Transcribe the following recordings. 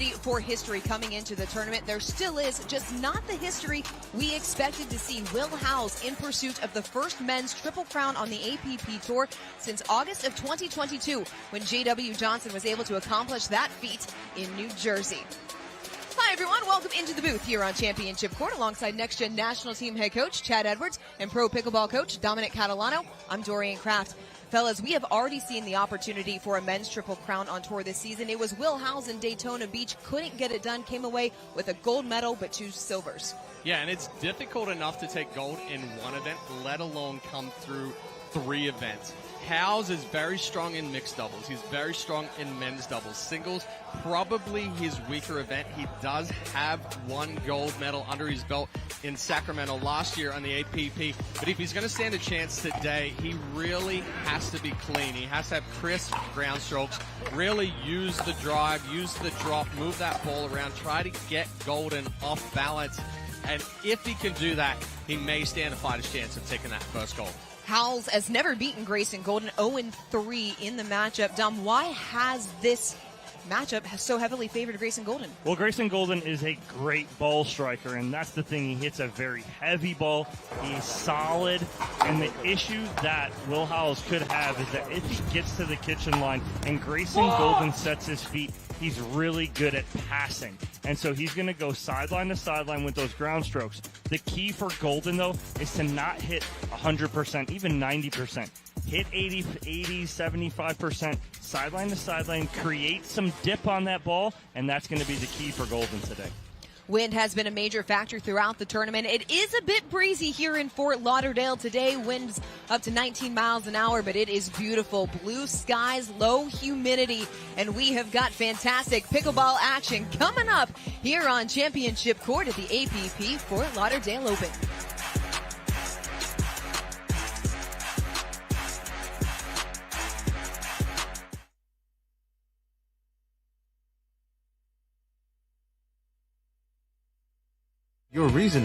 opportunity for history coming into the tournament. There still is, just not the history we expected to see. Will Howells in pursuit of the first men's Triple Crown on the APP Tour since August of 2022, when J.W. Johnson was able to accomplish that feat in New Jersey. Hi, everyone. Welcome into the booth here on Championship Court alongside Next Gen National Team head coach Chad Edwards and pro pickleball coach Dominic Catalano. I'm Dorian Kraft. Fellas, we have already seen the opportunity for a men's Triple Crown on tour this season. It was Will Howells in Daytona Beach. Couldn't get it done. Came away with a gold medal, but 2 silvers. Yeah, and it's difficult enough to take gold in one event, let alone come through 3 events. Howells is very strong in mixed doubles. He's very strong in men's doubles. Singles, probably his weaker event. He does have 1 gold medal under his belt in Sacramento last year on the APP. But if he's going to stand a chance today, he really has to be clean. He has to have crisp ground strokes, really use the drive, use the drop, move that ball around, try to get Goldin off balance. And if he can do that, he may stand a fighter's chance of taking that first gold. Howells has never beaten Grayson Goldin, 0-3 in the matchup. Dom, why has this matchup so heavily favored Grayson Goldin? Well, Grayson Goldin is a great ball striker, and that's the thing. He hits a very heavy ball. He's solid, and the issue that Will Howells could have is that if he gets to the kitchen line and Grayson Goldin sets his feet, he's really good at passing. And so he's going to go sideline to sideline with those ground strokes. The key for Goldin, though, is to not hit 100%, even 90%. Hit 80, 75%, sideline to sideline, create some dip on that ball, and that's going to be the key for Goldin today. Wind has been a major factor throughout the tournament. It is a bit breezy here in Fort Lauderdale today. Winds up to 19 miles an hour, but it is beautiful. Blue skies, low humidity, and we have got fantastic pickleball action coming up here on Championship Court at the APP Fort Lauderdale Open. Your reason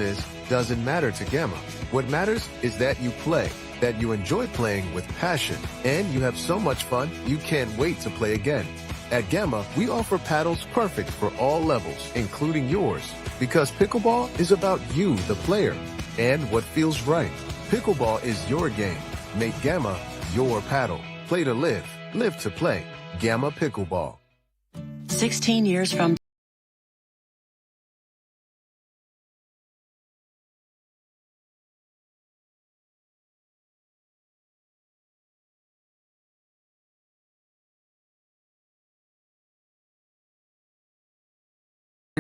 doesn't matter to Gamma. What matters is that you play, that you enjoy playing with passion, and you have so much fun you can't wait to play again. At Gamma, we offer paddles perfect for all levels, including yours, because pickleball is about you, the player, and what feels right. Pickleball is your game. Make Gamma your paddle. Play to live, live to play. Gamma Pickleball. 16 years from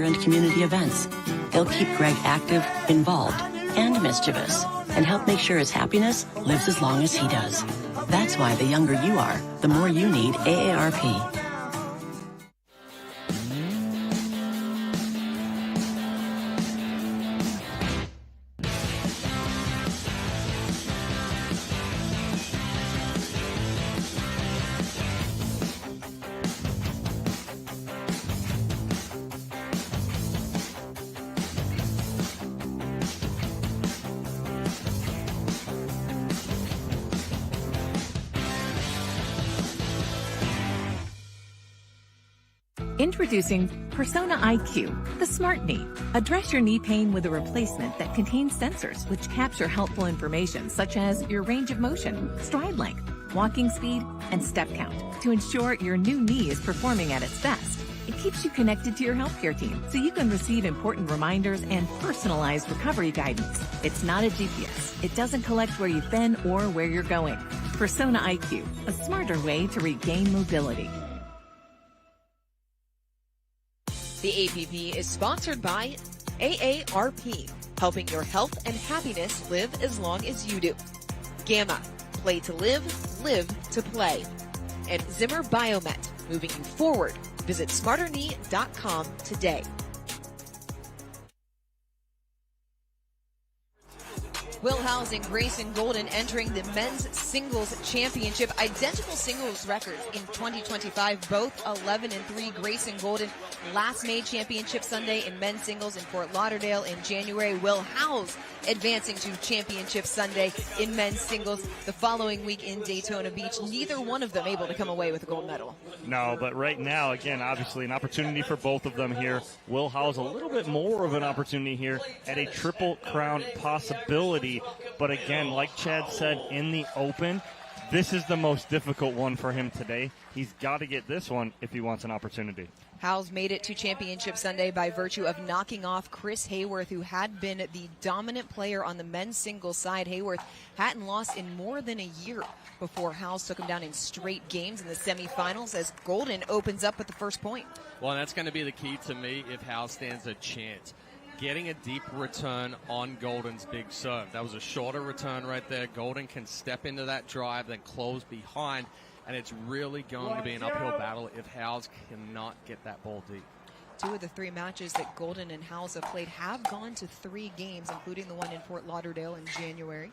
and community events. They'll keep Greg active, involved, and mischievous, and help make sure his happiness lives as long as he does. That's why the younger you are, the more you need AARP. Introducing Persona IQ, the smart knee. Address your knee pain with a replacement that contains sensors which capture helpful information such as your range of motion, stride length, walking speed, and step count to ensure your new knee is performing at its best. It keeps you connected to your healthcare team so you can receive important reminders and personalized recovery guidance. It's not a GPS. It doesn't collect where you've been or where you're going. Persona IQ, a smarter way to regain mobility. The APP is sponsored by AARP, helping your health and happiness live as long as you do. Gamma, play to live, live to play. And Zimmer Biomet, moving you forward. Visit smarterknee.com today. Will Howells and Grayson Goldin entering the men's singles championship. Identical singles records in 2025, both 11-3. Grayson Goldin last made championship Sunday in men's singles in Fort Lauderdale in January. Will Howells advancing to championship Sunday in men's singles the following week in Daytona Beach. Neither one of them able to come away with a gold medal. No, but right now, again, obviously an opportunity for both of them here. Will Howells a little bit more of an opportunity here at a Triple Crown possibility. But again, like Chad said in the Open, this is the most difficult one for him today. He's got to get this one if he wants an opportunity. Howells made it to championship Sunday by virtue of knocking off Chris Hayworth, who had been the dominant player on the men's singles side. Hayworth hadn't lost in more than a year before Howells took him down in straight games in the semifinals as Goldin opens up with the first point. Well, that's going to be the key to me if Howells stands a chance. Getting a deep return on Goldin's big serve. That was a shorter return right there. Goldin can step into that drive, then close behind, and it's really going to be an uphill battle if Howells cannot get that ball deep. 2 of the 3 matches that Goldin and Howells have played have gone to 3 games, including the one in Fort Lauderdale in January.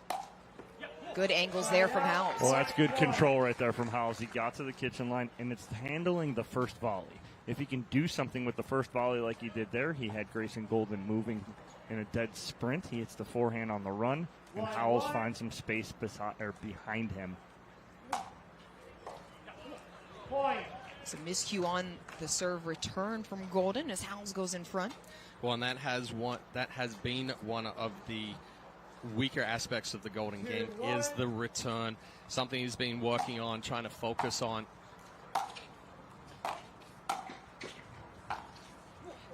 Good angles there from Howells. Well, that's good control right there from Howells. He got to the kitchen line, and it's handling the first volley. If he can do something with the first volley like he did there, he had Grayson Goldin moving in a dead sprint. He hits the forehand on the run, and Howells finds some space behind him. It's a miscue on the serve return from Goldin as Howells goes in front. Well, and that has been one of the weaker aspects of the Goldin game is the return. Something he's been working on, trying to focus on.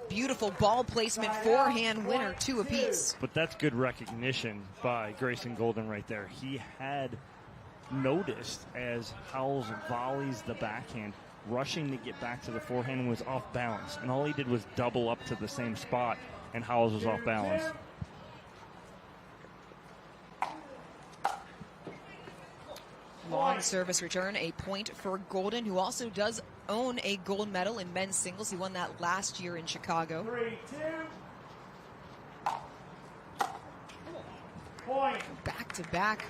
Beautiful ball placement, forehand winner, 2 apiece. But that's good recognition by Grayson Goldin right there. He had noticed as Howells volleys the backhand, rushing to get back to the forehand was off balance. And all he did was double up to the same spot, and Howells was off balance. Long service return, a point for Goldin, who also does own a gold medal in men's singles. He won that last year in Chicago. 3-2. Back-to-back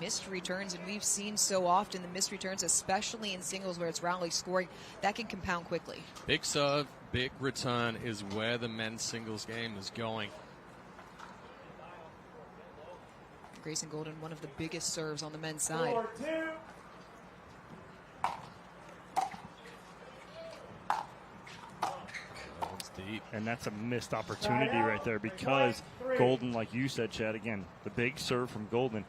missed returns, and we've seen so often the missed returns, especially in singles where it's rally scoring, that can compound quickly. Big serve, big return is where the men's singles game is going. Grayson Goldin, one of the biggest serves on the men's side. 4-2. Deep. And that's a missed opportunity right there because Goldin, like you said, Chad, again, the big serve from Goldin.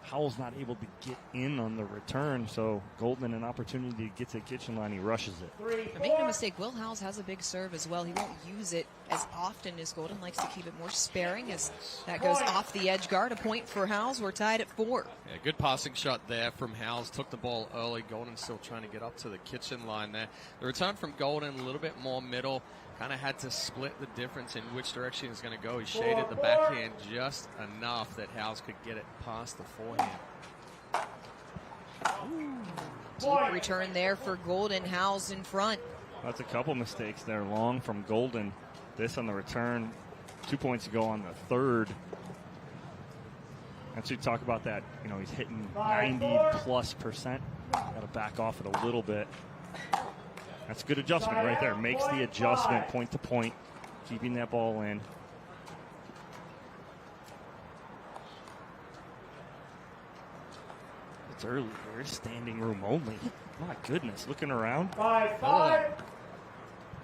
Howells not able to get in on the return, so Goldin an opportunity to get to the kitchen line. He rushes it. But make no mistake, Will Howells has a big serve as well. He won't use it as often as Goldin, likes to keep it more sparing as that goes off the edge guard. A point for Howells. We're tied at 4. Yeah, good passing shot there from Howells. Took the ball early. Goldin still trying to get up to the kitchen line there. The return from Goldin a little bit more middle. Kind of had to split the difference in which direction he's going to go. He shaded the backhand just enough that Howells could get it past the forehand. Deep return there for Goldin. Howells in front. That's a couple mistakes there, long from Goldin. This on the return, 2 points ago on the third. And so you talk about that, you know, he's hitting 90+%. Got to back off it a little bit. That's a good adjustment right there. Makes the adjustment point to point, keeping that ball in. It's early here. It's standing room only. My goodness, looking around. 5-5.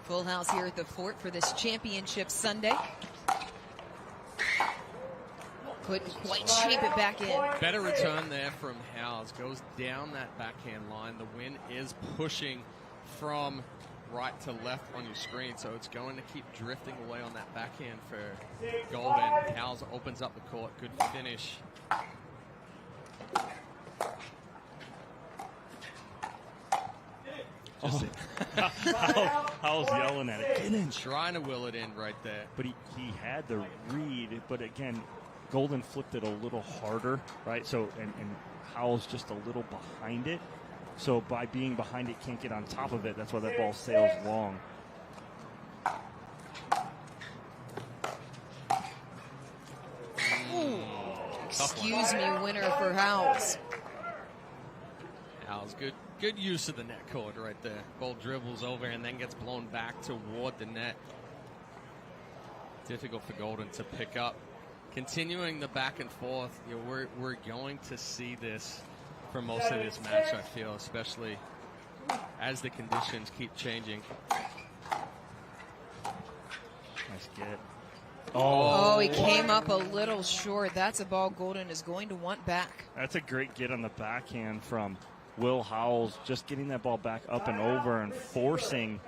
Full house here at the Fort for this championship Sunday. Couldn't quite shape it back in. Better return there from Howells. Goes down that backhand line. The wind is pushing from right to left on your screen, so it's going to keep drifting away on that backhand for Goldin. Howells opens up the court. Good finish. Howells yelling at it. Get in. Trying to will it in right there. But he had the read, but again, Goldin flipped it a little harder, right? So, and Howells just a little behind it. So by being behind it, can't get on top of it. That's why that ball sails long. excuse me winner for Howells. Howells, good use of the net cord right there. Ball dribbles over and then gets blown back toward the net. Difficult for Goldin to pick up. Continuing the back and forth, you know, we're going to see this for most of this match, I feel, especially as the conditions keep changing. Nice get. Oh, he came up a little short. That's a ball Goldin is going to want back. That's a great get on the backhand from Will Howells, just getting that ball back up and over and forcing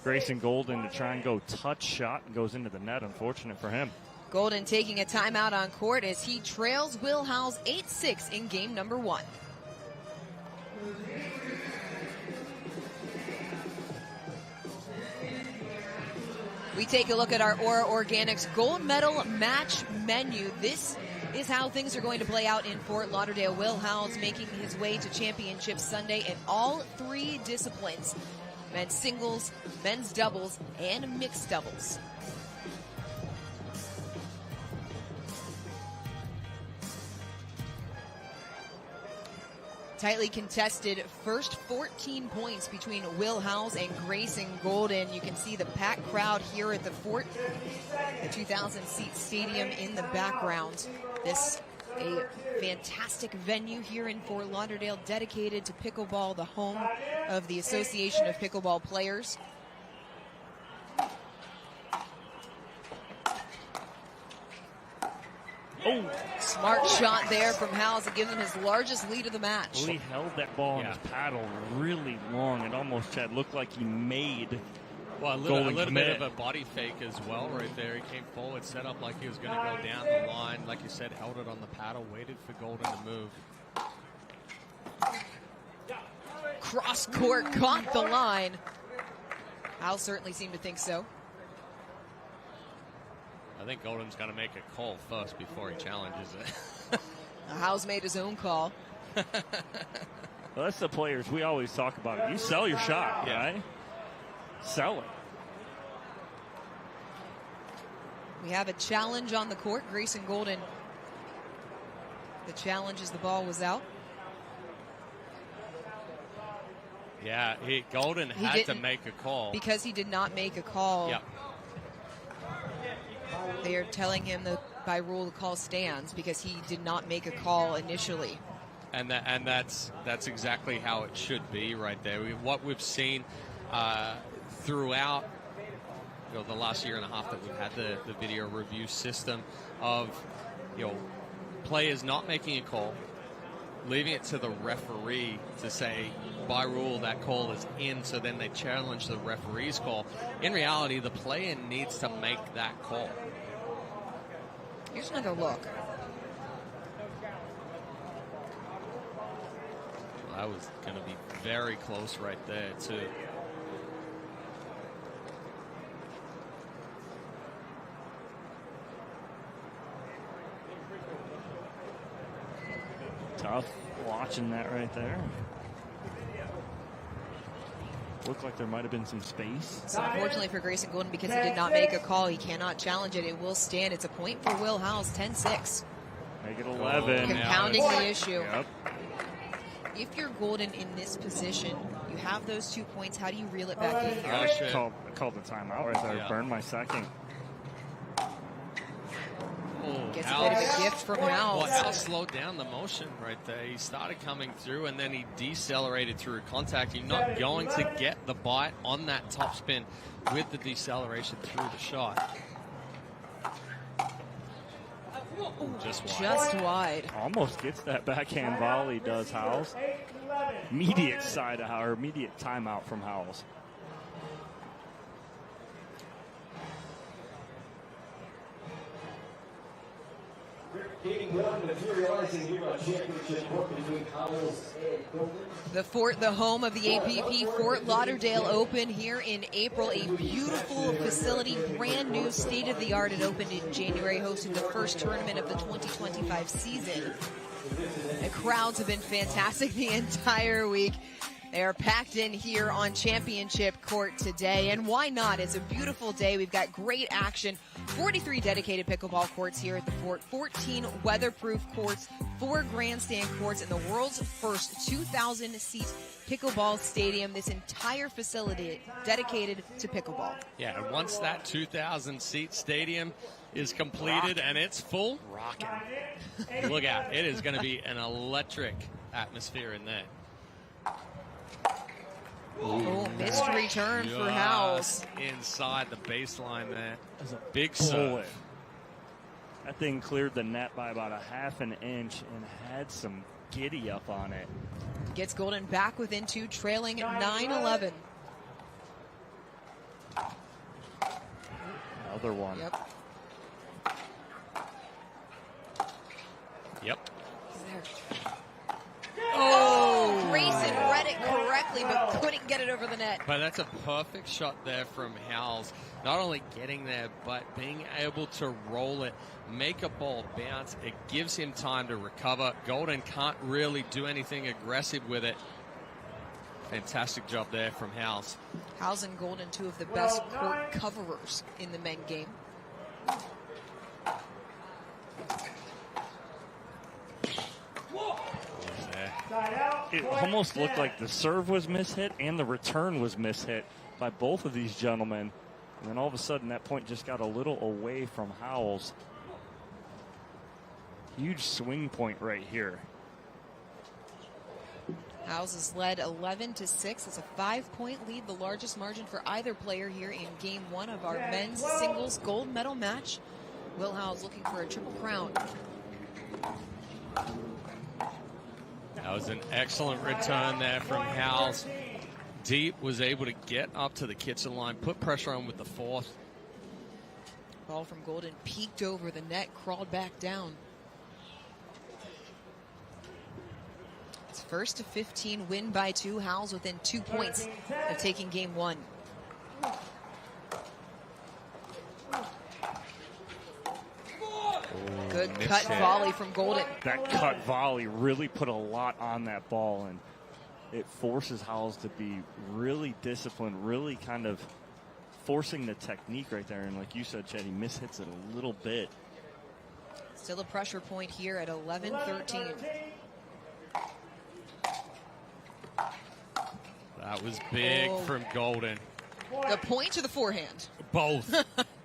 Grayson Goldin to try and go touch shot, and goes into the net. Unfortunate for him. Goldin taking a timeout on court as he trails Will Howells 8-6 in game number 1. We take a look at our Aura Organics gold medal match menu. This is how things are going to play out in Fort Lauderdale. Will Howells making his way to Championship Sunday in all 3 disciplines: men's singles, men's doubles, and mixed doubles. Tightly contested first 14 points between Will Howells and Grayson Goldin. You can see the packed crowd here at the Fort, the 2,000-seat stadium in the background. This a fantastic venue here in Fort Lauderdale, dedicated to pickleball, the home of the Association of Pickleball Players. Oh, smart shot there from Howells to give him his largest lead of the match. Well, he held that ball on his paddle really long. It almost looked like he made a little bit of a body fake as well right there. He came forward, set up like he was going to go down the line. Like you said, held it on the paddle, waited for Goldin to move. Cross court, caught the line. Howells certainly seemed to think so. I think Goldin's got to make a call first before he challenges it. Howells made his own call. Well, that's the players we always talk about. You sell your shot, right? Sell it. We have a challenge on the court. Grayson Goldin. The challenge is the ball was out. Yeah, Goldin had to make a call. Because he did not make a call. Yep. They are telling him that by rule the call stands because he did not make a call initially. And that's exactly how it should be right there. What we've seen throughout the last year and a half that we've had the video review system of players not making a call, leaving it to the referee to say by rule that call is in, so then they challenge the referee's call. In reality, the player needs to make that call. Here's another look. Well, that was going to be very close right there too. Tough watching that right there. Looked like there might have been some space. So unfortunately for Grayson Goldin, because he did not make a call, he cannot challenge it. It will stand. It's a point for Will Howells, 10-6. Make it 11. Compounding the issue. Yep. If you're Goldin in this position, you have those 2 points. How do you reel it back in here? I called the timeout right there. Burned my second. Gets a bit of a gift from Howells. Well, Howells slowed down the motion right there. He started coming through and then he decelerated through contact. You're not going to get the bite on that topspin with the deceleration through the shot. Just wide. Almost gets that backhand volley, does Howells. Immediate side of Howells, immediate timeout from Howells. The Fort, the home of the APP Fort Lauderdale Open here in April. A beautiful facility, brand new, state-of-the-art. It opened in January, hosting the first tournament of the 2025 season. The crowds have been fantastic the entire week. They are packed in here on Championship Court today, and why not? It's a beautiful day. We've got great action. 43 dedicated pickleball courts here at the Fort, 14 weatherproof courts, 4 grandstand courts, and the world's first 2,000-seat pickleball stadium. This entire facility dedicated to pickleball. Yeah, and once that 2,000-seat stadium is completed and it's full, look out. It is going to be an electric atmosphere in there. Oh, missed return for Howells. Inside the baseline there. That's a big serve. That thing cleared the net by about a half an inch and had some giddy up on it. Gets Goldin back within 2, trailing 9-11. Another one. Yep. Oh, Grayson read it correctly, but couldn't get it over the net. But that's a perfect shot there from Howells. Not only getting there, but being able to roll it, make a ball bounce. It gives him time to recover. Goldin can't really do anything aggressive with it. Fantastic job there from Howells. Howells and Goldin, 2 of the best court coverers in the men game. It almost looked like the serve was mishit and the return was mishit by both of these gentlemen. And then all of a sudden that point just got a little away from Howells. Huge swing point right here. Howells has led 11-6. It's a 5-point lead, the largest margin for either player here in game 1 of our men's singles gold medal match. Will Howells looking for a triple crown. That was an excellent return there from Howells. Deep was able to get up to the kitchen line, put pressure on with the 4th. Ball from Goldin peeked over the net, crawled back down. It's 1st to 15, win by 2. Howells within 2 points of taking game 1. Good cut volley from Goldin. That cut volley really put a lot on that ball, and it forces Howells to be really disciplined, really kind of forcing the technique right there. And like you said, Chad, he mishits it a little bit. Still a pressure point here at 11-13. That was big from Goldin. The point or the forehand? Both.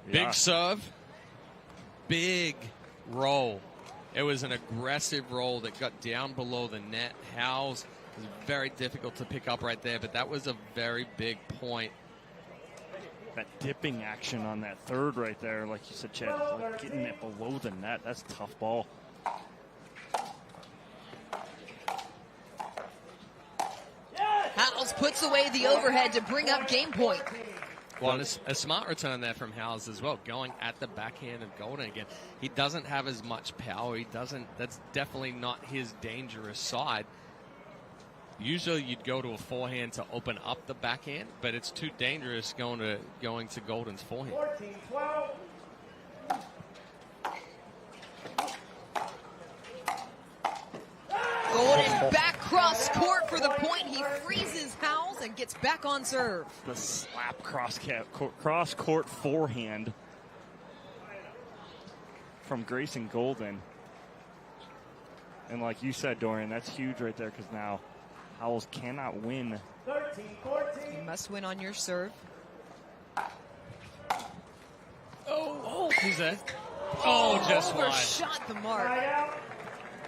Big serve, big roll. It was an aggressive roll that got down below the net. Howells was very difficult to pick up right there, but that was a very big point. That dipping action on that third right there, like you said, Chad, like getting it below the net. That's a tough ball. Howells puts away the overhead to bring up game point. Well, a smart return there from Howells as well, going at the backhand of Goldin again. He doesn't have as much power. He doesn't. That's definitely not his dangerous side. Usually you'd go to a forehand to open up the backhand, but it's too dangerous going to Goldin's forehand. 14-12. Goldin back cross court for the point. He freezes Howells and gets back on serve. The slap cross court forehand from Grayson Goldin. And like you said, Dorian, that's huge right there because now Howells cannot win. 13-14. You must win on your serve. Who's that? Oh, just wide. Overshot the mark.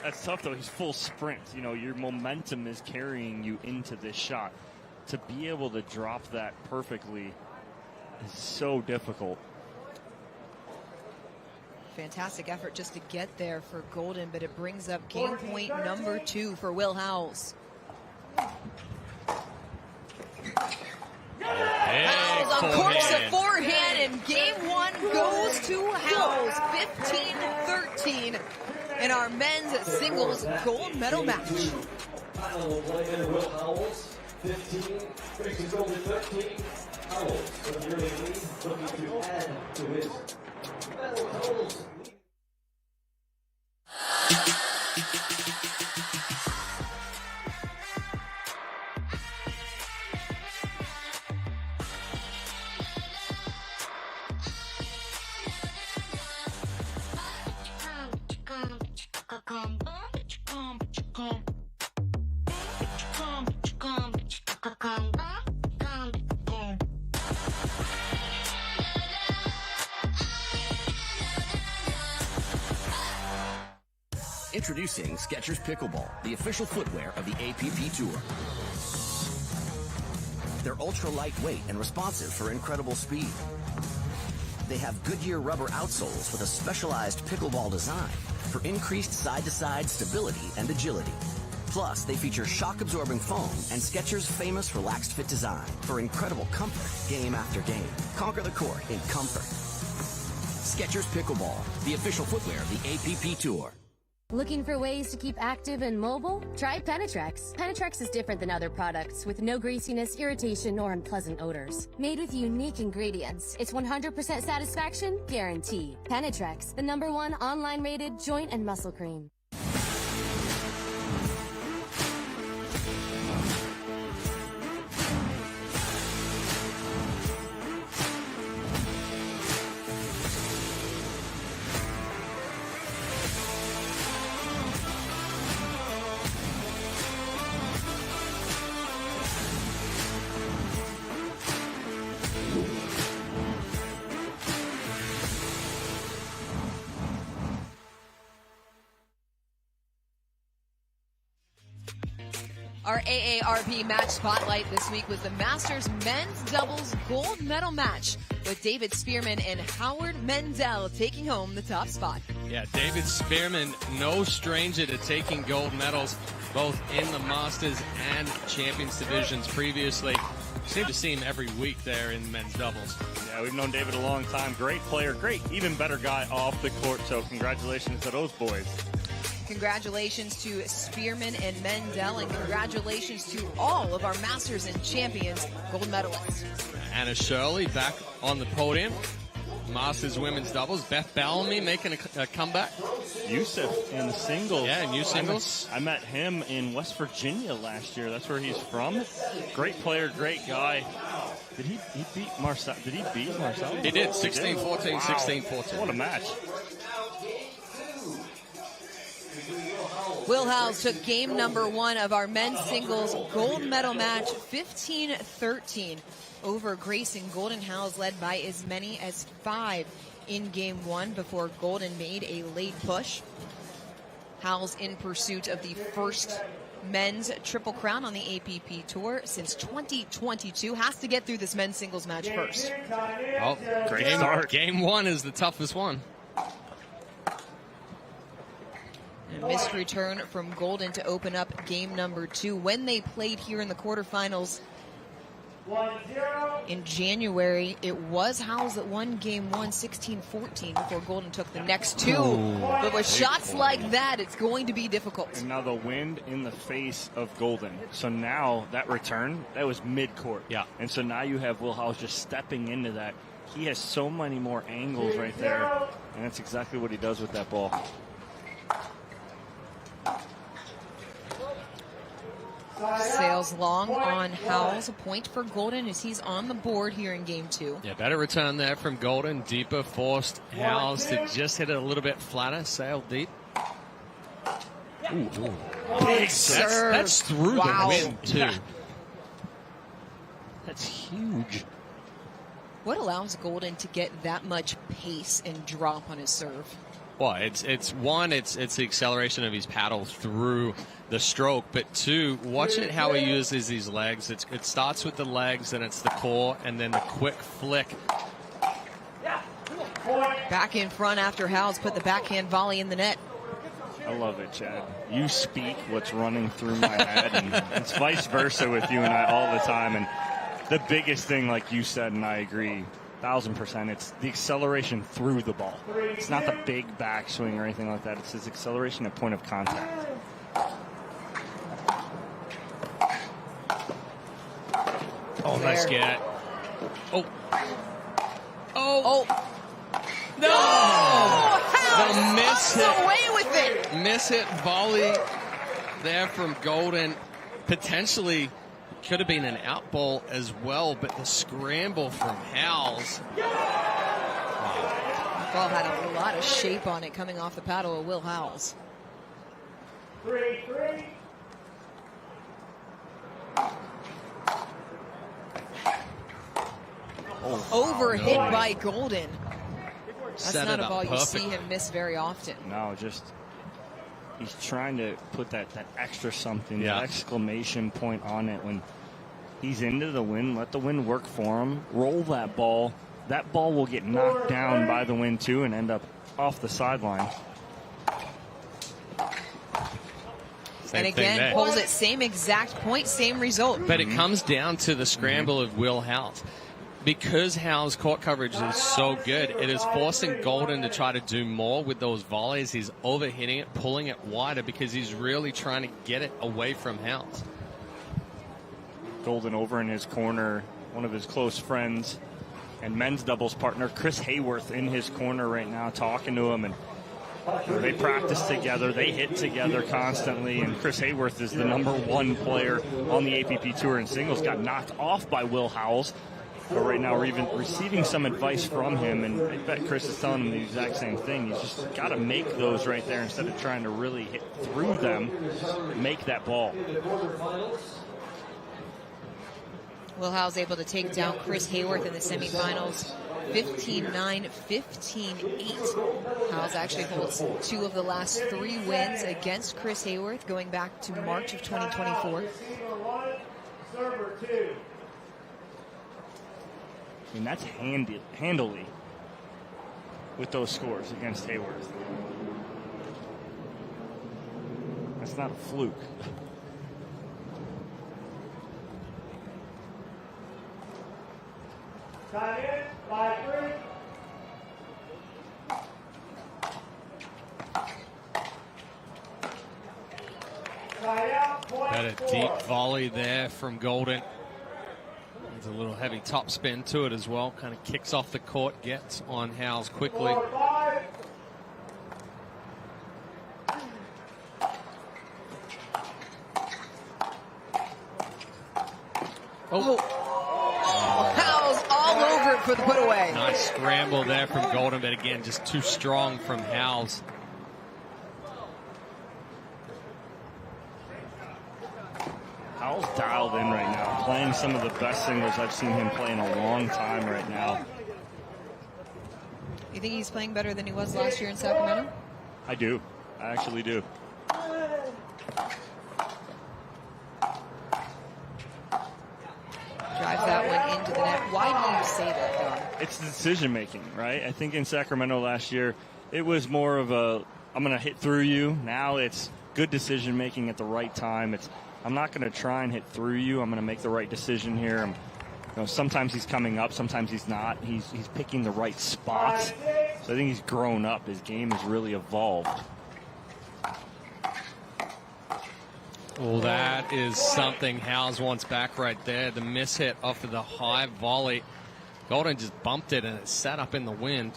That's tough, though. He's full sprint. You know, your momentum is carrying you into this shot. To be able to drop that perfectly is so difficult. Fantastic effort just to get there for Goldin, but it brings up game point number 2 for Will Howells. Howells uncorks a forehand, and game 1 goes to Howells. 15-13 in our men's singles gold medal match. Final will play in Will Howells, 15, Grayson Goldin 13. Howells from the early lead, looking to add to his medal totals. Introducing Skechers Pickleball, the official footwear of the APP Tour. They're ultra lightweight and responsive for incredible speed. They have Goodyear rubber outsoles with a specialized pickleball design for increased side-to-side stability and agility. Plus, they feature shock-absorbing foam and Skechers' famous relaxed fit design for incredible comfort game after game. Conquer the court in comfort. Skechers Pickleball, the official footwear of the APP Tour. Looking for ways to keep active and mobile? Try Penetrex. Penetrex is different than other products with no greasiness, irritation, or unpleasant odors. Made with unique ingredients, it's 100% satisfaction guaranteed. Penetrex, the #1 online rated joint and muscle cream. Our AARP match spotlight this week was the Masters men's doubles gold medal match with David Spearman and Howard Mendel taking home the top spot. Yeah, David Spearman, no stranger to taking gold medals both in the Masters and Champions divisions previously. Seem to see him every week there in men's doubles. Yeah, we've known David a long time. Great player, great, even better guy off the court. So congratulations to those boys. Congratulations to Spearman and Mendel, and congratulations to all of our Masters and Champions gold medalists. Anna Shirley back on the podium. Masters women's doubles. Beth Bellamy making a comeback. Yusuf in the singles. Yeah, new singles. I met him in West Virginia last year. That's where he's from. Great player, great guy. Did he beat Marcel? Did he beat Marcel? He did. 16-14, wow. 16-14. What a match. Will Howells took game #1 of our men's singles gold medal match 15-13 over Grayson. Goldin. Howells led by as many as 5 in game 1 before Goldin made a late push. Howells in pursuit of the first men's triple crown on the APP Tour since 2022. Has to get through this men's singles match first. Oh, great start. Game 1 is the toughest one. A missed return from Goldin to open up game #2. When they played here in the quarterfinals in January, it was Howells that won game 1 16-14 before Goldin took the next 2. But with shots like that, it's going to be difficult. And now the wind in the face of Goldin. So now that return, that was mid-court. Yeah. And so now you have Will Howells just stepping into that. He has so many more angles right there. And that's exactly what he does with that ball. Sails long on Howells. A point for Goldin as he's on the board here in game 2. Yeah, better return there from Goldin. Deeper forced Howells to just hit it a little bit flatter. Sail deep. Ooh. Big serve. That's through the wind, too. Yeah. That's huge. What allows Goldin to get that much pace and drop on his serve? Well, it's the acceleration of his paddle through the stroke, but 2, watch it how he uses these legs. It starts with the legs, then it's the core, and then the quick flick. Back in front after Howells put the backhand volley in the net. I love it, Chad. You speak what's running through my head, and it's vice versa with you and I all the time. And the biggest thing, like you said, and I agree, 1000%, it's the acceleration through the ball. It's not the big backswing or anything like that. It's his acceleration at point of contact. Oh, nice get. Oh. No! Howells The miss hit. away with it. Miss hit volley there from Goldin. Potentially could have been an out ball as well, but the scramble from Howells. The ball had a lot of shape on it coming off the paddle of Will Howells. 3-3. Overhit by Goldin. That's Set not it a up ball you perfectly. see him miss very often. No, just he's trying to put that extra something, Yeah. that exclamation point on it. When he's into the wind, let the wind work for him. Roll that ball. That ball will get knocked down by the wind too and end up off the sideline. And again, pulls it same exact point, same result. But it comes down to the scramble of Will Howells. Because Howells' court coverage is so good, it is forcing Goldin to try to do more with those volleys. He's overhitting it, pulling it wider because he's really trying to get it away from Howells. Goldin over in his corner, one of his close friends and men's doubles partner, Chris Hayworth, in his corner right now talking to him. And they practice together, they hit together constantly, and Chris Hayworth is the #1 player on the APP Tour in singles. Got knocked off by Will Howells, but right now we're even receiving some advice from him, and I bet Chris is telling him the exact same thing. He's just got to make those right there instead of trying to really hit through them, make that ball. Will Howells able to take down Chris Hayworth in the semifinals, 15-9, 15-8. Howells actually holds 2 of the last 3 wins against Chris Hayworth going back to March of 2024. Server 2. I mean, that's handily with those scores against Hayworth. That's not a fluke. Time in, 5-3. Side out, point Had a 4. deep volley there from Goldin. There's a little heavy top spin to it as well. Kind of kicks off the court, gets on Howells quickly. 4-5. Howells all over it for the put away. Nice scramble there from Goldin, but again, just too strong from Howells. Howells dialed in right now, playing some of the best singles I've seen him play in a long time right now. You think he's playing better than he was last year in Sacramento? I do. I actually do. Drives that one into the net. Why do you say that, Don? It's decision making, right? I think in Sacramento last year, it was more of a, I'm going to hit through you. Now it's good decision making at the right time. It's, I'm not going to try and hit through you. I'm going to make the right decision here. Sometimes he's coming up, sometimes he's not. He's picking the right spots. So I think he's grown up. His game has really evolved. Well, that is something Howells wants back right there. The mishit off of the high volley. Goldin just bumped it and it sat up in the wind.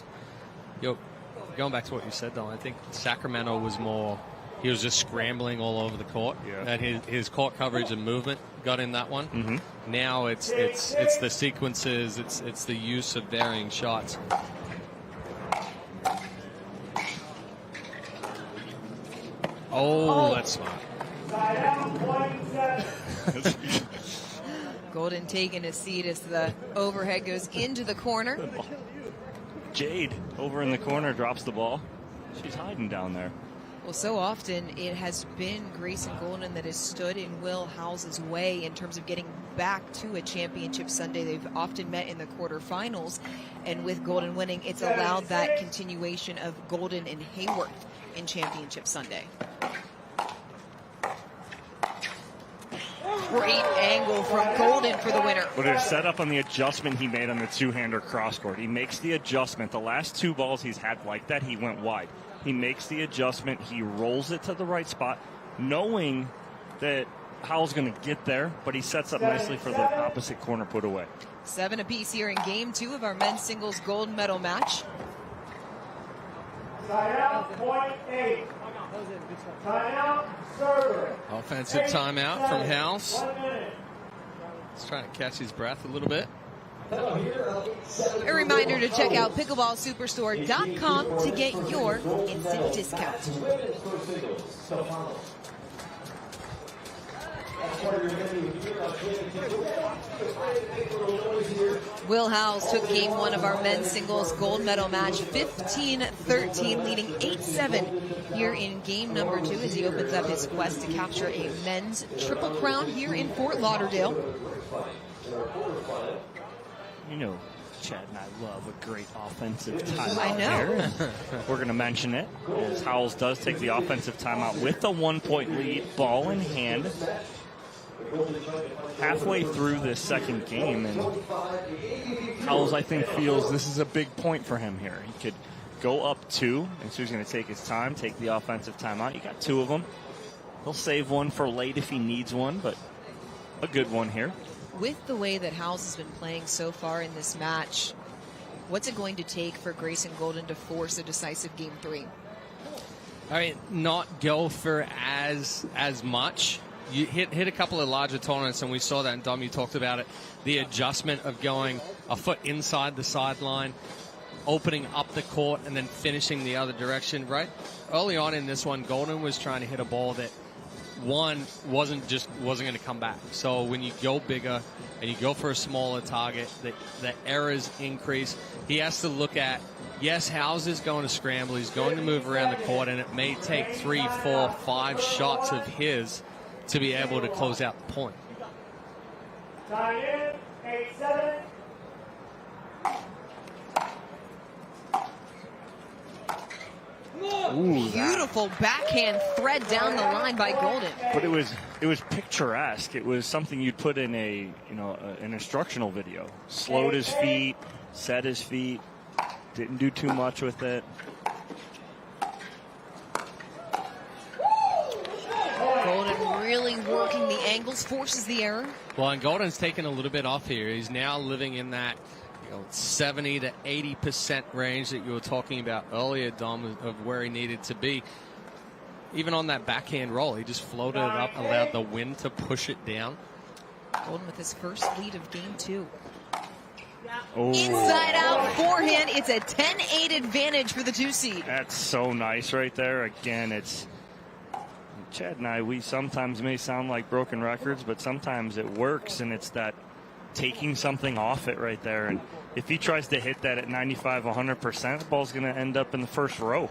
Going back to what you said, though, I think Sacramento was more, he was just scrambling all over the court. Yeah. And his court coverage and movement got in that one. Mm-hmm. Now it's the sequences, it's the use of varying shots. Oh, that's smart. Side out, point 7. Goldin taking a seat as the overhead goes into the corner. Jade over in the corner drops the ball. She's hiding down there. Well, so often it has been Grayson Goldin that has stood in Will Howells' way in terms of getting back to a championship Sunday. They've often met in the quarterfinals, and with Goldin winning, it's allowed that continuation of Goldin and Hayworth in championship Sunday. Great angle from Goldin for the winner. But it's set up on the adjustment he made on the two-hander cross-court. He makes the adjustment. The last 2 balls he's had like that, he went wide. He makes the adjustment. He rolls it to the right spot, knowing that Howell's going to get there, but he sets up nicely for the opposite corner put away. 7 apiece here in game 2 of our men's singles gold medal match. Side out, point 8. Timeout, server. Offensive timeout from Howells. 1 minute. He's trying to catch his breath a little bit. A reminder to check out pickleballsuperstore.com to get your instant discount. Will Howells took game one of our men's singles gold medal match 15-13, leading 8-7 here in game number two as he opens up his quest to capture a men's triple crown here in Fort Lauderdale. You know, Chad and I love a great offensive timeout. I know. Here. We're going to mention it as Howells does take the offensive timeout with a 1-point lead, ball in hand. Halfway through this second game, and Howells, I think, feels this is a big point for him here. He could go up 2, and so he's going to take his time, take the offensive timeout. You got 2 of them. He'll save one for late if he needs one, but a good one here. With the way that Howells has been playing so far in this match, what's it going to take for Grayson Goldin to force a decisive game 3? I mean, not go for as much. You hit a couple of larger tournaments, and we saw that, and Dom, you talked about it. The adjustment of going a foot inside the sideline, opening up the court, and then finishing the other direction, right? Early on in this one, Goldin was trying to hit a ball that, one, wasn't going to come back. So when you go bigger and you go for a smaller target, the errors increase. He has to look at, yes, Howells is going to scramble. He's going to move around the court, and it may take 3, 4, 5 shots of his to be able to close out the point. Time in, 8-7. Ooh, Beautiful backhand thread down the line by Goldin. But it was picturesque. It was something you'd put in an instructional video. Slowed his feet, set his feet, didn't do too much with it. Goldin really working the angles, forces the error. Well, and Goldin's taken a little bit off here. He's now living in that 70 to 80% range that you were talking about earlier, Dom, of where he needed to be. Even on that backhand roll, he just floated it up, allowed the wind to push it down. Goldin with his first lead of game 2. Oh. Inside out forehand. It's a 10-8 advantage for the 2 seed. That's so nice right there. Again, it's Chad and I, we sometimes may sound like broken records, but sometimes it works, and it's that taking something off it right there. And if he tries to hit that at 95, 100%, the ball's going to end up in the first row.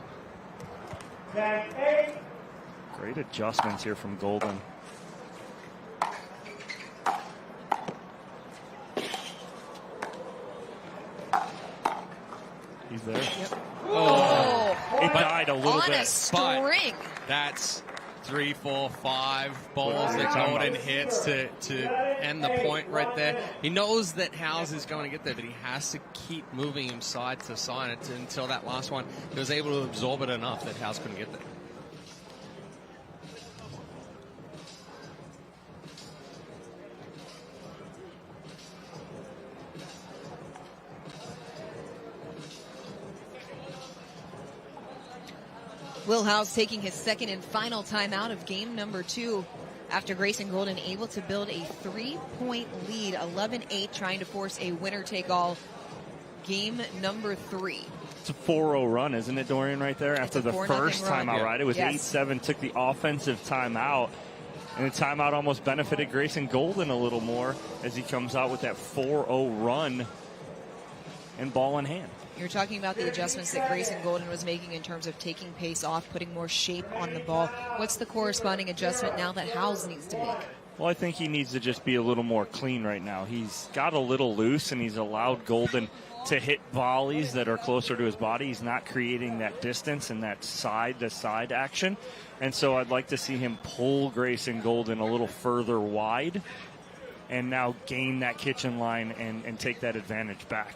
Great adjustments here from Goldin. He's there. Yep. Oh, it died a little on bit. a string. That's 3, 4, 5 balls that Goldin hits to end the point right there. He knows that Howells is going to get there, but he has to keep moving him side to side until that last one. He was able to absorb it enough that Howells couldn't get there. Will Howells taking his second and final timeout of game number 2 after Grayson Goldin able to build a 3-point lead, 11-8, trying to force a winner-take-all game number 3. It's a 4-0 run, isn't it, Dorian, right there? After the first timeout, right? It was 8-7, took the offensive timeout, and the timeout almost benefited Grayson Goldin a little more as he comes out with that 4-0 run and ball in hand. You're talking about the adjustments that Grayson Goldin was making in terms of taking pace off, putting more shape on the ball. What's the corresponding adjustment now that Howells needs to make? Well, I think he needs to just be a little more clean right now. He's got a little loose, and he's allowed Goldin to hit volleys that are closer to his body. He's not creating that distance and that side-to-side action. And so I'd like to see him pull Grayson Goldin a little further wide and now gain that kitchen line and take that advantage back.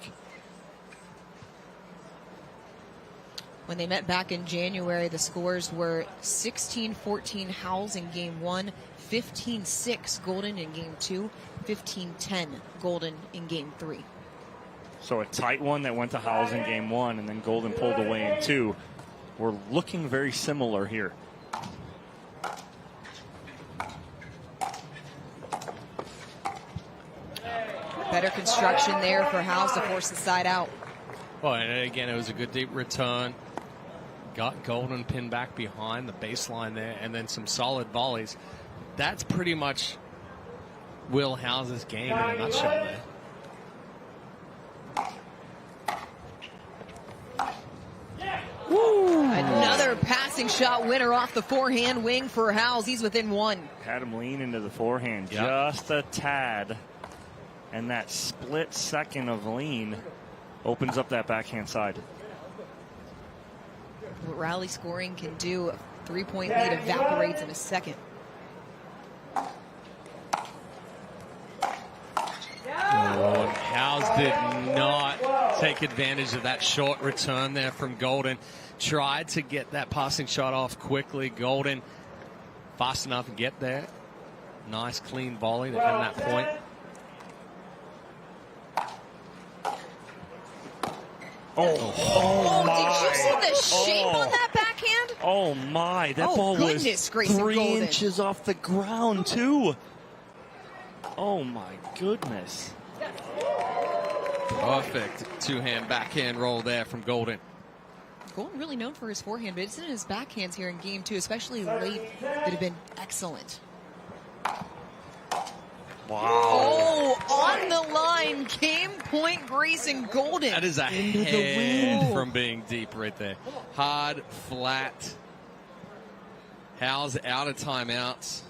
When they met back in January, the scores were 16-14 Howells in game 1, 15-6 Goldin in game 2, 15-10 Goldin in game 3. So a tight one that went to Howells in game 1, and then Goldin pulled away in 2. We're looking very similar here. Better construction there for Howells to force the side out. Well, and again, it was a good deep return. Got Goldin pinned back behind the baseline there, and then some solid volleys. That's pretty much Will Howell's game in a nutshell there. Another passing shot winner off the forehand wing for Howells. He's within one. Had him lean into the forehand just a tad. And that split second of lean opens up that backhand side. What rally scoring can do, a 3-point lead evaporates in a second. Oh, Howells did not take advantage of that short return there from Goldin. Tried to get that passing shot off quickly. Goldin fast enough to get there. Nice clean volley to end that point. Oh my. Did you see the shape on that backhand? Oh my, that ball was Grayson 3 Goldin. inches off the ground too. Oh my goodness. Perfect two-hand backhand roll there from Goldin. Goldin really known for his forehand, but it's in his backhands here in game 2, especially late, that have been excellent. Wow. Oh, on the line, game point Grayson Goldin. That is a hand from being deep right there. Hard, flat. Howells out of timeouts.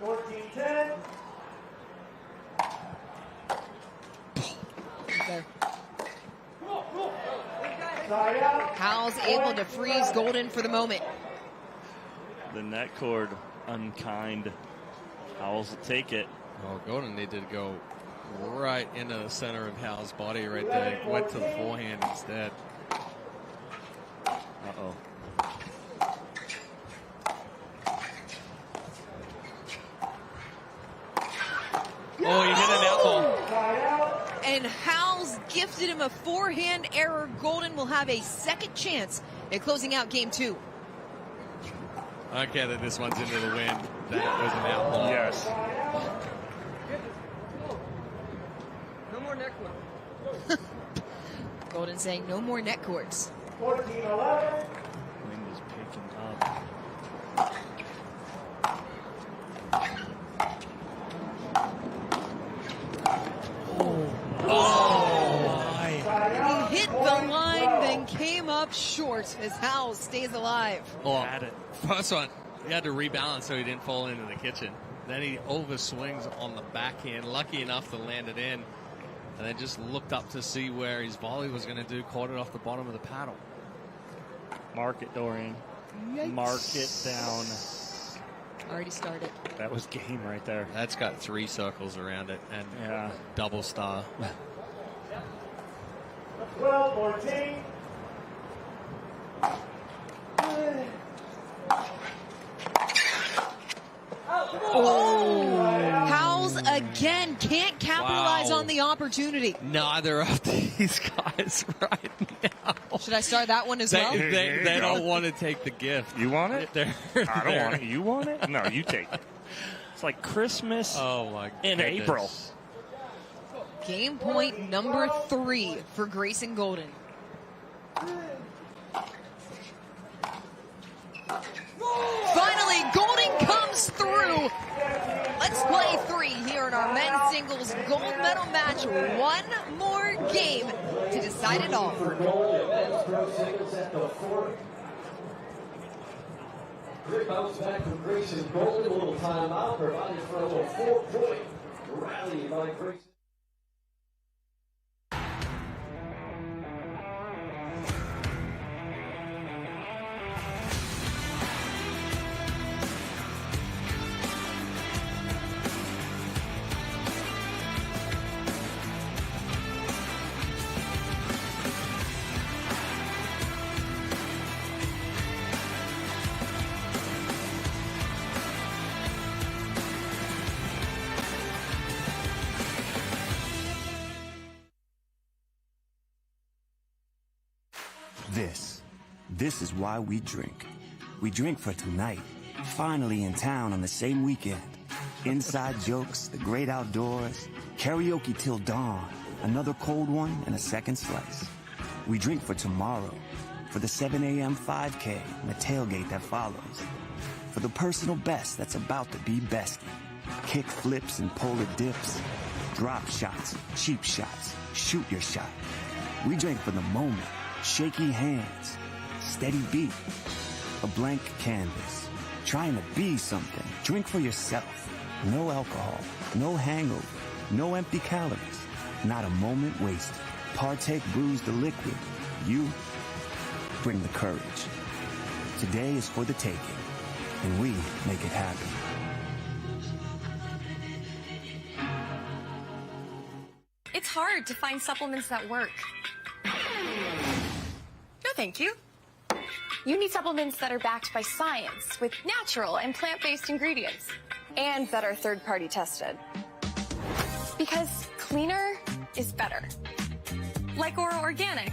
14-10. Howells able to freeze Goldin for the moment. The net cord unkind. Howells will take it. Oh, Goldin needed to go right into the center of Howell's body right there. Went to the forehand instead. Uh-oh. Oh, he hit an outball. And Howells gifted him a forehand error. Goldin will have a second chance at closing out game 2. Okay, that this one's into the wind. That was an outball. Yes. No more net court. Goldin saying no more net courts. 14-11. Wind is picking up. He hit the line, then came up short as Howells stays alive. Oh, first one, he had to rebalance so he didn't fall into the kitchen. Then he overswings on the backhand, lucky enough to land it in, and then just looked up to see where his volley was going to do, caught it off the bottom of the paddle. Mark it, Dorian. Yikes. Mark it down. Already started. That was game right there. That's got 3 circles around it and double star. 12-14. Oh, Howells again can't capitalize on the opportunity. Neither of these guys right now. Should I start that one as well? They don't want to take the gift. You want it? I don't want it. it. You want it? No, you take it. It's like Christmas in April. Game point number 3 for Grayson Goldin. Finally, Goldin comes through. Let's play 3 here in our men's singles gold medal match. One more game to decide it all. Great bounce back from Grayson Goldin. A little timeout provided for a little 4-point rally by Grayson. This is why we drink. We drink for tonight, finally in town on the same weekend. Inside jokes, the great outdoors, karaoke till dawn, another cold one and a second slice. We drink for tomorrow, for the 7 a.m. 5K and the tailgate that follows. for the personal best that's about to be bested. Kick flips and polar dips, drop shots, cheap shots, shoot your shot. We drink for the moment, shaky hands, steady beat, a blank canvas. Trying to be something. Drink for yourself. No alcohol, no hangover, no empty calories, not a moment wasted. Partake brews the liquid. You bring the courage. Today is for the taking, and we make it happen. It's hard to find supplements that work. No, thank you. You need supplements that are backed by science with natural and plant-based ingredients and that are third-party tested. Because cleaner is better. Like Ora Organic.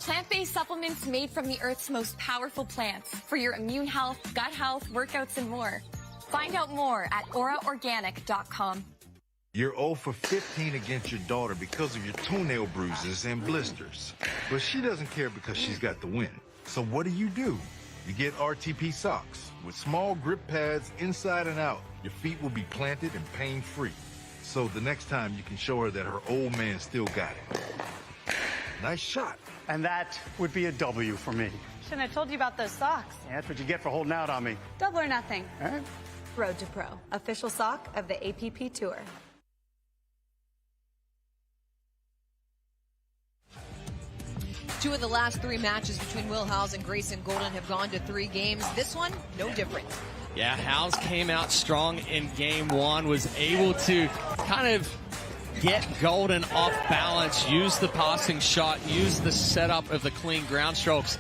Plant-based supplements made from the Earth's most powerful plants for your immune health, gut health, workouts, and more. Find out more at oraorganic.com. You're 0 for 15 against your daughter because of your toenail bruises and blisters. But she doesn't care because she's got the win. So what do? You get RTP socks with small grip pads inside and out. Your feet will be planted and pain-free. So the next time you can show her that her old man still got it. Nice shot. And that would be a W for me. Shouldn't have told you about those socks. Yeah, that's what you get for holding out on me. Double or nothing. All right. Road to Pro, official sock of the APP Tour. Two of the last 3 matches between Will Howells and Grayson Goldin have gone to 3 games. This one, no different. Yeah, Howells came out strong in game 1, was able to kind of get Goldin off balance, use the passing shot, use the setup of the clean ground strokes.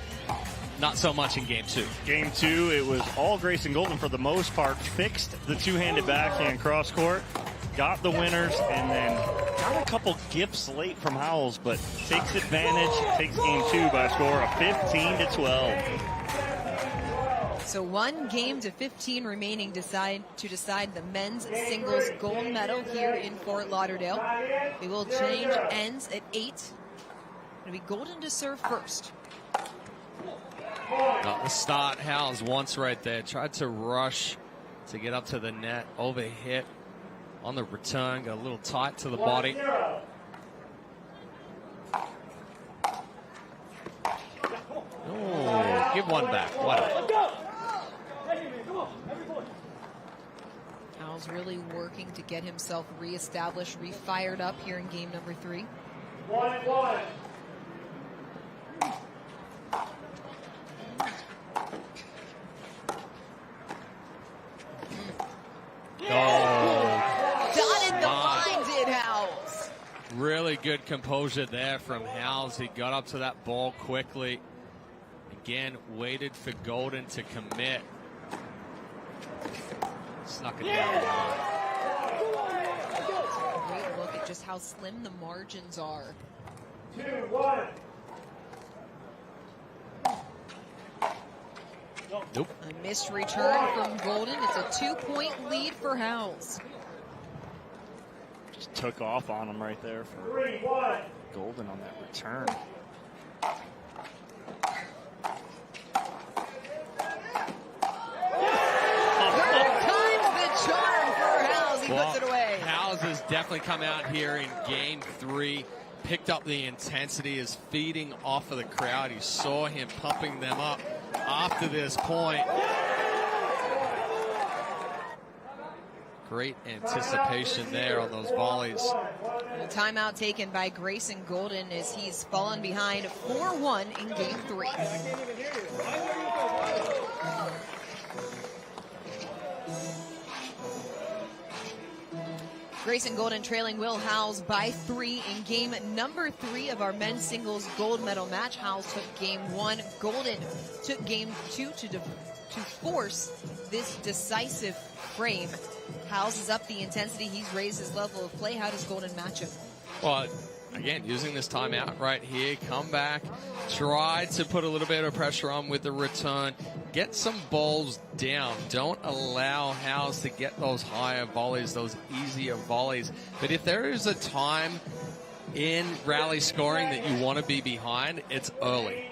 Not so much in game 2. Game 2, it was all Grayson Goldin for the most part. Fixed the two-handed backhand cross court, got the winners, and then got a couple gifts late from Howells, but takes advantage, takes game 2 by a score of 15-12. So 1 game to 15 remaining to decide the men's singles gold medal here in Fort Lauderdale. We will change ends at 8. It'll be Goldin to serve first. Not the start Howells once right there. Tried to rush to get up to the net. Overhit on the return. Got a little tight to the body. Oh, give one back. What? Howells really working to get himself reestablished, refired up here in game number 3. 1-1. Dotted the line, did Howells. Really good composure there from Howells. He got up to that ball quickly. Again, waited for Goldin to commit. Snuck it down. Great look at just how slim the margins are. 2-1. Nope. A missed return from Goldin. It's a 2-point lead for Howells. Just took off on him right there for 3-1. Goldin on that return. Howells has definitely come out here in game 3, picked up the intensity, is feeding off of the crowd. You saw him pumping them up after this point. Great anticipation there on those volleys. A timeout taken by Grayson Goldin as he's fallen behind 4-1 in game 3. Grayson Goldin trailing Will Howells by 3 in game number 3 of our men's singles gold medal match. Howells took game 1. Goldin took game 2 to force this decisive frame. Howells is up the intensity. He's raised his level of play. How does Goldin match him? Well, again, using this timeout right here, come back, try to put a little bit of pressure on with the return, get some balls down. Don't allow Howells to get those higher volleys, those easier volleys. But if there is a time in rally scoring that you want to be behind, it's early.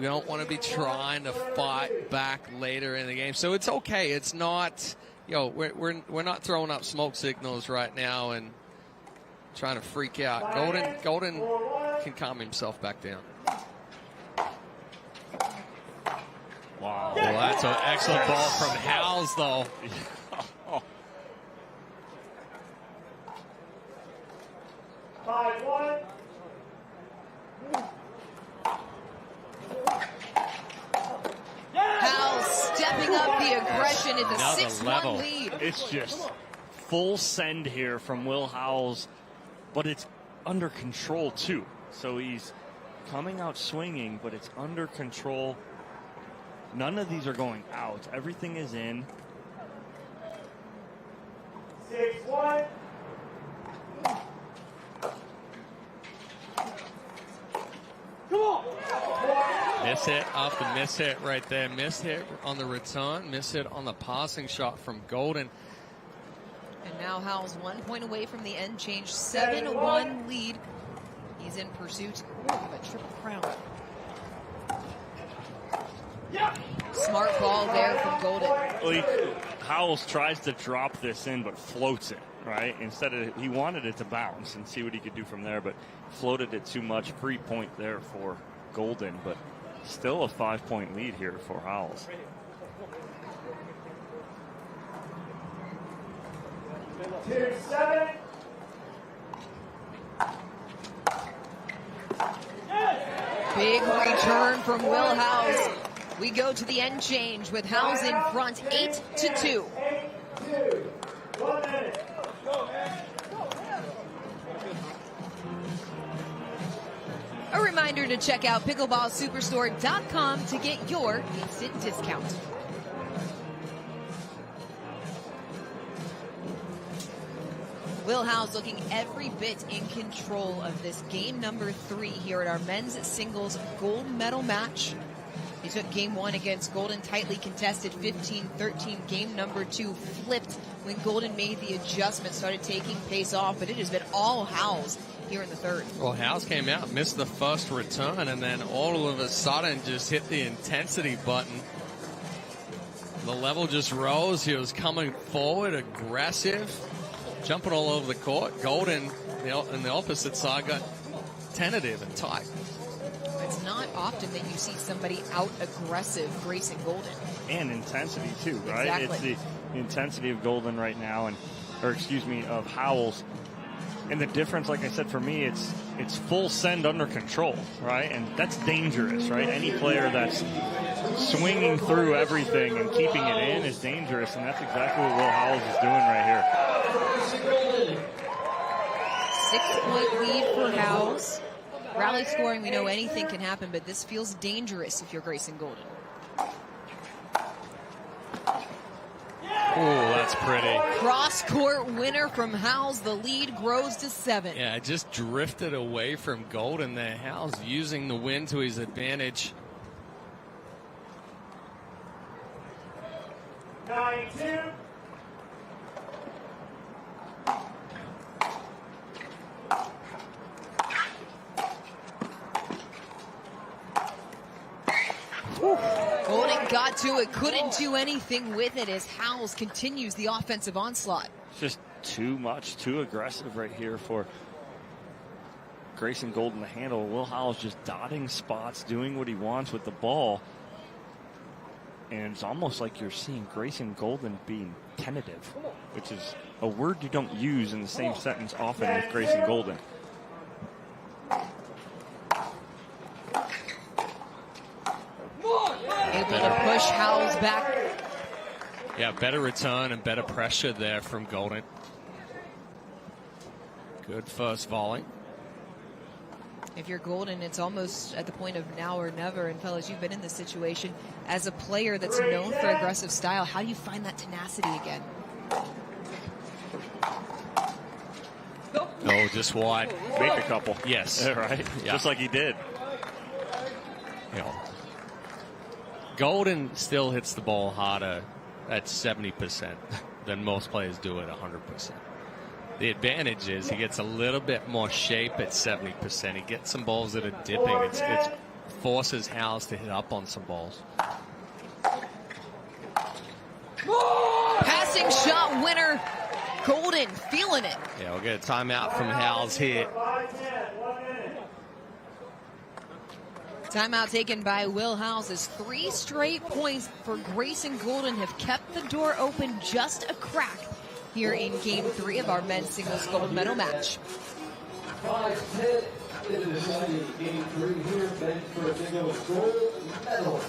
We don't want to be trying to fight back later in the game. So it's okay. It's not, we're not throwing up smoke signals right now and trying to freak out. Goldin can calm himself back down. Wow. Well, that's an excellent ball from Howells, though. 5-1. Howells stepping up the aggression. It's a 6-1 lead. It's just full send here from Will Howells, but it's under control too. So he's coming out swinging, but it's under control. None of these are going out. Everything is in. 6-1. Come on. Miss hit off the miss hit right there. Miss hit on the return. Miss hit on the passing shot from Goldin. And now Howells 1 point away from the end change. 7-1 lead. He's in pursuit of a triple crown. Smart ball there from Goldin. Well, Howells tries to drop this in, but floats it, right? Instead of, he wanted it to bounce and see what he could do from there, but floated it too much. Free point there for Goldin, but still a 5-point lead here for Howells. Big return from Will Howells. We go to the end change with Howells in front, 8-2. A reminder to check out pickleballsuperstore.com to get your instant discount. Will Howells looking every bit in control of this game number 3 here at our men's singles gold medal match. He took game 1 against Goldin, tightly contested 15-13. Game number 2 flipped when Goldin made the adjustment, started taking pace off, but it has been all Howells here in the third. Well, Howells came out, missed the first return, and then all of a sudden just hit the intensity button. The level just rose. He was coming forward, aggressive, jumping all over the court. Goldin, on the opposite side, got tentative and tight. It's not often that you see somebody out-aggressive Grayson Goldin. And intensity, too, right? Exactly. It's the intensity of Goldin right now, of Howells. And the difference, like I said, for me, it's full send under control, right? And that's dangerous, right? Any player that's swinging through everything and keeping it in is dangerous, and that's exactly what Will Howells is doing right here. 6-point lead for Howells. Rally scoring, we know anything can happen, but this feels dangerous if you're Grayson Goldin. Oh, that's pretty. Cross-court winner from Howells. The lead grows to 7. Yeah, it just drifted away from Goldin there. Howells using the wind to his advantage. 9-2. Goldin got to it, couldn't do anything with it as Howells continues the offensive onslaught. Just too much, too aggressive right here for Grayson Goldin to handle. Will Howells just dotting spots, doing what he wants with the ball. And it's almost like you're seeing Grayson Goldin being tentative, which is a word you don't use in the same sentence often with Grayson Goldin. Able to push Howells back. Yeah, better return and better pressure there from Goldin. Good first volley. If you're Goldin, it's almost at the point of now or never. And fellas, you've been in this situation as a player that's known for aggressive style. How do you find that tenacity again? Oh, just wide. Make a couple. Yes. Right? Yeah. Just like he did. Goldin still hits the ball harder at 70% than most players do at 100%. The advantage is he gets a little bit more shape at 70%. He gets some balls that are dipping. It's forces Howells to hit up on some balls. Passing shot winner, Goldin feeling it. Yeah, we'll get a timeout from Howells here. Timeout taken by Will Howells as 3 straight points for Grayson Goldin have kept the door open just a crack here in Game 3 of our men's singles gold medal match. 5-10 into deciding Game 3 here, men for a singles gold medal.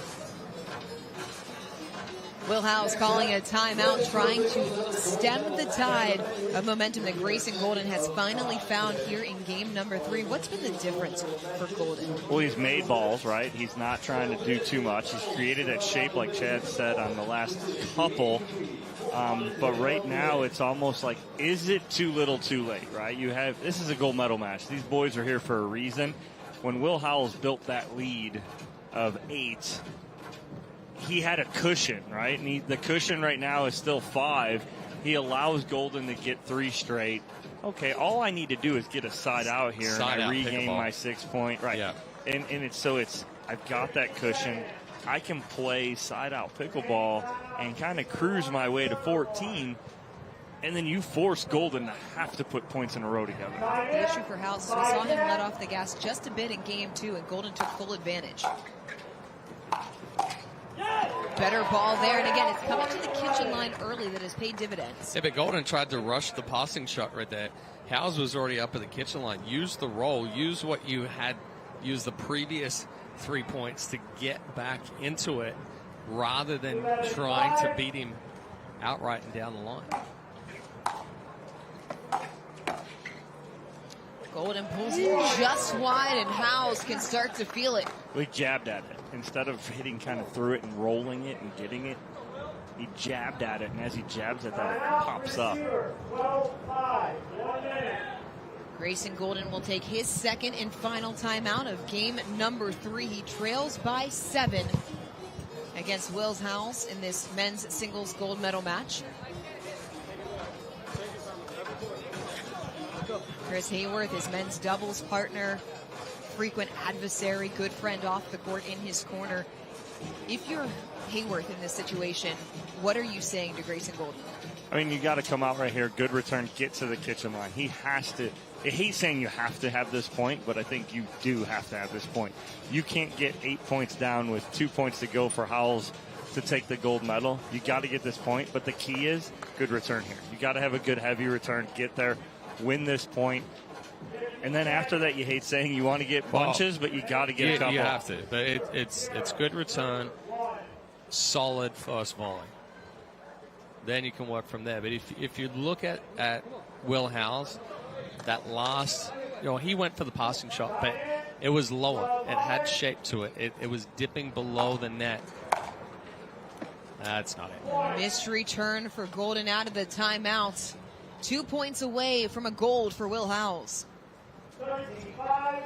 Will Howells calling a timeout, trying to stem the tide of momentum that Grayson Goldin has finally found here in game number 3. What's been the difference for Goldin? Well, he's made balls, right? He's not trying to do too much. He's created that shape, like Chad said, on the last couple. But right now, it's almost like, is it too little too late, right? This is a gold medal match. These boys are here for a reason. When Will Howells built that lead of 8, he had a cushion, right? And the cushion right now is still 5. He allows Goldin to get 3 straight. Okay, all I need to do is get a side out here, and I regain my 6 point. Right. Yeah. And I've got that cushion. I can play side out pickleball and kind of cruise my way to 14. And then you force Goldin to have to put points in a row together. The issue for Howells is we saw him let off the gas just a bit in game 2, and Goldin took full advantage. Better ball there, and again, it's coming to the kitchen line early that has paid dividends. Yeah, but Goldin tried to rush the passing shot right there. Howells was already up at the kitchen line. Use the roll. Use what you had. Use the previous 3 points to get back into it rather than trying to beat him outright and down the line. Goldin pulls it just wide, and Howells can start to feel it. We jabbed at it. Instead of hitting kind of through it and rolling it and getting it, he jabbed at it, and as he jabs at that, it pops up. Grayson Goldin will take his second and final timeout of game number 3. He trails by 7 against Will Howells in this men's singles gold medal match. Chris Hayworth, his men's doubles partner, frequent adversary, good friend off the court in his corner. If you're Hayworth in this situation, what are you saying to Grayson Goldin? I mean, you got to come out right here, good return, get to the kitchen line. He has to. I hate saying you have to have this point, but I think you do have to have this point. You can't get 8 points down with 2 points to go for Howells to take the gold medal. You got to get this point, but the key is good return here. You got to have a good heavy return, get there, win this point. And then after that, you hate saying you want to get bunches, but you got to get a couple. You have to. But it's good return, solid first volley. Then you can work from there. But if you look at Will Howells, that last, he went for the passing shot, but it was lower. It had shape to it. It was dipping below the net. That's not it. Missed return for Goldin out of the timeout. 2 points away from a gold for Will Howells. 35.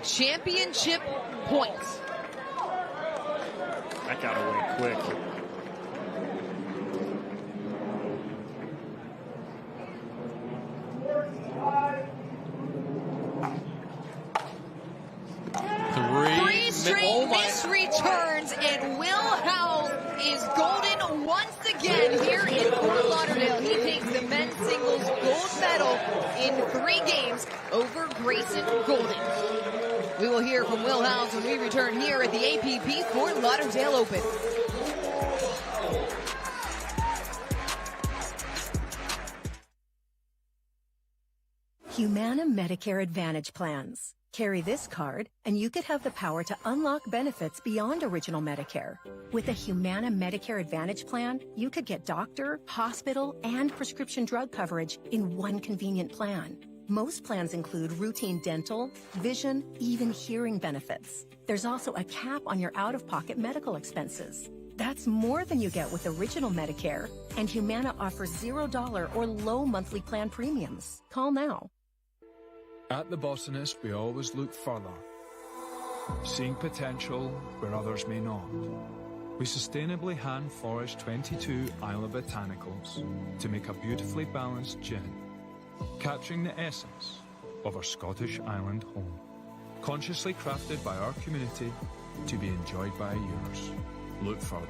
Championship points. That got away quick. Three straight missed returns, and Will Howells is golden once again here in Fort Lauderdale. He takes the men's singles gold medal in 3 games over Grayson Goldin. We will hear from Will Howells when we return here at the APP Fort Lauderdale Open. Humana Medicare Advantage plans. Carry this card, and you could have the power to unlock benefits beyond original Medicare. With a Humana Medicare Advantage plan, you could get doctor, hospital, and prescription drug coverage in one convenient plan. Most plans include routine dental, vision, even hearing benefits. There's also a cap on your out-of-pocket medical expenses. That's more than you get with original Medicare, and Humana offers $0 or low monthly plan premiums. Call now. At The Botanist, we always look further, seeing potential where others may not. We sustainably hand-forage 22 Isla Botanicals to make a beautifully balanced gin. capturing the essence of our Scottish island home. Consciously crafted by our community to be enjoyed by yours. Look further.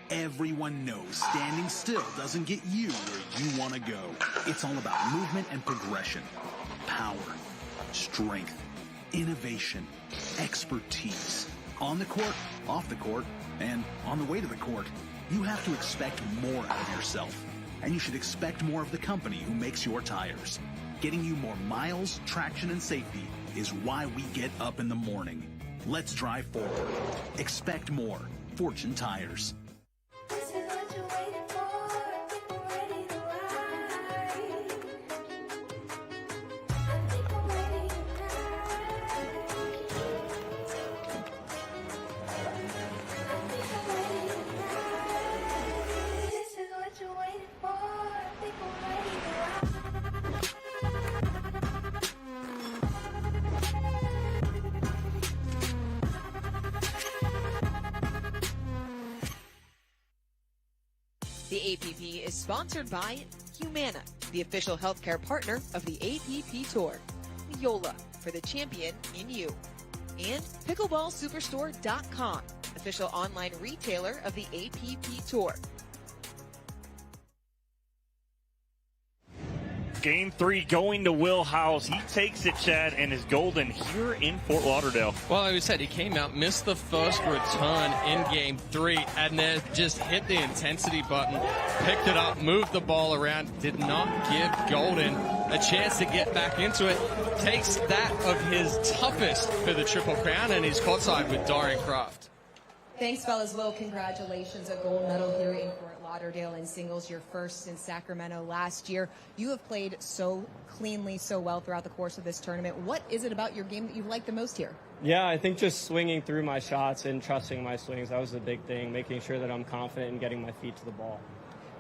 Everyone knows standing still doesn't get you where you want to go. It's all about movement and progression, power, strength, innovation, expertise. On the court, off the court, and on the way to the court, you have to expect more out of yourself. And you should expect more of the company who makes your tires. Getting you more miles, traction, and safety is why we get up in the morning. Let's drive forward. Expect more. Fortune Tires. The APP is sponsored by Humana, the official healthcare partner of the APP Tour. Yola, for the champion in you. And PickleballSuperstore.com, official online retailer of the APP Tour. Game 3 going to Will Howells. He takes it, Chad, and is Goldin here in Fort Lauderdale. Well, like we said, he came out, missed the first return in Game 3, and then just hit the intensity button, picked it up, moved the ball around, did not give Goldin a chance to get back into it. Takes that of his toughest for the Triple Crown, and he's courtside with Dorian Kraft. Thanks, fellas. Will, congratulations. A gold medal here in Fort Lauderdale in singles, your first in Sacramento last year. You have played so cleanly, so well throughout the course of this tournament. What is it about your game that you like the most here? Yeah, I think just swinging through my shots and trusting my swings. That was the big thing, making sure that I'm confident in getting my feet to the ball.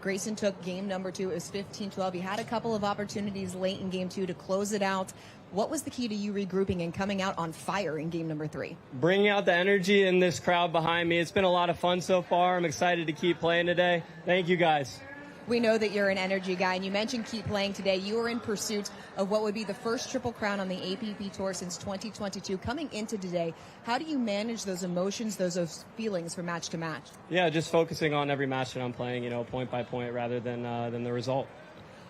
Grayson took game number 2. It was 15-12. You had a couple of opportunities late in game 2 to close it out. What was the key to you regrouping and coming out on fire in game number 3? Bringing out the energy in this crowd behind me. It's been a lot of fun so far. I'm excited to keep playing today. Thank you, guys. We know that you're an energy guy, and you mentioned keep playing today. You are in pursuit of what would be the first Triple Crown on the APP Tour since 2022. Coming into today, how do you manage those emotions, those feelings from match to match? Yeah, just focusing on every match that I'm playing, point by point rather than the result.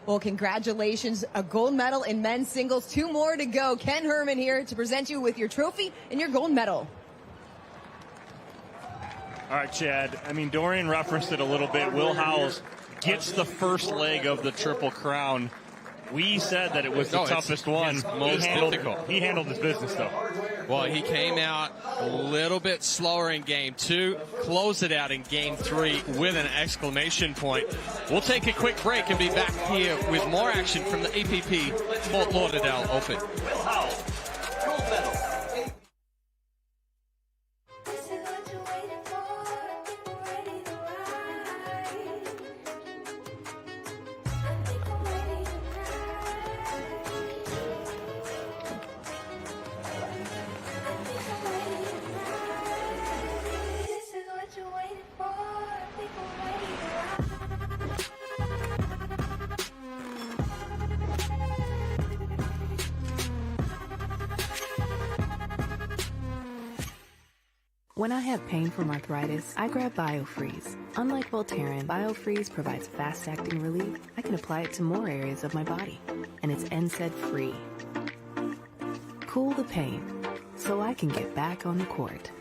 Well, congratulations. A gold medal in men's singles. 2 more to go. Ken Herman here to present you with your trophy and your gold medal. All right, Chad. Dorian referenced it a little bit. Will Howells gets the first leg of the Triple Crown. We said that it was the toughest one. Most difficult. He handled his business, though. Well, he came out a little bit slower in game 2, closed it out in game 3 with an exclamation point. We'll take a quick break and be back here with more action from the APP Fort Lauderdale Open. When I have pain from arthritis, I grab BioFreeze. Unlike Voltaren, BioFreeze provides fast-acting relief. I can apply it to more areas of my body, and it's NSAID-free. Cool the pain, so I can get back on the court.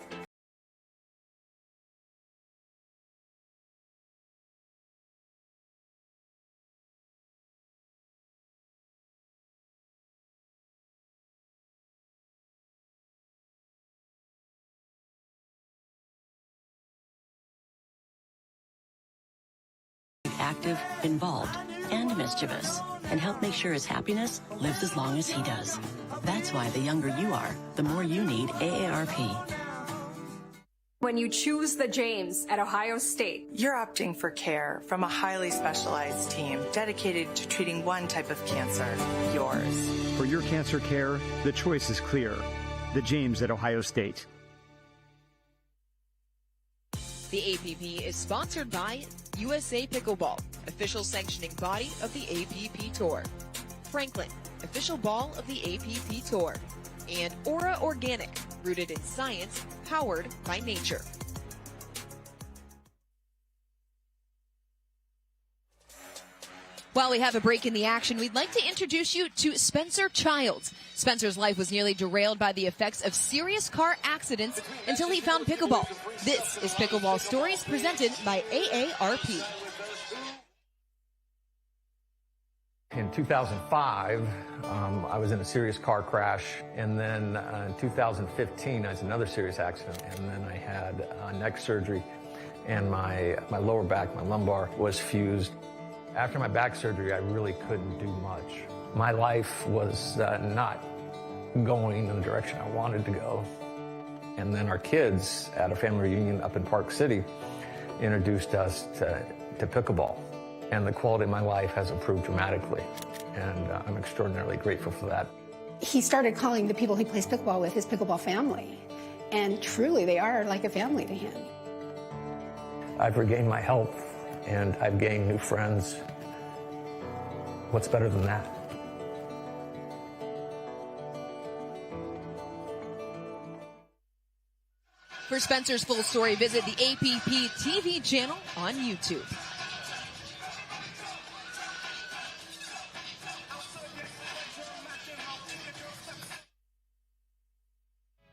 Active, involved, and mischievous, and help make sure his happiness lives as long as he does. That's why the younger you are, the more you need AARP. When you choose the James at Ohio State, you're opting for care from a highly specialized team dedicated to treating one type of cancer, yours. For your cancer care, the choice is clear. The James at Ohio State. The APP is sponsored by USA Pickleball, official sanctioning body of the APP Tour. Franklin, official ball of the APP Tour. And Aura Organic, rooted in science, powered by nature. While we have a break in the action, we'd like to introduce you to Spencer Childs. Spencer's life was nearly derailed by the effects of serious car accidents until he found pickleball. This is Pickleball Stories presented by AARP. In 2005, I was in a serious car crash, and then in 2015, I was in another serious accident, and then I had neck surgery, and my lower back, my lumbar, was fused. After my back surgery, I really couldn't do much. My life was not going in the direction I wanted to go. And then our kids at a family reunion up in Park City introduced us to pickleball. And the quality of my life has improved dramatically. And I'm extraordinarily grateful for that. He started calling the people he plays pickleball with his pickleball family. And truly, they are like a family to him. I've regained my health, and I've gained new friends. What's better than that? For Spencer's full story, visit the APP TV channel on YouTube.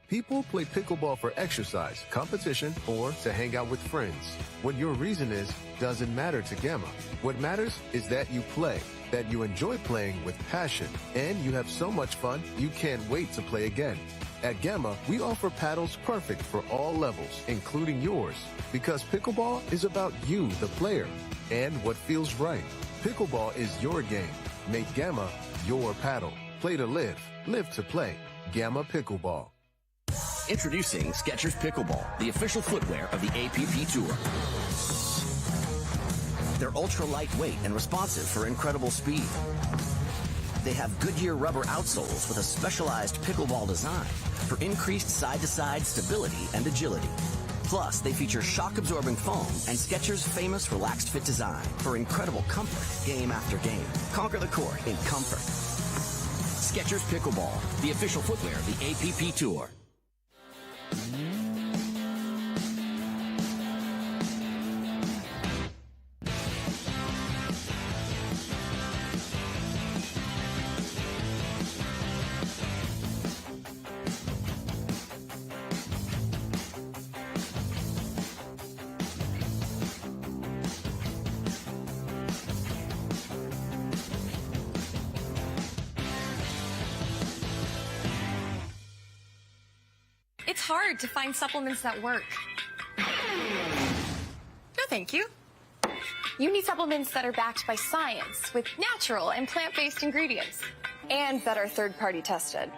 People play pickleball for exercise, competition, or to hang out with friends. What your reason is doesn't matter to Gamma. What matters is that you play, that you enjoy playing with passion, and you have so much fun you can't wait to play again. At Gamma, we offer paddles perfect for all levels, including yours, because pickleball is about you, the player, and what feels right. Pickleball is your game. Make Gamma your paddle. Play to live, live to play. Gamma Pickleball. Introducing Skechers Pickleball, the official footwear of the APP Tour. They're ultra lightweight and responsive for incredible speed. They have Goodyear rubber outsoles with a specialized pickleball design for increased side-to-side stability and agility. Plus, they feature shock-absorbing foam and Skechers' famous relaxed fit design for incredible comfort game after game. Conquer the court in comfort. Skechers Pickleball, the official footwear of the APP Tour. It's hard to find supplements that work. No, thank you. You need supplements that are backed by science with natural and plant-based ingredients and that are third-party tested.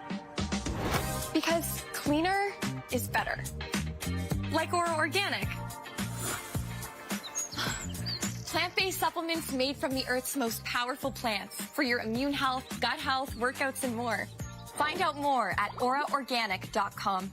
Because cleaner is better. Like Aura Organic. Plant-based supplements made from the Earth's most powerful plants for your immune health, gut health, workouts, and more. Find out more at auraorganic.com.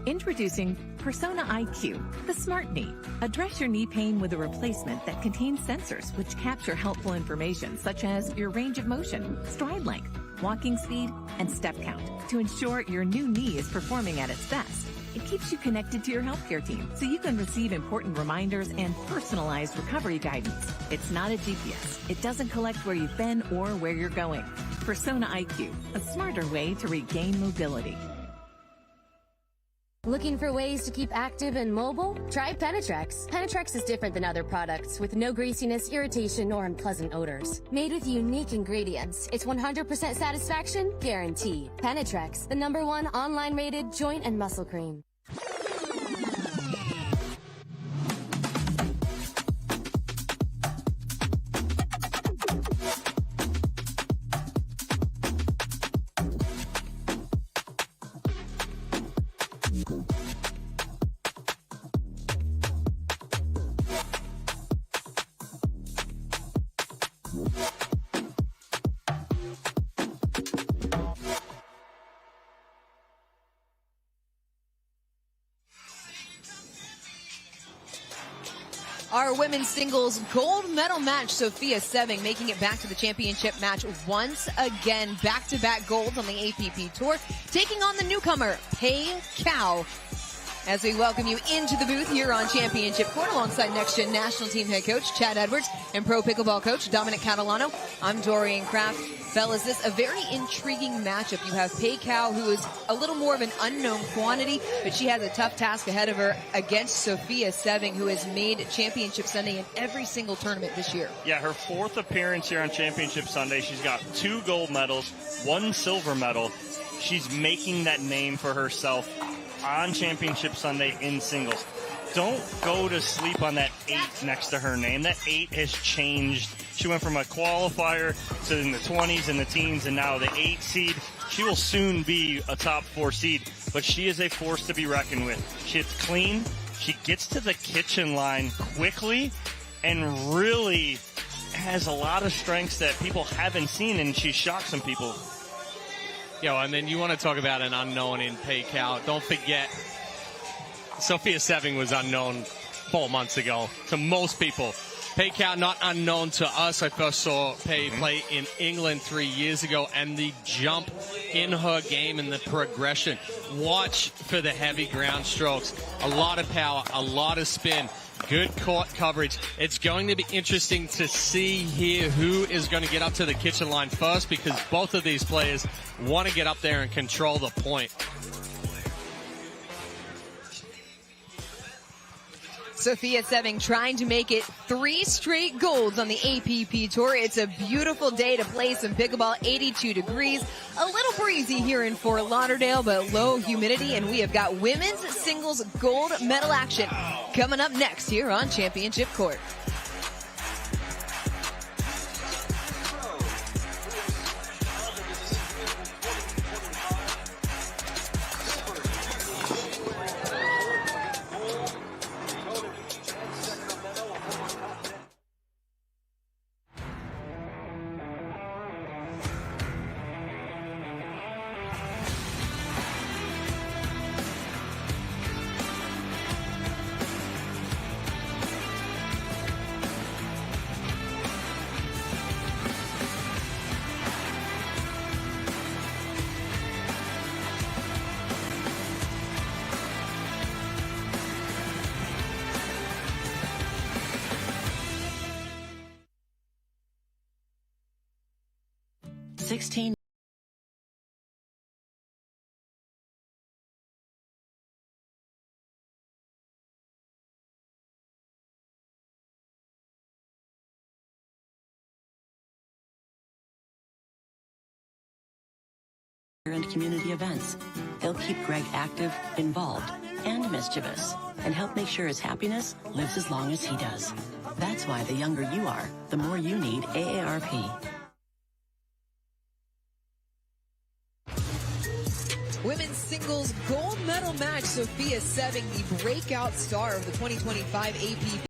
Introducing Persona IQ, the smart knee. Address your knee pain with a replacement that contains sensors which capture helpful information such as your range of motion, stride length, walking speed, and step count to ensure your new knee is performing at its best. It keeps you connected to your healthcare team so you can receive important reminders and personalized recovery guidance. It's not a GPS. It doesn't collect where you've been or where you're going. Persona IQ, a smarter way to regain mobility. Looking for ways to keep active and mobile? Try Penetrex. Penetrex is different than other products with no greasiness, irritation, or unpleasant odors. Made with unique ingredients, it's 100% satisfaction guaranteed. Penetrex, the #1 online rated joint and muscle cream. Our women's singles gold medal match, Sofia Sobek making it back to the championship match once again. Back-to-back golds on the APP Tour, taking on the newcomer, Pei Cao. As we welcome you into the booth here on Championship Court alongside Next Gen National Team Head Coach Chad Edwards and Pro Pickleball Coach Dominic Catalano. I'm Dorian Kraft. Fellas, this is a very intriguing matchup. You have Pei Cao, who is a little more of an unknown quantity, but she has a tough task ahead of her against Sofia Sobek, who has made Championship Sunday in every single tournament this year. Yeah, her fourth appearance here on Championship Sunday. She's got 2 gold medals, 1 silver medal. She's making that name for herself on Championship Sunday in singles. Don't go to sleep on that 8 next to her name. That 8 has changed. She went from a qualifier to in the 20s and the teens and now the 8 seed. She will soon be a top 4 seed, but she is a force to be reckoned with. She hits clean. She gets to the kitchen line quickly and really has a lot of strengths that people haven't seen, and she shocked some people. And then you want to talk about an unknown in Pei Cao. Don't forget, Sofia Sobek was unknown 4 months ago to most people. Pei Cao not unknown to us. I first saw Pei play in England 3 years ago, and the jump in her game and the progression. Watch for the heavy ground strokes. A lot of power, a lot of spin. Good court coverage. It's going to be interesting to see here who is going to get up to the kitchen line first, because both of these players want to get up there and control the point. Sofia Sobek trying to make it 3 straight golds on the APP Tour. It's a beautiful day to play some pickleball, 82 degrees. A little breezy here in Fort Lauderdale, but low humidity, and we have got women's singles gold medal action coming up next here on Championship Court. And community events. They'll keep Greg active, involved, and mischievous, and help make sure his happiness lives as long as he does. That's why the younger you are, the more you need AARP. Women's singles gold medal match, Sofia Sobek, the breakout star of the 2025 APP.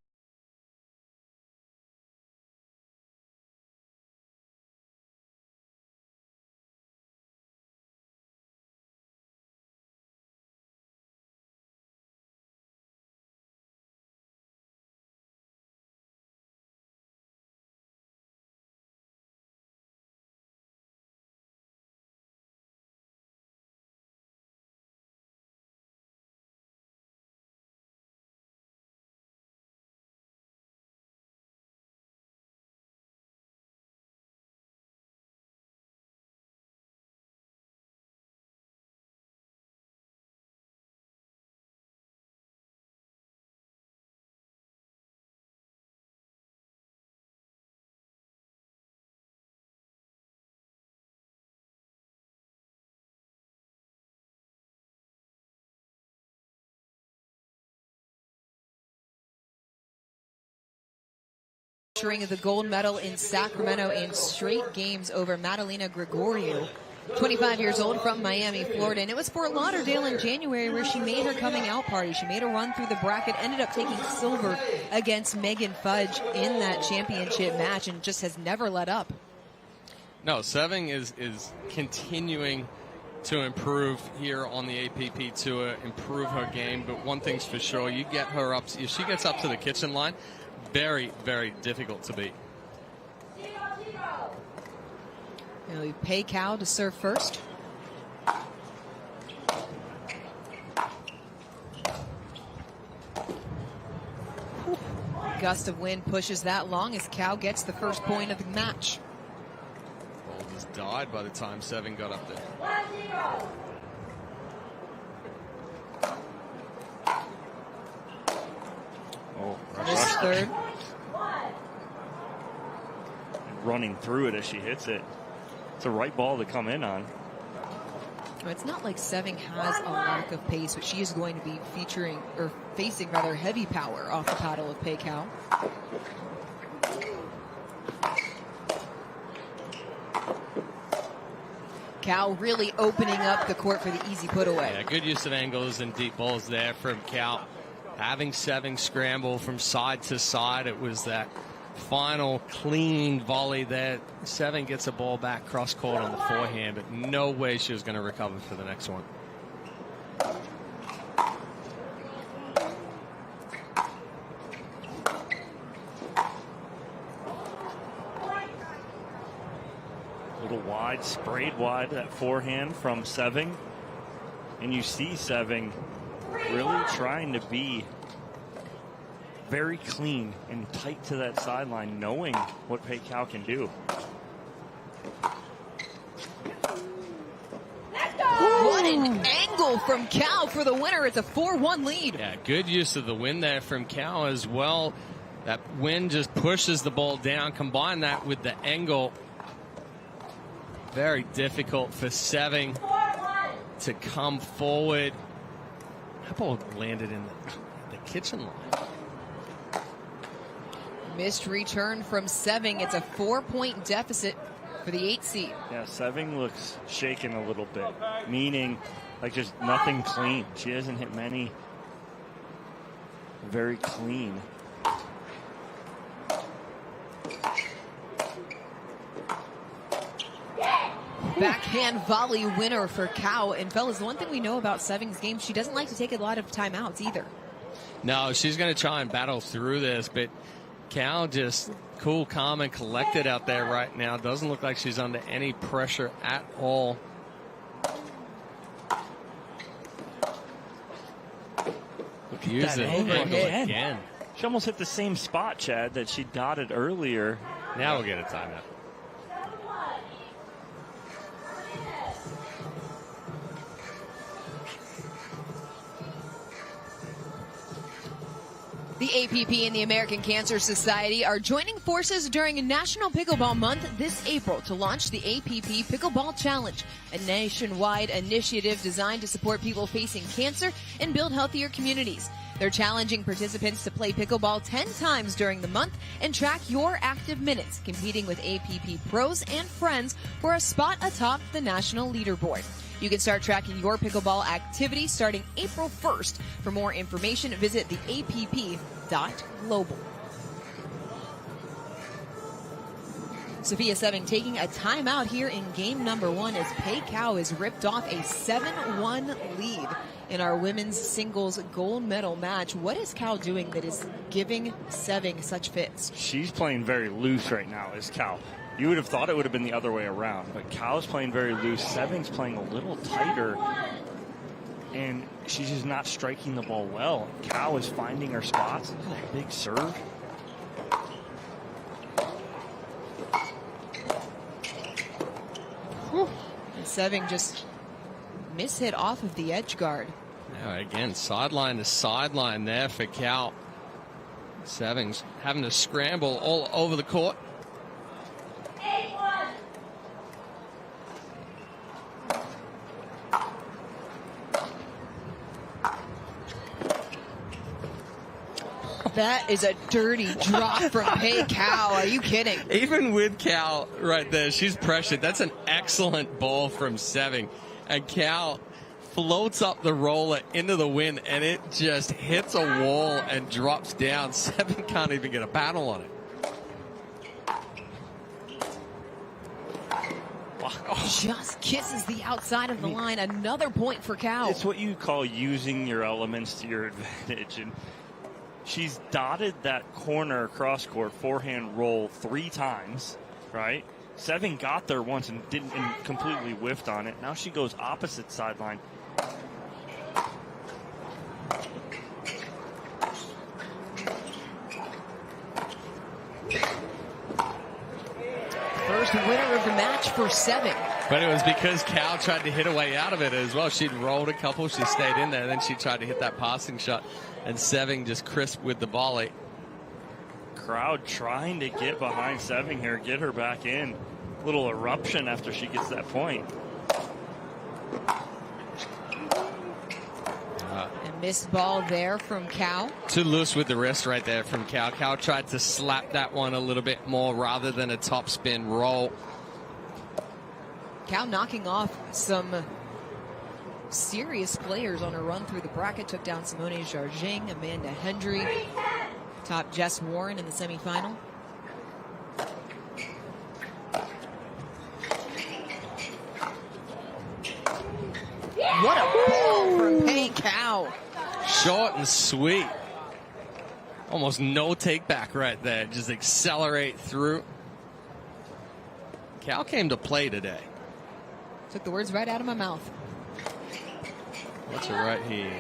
Of the gold medal in Sacramento in straight games over Madalena Gregorio. 25 years old from Miami, Florida. And it was Fort Lauderdale in January where she made her coming out party. She made a run through the bracket, ended up taking silver against Megan Fudge in that championship match, and just has never let up. No, Seving is continuing to improve here on the APP Tour, improve her game. But one thing's for sure, you get her up, if she gets up to the kitchen line, very, very difficult to beat. We pay Cow to serve first. Gust of wind pushes that long as Cow gets the first point of the match. Ball just died by the time Seving got up there. Oh, Missed third. Running through it as she hits it. It's a right ball to come in on. It's not like Seving has a lack of pace, but she is going to be facing rather heavy power off the paddle of Pei Cow. Cow really opening up the court for the easy put away. Yeah, good use of angles and deep balls there from Cow. Having Seving scramble from side to side, it was that final clean volley there. Seving gets a ball back cross court on the forehand, but no way she was going to recover for the next one. A little wide, sprayed wide, that forehand from Seving. And you see Seving really trying to be very clean and tight to that sideline, knowing what Pei Cow can do. What an angle from Cow for the winner. It's a 4-1 lead. Yeah, good use of the wind there from Cow as well. That wind just pushes the ball down. Combine that with the angle. Very difficult for Seving to come forward. That ball landed in the kitchen line. Missed return from Seving. It's a 4-point deficit for the 8th seed. Yeah, Seving looks shaken a little bit, meaning like just nothing clean. She hasn't hit many very clean. Backhand volley winner for Cow. And fellas, the one thing we know about Seving's game, she doesn't like to take a lot of timeouts either. No, she's going to try and battle through this, but Cow just cool, calm, and collected out there right now. Doesn't look like she's under any pressure at all. Use it again. She almost hit the same spot, Chad, that she dotted earlier. Now we'll get a timeout. The APP and the American Cancer Society are joining forces during National Pickleball Month this April to launch the APP Pickleball Challenge, a nationwide initiative designed to support people facing cancer and build healthier communities. They're challenging participants to play pickleball 10 times during the month and track your active minutes, competing with APP pros and friends for a spot atop the national leaderboard. You can start tracking your pickleball activity starting April 1st. For more information, visit theapp.global. Sofia Seving taking a timeout here in game number 1 as Pei Cow has ripped off a 7-1 lead in our women's singles gold medal match. What is Cow doing that is giving Seving such fits? She's playing very loose right now, is Cow. You would have thought it would have been the other way around, but Cow's playing very loose. Seving's playing a little tighter, and she's just not striking the ball well. Cow is finding her spots. Look at that big serve. And Seving just mishit off of the edge guard. Yeah, again, sideline to sideline there for Cow. Seving's having to scramble all over the court. That is a dirty drop from Hey Cow. Are you kidding? Even with Cal right there, she's pressured. That's an excellent ball from Seving. And Cal floats up the roller into the wind, and it just hits a wall and drops down. Seving can't even get a paddle on it. Just kisses the outside of the line. Another point for Cal. It's what you call using your elements to your advantage. And she's dotted that corner cross court forehand roll 3 times, right? Seving got there once and completely whiffed on it. Now she goes opposite sideline. First winner of the match for Seving. But it was because Cal tried to hit a way out of it as well. She'd rolled a couple, she stayed in there, and then she tried to hit that passing shot, and Seving just crisp with the volley. Crowd trying to get behind Seving here, get her back in. Little eruption after she gets that point. A missed ball there from Cal. Too loose with the wrist right there from Cal. Cal tried to slap that one a little bit more rather than a topspin roll. Cal knocking off some serious players on her run through the bracket. Took down Simone Jardim, Amanda Hendry, topped Jess Warren in the semifinal. What a ball from Pay Cal. Short and sweet. Almost no take back right there. Just accelerate through. Cal came to play today. Took the words right out of my mouth. What's her right here?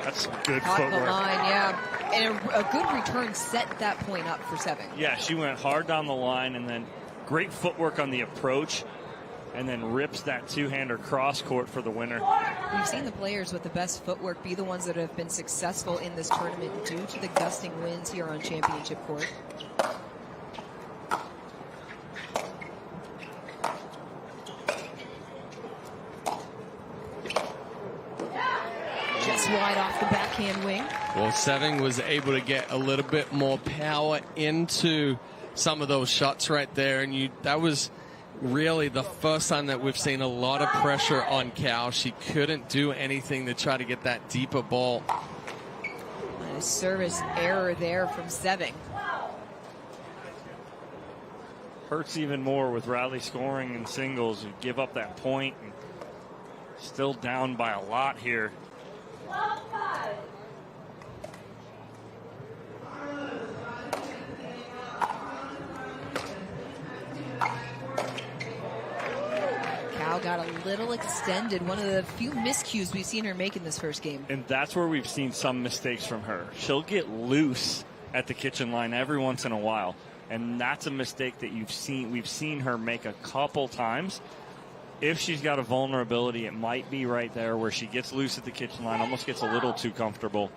That's good Caught footwork. the line, yeah. And a good return set that point up for Seving. Yeah, she went hard down the line, and then great footwork on the approach, and then rips that two-hander cross court for the winner. We've seen the players with the best footwork be the ones that have been successful in this tournament due to the gusting winds here on Championship Court. Just wide off the backhand wing. Well, Seving was able to get a little bit more power into some of those shots right there, and that was really the first time that we've seen a lot of pressure on Cal. She couldn't do anything to try to get that deeper ball. A service error there from Seving. Hurts even more with Radley scoring in singles. You give up that point, and still down by a lot here. Cal got a little extended. One of the few miscues we've seen her make in this first game. And that's where we've seen some mistakes from her. She'll get loose at the kitchen line every once in a while. And that's a mistake that we've seen her make a couple times. If she's got a vulnerability, it might be right there where she gets loose at the kitchen line, almost gets a little too comfortable.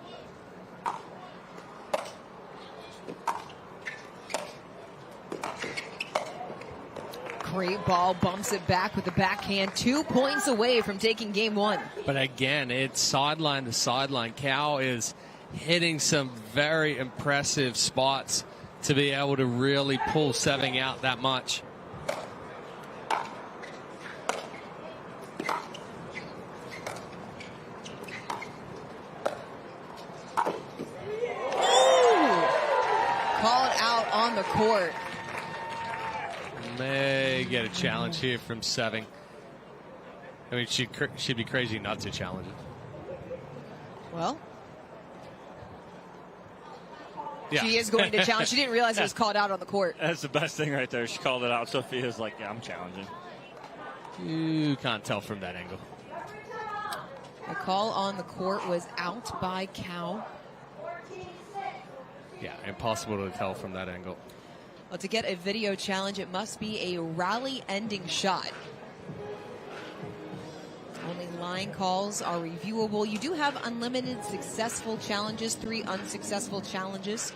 Great ball, bumps it back with the backhand. 2 points away from taking game one. But again, it's sideline to sideline. Cal is hitting some very impressive spots to be able to really pull Seving out that much. Called out on the court. May get a challenge here from Seving. I mean, she'd be crazy not to challenge it. Well, yeah. She is going to challenge. She didn't realize it was called out on the court. That's the best thing right there. She called it out. Sofia's like, yeah, I'm challenging. You can't tell from that angle. The call on the court was out by Cal. Yeah, impossible to tell from that angle. Well, to get a video challenge, it must be a rally-ending shot. Only line calls are reviewable. You do have unlimited successful challenges, 3 unsuccessful challenges.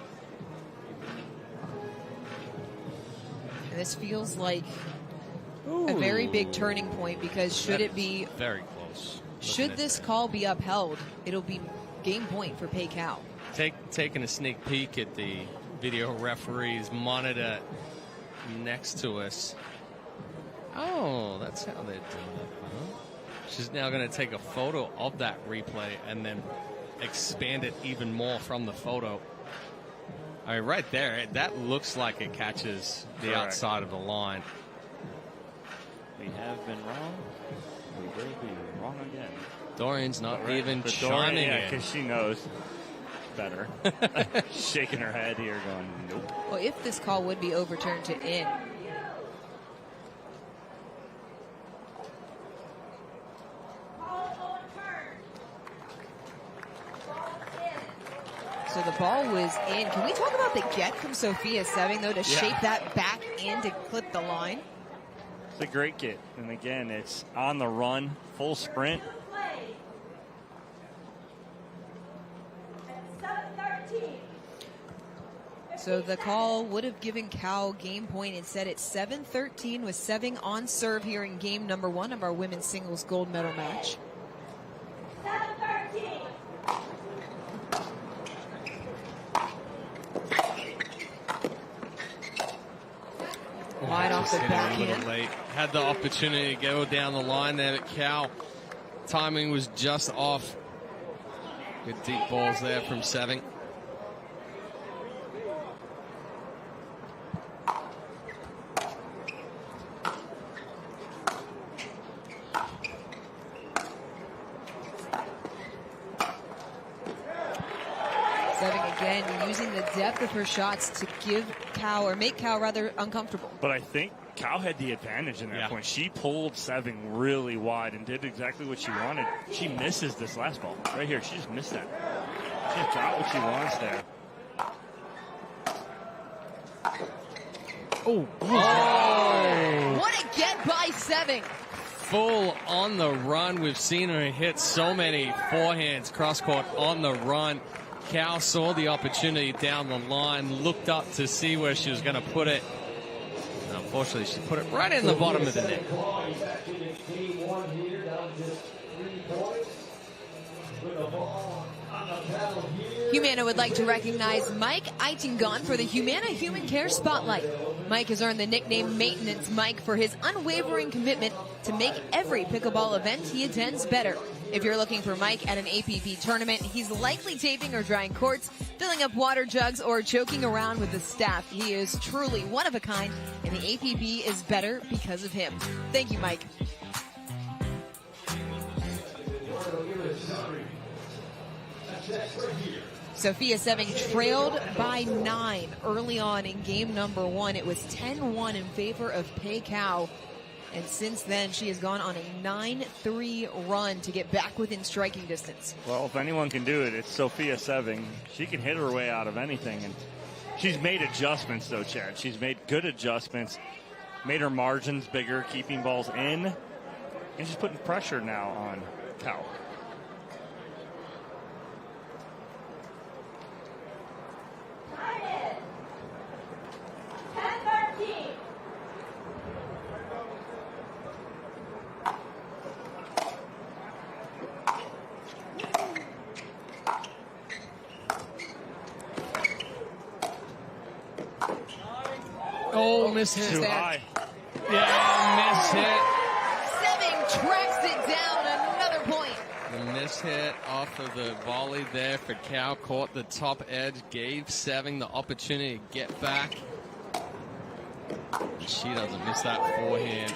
And this feels like a very big turning point, because should it be very close? Should this call be upheld, it'll be game point for Pei Kao. Taking a sneak peek at the video referee's monitor next to us. Oh, that's how they're doing it. Huh? She's now going to take a photo of that replay and then expand it even more from the photo. I mean, right there, that looks like it catches the outside of the line. We have been wrong. We will be wrong again. Dorian's not even chiming in. Because she knows better. Shaking her head here going, nope. Well, if this call would be overturned to in, so the ball was in. Can we talk about the get from Sofia Seving, though, to shape that back in to clip the line? It's a great get. And again, it's on the run, full sprint. So the call would have given Kao game point. Instead, it's 7-13 with Seving on serve here in game number 1 of our women's singles gold medal match. 7-13. Wide off the backhand. Late. Had the opportunity to go down the line there, but Kao timing was just off. Good deep balls there from Seving. Again, using the depth of her shots to give Kao, or make Kao rather uncomfortable. But I think Kao had the advantage in that point. She pulled Seving really wide and did exactly what she wanted. She misses this last ball. Right here, she just missed that. She just got what she wants there. Oh! What a get by Seving! Full on the run. We've seen her hit so many forehands cross-court on the run. Kao saw the opportunity down the line, looked up to see where she was going to put it. And unfortunately, she put it right in the bottom of the net. Humana would like to recognize Mike Eitingon for the Humana Human Care Spotlight. Mike has earned the nickname Maintenance Mike for his unwavering commitment to make every pickleball event he attends better. If you're looking for Mike at an APP tournament, he's likely taping or drying courts, filling up water jugs, or joking around with the staff. He is truly one of a kind, and the APP is better because of him. Thank you, Mike. Sofia Seving trailed by 9 early on in game number 1. It was 10-1 in favor of Pei Kao. And since then, she has gone on a 9-3 run to get back within striking distance. Well, if anyone can do it, it's Sofia Seving. She can hit her way out of anything. And she's made adjustments, though, Chad. She's made good adjustments, made her margins bigger, keeping balls in. And she's putting pressure now on Kao. Oh, miss hit. Too high. Yeah, miss hit. Seving tracks it down, another point. The miss hit off of the volley there for Kao, caught the top edge, gave Seving the opportunity to get back. She doesn't miss that forehand.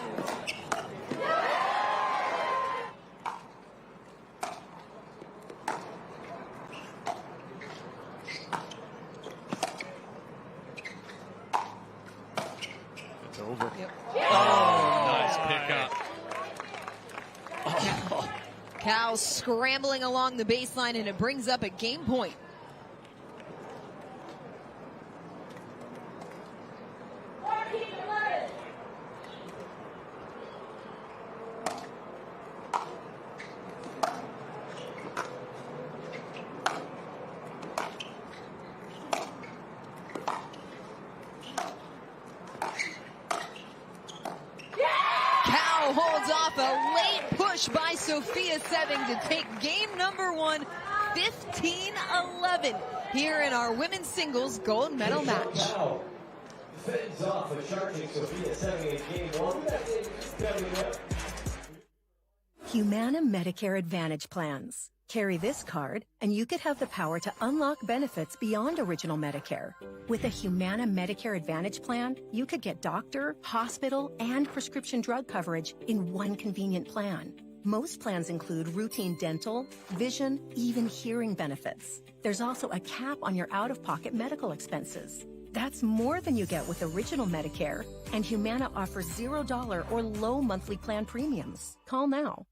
It's over. Yep. Oh, nice pickup. Oh. Kao scrambling along the baseline, and it brings up a game point. push by Sofia Seving to take game number 1, 15-11, here in our women's singles gold medal match. Feds off for charging Sofia Seving in game 1. Humana Medicare Advantage plans. Carry this card, and you could have the power to unlock benefits beyond original Medicare. With a Humana Medicare Advantage plan, you could get doctor, hospital, and prescription drug coverage in one convenient plan. Most plans include routine dental, vision, even hearing benefits. There's also a cap on your out-of-pocket medical expenses. That's more than you get with original Medicare, and Humana offers $0 or low monthly plan premiums. Call now.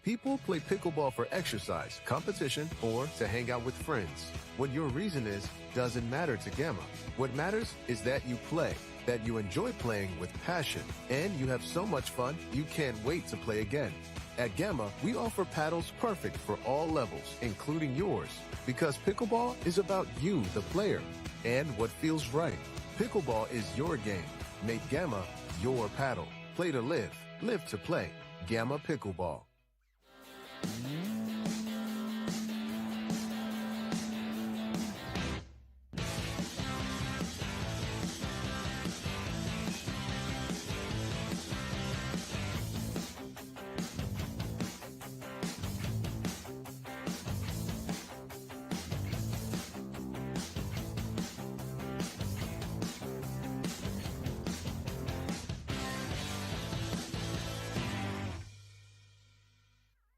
People play pickleball for exercise, competition, or to hang out with friends. What your reason is doesn't matter to Gamma. What matters is that you play, that you enjoy playing with passion, and you have so much fun you can't wait to play again. At Gamma, we offer paddles perfect for all levels, including yours, because pickleball is about you, the player, and what feels right. Pickleball is your game. Make Gamma your paddle. Play to live, live to play. Gamma Pickleball.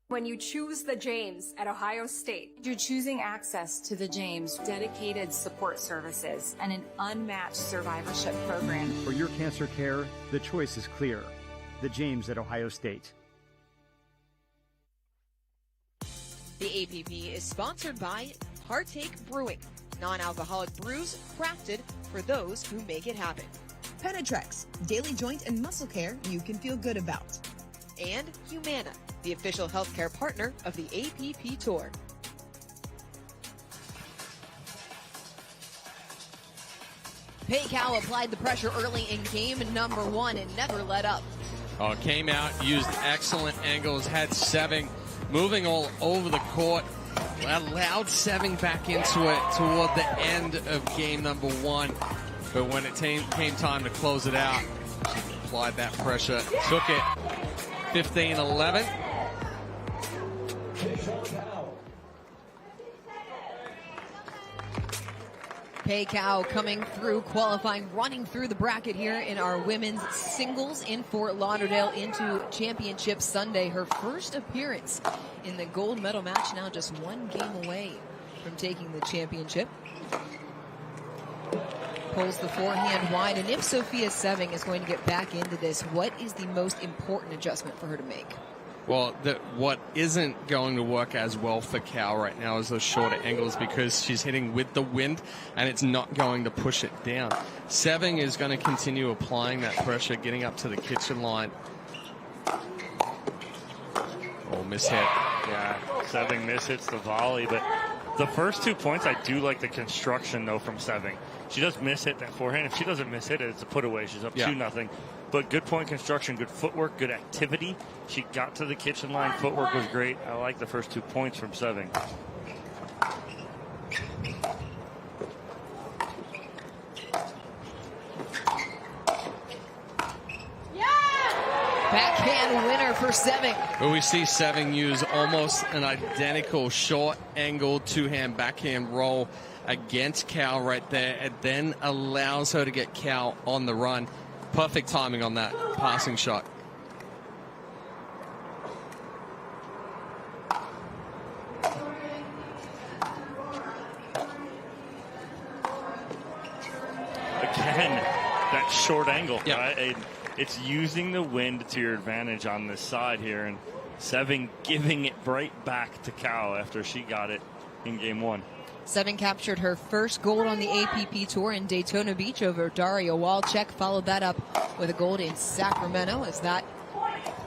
When you choose the James at Ohio State, you're choosing access to the James, dedicated support services, and an unmatched survivorship program. For your cancer care, the choice is clear. The James at Ohio State. The APP is sponsored by Partake Brewing, non-alcoholic brews crafted for those who make it happen. Penetrex, daily joint and muscle care you can feel good about. And Humana, the official healthcare partner of the APP Tour. Paycow applied the pressure early in game number 1 and never let up. Oh, came out, used excellent angles, had Seving moving all over the court, allowed Seving back into it toward the end of game number 1. But when it came time to close it out, she applied that pressure, took it 15-11. Paycow coming through, qualifying, running through the bracket here in our women's singles in Fort Lauderdale into Championship Sunday. Her first appearance in the gold medal match, now just one game away from taking the championship. Pulls the forehand wide, and if Sofia Seving is going to get back into this, what is the most important adjustment for her to make? Well, what isn't going to work as well for Cow right now is those shorter angles, because she's hitting with the wind and it's not going to push it down. Seving is going to continue applying that pressure, getting up to the kitchen line. Oh, mishit. Yeah, Seving mishits the volley, but the first 2 points, I do like the construction, though, from Seving. She does mishit that forehand. If she doesn't mishit it, it's a put away. She's up 2-0. But good point construction, good footwork, good activity. She got to the kitchen line. Footwork was great. I like the first 2 points from Seving. Backhand winner for Seving. But we see Seving use almost an identical short angle two-hand backhand roll against Cow right there, and then allows her to get Cow on the run. Perfect timing on that passing shot. Again, that short angle. Right? It's using the wind to your advantage on this side here, and Seving giving it right back to Cow after she got it in game 1. Seving captured her first gold on the APP Tour in Daytona Beach over Daria Walczek. Followed that up with a gold in Sacramento, as that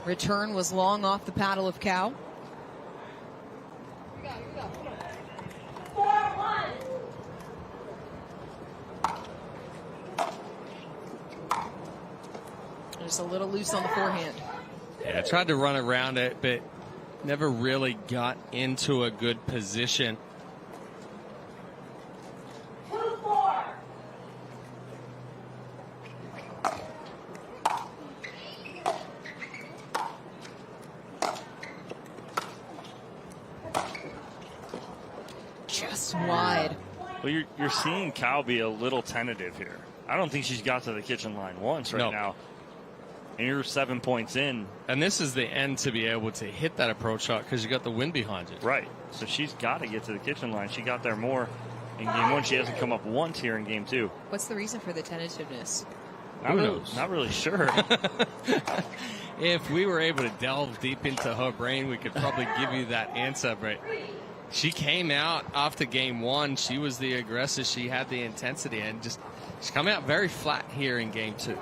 return was long off the paddle of Cow. Just a little loose on the forehand. Yeah, tried to run around it, but never really got into a good position. Just wide. Well, you're seeing Cow be a little tentative here. I don't think she's got to the kitchen line once right now. And you're 7 points in. And this is the end to be able to hit that approach shot because you got the wind behind you. Right. So she's got to get to the kitchen line. She got there more in game one. She hasn't come up once here in game two. What's the reason for the tentativeness? Not really sure. If we were able to delve deep into her brain, we could probably give you that answer. But she came out after game one. She was the aggressor. She had the intensity, and just she's come out very flat here in game two.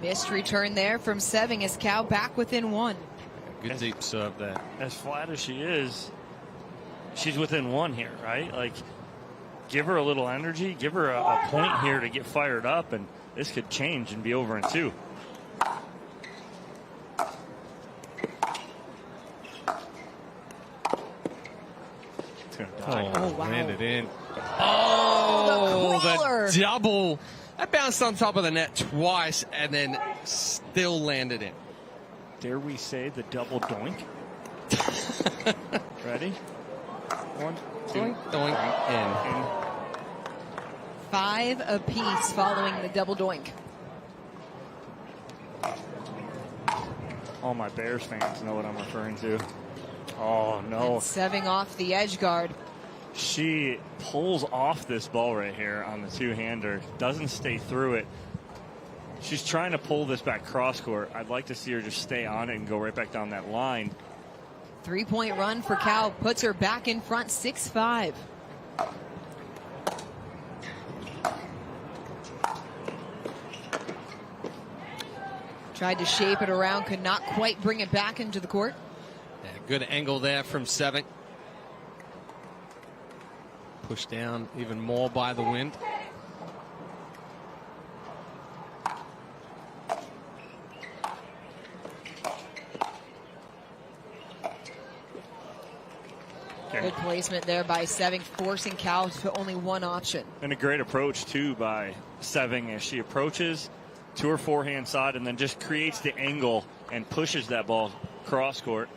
Missed return there from Seving as Cow back within one. Good deep serve there. As flat as she is, she's within one here, right? Like, give her a little energy, give her a point here to get fired up, and this could change and be over in two. Oh, wow. Landed in. Oh, the double. That bounced on top of the net twice and then still landed in. Dare we say the double doink? Ready? 1, 2, doink, in. 5 apiece following the double doink. All my Bears fans know what I'm referring to. Oh, no. And Seving off the edge guard. She pulls off this ball right here on the two-hander, doesn't stay through it. She's trying to pull this back cross court. I'd like to see her just stay on it and go right back down that line. 3-point run for Cow puts her back in front 6-5. Tried to shape it around, could not quite bring it back into the court. Yeah, good angle there from Seving. Pushed down even more by the wind. Good placement there by Seving, forcing Cow to only one option. And a great approach, too, by Seving as she approaches to her forehand side and then just creates the angle and pushes that ball cross court.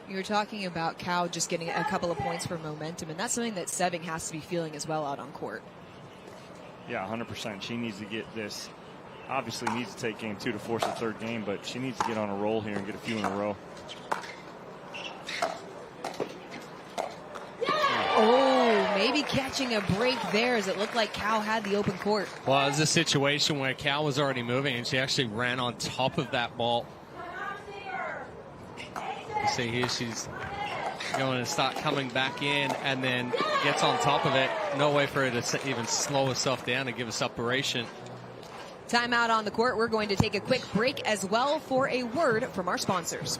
You were talking about Cow just getting a couple of points for momentum, and that's something that Seving has to be feeling as well out on court. Yeah, 100%. She needs to get this. Obviously needs to take game two to force the third game, but she needs to get on a roll here and get a few in a row. Oh, maybe catching a break there as it looked like Cow had the open court. Well, it was a situation where Cow was already moving, and she actually ran on top of that ball. You see here she's going to start coming back in and then gets on top of it. No way for her to even slow herself down and give us separation. Timeout on the court. We're going to take a quick break as well for a word from our sponsors.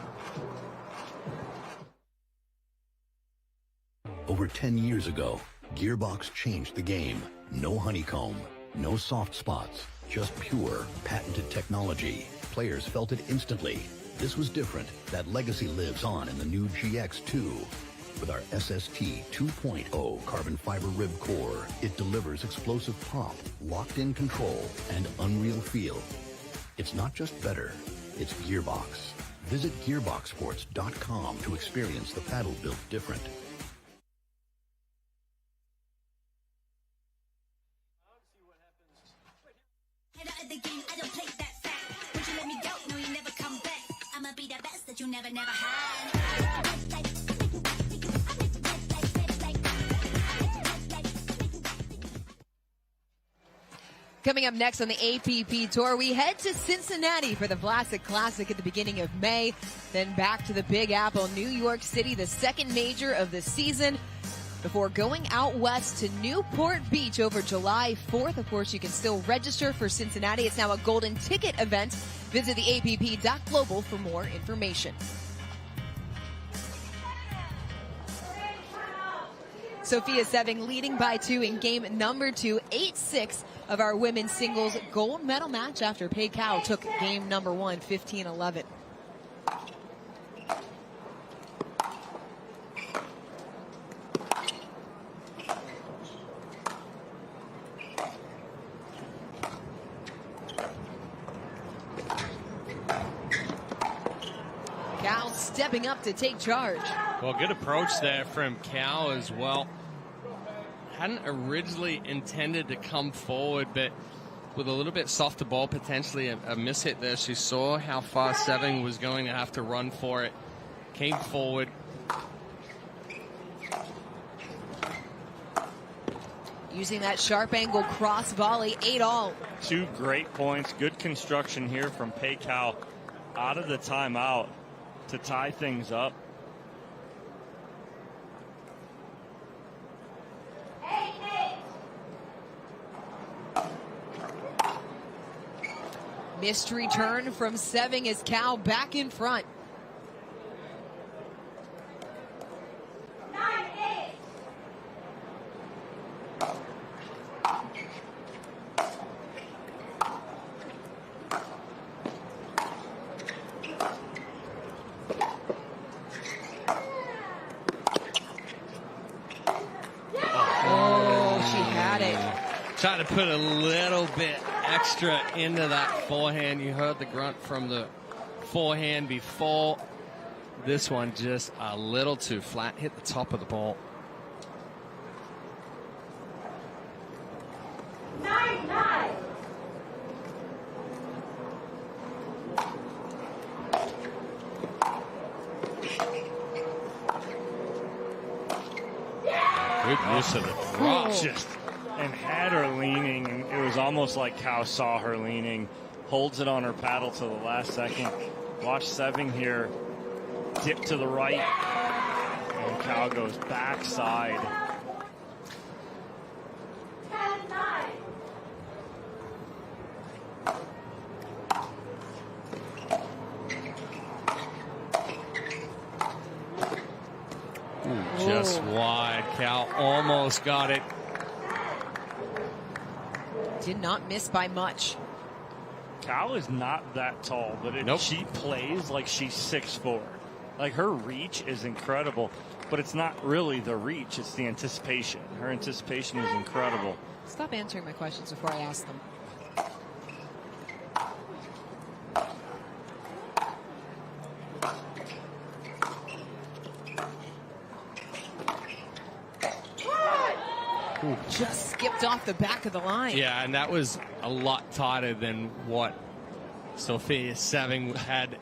Over 10 years ago, Gearbox changed the game. No honeycomb, no soft spots, just pure, patented technology. Players felt it instantly. This was different. That legacy lives on in the new GX2. With our SST 2.0 carbon fiber rib core, it delivers explosive pop, locked-in control, and unreal feel. It's not just better, it's Gearbox. Visit gearboxsports.com to experience the paddle built different. Coming up next on the APP Tour, we head to Cincinnati for the Vlasic Classic at the beginning of May. Then back to the Big Apple, New York City, the second major of the season, before going out west to Newport Beach over July 4th. Of course, you can still register for Cincinnati. It's now a golden ticket event. Visit the app.global for more information. Sofia Seving leading by 2 in game number 2, 8-6 of our women's singles gold medal match after Pei Cao took game number 1, 15-11. Cao stepping up to take charge. Well, good approach there from Cao as well. Hadn't originally intended to come forward, but with a little bit softer ball, potentially a miss hit there. She saw how far Seving was going to have to run for it. Came forward. Using that sharp angle cross volley, 8-all. 2 great points. Good construction here from Pei Cao out of the timeout to tie things up. Missed return from Seving as Cao back in front. 9-8. Oh, she had it. Trying to put a little bit extra into that forehand. You heard the grunt from the forehand before. This one just a little too flat. Hit the top of the ball. 9-9. Good use of the drop. And had her leaning, and it was almost like Cao saw her leaning. Holds it on her paddle till the last second. Watch Seving here dip to the right, and Cao goes backside. 10-9. Just wide. Cao almost got it. Did not miss by much. Cao is not that tall, but she plays like she's 6'4". Like, her reach is incredible, but it's not really the reach, it's the anticipation. Her anticipation is incredible. Stop answering my questions before I ask them. Just skipped off the back of the line. Yeah, and that was a lot tighter than what Sofia Seving had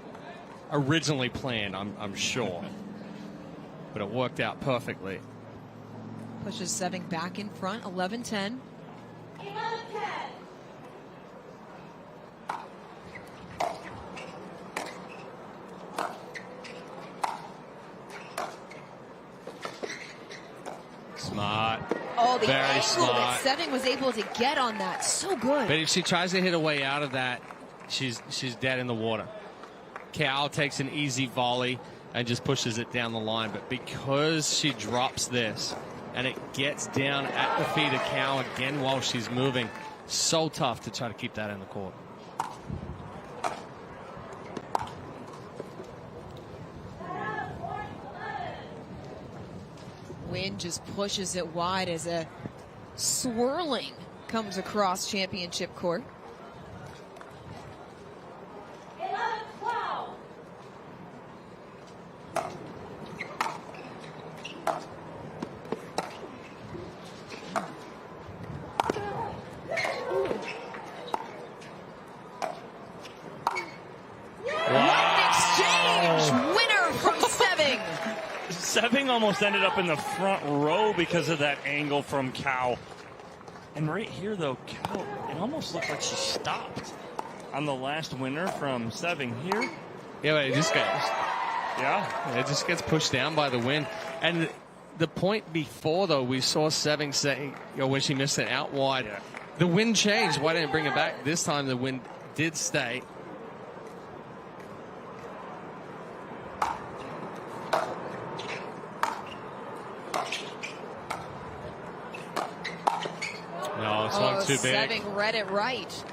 originally planned, I'm sure. But it worked out perfectly. Pushes Seving back in front, 11-10. 11-10. Smart. Oh, the Very angle smart. that Seving was able to get on that. So good. But if she tries to hit a way out of that, she's dead in the water. Cao takes an easy volley and just pushes it down the line. But because she drops this and it gets down at the feet of Cao again while she's moving, so tough to try to keep that in the court. Wind just pushes it wide as a swirling comes across championship court. 11-12. Seving almost ended up in the front row because of that angle from Cao. And right here, though, Cao, it almost looked like she stopped on the last winner from Seving here. Yeah, but it just gets, it just gets pushed down by the wind. And the point before, though, we saw Seving say, when she missed it out wide, the wind changed. Why didn't it bring it back? This time the wind did stay. No, swung too big. Seving read it right.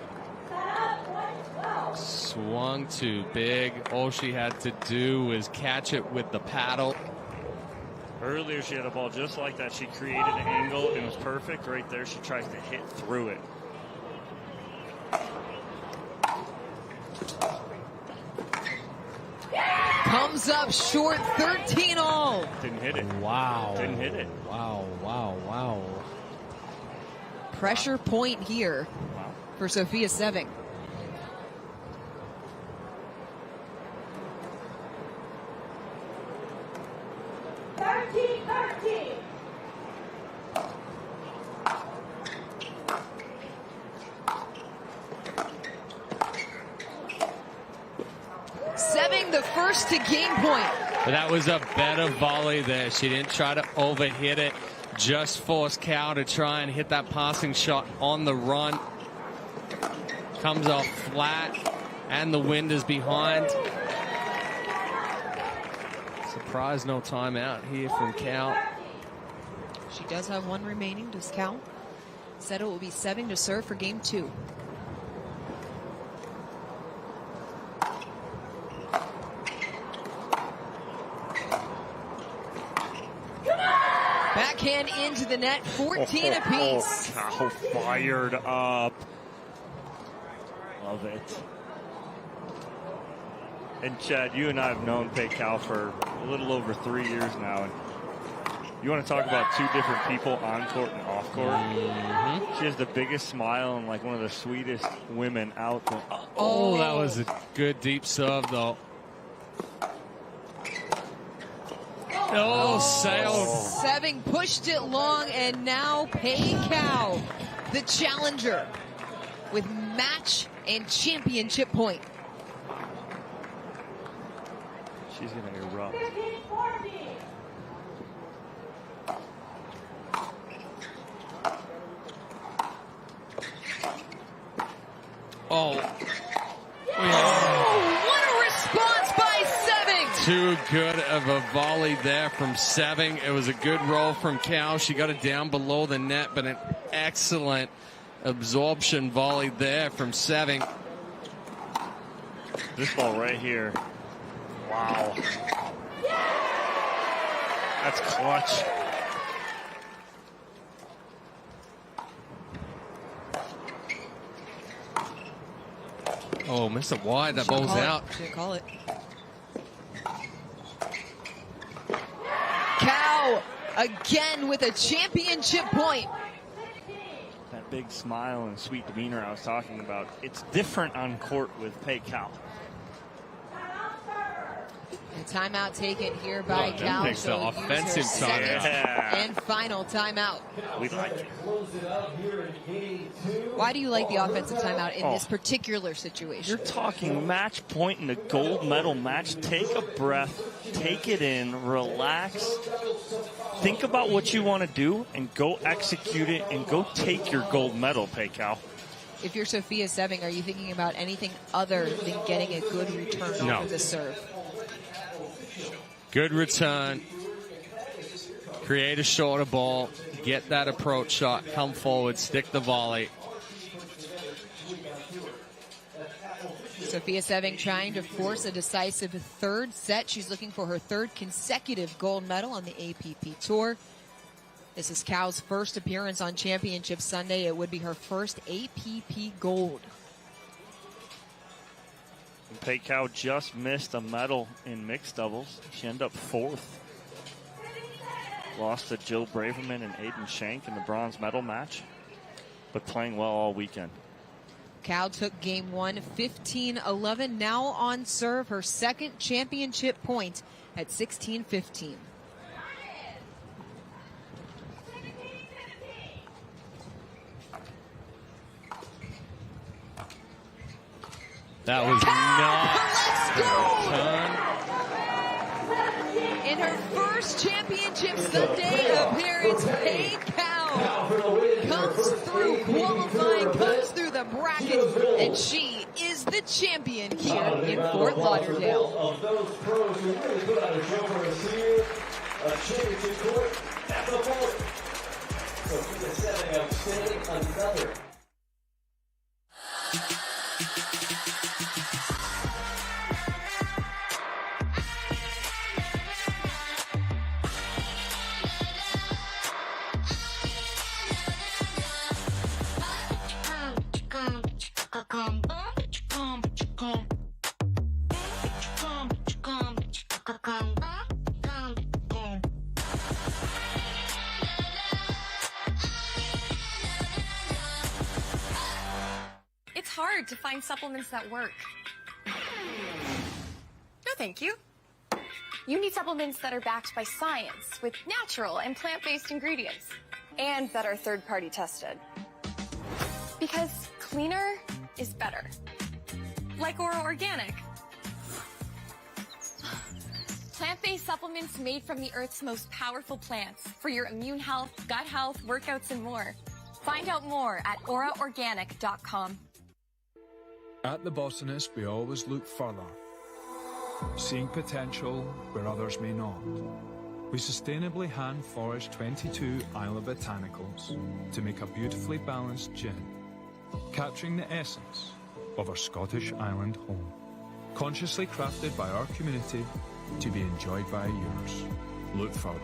Swung too big. All she had to do was catch it with the paddle. Earlier she had a ball just like that. She created an angle and it was perfect. Right there she tries to hit through it. Comes up short, 13 all. Didn't hit it. Wow. Didn't hit it. Wow, wow, wow. Pressure point here for Sofia Seving. Seving the first to game point. But that was a better volley there. She didn't try to overhit it. Just forced Cow to try and hit that passing shot on the run. Comes off flat, and the wind is behind. Surprise, no timeout here from Cow. She does have one remaining. Does Cow? Said it will be Seving to serve for game 2. Backhand into the net, 14 apiece. Cow fired up. Love it. And Chad, you and I have known Pei Cow for a little over 3 years now. And you want to talk about two different people on court and off court? She has the biggest smile and like one of the sweetest women out there. Oh, that was a good deep serve though. Oh, sailed. Seving pushed it long, and now Pei Cow, the challenger, with match and championship point. She's going to erupt. Oh. What a response by Seving. Too good of a volley there from Seving. It was a good roll from Cow. She got it down below the net, but an excellent absorption volley there from Seving. This ball right here. Wow. That's clutch. Oh, missed it wide. That ball's out. Should call it. Cow again with a championship point. That big smile and sweet demeanor I was talking about. It's different on court with Pei Cow. A timeout taken here by Cal. Takes the offensive timeout. And final timeout. We like it. Why do you like the offensive timeout in this particular situation? You're talking match point in a gold medal match. Take a breath, take it in, relax, think about what you want to do, and go execute it, and go take your gold medal, Pei Cow. If you're Sofia Seving, are you thinking about anything other than getting a good return off of the serve? Good return. Create a shorter ball. Get that approach shot. Come forward. Stick the volley. Sofia Seving trying to force a decisive third set. She's looking for her third consecutive gold medal on the APP Tour. This is Cow's first appearance on Championship Sunday. It would be her first APP gold. Pei Cow just missed a medal in mixed doubles. She ended up 4th. Lost to Jill Braverman and Aiden Shank in the bronze medal match, but playing well all weekend. Cow took game 1, 15-11. Now on serve, her second championship point at 16-15. That was not in her first Championship Sunday appearance, Pei Cow comes through qualifying, comes through the bracket, and she is the champion here in Fort Lauderdale. Of those pros who really put on a show for us here, a championship court at the Fort. Sofia 7 outstanding another. It's hard to find supplements that work. No, thank you. You need supplements that are backed by science with natural and plant-based ingredients and that are third-party tested. Because cleaner is better. Like Ora Organic. Plant-based supplements made from the Earth's most powerful plants for your immune health, gut health, workouts, and more. Find out more at oraorganic.com. At the Botanist, we always look further, seeing potential where others may not. We sustainably hand-forage 22 Isla Botanicals to make a beautifully balanced gin, capturing the essence of our Scottish island home. Consciously crafted by our community to be enjoyed by yours. Look further.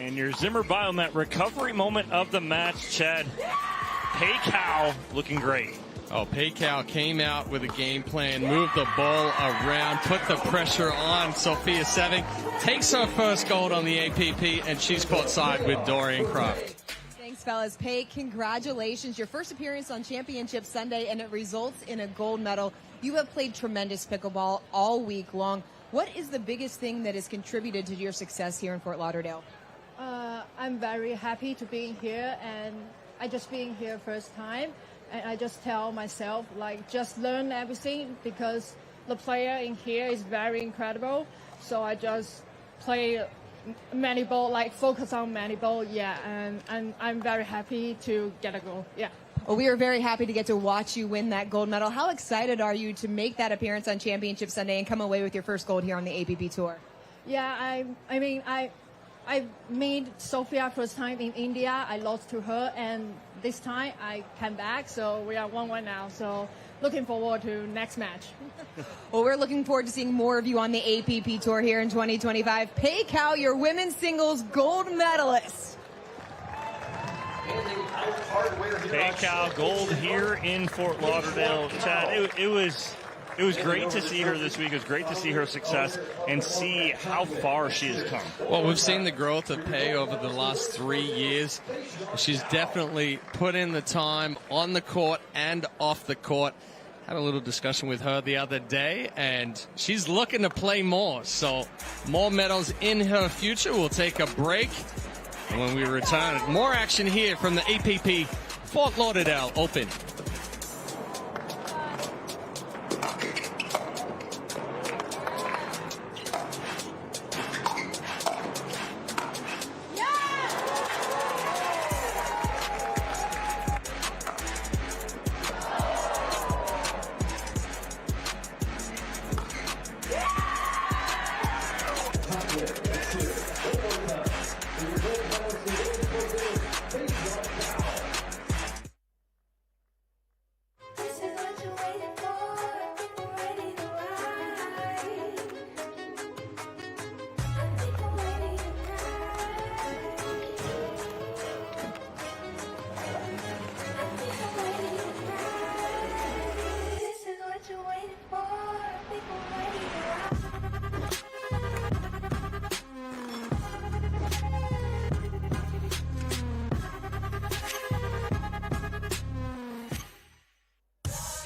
And your Zimmer Biomet recovery moment of the match, Chad. Paycow looking great. Oh, Paycow came out with a game plan, moved the ball around, put the pressure on Sofia 7, takes her first gold on the APP, and she's caught side with Dorian Croft. Thanks, fellas. Pay, congratulations. Your first appearance on Championship Sunday, and it results in a gold medal. You have played tremendous pickleball all week long. What is the biggest thing that has contributed to your success here in Fort Lauderdale? I'm very happy to be here, and I just being here first time, and I just tell myself, like, just learn everything, because the player in here is very incredible. So I just play many ball, like focus on many ball, yeah, and I'm very happy to get a goal, yeah. Well, we are very happy to get to watch you win that gold medal. How excited are you to make that appearance on Championship Sunday and come away with your first gold here on the APP Tour? Yeah, I made Sofia first time in India. I lost to her, and this time I came back, so we are 1-1 now. So looking forward to next match. Well, we're looking forward to seeing more of you on the APP Tour here in 2025. Paycow, your women's singles gold medalist. Paycow gold here in Fort Lauderdale. Chad, it was great to see her this week. It was great to see her success and see how far she has come. Well, we've seen the growth of Pay over the last 3 years. She's definitely put in the time on the court and off the court. Had a little discussion with her the other day, and she's looking to play more. So more medals in her future. We'll take a break. And when we return, more action here from the APP Fort Lauderdale Open.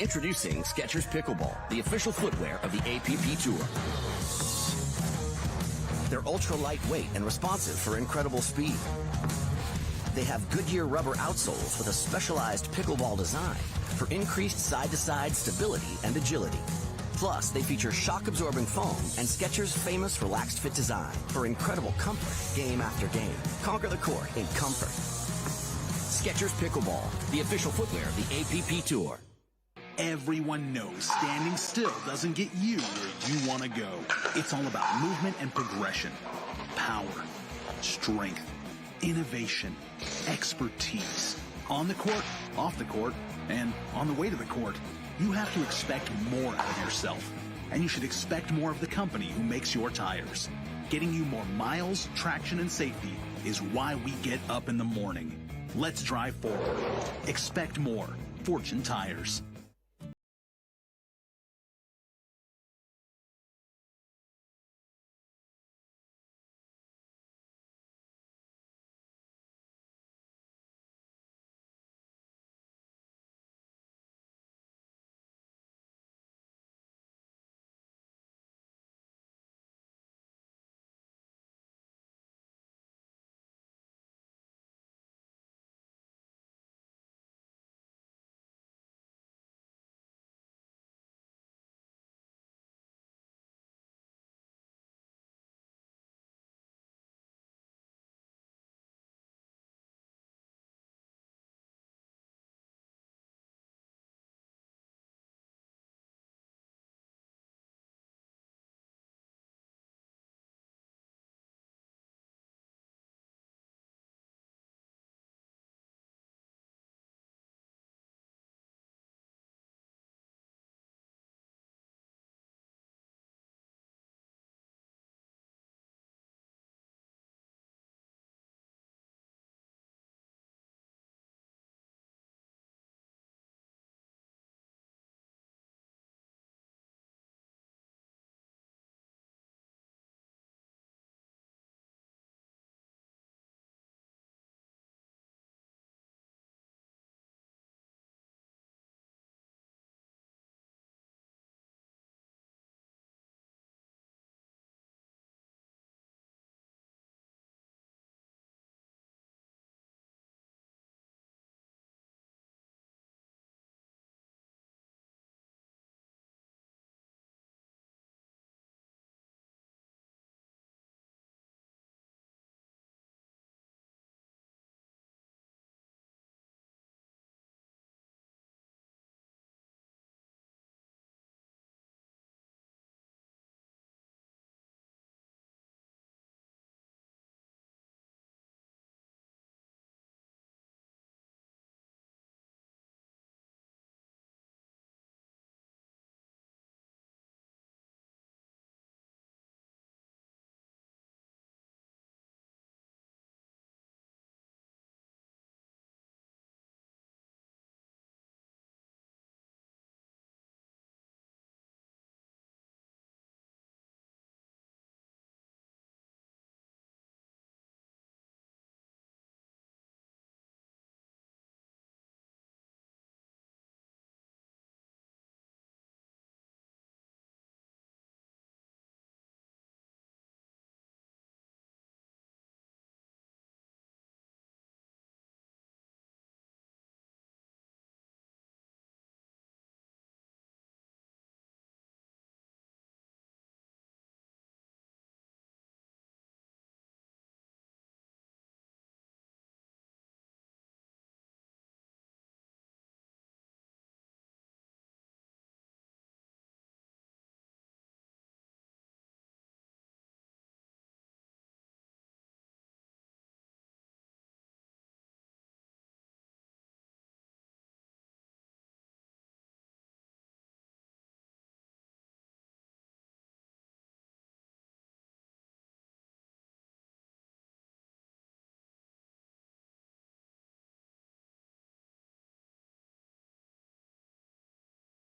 Introducing Skechers Pickleball, the official footwear of the APP Tour. They're ultra lightweight and responsive for incredible speed. They have Goodyear rubber outsoles with a specialized pickleball design for increased side-to-side stability and agility. Plus, they feature shock-absorbing foam and Skechers' famous relaxed fit design for incredible comfort game after game. Conquer the court in comfort. Skechers Pickleball, the official footwear of the APP Tour. Everyone knows standing still doesn't get you where you want to go. It's all about movement and progression, power, strength, innovation, expertise. On the court, off the court, and on the way to the court, you have to expect more out of yourself. And you should expect more of the company who makes your tires. Getting you more miles, traction, and safety is why we get up in the morning. Let's drive forward. Expect more. Fortune Tires.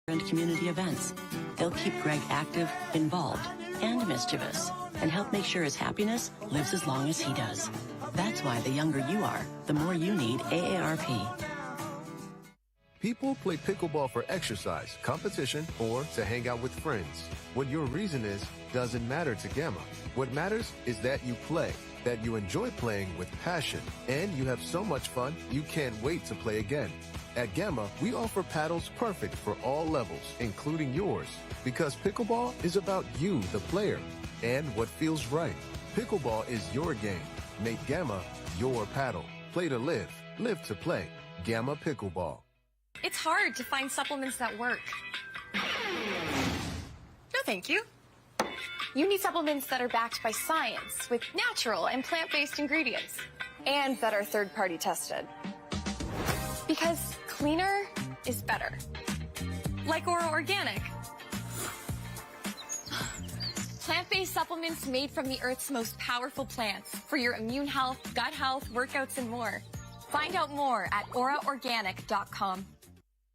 And community events. They'll keep Greg active, involved, and mischievous, and help make sure his happiness lives as long as he does. That's why the younger you are, the more you need AARP. People play pickleball for exercise, competition, or to hang out with friends. What your reason is doesn't matter to Gamma. What matters is that you play, that you enjoy playing with passion, and you have so much fun you can't wait to play again. At Gamma, we offer paddles perfect for all levels, including yours, because pickleball is about you, the player, and what feels right. Pickleball is your game. Make Gamma your paddle. Play to live, live to play. Gamma Pickleball. It's hard to find supplements that work. No, thank you. You need supplements that are backed by science with natural and plant-based ingredients and that are third-party tested. Because cleaner is better. Like Ora Organic. Plant-based supplements made from the Earth's most powerful plants for your immune health, gut health, workouts, and more. Find out more at oraorganic.com.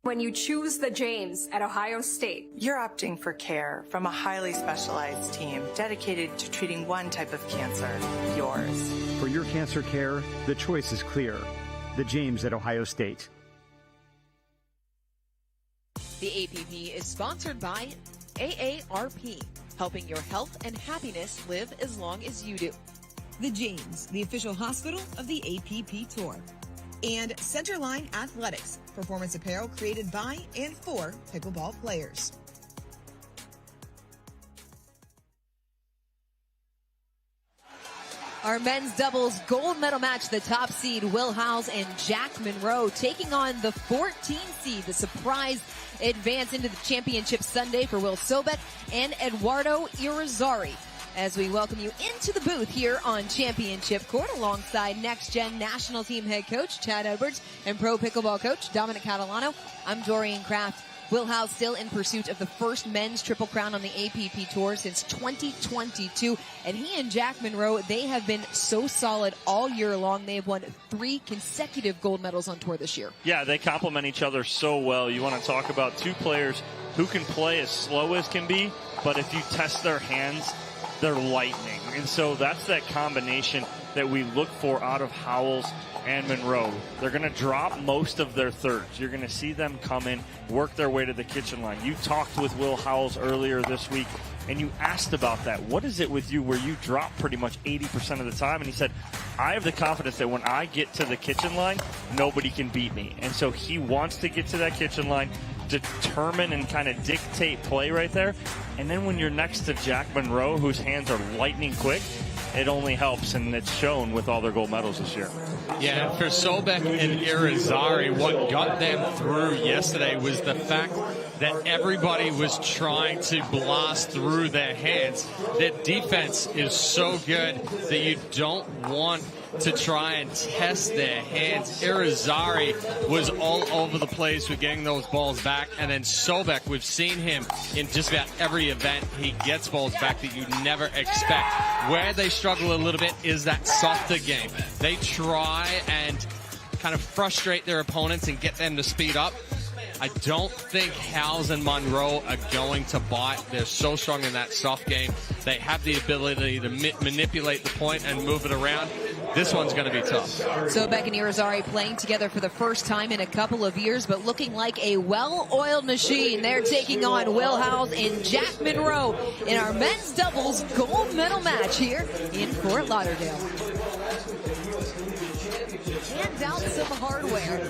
When you choose the James at Ohio State, you're opting for care from a highly specialized team dedicated to treating one type of cancer, yours. For your cancer care, the choice is clear. The James at Ohio State. The APP is sponsored by AARP, helping your health and happiness live as long as you do. The James, the official hospital of the APP Tour. And Centerline Athletics, performance apparel created by and for pickleball players. Our men's doubles gold medal match, the top seed Will Howells and Jack Munro taking on the 14 seed, the surprise advance into the championship Sunday for Will Sobek and Eduardo Irizarry. As we welcome you into the booth here on Championship Court alongside Next Gen National Team Head Coach Chad Edwards and Pro Pickleball Coach Dominic Catalano. I'm Doreen Kraft. Will Howells still in pursuit of the first men's Triple Crown on the APP Tour since 2022. And he and Jack Munro, they have been so solid all year long. They have won 3 consecutive gold medals on tour this year. Yeah, they complement each other so well. You want to talk about two players who can play as slow as can be, but if you test their hands, they're lightning. And so that's that combination that we look for out of Howells and Munro. They're going to drop most of their thirds. You're going to see them come in, work their way to the kitchen line. You talked with Will Howells earlier this week, and you asked about that. What is it with you where you drop pretty much 80% of the time? And he said, I have the confidence that when I get to the kitchen line, nobody can beat me. And so he wants to get to that kitchen line, determine and kind of dictate play right there. And then when you're next to Jack Munro, whose hands are lightning quick, it only helps, and it's shown with all their gold medals this year. Yeah, and for Sobek and Irizarry, what got them through yesterday was the fact that everybody was trying to blast through their hands. Their defense is so good that you don't want to try and test their hands. Irizarry was all over the place with getting those balls back, and then Sobek, we've seen him in just about every event. He gets balls back that you never expect. Where they struggle a little bit is that softer game. They try and kind of frustrate their opponents and get them to speed up. I don't think Howells and Munro are going to bite. They're so strong in that soft game. They have the ability to manipulate the point and move it around. This one's going to be tough. Sobek and Irizarry playing together for the first time in a couple of years, but looking like a well-oiled machine. They're taking on Will Howells and Jack Munro in our men's doubles gold medal match here in Fort Lauderdale. Hands out some hardware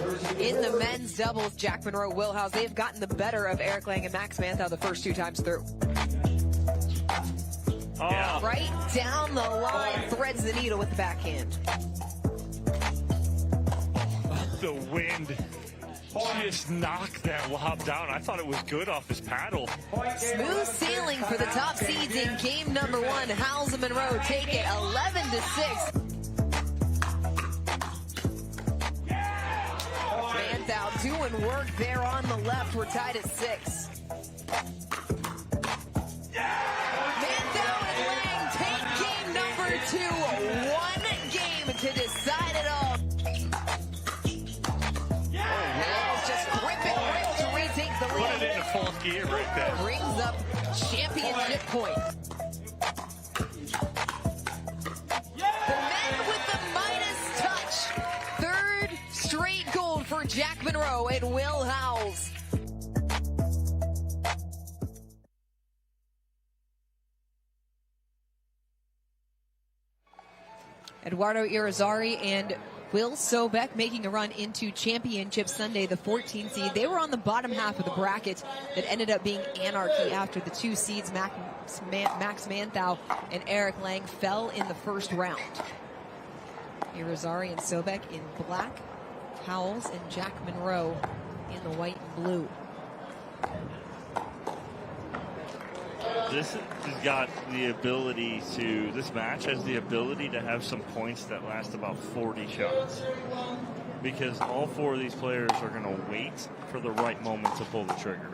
in the men's doubles. Jack Munro, Will Howells, they've gotten the better of Eric Lang and Max Mantha the first 2 times through. Oh. Right down the line, threads the needle with the backhand. The wind just knocked that lob down. I thought it was good off his paddle. Smooth sailing for the top seeds in game number 1. Howells and Munro take it 11-6. Mantha doing work there on the left. We're tied at 6. To 1 game to decide it all. Howells just grip to retake the lead. Put it into 4th gear right there. Brings up championship point. The men with the Midas touch. 3rd straight gold for Jack Munro and Will Howells. Eduardo Irizarry and Will Sobek making a run into Championship Sunday, the 14 seed. They were on the bottom half of the bracket that ended up being anarchy after the 2 seeds, Max Manthau and Eric Lang, fell in the first round. Irizarry and Sobek in black, Howells and Jack Munro in the white and blue. This has got the ability to, this match has the ability to have some points that last about 40 shots. Because all 4 of these players are going to wait for the right moment to pull the trigger.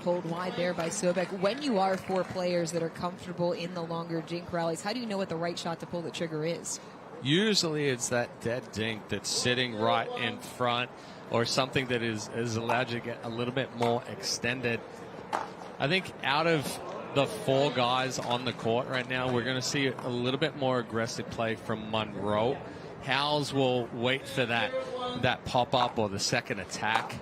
Pulled wide there by Sobek. When you are 4 players that are comfortable in the longer dink rallies, how do you know what the right shot to pull the trigger is? Usually it's that dead dink that's sitting right in front, or something that is allowed you to get a little bit more extended. I think out of the 4 guys on the court right now, we're going to see a little bit more aggressive play from Munro. Howells will wait for that pop-up or the second attack.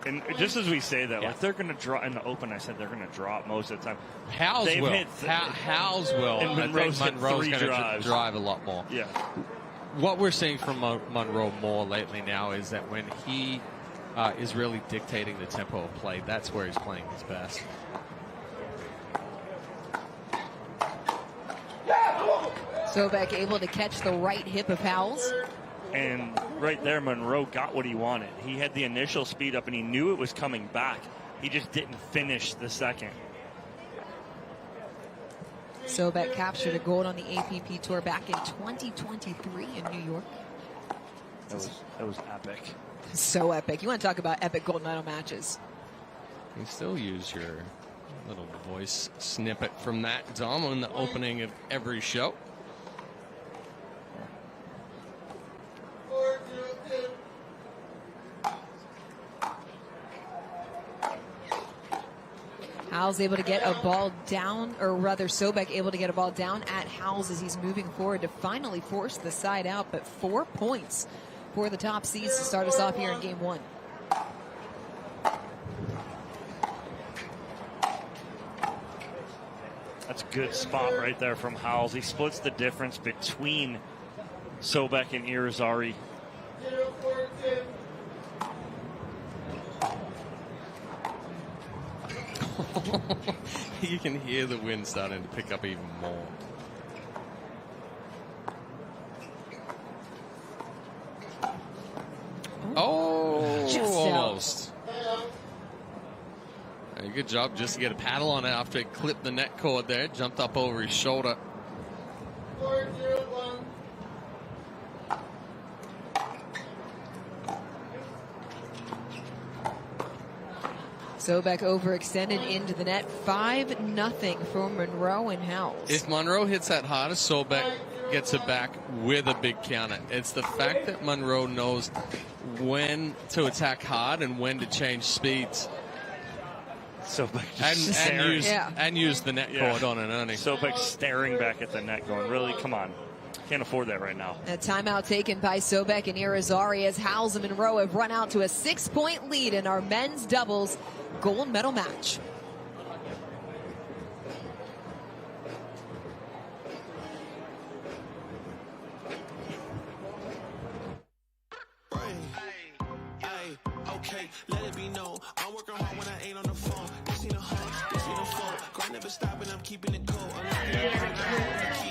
And just as we say that, like they're going to draw in the Open, I said they're going to drop most of the time. Howells will. Howells will. And Munro's going to drive a lot more. Yeah. What we're seeing from Munro more lately now is that when he is really dictating the tempo of play, that's where he's playing his best. Sobek able to catch the right hip of Howells. And right there, Munro got what he wanted. He had the initial speed up, and he knew it was coming back. He just didn't finish the second. Sobek captured a gold on the APP Tour back in 2023 in New York. That was epic. So epic. You want to talk about epic gold medal matches. You still use your little voice snippet from that, Dom, in the opening of every show. Howells able to get a ball down, or rather Sobek able to get a ball down at Howells as he's moving forward to finally force the side out. But 4 points for the top seeds to start us off here in game 1. That's a good spot right there from Howells. He splits the difference between Sobek and Irizarry. You can hear the wind starting to pick up even more. Oh, just almost. Hey, good job just to get a paddle on it after it clipped the net cord there. Jumped up over his shoulder. Sobek overextended into the net. 5-0 for Munro and Howells. If Munro hits that hard, Sobek gets it back with a big counter. It's the fact that Munro knows when to attack hard and when to change speeds. Sobek just and use the net cord on an earning. Sobek staring back at the net going, really? Come on. Can't afford that right now. A timeout taken by Sobek and Irizarry as Howells and Munro have run out to a 6-point lead in our men's doubles gold medal match. Okay, let it be known. I'm working hard when I ain't on the phone. This ain't a hug, this ain't a phone. Grind never stopping, I'm keeping it cold. I'm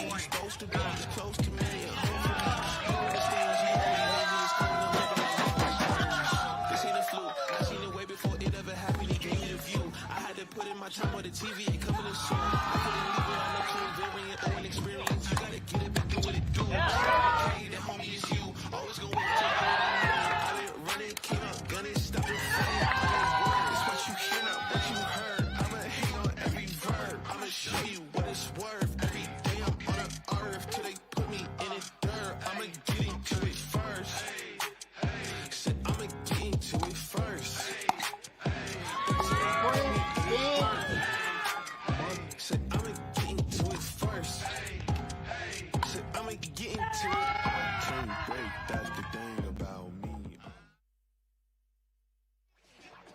not supposed to be close to me. This ain't a fluke. I seen it way before it ever happened. It gave me a view. I had to put in my time on the TV. It coming in soon. I couldn't leave it on up to a variant or an experience. You gotta get it and do what it do. Hey, that homie is you. Always gonna wait till I've been running, came out, gunning, stop it. It's what you hear, not what you heard. I'ma hate on every verb. I'ma show you what it's worth. Every day I'm on the earth till they put me in the dirt. I'ma get into it first. Said I'ma get into it first.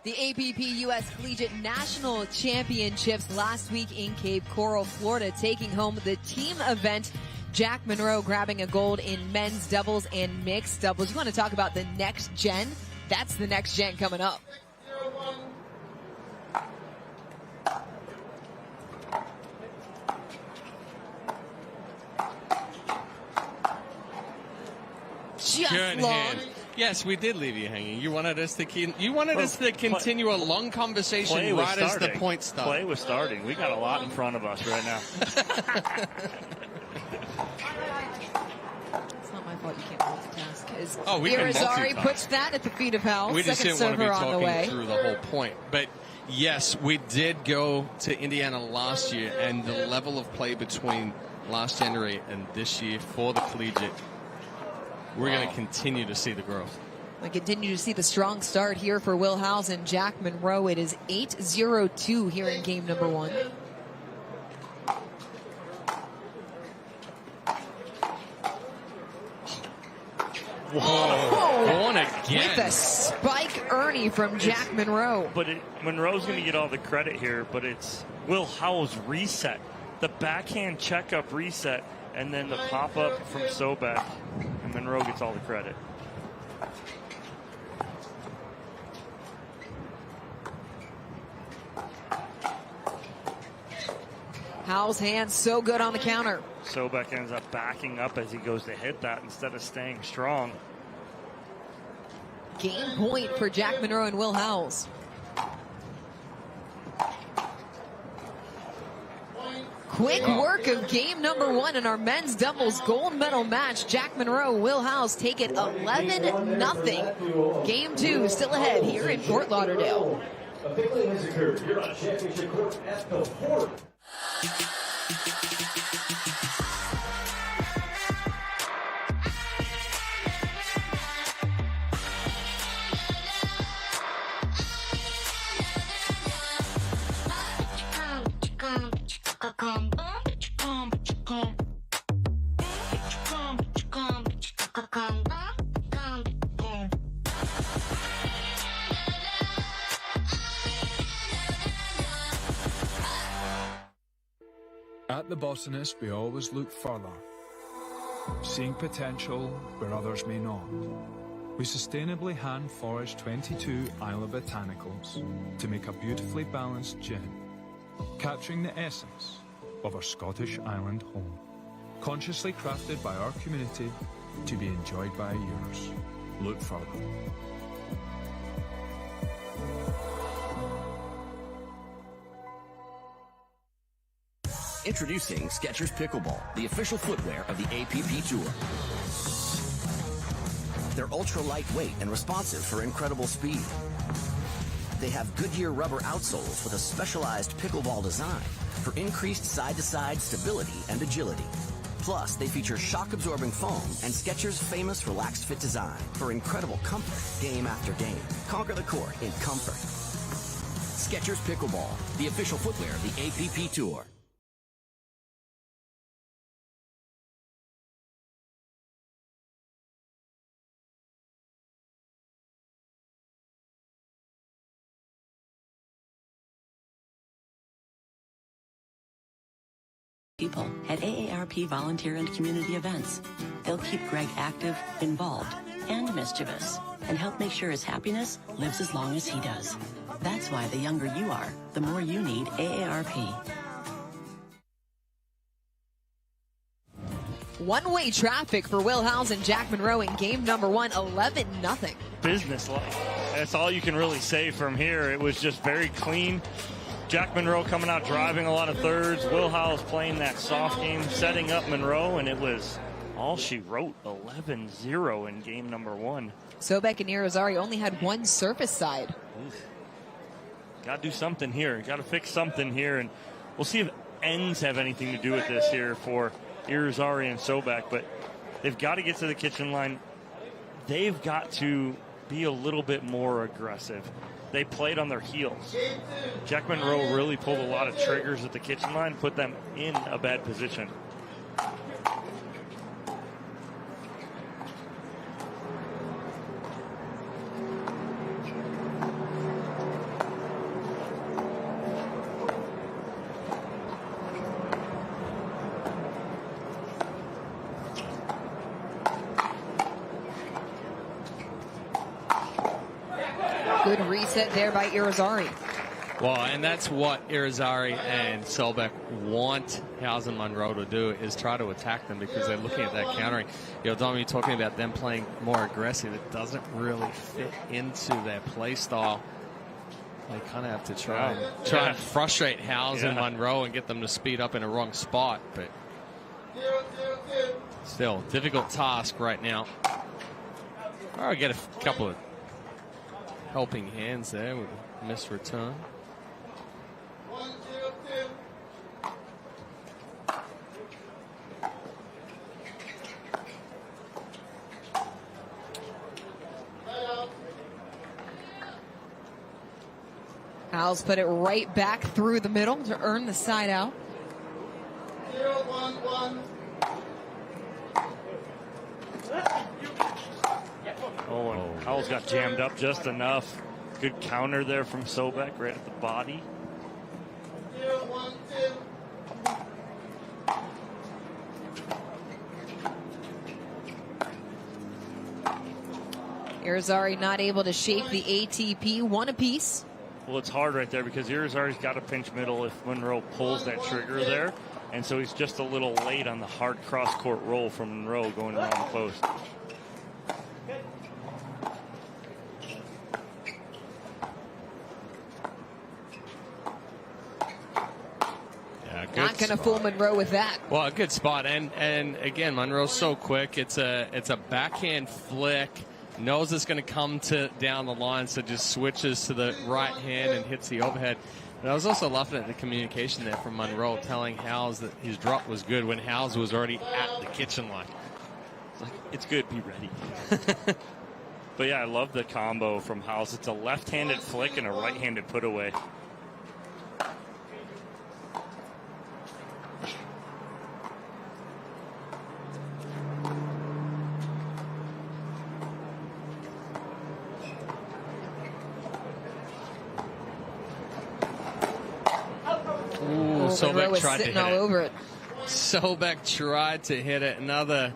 The APP U.S. Collegiate National Championships last week in Cape Coral, Florida, taking home the team event. Jack Munro grabbing a gold in men's doubles and mixed doubles. You want to talk about the next gen? That's the next gen coming up. Just Good long. hand. Yes, we did leave you hanging. You wanted us to continue a long conversation right as the point started. Play was starting. We got a lot in front of us right now. It's not my fault you can't multitask. Oh, we can Irizarry multitask. puts that at the feet of Howells. We just Second didn't want to be server on the way. talking through the whole point. But yes, we did go to Indiana last year, and the level of play between last January and this year for the collegiate, we're going to continue to see the growth. We continue to see the strong start here for Will Howells and Jack Munro. It is 8-0-2 here in game number one. Whoa, on again. With a spike Ernie from Jack Munro. But Munro's going to get all the credit here, but it's Will Howells' reset. The backhand checkup reset, and then the pop-up from Sobek. And Munro gets all the credit. Howells' hands so good on the counter. Sobek ends up backing up as he goes to hit that instead of staying strong. Game point for Jack Munro and Will Howells. Quick work of game number one in our men's doubles gold medal match. Jack Munro, Will Howells take it 11-0. Game two still ahead here in Fort Lauderdale. A pickling has occurred here on Championship Court at the Fort. At the Botanist, we always look further, seeing potential where others may not. We sustainably hand forage 22 Isla Botanicals to make a beautifully balanced gin, capturing the essence of our Scottish island home, consciously crafted by our community to be enjoyed by yours. Look further. Introducing Skechers Pickleball, the official footwear of the APP Tour. They're ultra lightweight and responsive for incredible speed. They have Goodyear rubber outsoles with a specialized pickleball design for increased side-to-side stability and agility. Plus, they feature shock-absorbing foam and Skechers' famous relaxed fit design for incredible comfort game after game. Conquer the court in comfort. Skechers Pickleball, the official footwear of the APP Tour. People at AARP volunteer and community events. They'll keep Greg active, involved, and mischievous, and help make sure his happiness lives as long as he does. That's why the younger you are, the more you need AARP. One-way traffic for Will Howells and Jack Munro in game number one, 11-0. Business-like. That's all you can really say from here. It was just very clean. Jack Munro coming out driving a lot of thirds. Will Howells playing that soft game, setting up Munro, and it was all she wrote, 11-0 in game number one. Sobek and Irizarry only had one surface side. Got to do something here. Got to fix something here, and we'll see if ends have anything to do with this here for Irizarry and Sobek, but they've got to get to the kitchen line. They've got to be a little bit more aggressive. They played on their heels. Jack Munro really pulled a lot of triggers at the kitchen line, put them in a bad position. Good reset there by Irizarry. Well, and that's what Irizarry and Sobek want Howells and Munro to do, is try to attack them, because they're looking at that countering. You know, Dom, you're talking about them playing more aggressive. It doesn't really fit into their play style. They kind of have to try and frustrate Howells and Munro and get them to speed up in a wrong spot. But still, difficult task right now. I get a couple of helping hands there with a missed return. Howells put it right back through the middle to earn the side out. 0-1-1. Oh, and Howells got jammed up just enough. Good counter there from Sobek right at the body. 0-1-2. Irizarry not able to shape the ATP, one apiece. Well, it's hard right there because Irizarry's got a pinch middle if Munro pulls that trigger there. And so he's just a little late on the hard cross-court roll from Munro going around the post. Not going to fool Munro with that. Well, a good spot, and again, Munro's so quick. It's a backhand flick. Knows it's going to come to down the line, so just switches to the right hand and hits the overhead. But I was also laughing at the communication there from Munro, telling Howells that his drop was good when Howells was already at the kitchen line. It's like, it's good, be ready. But yeah, I love the combo from Howells. It's a left-handed flick and a right-handed put away. Sobek tried to hit all over it. Sobek tried to hit it. Another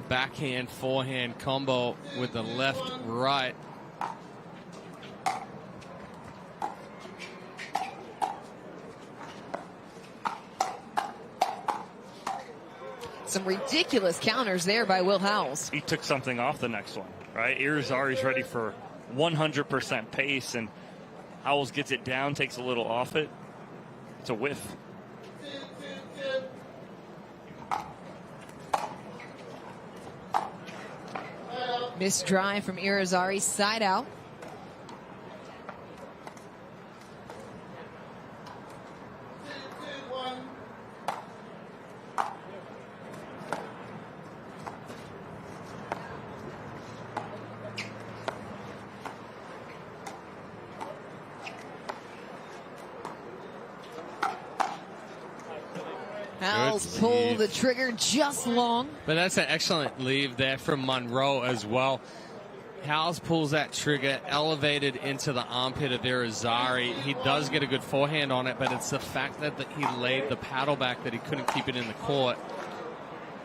backhand forehand combo with the left right. Some ridiculous counters there by Will Howells. He took something off the next one, right? Irizarry's ready for 100% pace, and Howells gets it down, takes a little off it. It's a whiff. Missed drive from Irizarry, side out. Howells pulled the trigger just long. But that's an excellent leave there from Munro as well. Howells pulls that trigger, elevated into the armpit of Irizarry. He does get a good forehand on it, but it's the fact that he laid the paddle back that he couldn't keep it in the court.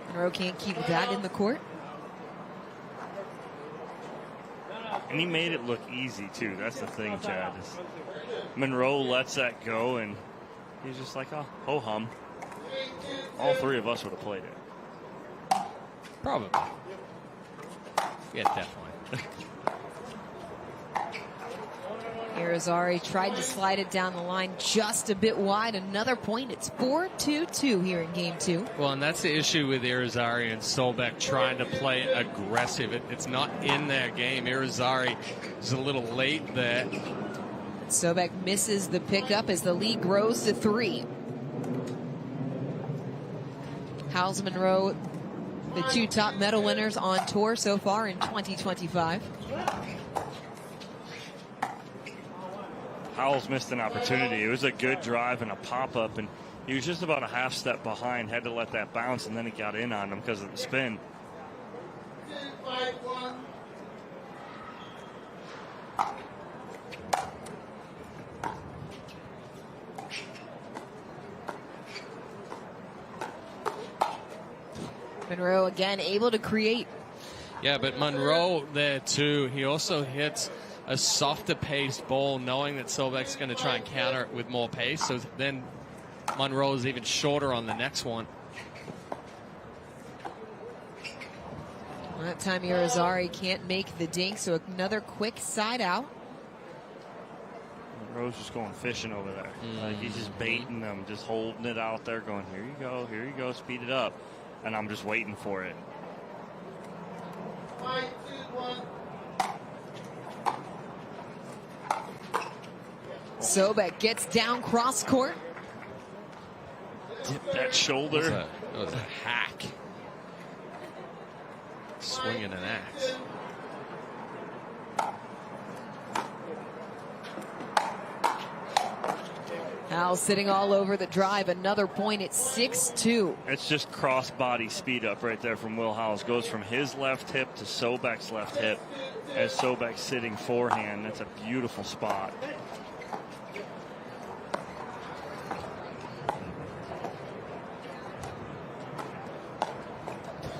Munro can't keep that in the court. And he made it look easy, too. That's the thing, Chad. Munro lets that go, and he's just like, oh, ho-hum. All three of us would have played it. Probably. Yeah, definitely. Irizarry tried to slide it down the line just a bit wide. Another point. It's 4-2-2 here in game two. Well, and that's the issue with Irizarry and Sobek trying to play aggressive. It's not in their game. Irizarry is a little late there. Sobek misses the pickup as the lead grows to 3. Howells and Munro, the two top medal winners on tour so far in 2025. Howells missed an opportunity. It was a good drive and a pop-up, and he was just about a half step behind, had to let that bounce, and then he got in on him because of the spin. Munro again able to create. Yeah, but Munro there too. He also hits a softer paced ball, knowing that Sobek's going to try and counter it with more pace. So then Munro is even shorter on the next one. That time Irizarry can't make the dink, so another quick side out. Munro's just going fishing over there. Like he's just baiting them, just holding it out there, going, here you go, speed it up. And I'm just waiting for it. 5, 2, 1. Sobek gets down cross court. Dip that shoulder. That was a hack. Swinging an axe. Howells sitting all over the drive. Another point. It's 6-2. It's just cross-body speed up right there from Will Howells. Goes from his left hip to Sobek's left hip as Sobek's sitting forehand. That's a beautiful spot.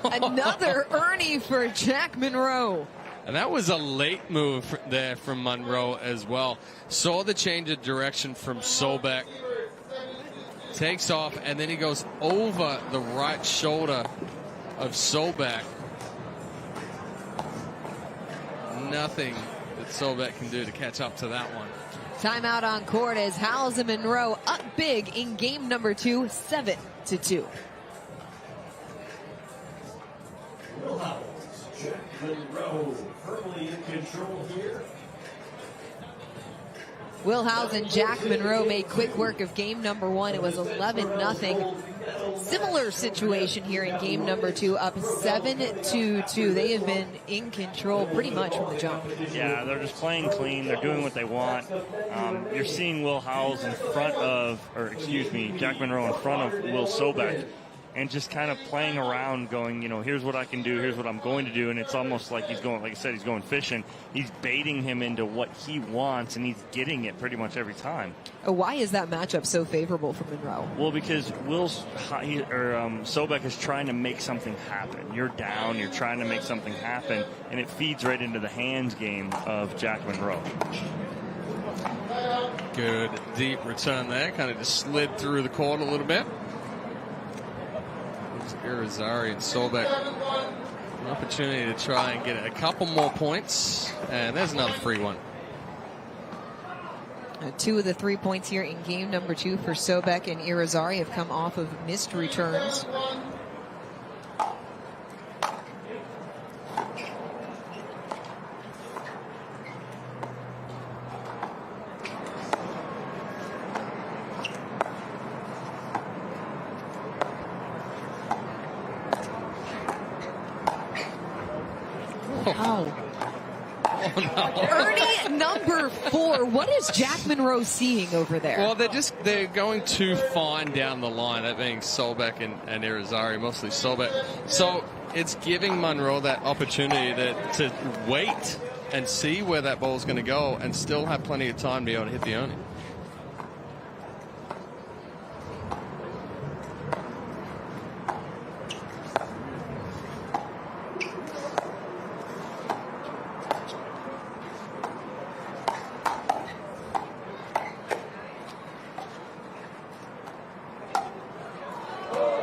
Another Ernie for Jack Munro. And that was a late move there from Munro as well. Saw the change of direction from Sobek. Takes off, and then he goes over the right shoulder of Sobek. Nothing that Sobek can do to catch up to that one. Timeout on court as Howells and Munro up big in game number 2, 7-2. Howells, Jack Munro, firmly in control here. Will Howells and Jack Munro made quick work of game number 1. It was 11-0. Similar situation here in game number 2, up 7-2. They have been in control pretty much from the jump. Yeah, they're just playing clean. They're doing what they want. You're seeing Will Howells in front of, Jack Munro in front of Will Sobek, and just kind of playing around, going, here's what I can do, here's what I'm going to do. And it's almost like he's going, like I said, he's going fishing. He's baiting him into what he wants, and he's getting it pretty much every time. Why is that matchup so favorable for Munro? Well, because Sobek is trying to make something happen. You're down, you're trying to make something happen, and it feeds right into the hands game of Jack Munro. Good deep return there. Kind of just slid through the court a little bit. Irizarry and Sobek, an opportunity to try and get a couple more points, and there's another free one. 2 of the 3 points here in game number 2 for Sobek and Irizarry have come off of missed returns. Ernie number 4. What is Jack Munro seeing over there? Well, they're going too fine down the line, that being Sobek and Irizarry, mostly Sobek. So it's giving Munro that opportunity to wait and see where that ball's going to go and still have plenty of time to be able to hit the Oni.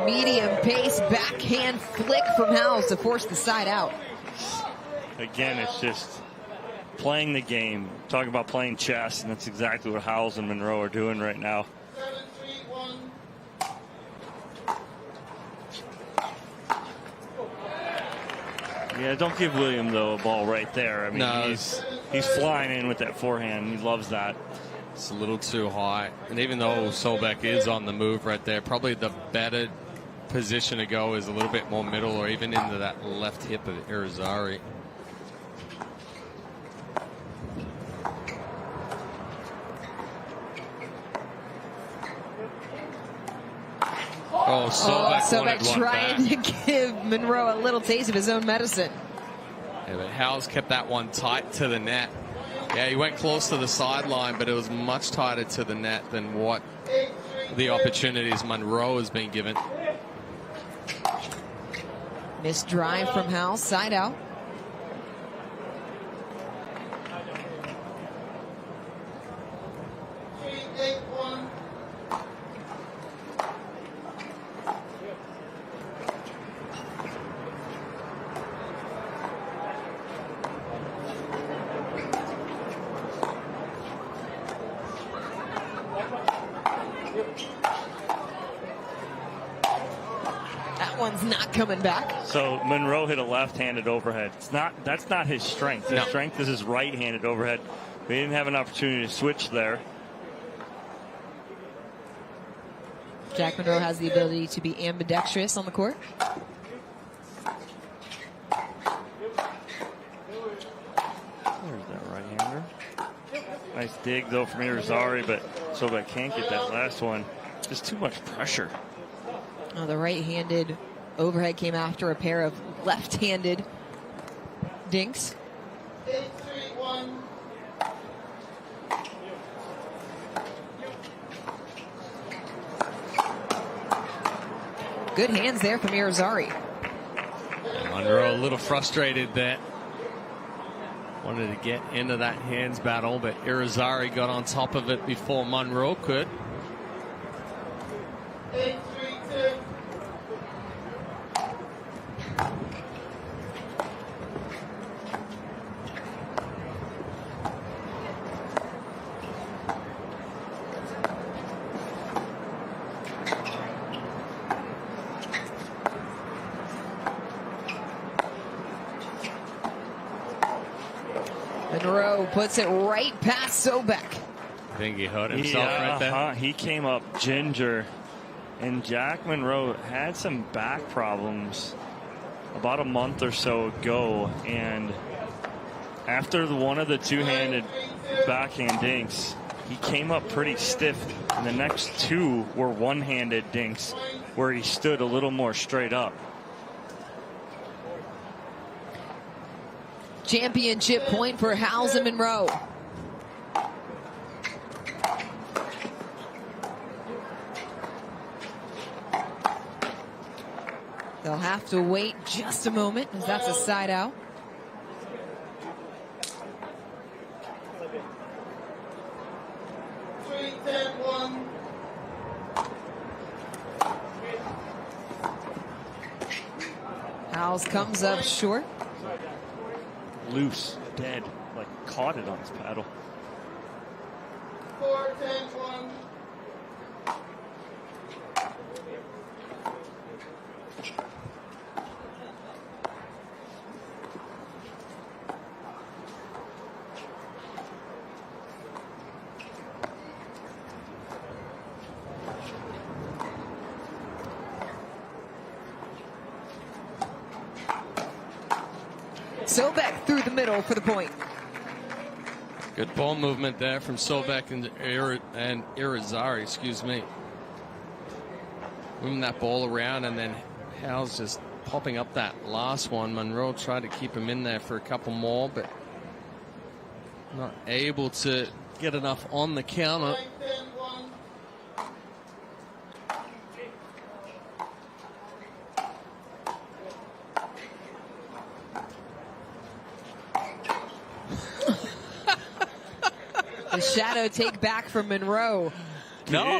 Medium pace backhand flick from Howells to force the side out. Again, it's just playing the game. Talking about playing chess, and that's exactly what Howells and Munro are doing right now. 7, 3, 1. Yeah, don't give William, though, a ball right there. I mean, no, he's flying in with that forehand. He loves that. It's a little too high. And even though Sobek is on the move right there, probably the better position to go is a little bit more middle or even into that left hip of Irizarry. Sobek trying to give Munro a little taste of his own medicine. Yeah, but Howells kept that one tight to the net. Yeah, he went close to the sideline, but it was much tighter to the net than what the opportunities Munro has been given. Missed drive from Howells, side out. It's not coming back. So Munro hit a left-handed overhead. That's not his strength. His strength is his right-handed overhead. We didn't have an opportunity to switch there. Jack Munro has the ability to be ambidextrous on the court. There's that right-hander. Nice dig, though, from Irizarry, but Sobek can't get that last one. Just too much pressure. Oh, the right-handed overhead came after a pair of left-handed dinks. 8-3-1. Good hands there from Irizarry. Munro a little frustrated there. Wanted to get into that hands battle, but Irizarry got on top of it before Munro could. 8-3-2. Munro puts it right past Sobek. I think he hurt himself right there. He came up ginger. And Jack Munro had some back problems about a month or so ago. And after one of the two-handed backhand dinks, he came up pretty stiff. And the next two were one-handed dinks where he stood a little more straight up. Championship point for Howells and Munro. They'll have to wait just a moment as that's a side out. Howells comes up short. Loose, dead, like caught it on his paddle. 4-10-1. Sobek through the middle for the point. Good ball movement there from Sobek and Irizarry, excuse me. Moving that ball around, and then Howells just popping up that last one. Munro tried to keep him in there for a couple more, but not able to get enough on the counter. The shadow take back from Munro. No,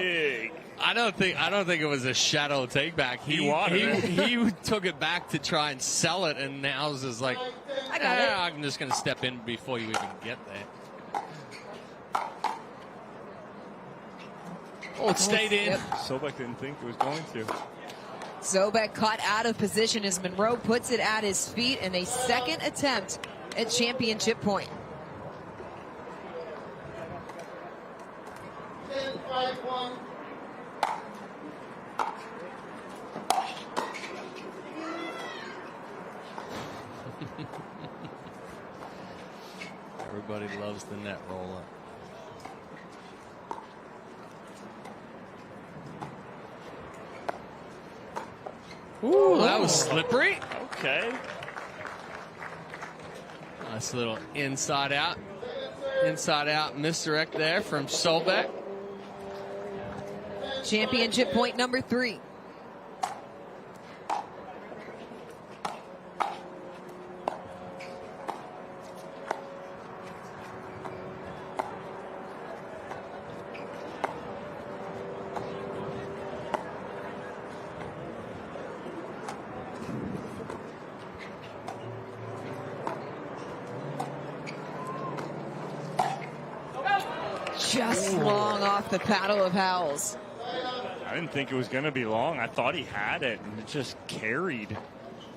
I don't think it was a shadow take back. He took it back to try and sell it, and now it's just like, I got it. I'm just going to step in before you even get there. Oh, it stayed in. Yep. Sobek didn't think it was going to. Sobek caught out of position as Munro puts it at his feet, and a second attempt at championship point. 10-5-1. Everybody loves the net roller. Ooh, that was slippery. Okay. Nice little inside out misdirect there from Sobek. Championship point number 3. Just long off the paddle of Howells. I didn't think it was going to be long. I thought he had it, and it just carried,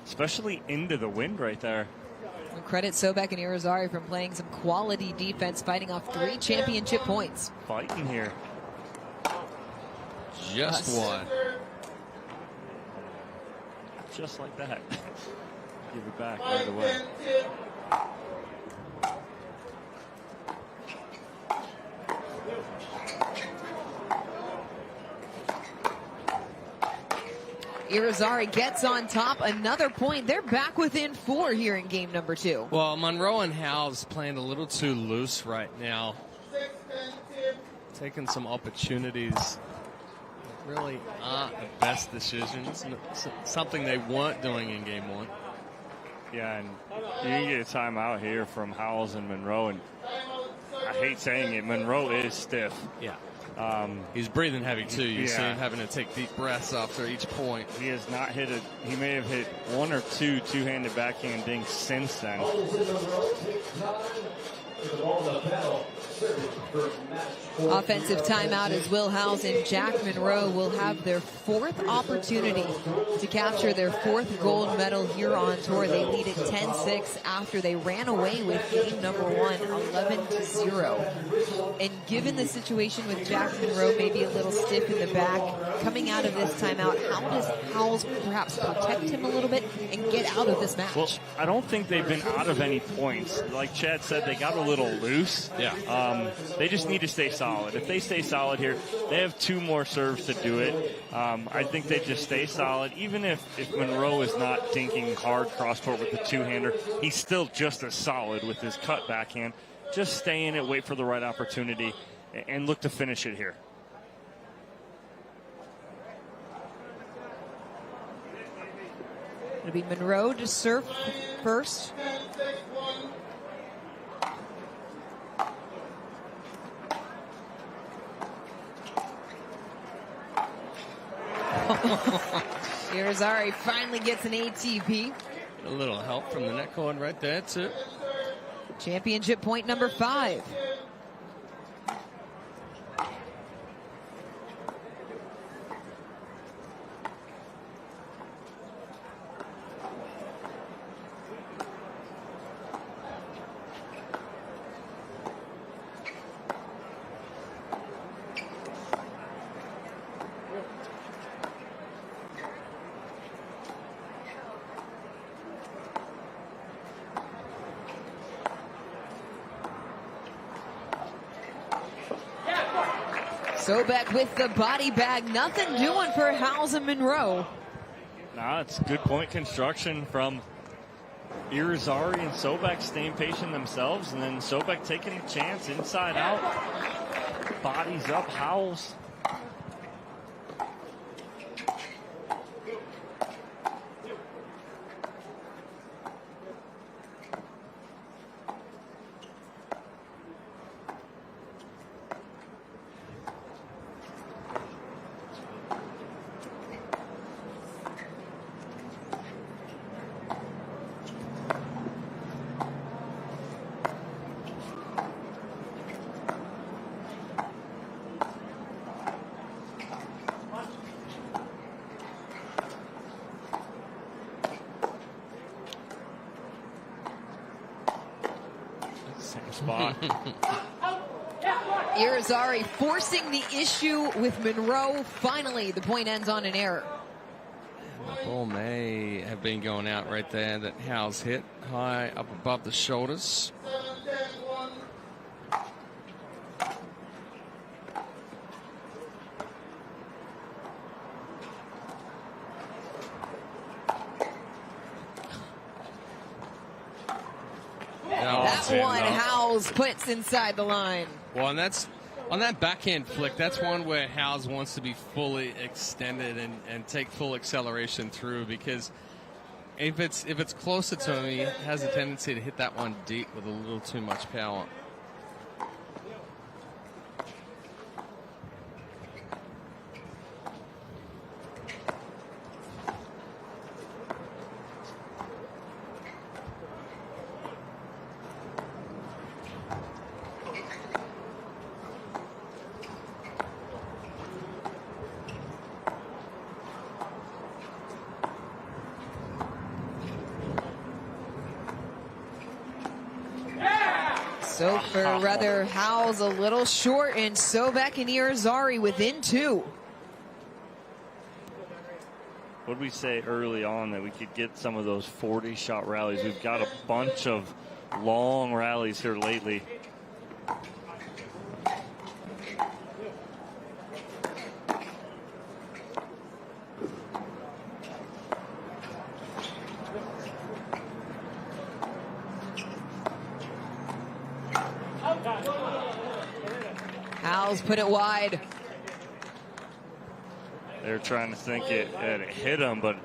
especially into the wind right there. And credit Sobek and Irizarry from playing some quality defense, fighting off 3 championship points. Fighting here. Just one. Just like that. Give it back right away. Irizarry gets on top, another point. They're back within 4 here in game number 2. Well, Munro and Howells playing a little too loose right now. Taking some opportunities that really aren't the best decisions. Something they weren't doing in game 1. Yeah, and you can get a timeout here from Howells and Munro, and I hate saying it, Munro is stiff. Yeah. He's breathing heavy too. You see him having to take deep breaths after each point. He has not hit he may have hit 1 or 2 two-handed backhand dings since then. Offensive timeout as Will Howells and Jack Munro will have their 4th opportunity to capture their 4th gold medal here on tour. They lead at 10-6 after they ran away with game number 1, 11-0. And given the situation with Jack Munro maybe a little stiff in the back, coming out of this timeout, how does Howells perhaps protect him a little bit and get out of this match? Well, I don't think they've been out of any points. Like Chad said, they got a little loose. Yeah. They just need to stay solid. If they stay solid here, they have 2 more serves to do it. I think they just stay solid. Even if Munro is not dinking hard cross-court with the two-hander, he's still just as solid with his cut backhand. Just stay in it, wait for the right opportunity, and look to finish it here. It'll be Munro to serve first. Irizarry finally gets an ATP. A little help from the net cord right there, too. Championship point number 5. Sobek with the body bag. Nothing doing for Howells and Munro. Nah, it's good point construction from Irizarry and Sobek staying patient themselves, and then Sobek taking a chance inside out. Bodies up, Howells. Spot. Irizarry forcing the issue with Munro. Finally, the point ends on an error. The ball may have been going out right there. That Howells hit high up above the shoulders. That one Howells puts inside the line. Well, and that's on that backhand flick. That's one where Howells wants to be fully extended and take full acceleration through, because if it's closer to him, he has a tendency to hit that one deep with a little too much power. So rather, Howells a little short, and Sobek and Irizarry within 2. What did we say early on that we could get some of those 40-shot rallies? We've got a bunch of long rallies here lately. Howells put it wide. They're trying to think it hit him, but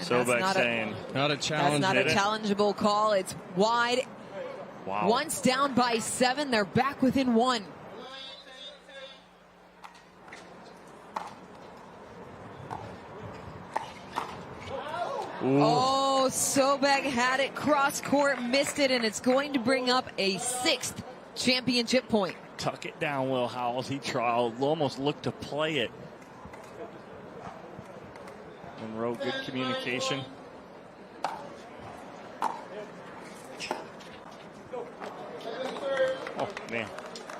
Sobek saying not a challenge. That's not a challengeable call. It's wide. Wow. Once down by 7, they're back within 1. Ooh. Oh, Sobek had it cross court, missed it, and it's going to bring up a 6th championship point. Tuck it down, Will Howells. He tried, almost looked to play it. Munro, good communication. Oh, man.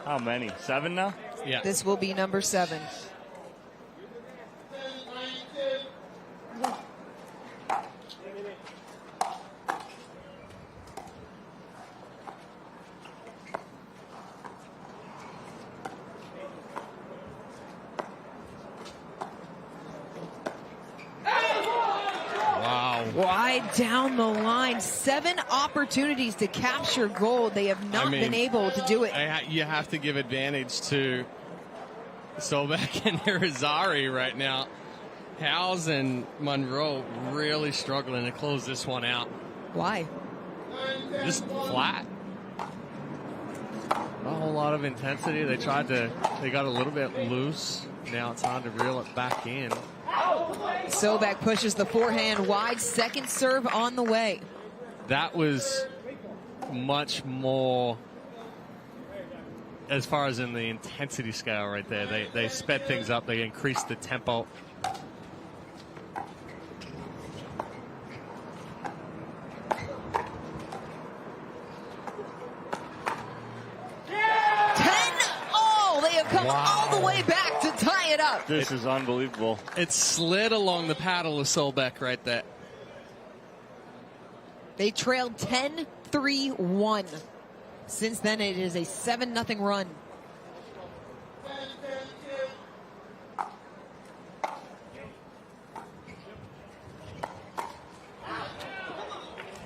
How many? 7 now? Yeah. This will be number 7. Wide down the line. 7 opportunities to capture gold. They have not been able to do it. You have to give advantage to Sobek and Irizarry right now. Howells and Munro really struggling to close this one out. Why? Just flat. Not a whole lot of intensity. They got a little bit loose. Now it's time to reel it back in. Sobek pushes the forehand wide. 2nd serve on the way. That was much more, as far as in the intensity scale right there. They sped things up. They increased the tempo. All the way back to tie it up. This is unbelievable. It slid along the paddle of Sobek right there. They trailed 10-3-1. Since then, it is a 7-0 run.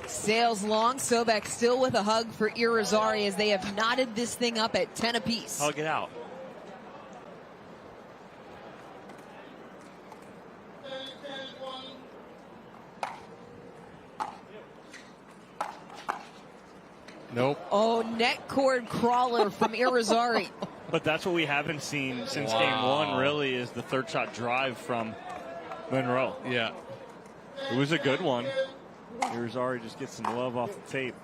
Sails long. Sobek still with a hug for Irizarry as they have knotted this thing up at 10 apiece. Hug it out. Nope. Oh, net cord crawler from Irizarry. But that's what we haven't seen since game 1, really, is the 3rd shot drive from Munro. Yeah. It was a good one. Irizarry just gets some love off the tape.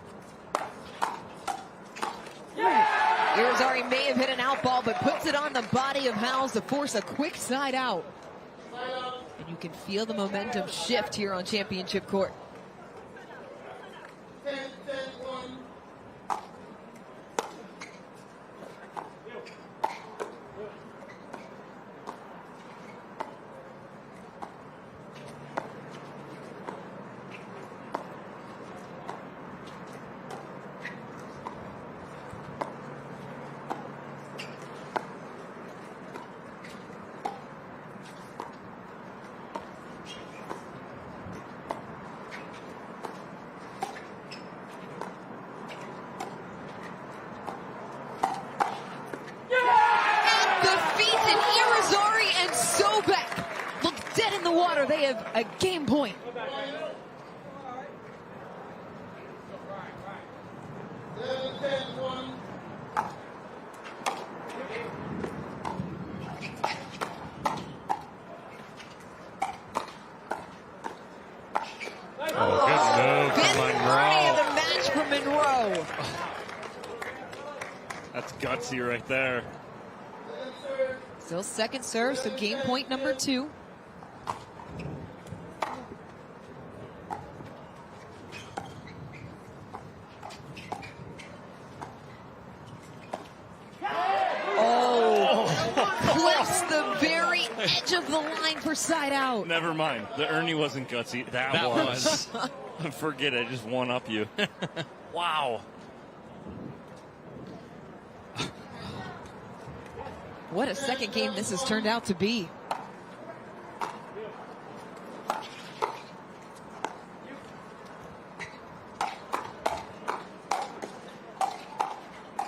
Irizarry may have hit an out ball, but puts it on the body of Howells to force a quick side out. And you can feel the momentum shift here on championship court. They have a game point. Oh, good move from Munro. Of the match for Munro. That's gutsy right there. Still 2nd serve, so game point number 2. edge of the line for side out. Never mind. The Ernie wasn't gutsy. That was. Forget it. Just one up you. Wow. What a second game this has turned out to be.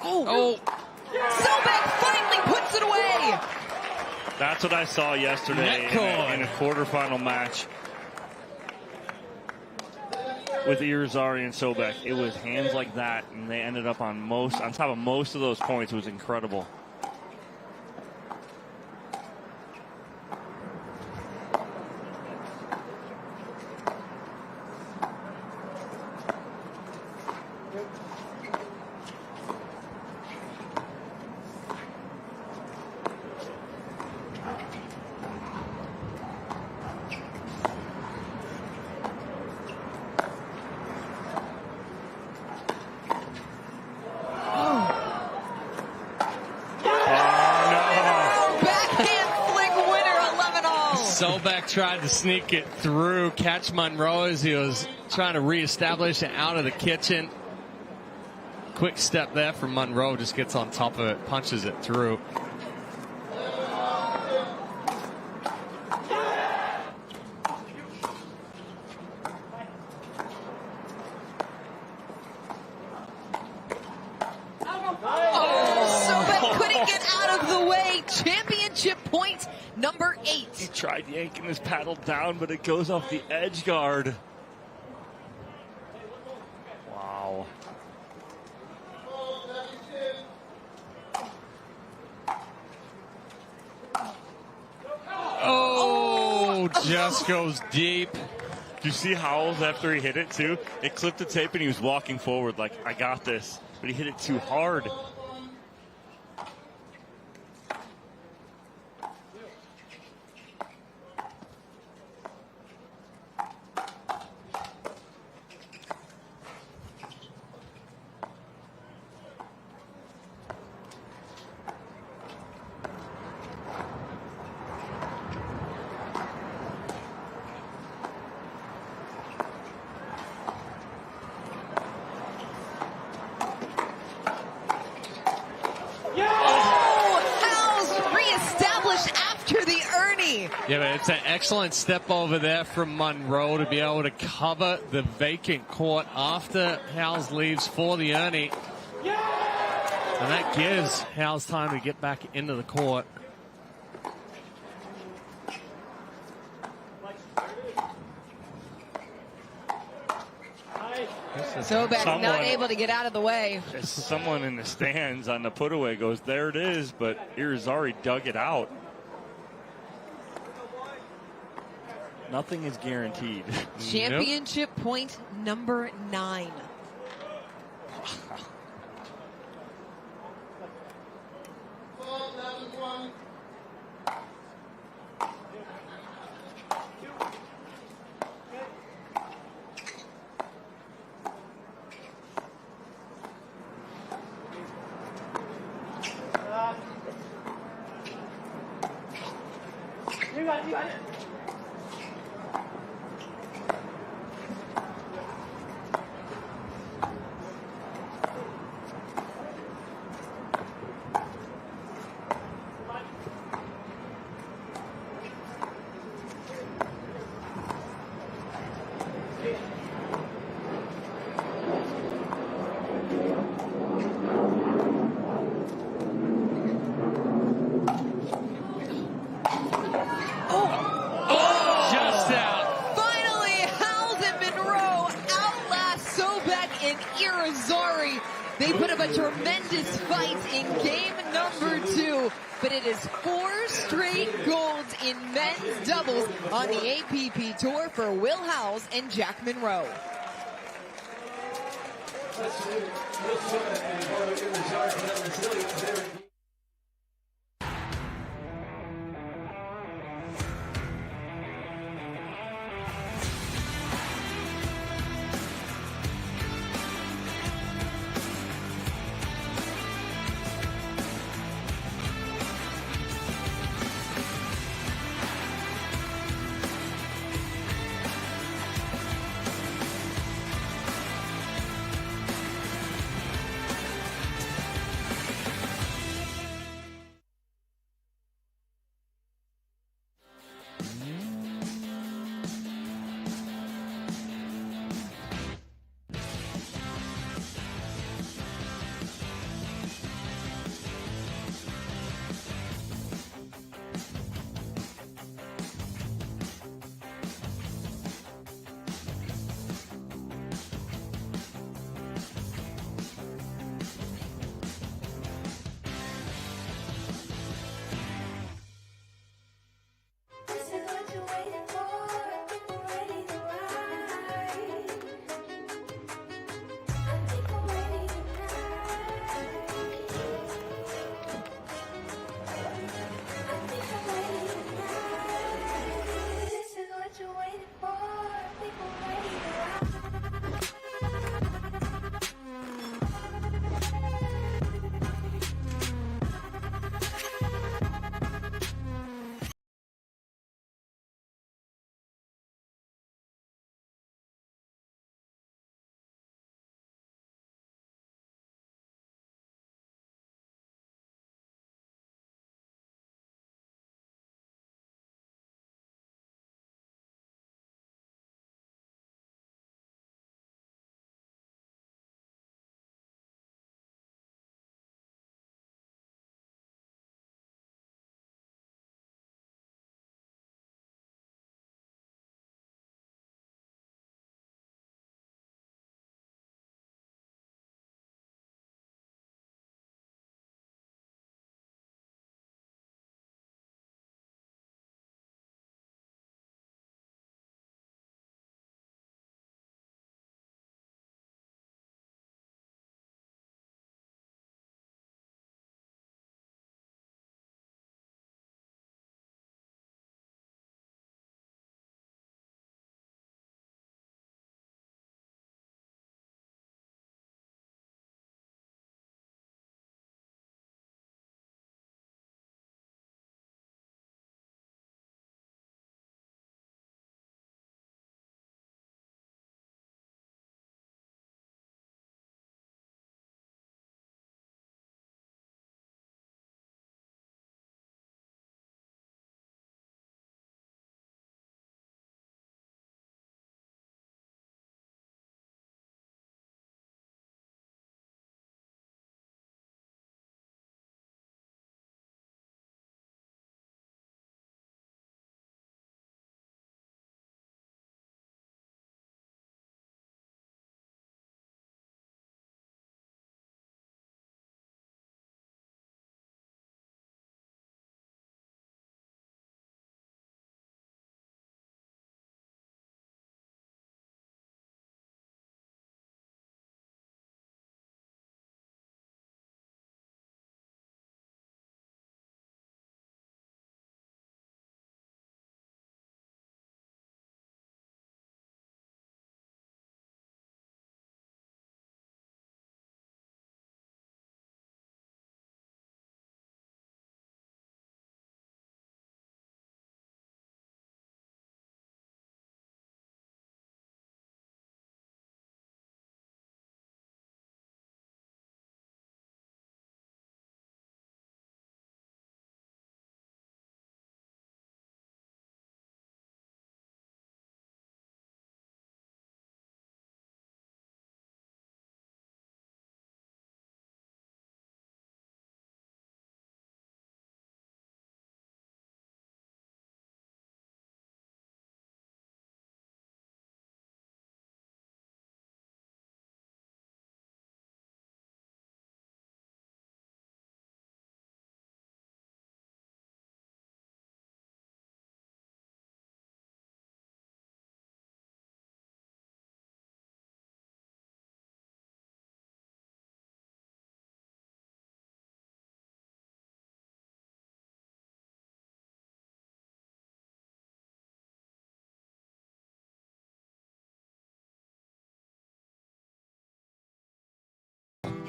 Oh. Sobek finally puts it away. That's what I saw yesterday in a quarterfinal match with Irizarry and Sobek. It was hands like that, and they ended up on top of most of those points. It was incredible. Sobek tried to sneak it through, catch Munro as he was trying to reestablish it out of the kitchen. Quick step there from Munro, just gets on top of it, punches it through. Sobek couldn't get out of the way. Championship point number 8. He tried yanking his paddle down, but it goes off the edge guard. Wow. Oh, just goes deep. Did you see Howells after he hit it too? It clipped the tape and he was walking forward like, I got this. But he hit it too hard. Yeah, but it's an excellent step over there from Munro to be able to cover the vacant court after Howells leaves for the Ernie. And that gives Howells time to get back into the court. Sobek not able to get out of the way. Someone in the stands on the put away goes, there it is, but Irizarry dug it out. Nothing is guaranteed. Championship point number 9. You got it. They put up a tremendous fight in game number 2, but it is 4 straight golds in men's doubles on the APP Tour for Will Howells and Jack Munro.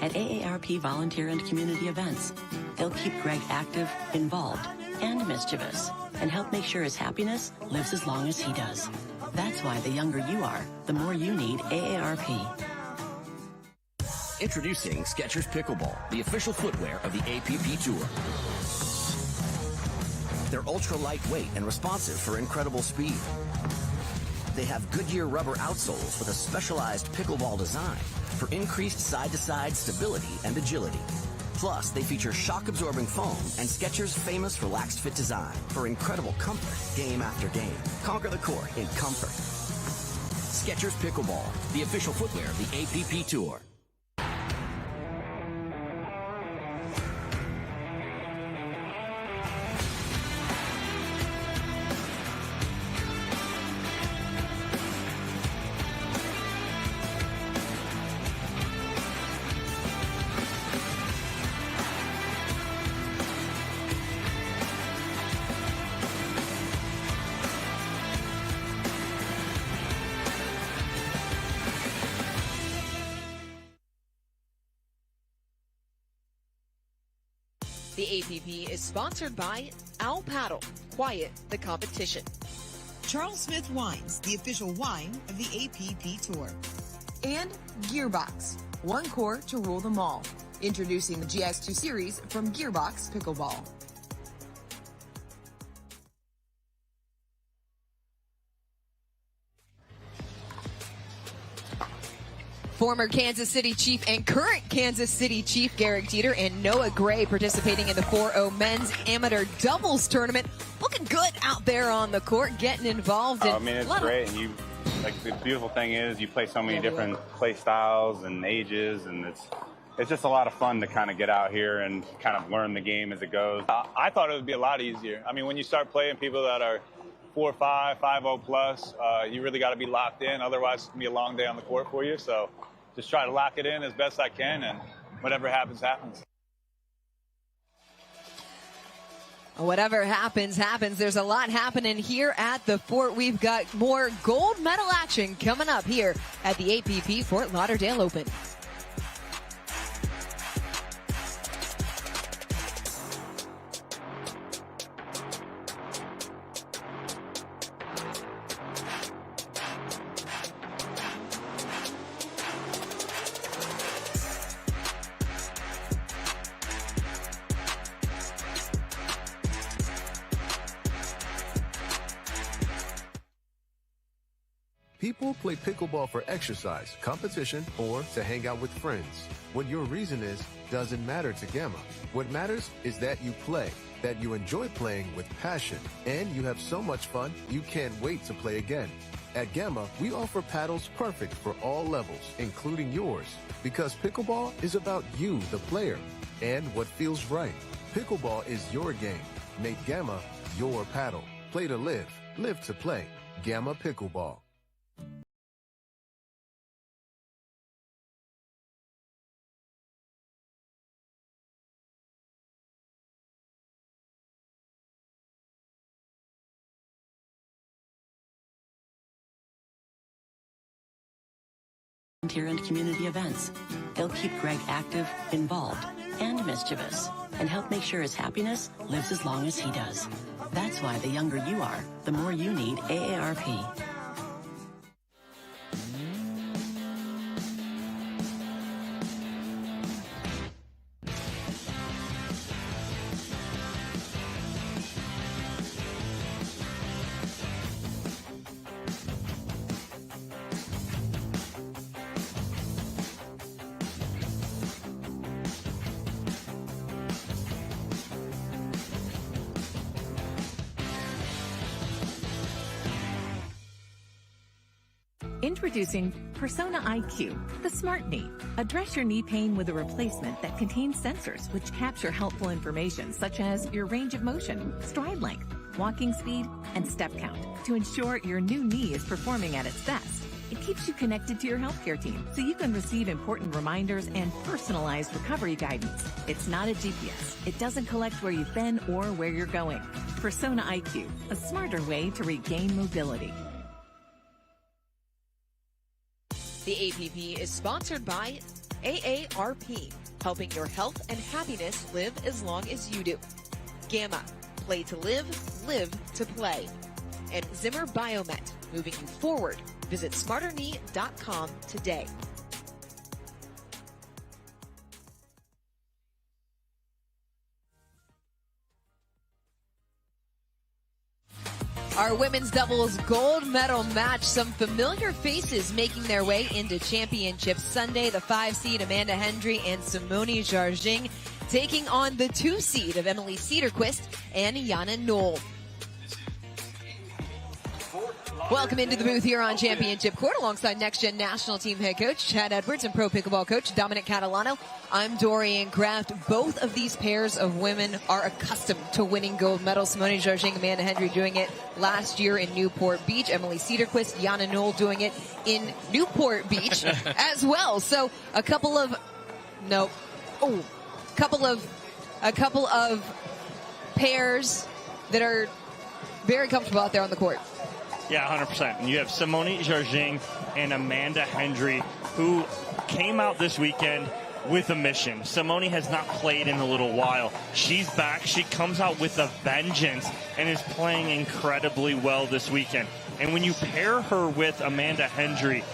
at AARP volunteer and community events. They'll keep Greg active, involved, and mischievous, and help make sure his happiness lives as long as he does. That's why the younger you are, the more you need AARP. Introducing Skechers Pickleball, the official footwear of the APP Tour. They're ultra lightweight and responsive for incredible speed. They have Goodyear rubber outsoles with a specialized pickleball design for increased side-to-side stability and agility. Plus, they feature shock-absorbing foam and Skechers' famous relaxed fit design for incredible comfort game after game. Conquer the court in comfort. Skechers Pickleball, the official footwear of the APP Tour. The APP is sponsored by Owl Paddle. Quiet the competition. Charles Smith Wines, the official wine of the APP Tour. And Gearbox, one core to rule them all. Introducing the GX2 series from Gearbox Pickleball. Former Kansas City Chief and current Kansas City Chief Garrick Dieter and Noah Gray participating in the 4-0 men's amateur doubles tournament. Looking good out there on the court, getting involved. I mean, it's great. And the beautiful thing is you play so many different play styles and ages, and it's just a lot of fun to kind of get out here and kind of learn the game as it goes. I thought it would be a lot easier. I mean, when you start playing people that are 4-5, 5-0 plus, you really got to be locked in. Otherwise, it's going to be a long day on the court for you. So just try to lock it in as best I can, and whatever happens, happens. Whatever happens, happens. There's a lot happening here at the Fort. We've got more gold medal action coming up here at the APP Fort Lauderdale Open. People play pickleball for exercise, competition, or to hang out with friends. What your reason is doesn't matter to Gamma. What matters is that you play, that you enjoy playing with passion, and you have so much fun you can't wait to play again. At Gamma, we offer paddles perfect for all levels, including yours, because pickleball is about you, the player, and what feels right. Pickleball is your game. Make Gamma your paddle. Play to live, live to play. Gamma Pickleball. Volunteer and community events. They'll keep Greg active, involved, and mischievous, and help make sure his happiness lives as long as he does. That's why the younger you are, the more you need AARP. Introducing Persona IQ, the smart knee. Address your knee pain with a replacement that contains sensors which capture helpful information such as your range of motion, stride length, walking speed, and step count to ensure your new knee is performing at its best. It keeps you connected to your healthcare team so you can receive important reminders and personalized recovery guidance. It's not a GPS. It doesn't collect where you've been or where you're going. Persona IQ, a smarter way to regain mobility. The APP is sponsored by AARP, helping your health and happiness live as long as you do. Gamma, play to live, live to play. And Zimmer Biomet, moving you forward. Visit smarterknee.com today. Our women's doubles gold medal match. Some familiar faces making their way into Championship Sunday. The 5 seed Amanda Hendry and Simone Jardim taking on the 2 seed of Emily Cederquist and Jana Newell. Welcome into the booth here on Championship Court alongside Next Gen National Team head coach Chad Edwards and pro pickleball coach Dominic Catalano. I'm Dorian Kraft. Both of these pairs of women are accustomed to winning gold medals. Simone Jardim, Amanda Hendry doing it last year in Newport Beach. Emily Cederquist, Jana Newell doing it in Newport Beach as well. So a couple of pairs that are very comfortable out there on the court. Yeah, 100%. And you have Simone Jardim and Amanda Hendry, who came out this weekend with a mission. Simone has not played in a little while. She's back. She comes out with a vengeance and is playing incredibly well this weekend. And when you pair her with Amanda Hendry,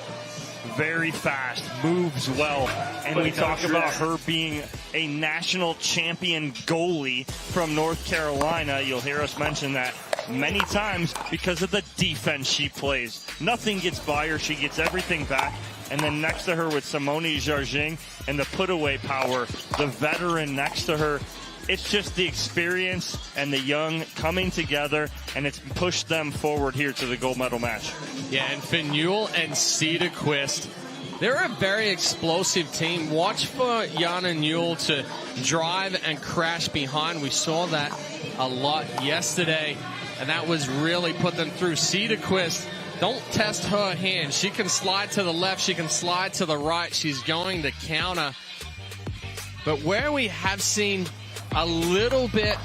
very fast, moves well, and we talk about her being a national champion goalie from North Carolina. You'll hear us mention that many times because of the defense she plays. Nothing gets by her. She gets everything back. And then next to her with Simone Jardim and the put-away power, the veteran next to her. It's just the experience and the young coming together, and it's pushed them forward here to the gold medal match. Yeah, and for Newell and Cederquist, they're a very explosive team. Watch for Jana Newell to drive and crash behind. We saw that a lot yesterday, and that was really put them through. Cederquist, don't test her hand. She can slide to the left. She can slide to the right. She's going to counter. But where we have seen a little bit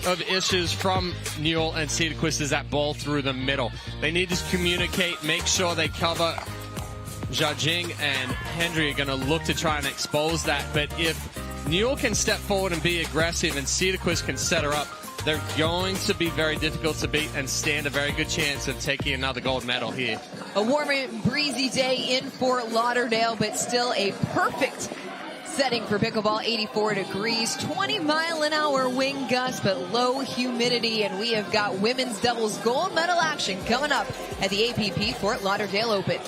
of issues from Newell and Cederquist is that ball through the middle. They need to communicate, make sure they cover. Jardim and Hendry are going to look to try and expose that. But if Newell can step forward and be aggressive and Cederquist can set her up, they're going to be very difficult to beat and stand a very good chance of taking another gold medal here. A warm and breezy day in Fort Lauderdale, but still a perfect setting for pickleball. 84 degrees, 20-mile-an-hour wind gusts, but low humidity. And we have got women's doubles gold medal action coming up at the APP Fort Lauderdale Open.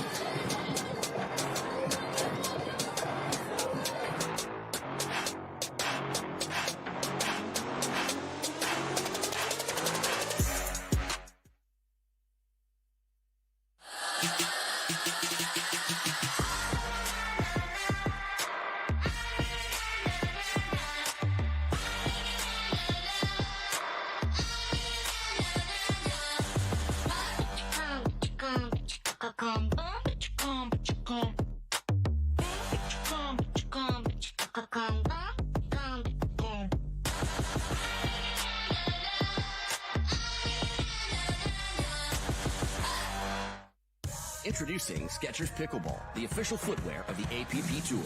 Introducing Skechers Pickleball, the official footwear of the APP Tour.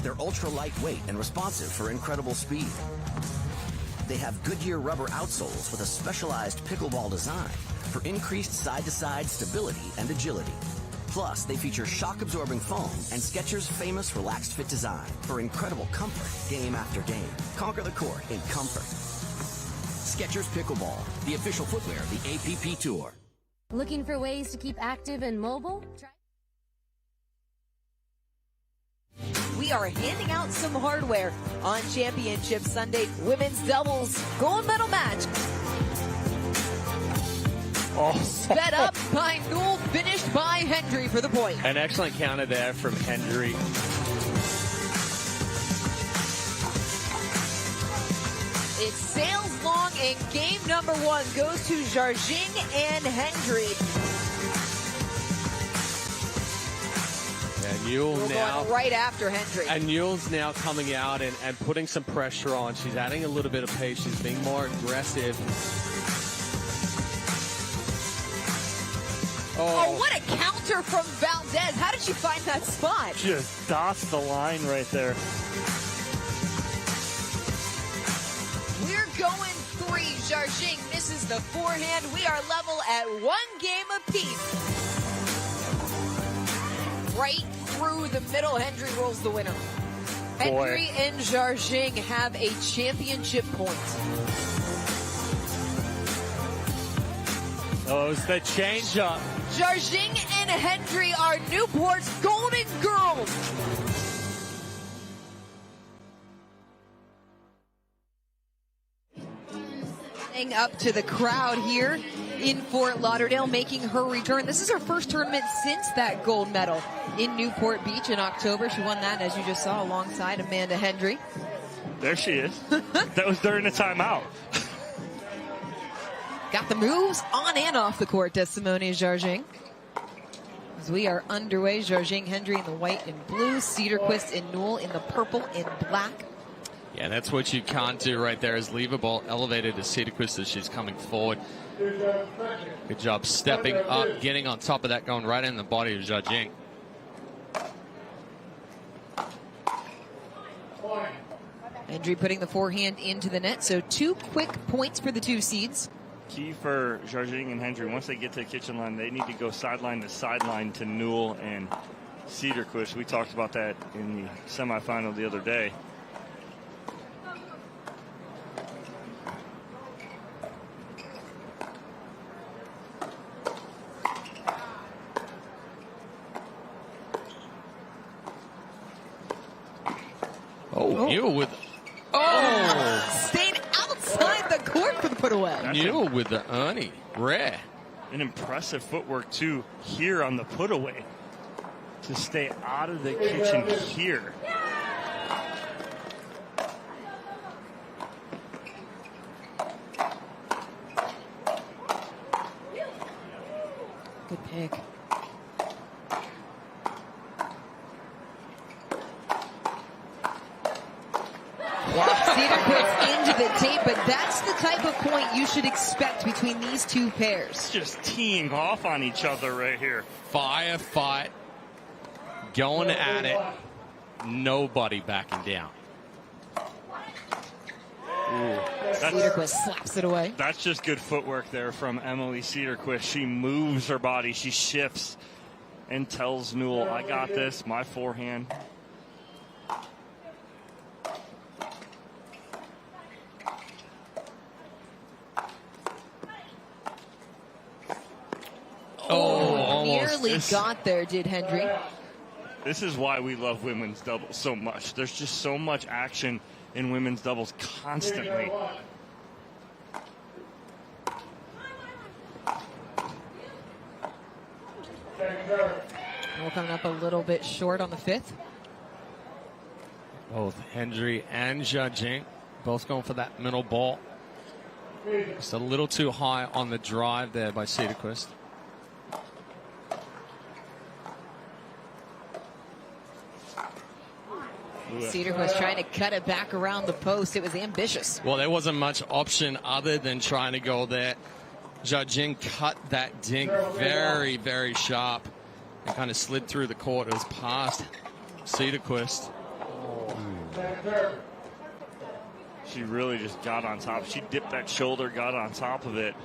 They're ultra lightweight and responsive for incredible speed. They have Goodyear rubber outsoles with a specialized pickleball design for increased side-to-side stability and agility. Plus, they feature shock-absorbing foam and Skechers' famous relaxed fit design for incredible comfort game after game. Conquer the court in comfort. Skechers Pickleball, the official footwear of the APP Tour. Looking for ways to keep active and mobile? We are handing out some hardware on Championship Sunday women's doubles gold medal match. Sped up by Newell, finished by Hendry for the point. An excellent counter there from Hendry. It sails long, and game number 1 goes to Jardim and Hendry. And Newell now going right after Hendry. And Newell's now coming out and putting some pressure on. She's adding a little bit of pace. She's being more aggressive. Oh, what a counter from Valdez. How did she find that spot? Just dots the line right there. We're going 3. Jardim misses the forehand. We are level at 1 game apiece. Right through the middle, Hendry rolls the winner. Hendry and Jardim have a championship point. Oh, it's the change-up. Jardim and Hendry are Newport's Golden Girls. Up to the crowd here in Fort Lauderdale, making her return. This is her first tournament since that gold medal in Newport Beach in October. She won that, as you just saw, alongside Amanda Hendry. There she is. That was during the timeout. Got the moves on and off the court, does Simone Jardim. As we are underway, Jardim, Hendry in the white and blue, Cederquist and Newell in the purple and black. Yeah, that's what you can't do right there, is leave a ball elevated to Cederquist as she's coming forward. Good job stepping up, getting on top of that, going right in the body of Jardim. Hendry putting the forehand into the net, so 2 quick points for the 2 seeds. Key for Jardim and Hendry, once they get to the kitchen line, they need to go sideline to sideline to Newell and Cederquist. We talked about that in the semifinal the other day. Newell with... Stayed outside the court for the put away. Newell with the Ernie. Rare. An impressive footwork, too, here on the put away. To stay out of the kitchen here. Good pick. Cederquist into the tape, but that's the type of point you should expect between these 2 pairs. Just teeing off on each other right here. Firefight. Going at it. Nobody backing down. Cederquist slaps it away. That's just good footwork there from Emily Cederquist. She moves her body, she shifts, and tells Newell, I got this, my forehand. Nearly got there, did Hendry. This is why we love women's doubles so much. There's just so much action in women's doubles constantly. We're coming up a little bit short on the 5th. Both Hendry and Jardim both going for that middle ball. Just a little too high on the drive there by Cederquist. Cederquist trying to cut it back around the post. It was ambitious. Well, there wasn't much option other than trying to go there. Jardim cut that dink very, very sharp and kind of slid through the court. It was past Cederquist. She really just got on top. She dipped that shoulder, got on top of it.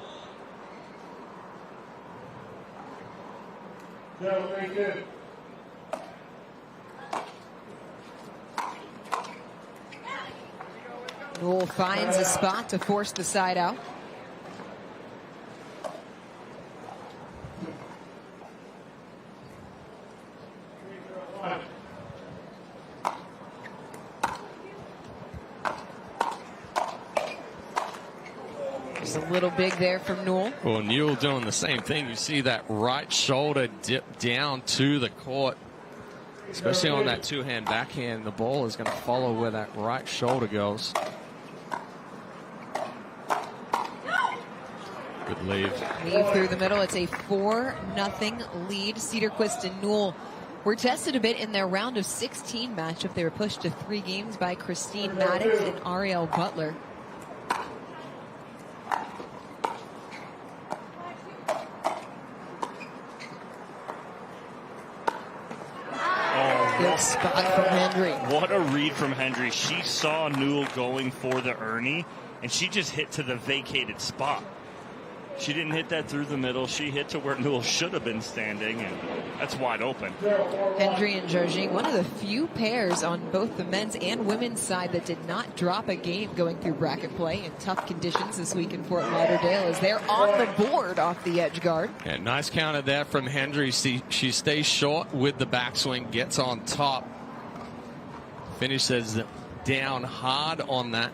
Newell finds a spot to force the side out. Just a little big there from Newell. Well, Newell doing the same thing. You see that right shoulder dip down to the court. Especially on that two-hand backhand, the ball is going to follow where that right shoulder goes. Good leave. Leave through the middle. It's a 4-0 lead. Cederquist and Newell were tested a bit in their round of 16 matchup. They were pushed to 3 games by Christine Maddox and Ariel Butler. Nice spot from Hendry. What a read from Hendry. She saw Newell going for the Ernie, and she just hit to the vacated spot. She didn't hit that through the middle. She hit to where Newell should have been standing, and that's wide open. Hendry and Jardim, one of the few pairs on both the men's and women's side that did not drop a game going through bracket play in tough conditions this week in Fort Lauderdale, as they're on the board off the edge guard. Yeah, nice counter there from Hendry. She stays short with the backswing, gets on top, finishes down hard on that.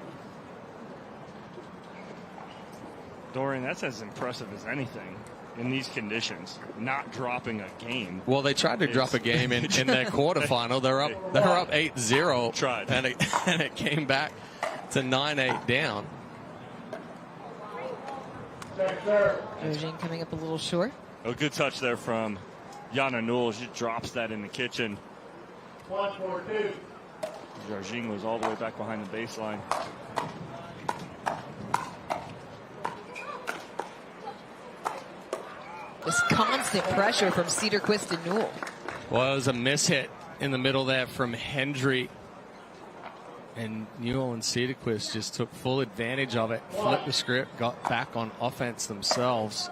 Dorian, that's as impressive as anything in these conditions, not dropping a game. Well, they tried to drop a game in their quarterfinal. They're up 8-0. Tried. And it came back to 9-8 down. Jardim coming up a little short. A good touch there from Yana Newell. She drops that in the kitchen. 1-4-2. Jardim was all the way back behind the baseline. This constant pressure from Cederquist and Newell. Well, it was a mishit in the middle there from Hendry. And Newell and Cederquist just took full advantage of it, flipped the script, got back on offense themselves.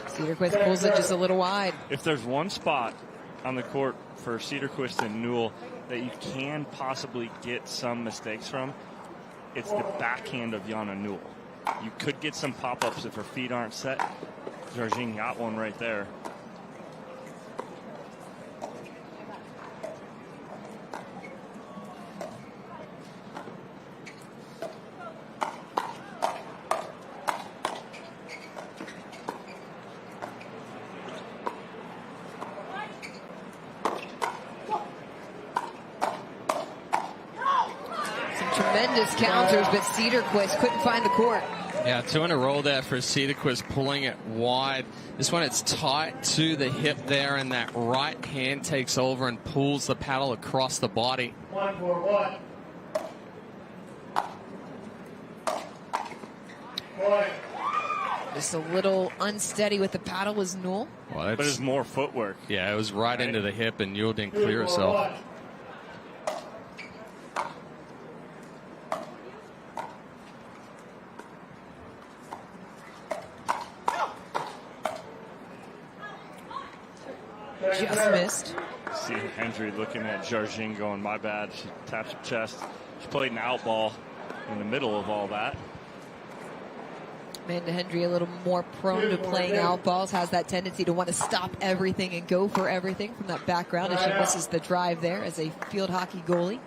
Cederquist pulls it just a little wide. If there's one spot on the court for Cederquist and Newell that you can possibly get some mistakes from, it's the backhand of Yana Newell. You could get some pop-ups if her feet aren't set. Jardim got one right there. Tremendous counters, but Cederquist couldn't find the court. Yeah, 2 in a row there for Cederquist, pulling it wide. This one, it's tight to the hip there, and that right hand takes over and pulls the paddle across the body. 1-4-1. Just a little unsteady with the paddle was Newell. Well, but it's more footwork. Yeah, it was right into the hip, and Newell didn't clear herself. Just missed. See Hendry looking at Jardim going, my bad. She taps her chest. She played an out ball in the middle of all that. Amanda Hendry a little more prone to playing out balls, has that tendency to want to stop everything and go for everything from that background as she misses the drive there as a field hockey goalie.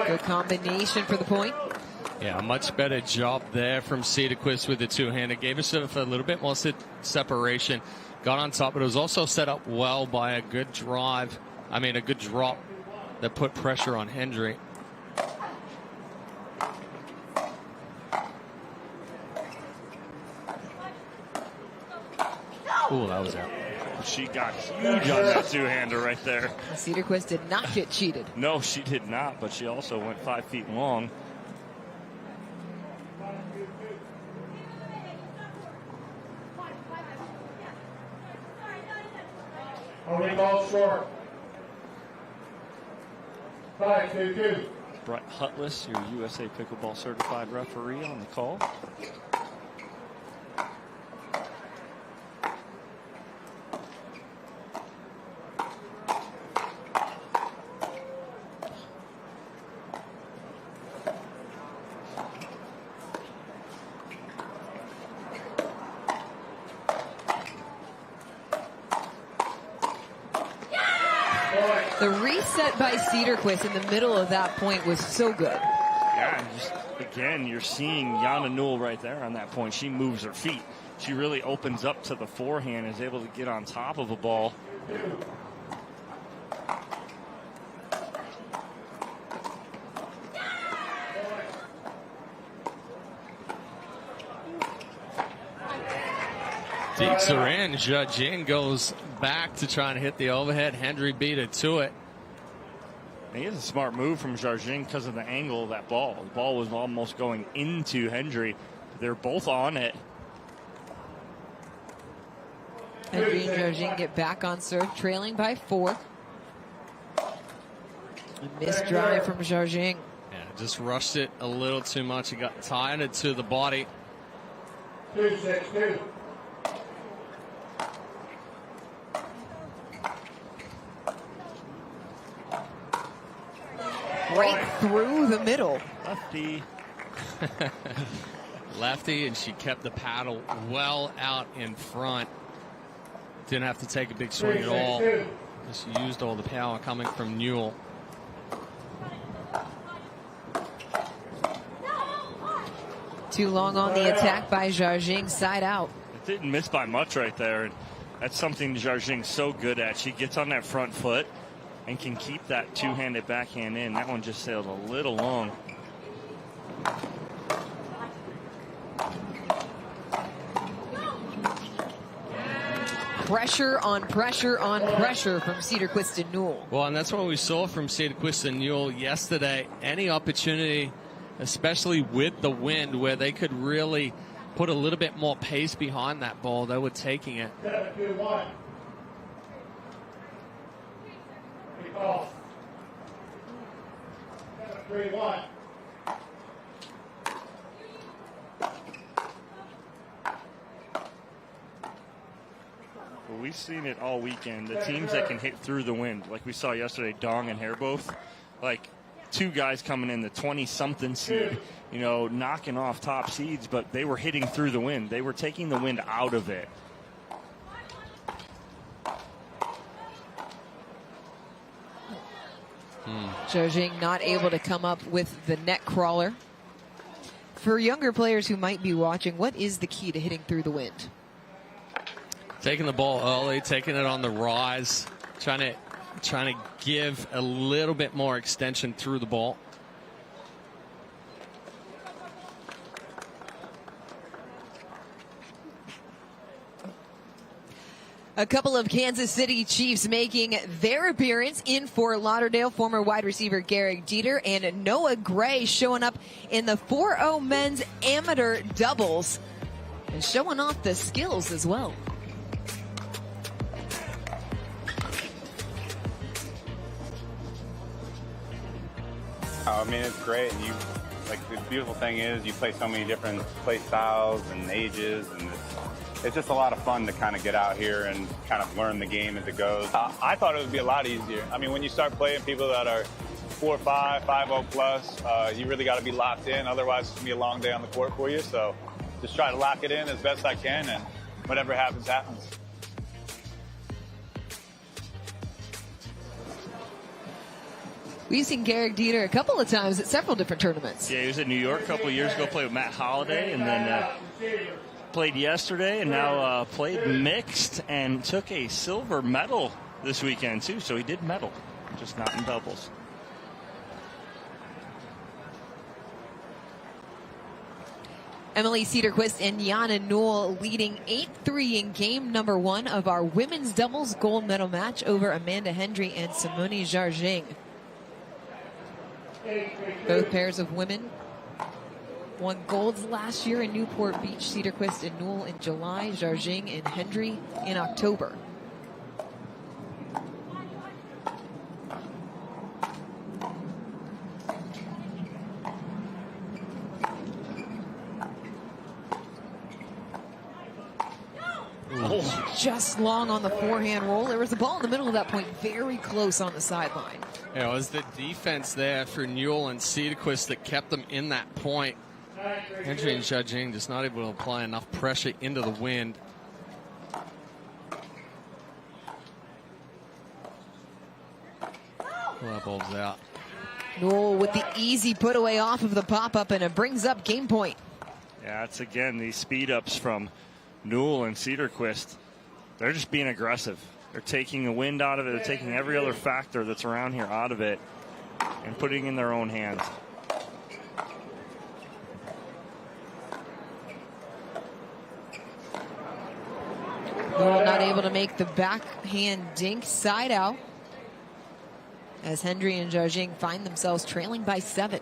Good combination for the point. Yeah, a much better job there from Cederquist with the two-hander. Gave herself a little bit more separation. Got on top, but it was also set up well by a good drive. I mean, a good drop that put pressure on Hendry. Ooh, that was out. She got huge on that two-hander right there. Cederquist did not get cheated. No, she did not, but she also went 5 feet long. Only ball short. 5-2-2. Brett Hutless, your USA Pickleball certified referee, on the call. The reset by Cederquist in the middle of that point was so good. Yeah, just again, you're seeing Yana Newell right there on that point. She moves her feet. She really opens up to the forehand, is able to get on top of a ball. Deeks are in. Jardim goes back to try and hit the overhead. Hendry beat it to it. I think it's a smart move from Jardim because of the angle of that ball. The ball was almost going into Hendry. They're both on it. Hendry and Jardim get back on serve, trailing by 4. A missed drive from Jardim. Yeah, just rushed it a little too much. He got tied it to the body. 2-6-2. Right through the middle. Lefty. Lefty, and she kept the paddle well out in front. Didn't have to take a big swing at all. Just used all the power coming from Newell. Too long on the attack by Jardim, side out. It didn't miss by much right there. And that's something Jarjing's so good at. She gets on that front foot and can keep that two-handed backhand in. That one just sailed a little long. Pressure on pressure on pressure from Cederquist and Newell. Well, and that's what we saw from Cederquist and Newell yesterday. Any opportunity, especially with the wind, where they could really put a little bit more pace behind that ball, they were taking it. 7-2-1. Kick off. 7-3-1. Well, we've seen it all weekend. The teams that can hit through the wind, like we saw yesterday, Dong and Hairboth, like two guys coming in the 20-something seed, you know, knocking off top seeds, but they were hitting through the wind. They were taking the wind out of it. Jardim not able to come up with the net crawler. For younger players who might be watching, what is the key to hitting through the wind? Taking the ball early, taking it on the rise, trying to give a little bit more extension through the ball. A couple of Kansas City Chiefs making their appearance in Fort Lauderdale. Former wide receiver Garrick Dieter and Noah Gray showing up in the 4-0 men's amateur doubles and showing off the skills as well. I mean, it's great. And the beautiful thing is you play so many different play styles and ages, and it's just a lot of fun to kind of get out here and kind of learn the game as it goes. I thought it would be a lot easier. I mean, when you start playing people that are 4-5, 5-0 plus, you really got to be locked in. Otherwise, it's going to be a long day on the court for you. So just try to lock it in as best I can, and whatever happens, happens. We've seen Garrick Dieter a couple of times at several different tournaments. Yeah, he was in New York a couple of years ago, played with Matt Holliday, and then played yesterday, and now played mixed and took a silver medal this weekend, too. So he did medal, just not in doubles. Emily Cederquist and Jana Newell leading 8-3 in game number 1 of our women's doubles gold medal match over Amanda Hendry and Simone Jardim. Both pairs of women won golds last year in Newport Beach. Cederquist and Newell in July, Jardim and Hendry in October. Just long on the forehand roll. There was a ball in the middle of that point, very close on the sideline. Yeah, it was the defense there for Newell and Cederquist that kept them in that point. Hendry and Jardim just not able to apply enough pressure into the wind. Well, that ball's out. Newell with the easy put away off of the pop-up, and it brings up game point. Yeah, it's again these speed ups from Newell and Cederquist. They're just being aggressive. They're taking the wind out of it. They're taking every other factor that's around here out of it and putting it in their own hands. to make the backhand dink side out as Hendry and Jardim find themselves trailing by 7.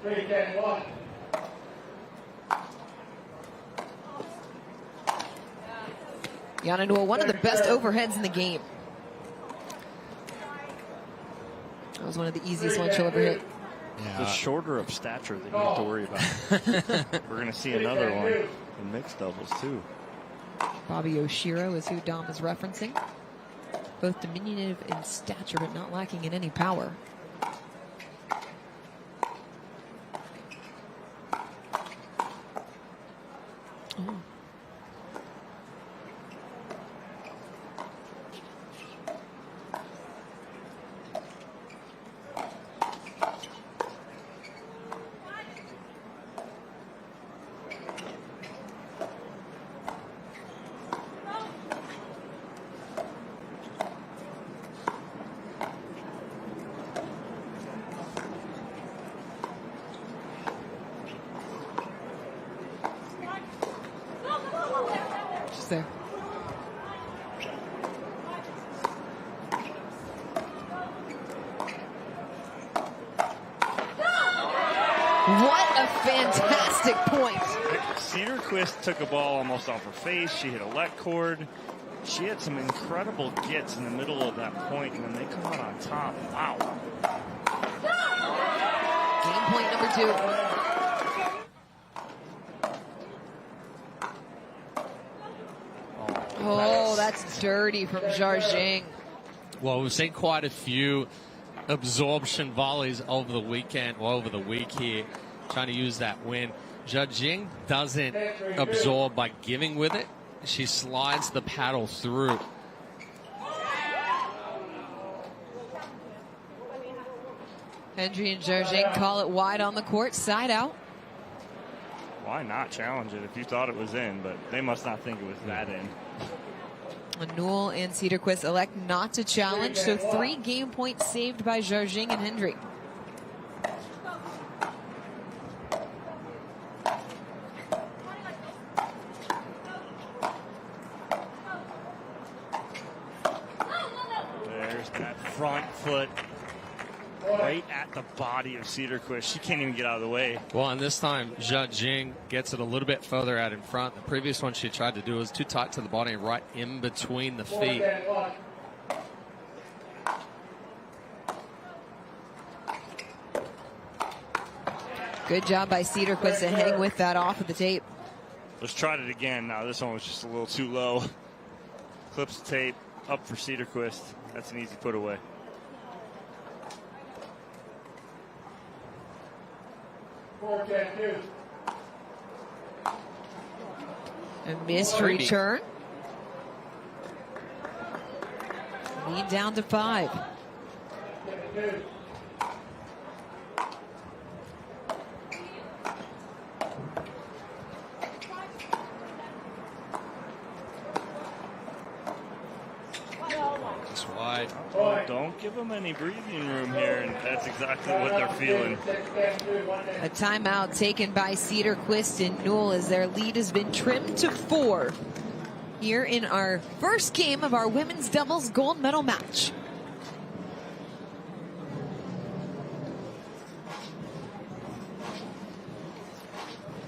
3-10-1. Newell, one of the best overheads in the game. That was one of the easiest ones she'll ever hit. Yeah. The shorter of stature that you have to worry about. We're going to see another one in mixed doubles, too. Bobby Oshiro is who Dom is referencing. Both diminutive in stature, but not lacking in any power. Oh. There. What a fantastic point. Cederquist took a ball almost off her face. She hit a let cord. She had some incredible gets in the middle of that point, and then they come out on top. Wow. Game point number 2. Oh, that's dirty from Jardim. Well, we've seen quite a few absorption volleys over the weekend, or over the week here, trying to use that win. Jardim doesn't absorb by giving with it. She slides the paddle through. Hendry and Jardim call it wide on the court, side out. Why not challenge it if you thought it was in, but they must not think it was that in. Newell and Cederquist elect not to challenge, so 3 game points saved by Jardim and Hendry. There's that front foot right at the body of Cederquist. She can't even get out of the way. Well, and this time, Jardim gets it a little bit further out in front. The previous one she tried to do was too tight to the body, right in between the feet. Good job by Cederquist to hang with that off of the tape. Let's try it again. Now, this one was just a little too low. Clips the tape, up for Cederquist. That's an easy put away. A missed return. Lead down to 5. It's wide. Oh, don't give them any breathing room here, and that's exactly what they're feeling. A timeout taken by Cederquist and Newell as their lead has been trimmed to 4 here in our first game of our women's doubles gold medal match.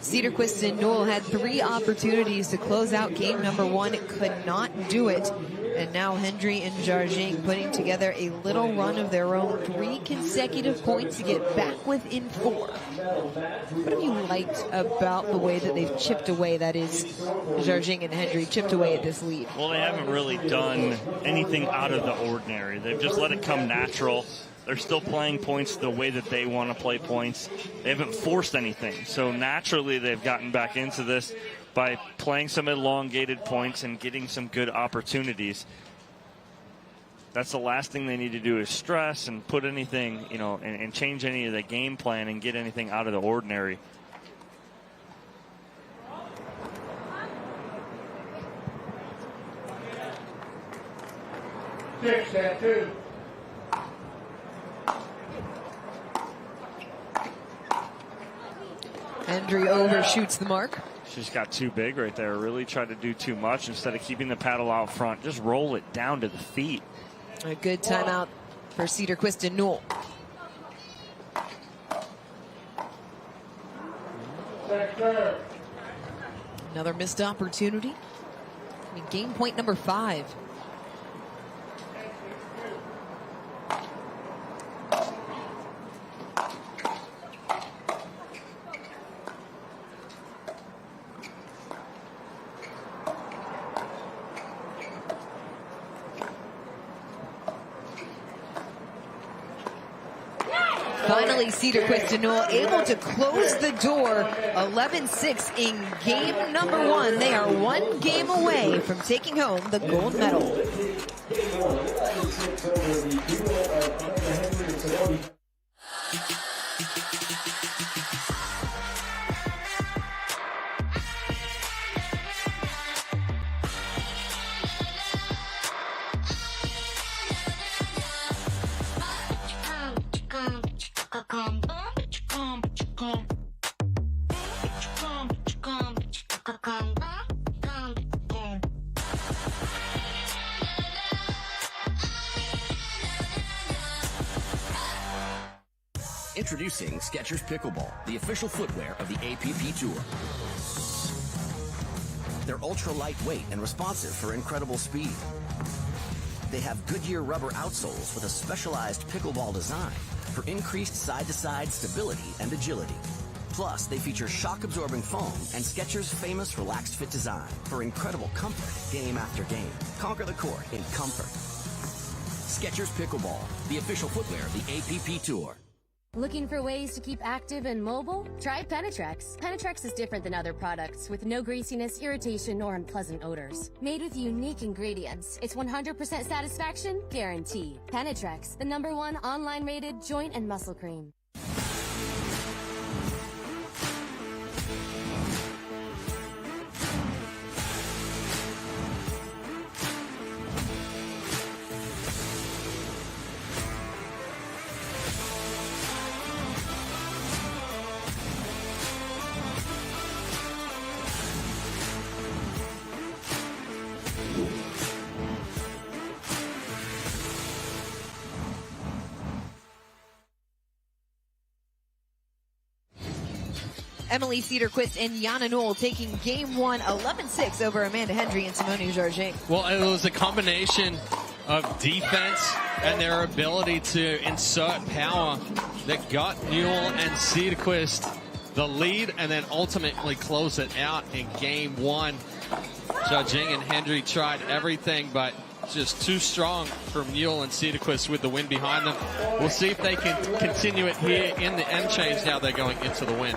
Cederquist and Newell had 3 opportunities to close out game number 1. Could not do it. And now Hendry and Jardim putting together a little run of their own. 3 consecutive points to get back within 4. What have you liked about the way that they've chipped away, that is, Jardim and Hendry chipped away at this lead? Well, they haven't really done anything out of the ordinary. They've just let it come natural. They're still playing points the way that they want to play points. They haven't forced anything. So naturally, they've gotten back into this by playing some elongated points and getting some good opportunities. That's the last thing they need to do is stress and put anything, you know, and change any of the game plan and get anything out of the ordinary. Two. Hendry overshoots the mark. She just got too big right there. Really tried to do too much instead of keeping the paddle out front. Just roll it down to the feet. A good timeout for Cederquist and Newell. Another missed opportunity. I mean, game point number 5. Finally, Cederquist and Newell able to close the door. 11-6 in game number 1. They are 1 game away from taking home the gold medal. Introducing Skechers Pickleball, the official footwear of the APP Tour. They're ultra lightweight and responsive for incredible speed. They have Goodyear rubber outsoles with a specialized pickleball design for increased side-to-side stability and agility. Plus, they feature shock-absorbing foam and Skechers' famous relaxed fit design for incredible comfort game after game. Conquer the court in comfort. Skechers Pickleball, the official footwear of the APP Tour. Looking for ways to keep active and mobile? Try Penetrex. Penetrex is different than other products with no greasiness, irritation, or unpleasant odors. Made with unique ingredients, it's 100% satisfaction guaranteed. Penetrex, the #1 online rated joint and muscle cream. Emily Cederquist and Jana Newell taking game 1, 11-6 over Amanda Hendry and Simone Jardim. Well, it was a combination of defense and their ability to insert power that got Newell and Cederquist the lead and then ultimately close it out in game 1. Jardim and Hendry tried everything, but just too strong from Newell and Cederquist with the win behind them. We'll see if they can continue it here in the end change. Now they're going into the win.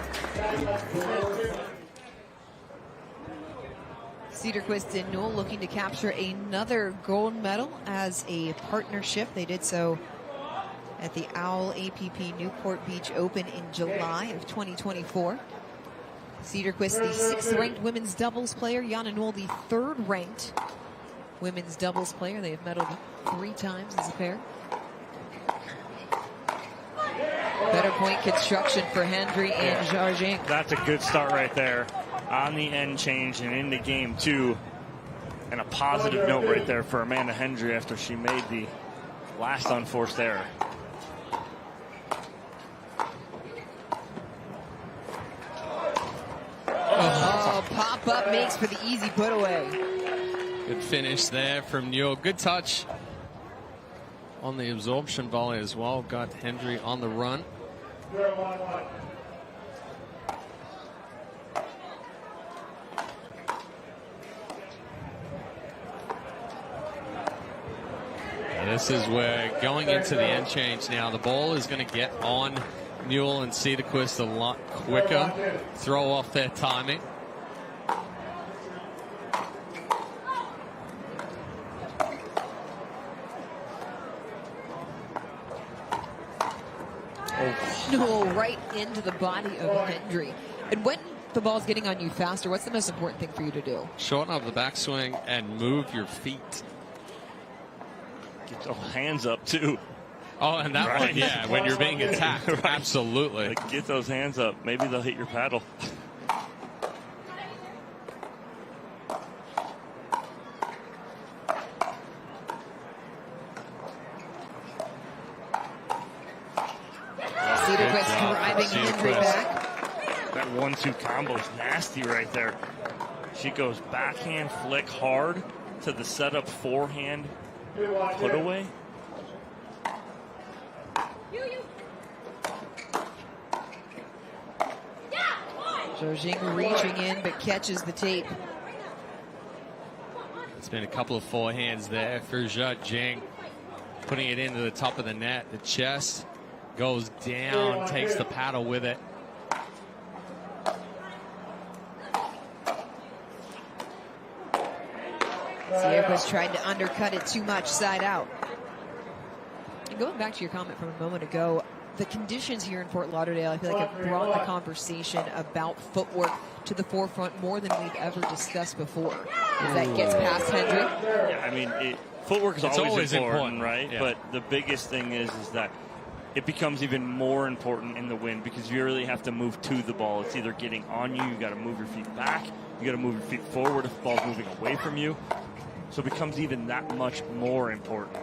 Cederquist and Newell looking to capture another gold medal as a partnership. They did so at the OWL APP Newport Beach Open in July of 2024. Cederquist, the 6th ranked women's doubles player. Jana Newell, the 3rd ranked women's doubles player. They have medaled 3 times as a pair. Better point construction for Hendry and Jardim. That's a good start right there on the end change and into game 2. And a positive note right there for Amanda Hendry after she made the last unforced error. Oh, pop-up makes for the easy put away. Good finish there from Newell. Good touch on the absorption volley as well. Got Hendry on the run. And this is where going into the end change now, the ball is going to get on Newell and Cederquist a lot quicker. Throw off their timing. Newell right into the body of Hendry. And when the ball's getting on you faster, what's the most important thing for you to do? Shorten up the backswing and move your feet. Get those hands up too. Oh, and that one, yeah, when you're being attacked. Absolutely. Like, get those hands up. Maybe they'll hit your paddle. 1-2 combo is nasty right there. She goes backhand flick hard to the setup forehand put away. Jardim reaching in but catches the tape. It's been a couple of forehands there for Jardim, putting it into the top of the net. The chest goes down, takes the paddle with it. Cederquist tried to undercut it too much, side out. And going back to your comment from a moment ago, the conditions here in Fort Lauderdale, I feel like have brought the conversation about footwork to the forefront more than we've ever discussed before. As that gets past Hendry. Yeah, I mean, footwork is always important, right? Yeah. But the biggest thing is that it becomes even more important in the wind because you really have to move to the ball. It's either getting on you, you got to move your feet back, you got to move your feet forward if the ball's moving away from you. So it becomes even that much more important.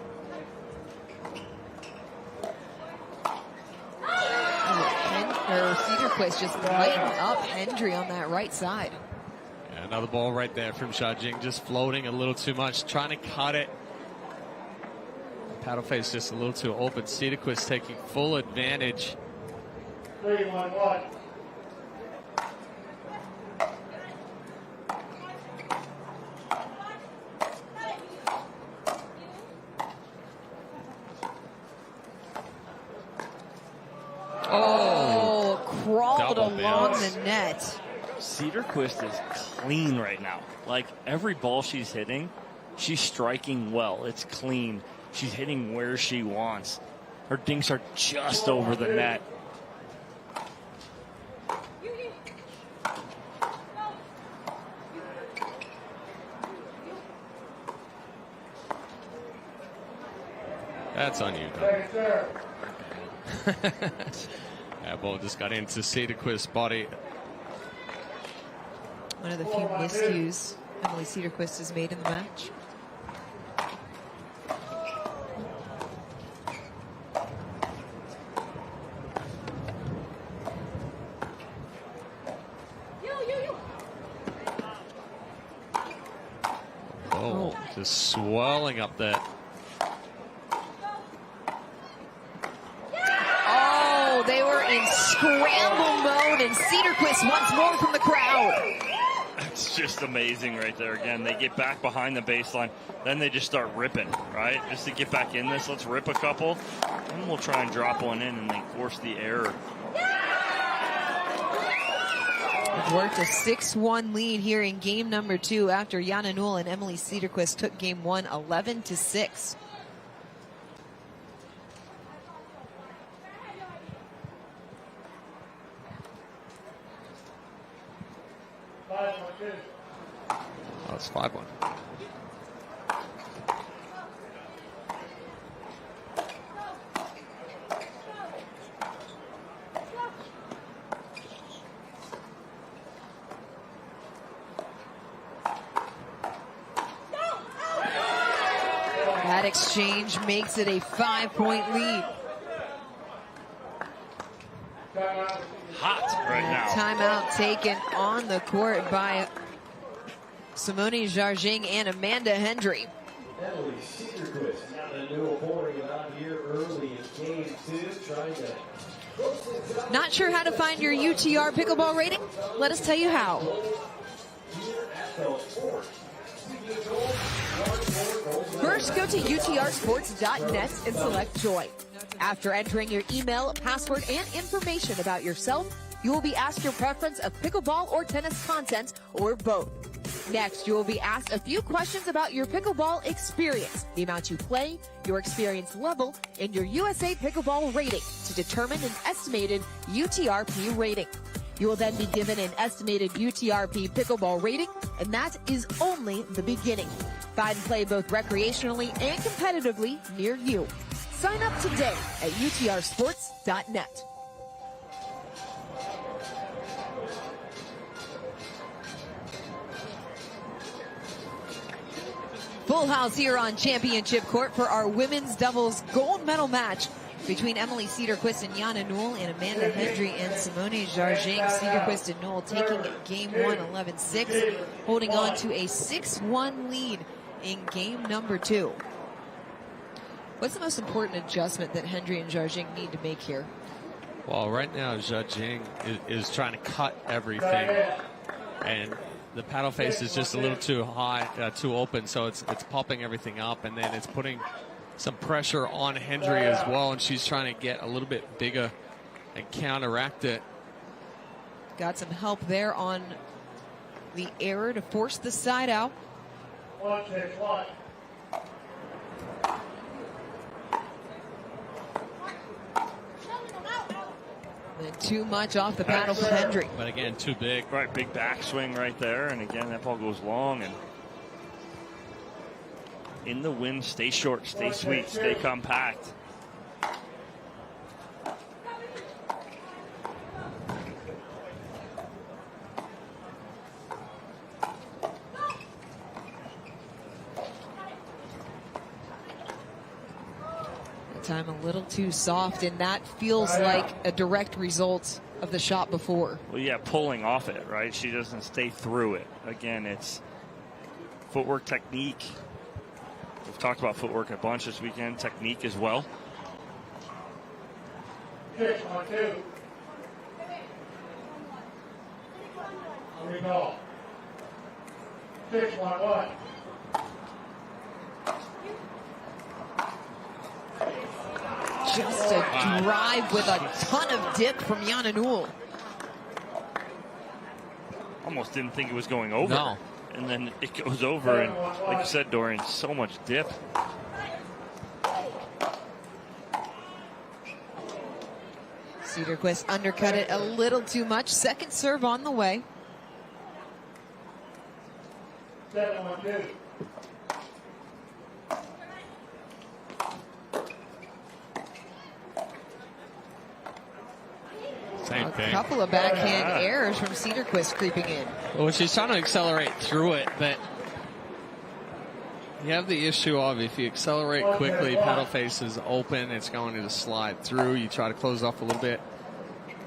Cederquist just lighting up Hendry on that right side. Yeah, another ball right there from Jardim, just floating a little too much, trying to cut it. Paddle face just a little too open. Cederquist taking full advantage. 3-1-1. Crawled along the net. Cederquist is clean right now. Like every ball she's hitting, she's striking well. It's clean. She's hitting where she wants. Her dinks are just over the net. That's on you, that ball just got into Cederquist's body. One of the few miscues Emily Cederquist has made in the match. Oh, just swirling up there. They were in scramble mode, and Cederquist once more from the crowd. It's just amazing right there. Again, they get back behind the baseline, then they just start ripping, right? Just to get back in this, let's rip a couple, and we'll try and drop one in, and they force the error. We've worked a 6-1 lead here in game number 2 after Yana Newell and Emily Cederquist took game 1 11-6. Oh, it's 5-1. That exchange makes it a 5-point lead. Hot right now. Timeout taken on the court by Simone Jardim and Amanda Hendry. Emily Cederquist, Yana Newell pouring it on here early in game 2, trying to... Not sure how to find your UTR pickleball rating? Let us tell you how. First, go to utrsports.net and select Join. After entering your email, password, and information about yourself, you will be asked your preference of pickleball or tennis content, or both. Next, you will be asked a few questions about your pickleball experience, the amount you play, your experience level, and your USA Pickleball rating to determine an estimated UTRP rating. You will then be given an estimated UTRP pickleball rating, and that is only the beginning. Find and play both recreationally and competitively near you. Sign up today at utrsports.net. Full house here on Championship Court for our women's doubles gold medal match between Emily Cederquist and Jana Newell and Amanda Hendry and Simone Jardim. Cederquist and Newell taking game 1 11-6, holding on to a 6-1 lead in game number 2. What's the most important adjustment that Hendry and Jardim need to make here? Well, right now Jardim is trying to cut everything, and the paddle face is just a little too high, too open, so it's popping everything up, and then it's putting some pressure on Hendry as well, and she's trying to get a little bit bigger and counteract it. Got some help there on the error to force the side out. 1-6-1. And too much off the paddle for Hendry. But again, too big. Right, big backswing right there. And again, that ball goes long. And in the wind, stay short, stay sweet, stay compact. Time a little too soft, and that feels like a direct result of the shot before. Well, yeah, pulling off it, right? She doesn't stay through it. Again, it's footwork, technique. We've talked about footwork a bunch this weekend, technique as well. 6-1-2. Recall. 6-1-1. Just a drive with a ton of dip from Jana Newell. Almost didn't think it was going over. No. And then it goes over, and like you said, Dorian, so much dip. Cederquist undercut it a little too much. Second serve on the way. 7-1-2. Same thing. A couple of backhand errors from Cederquist creeping in. Well, she's trying to accelerate through it, but you have the issue of if you accelerate quickly, paddle face is open, it's going to slide through. You try to close off a little bit,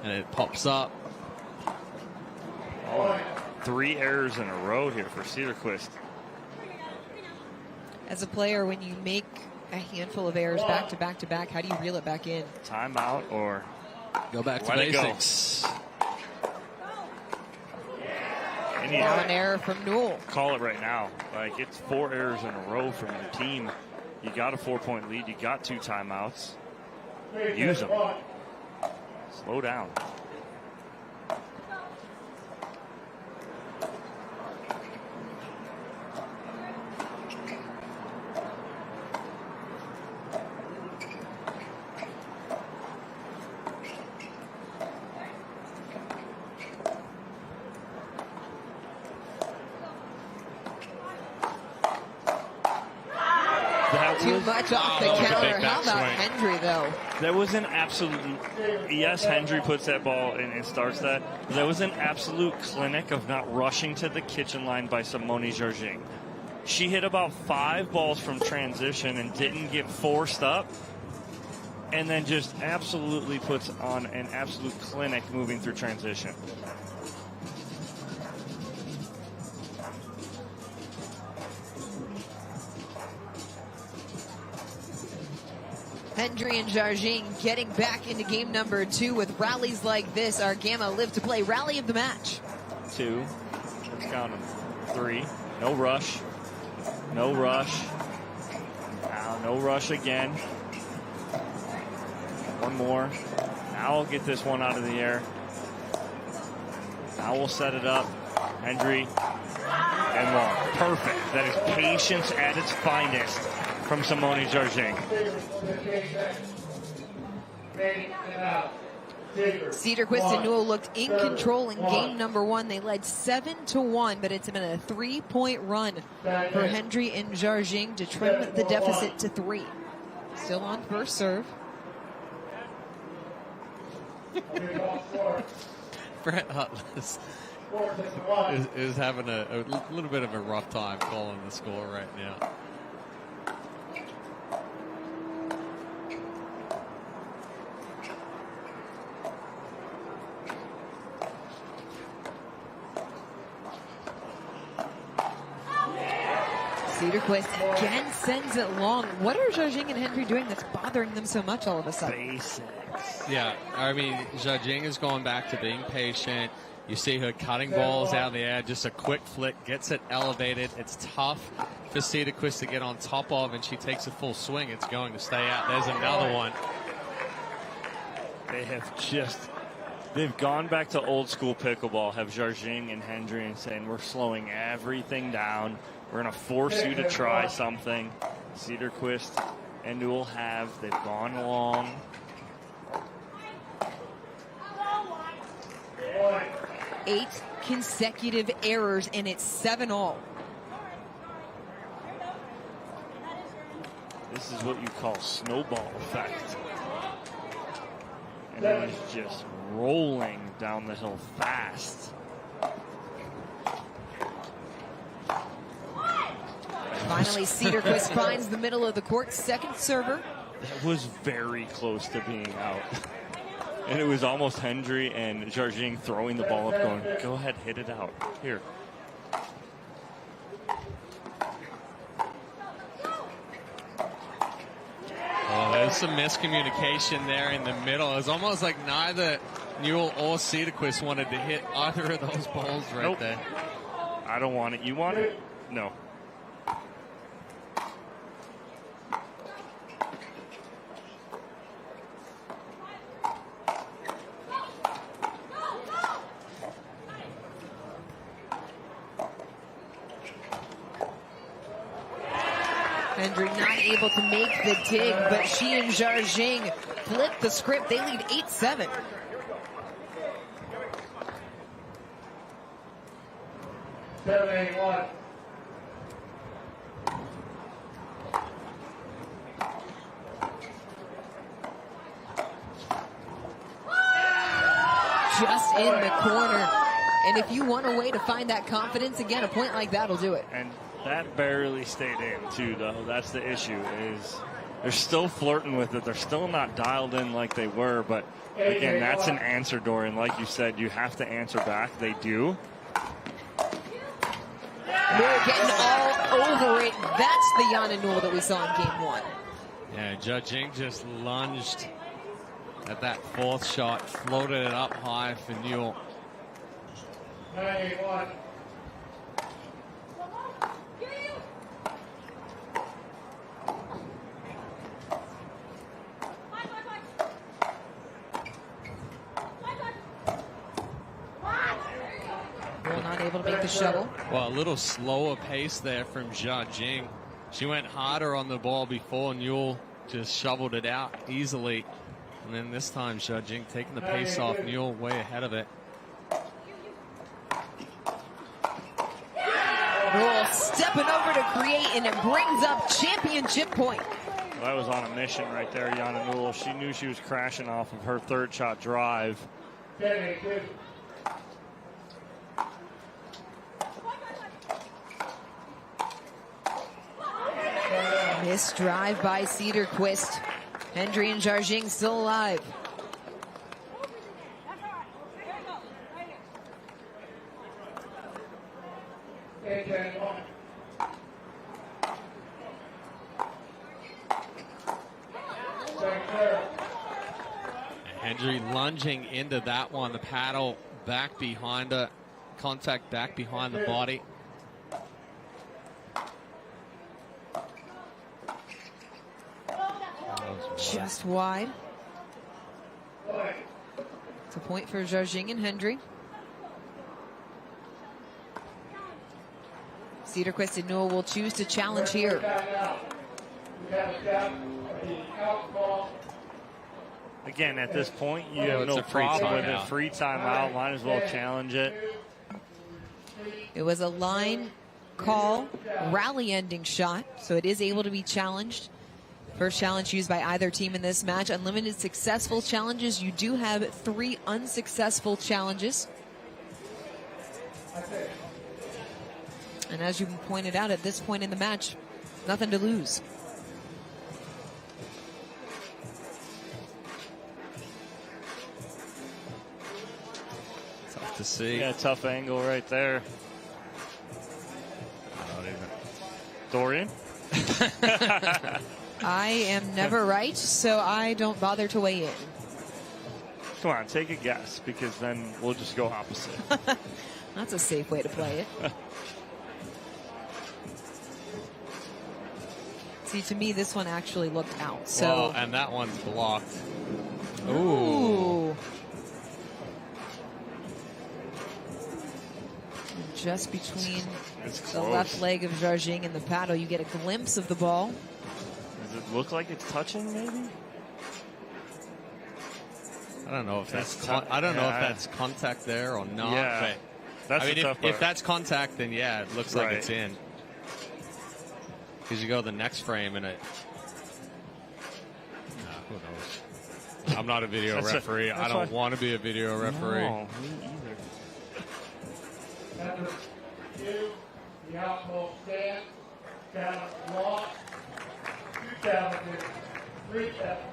and it pops up. Oh, 3 errors in a row here for Cederquist. As a player, when you make a handful of errors back to back to back, how do you reel it back in? Timeout or go back to let basics. Now an error from Newell. Call it right now. Like, it's 4 errors in a row from your team. You got a 4-point lead. You got 2 timeouts. Use them. Slow down. Too much off the counter. How about Hendry, though? There was an absolute, yes, Hendry puts that ball in and starts that. There was an absolute clinic of not rushing to the kitchen line by Simone Jardim. She hit about 5 balls from transition and didn't get forced up, and then just absolutely puts on an absolute clinic moving through transition. Hendry and Jardim getting back into game number 2 with rallies like this. Our Gamma Live to Play rally of the match. 2. Let's count them. 3. No rush. No rush. Now no rush again. One more. Now I'll get this one out of the air. Now we'll set it up. Hendry and long. Perfect. That is patience at its finest from Simone Jardim. Cederquist and Newell looked in control in game number 1. They led 7-1, but it's been a 3-point run for Hendry and Jardim to trim the deficit to 3. Still on first serve. Brett Hutless is having a little bit of a rough time calling the score right now. Cederquist again sends it long. What are Jardim and Hendry doing that's bothering them so much all of a sudden? Basics. Yeah, I mean, Jardim is going back to being patient. You see her cutting balls out of the air, just a quick flick, gets it elevated. It's tough for Cederquist to get on top of, and she takes a full swing. It's going to stay out. There's another one. They've gone back to old school pickleball, have Jardim and Hendry, and saying, we're slowing everything down. We're going to force you to try something. Cederquist and Newell they've gone along. Eight consecutive errors, and it's 7-all. This is what you call snowball effect. And it is just rolling down the hill fast. Finally, Cederquist finds the middle of the court, second server. That was very close to being out. And it was almost Hendry and Jardim throwing the ball up going, go ahead, hit it out. Here. Oh, there's some miscommunication there in the middle. It's almost like neither Newell or Cederquist wanted to hit either of those balls right there. I don't want it. You want it? No. Hendry not able to make the dig, but she and Jardim flip the script. They lead 8-7. Just in the corner. And if you want a way to find that confidence, again, a point like that will do it. And that barely stayed in, too, though. That's the issue, is they're still flirting with it. They're still not dialed in like they were. But, again, that's an answer, Dorian. Like you said, you have to answer back. They do. Newell getting all over it. That's the Yana Newell that we saw in game one. Yeah, Jardim just lunged at that fourth shot, floated it up high for Newell. 91. Not able to make the shovel. Well, a little slower pace there from Jardim. She went harder on the ball before. Newell just shoveled it out easily. And then this time, Jardim taking the pace off Newell, way ahead of it. Newell stepping over to create, and it brings up championship point. Well, that was on a mission right there, Yana Newell. She knew she was crashing off of her third shot drive. Missed drive by Cederquist. Hendry and Jardim still alive. Hendry lunging into that one. The paddle back behind her. Contact back behind the body. Just wide. It's a point for Jardim and Hendry. Cederquist and Newell will choose to challenge here. Again, at this point, you have no problem with it. Free timeout. Might as well challenge it. It was a line call, rally ending shot, so it is able to be challenged. First challenge used by either team in this match. Unlimited successful challenges. You do have 3 unsuccessful challenges. And as you pointed out, at this point in the match, nothing to lose. Tough to see. Yeah, tough angle right there. Dorian? I am never right, so I don't bother to weigh in. Come on, take a guess, because then we'll just go opposite. That's a safe way to play it. See, to me, this one actually looked out. So, well, and that one's blocked. Ooh. Just between the left leg of Jardim and the paddle, you get a glimpse of the ball. Does it look like it's touching, maybe? I don't know if that's contact there or not. Yeah, but, I mean, if that's contact, then yeah, it looks like it's in. Because you go to the next frame and it. Who knows? I'm not a video referee. I don't want to be a video referee. No, me either. Number 2, the outpost stand, down block, 2 challenges, 3 challenges.